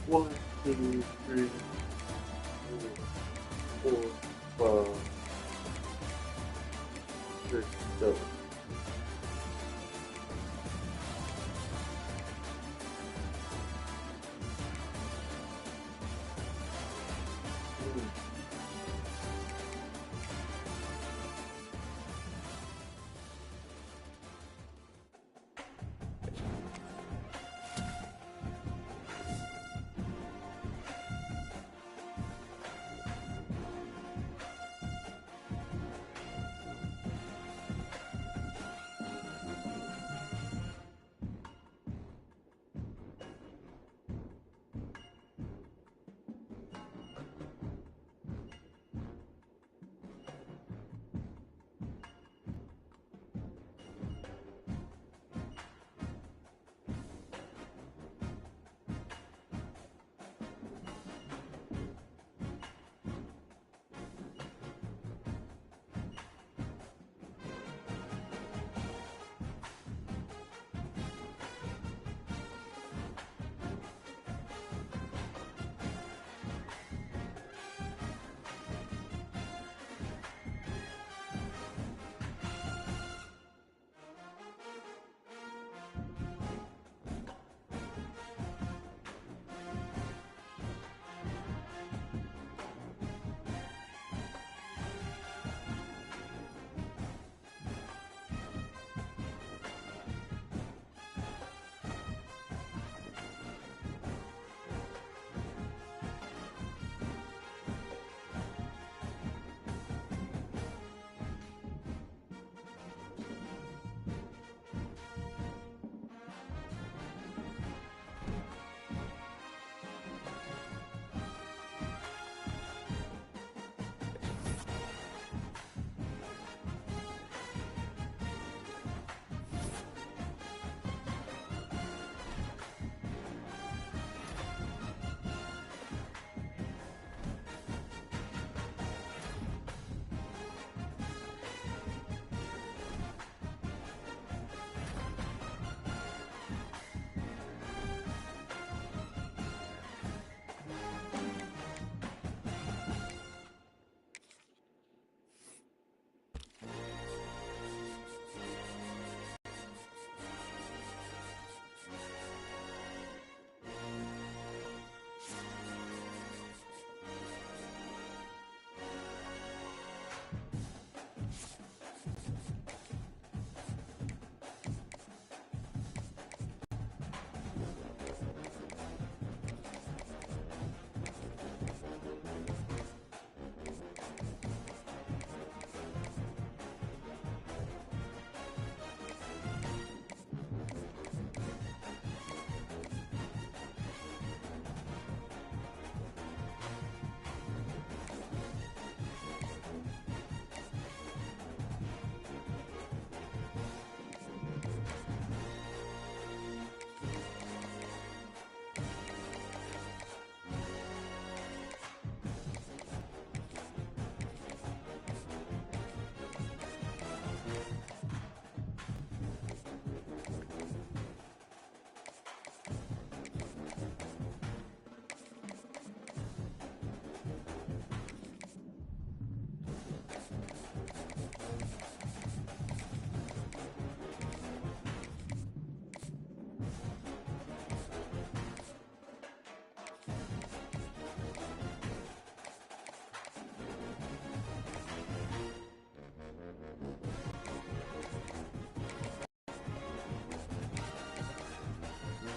1, 2, 3, 4, 5, 6, 7.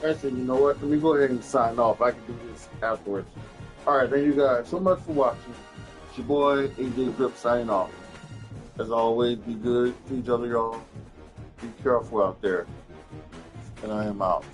Actually, you know what? Let me go ahead and sign off. I can do this afterwards. All right, thank you guys so much for watching. It's your boy, AJTRIP, signing off. As always, be good to each other, y'all. Be careful out there. And I am out.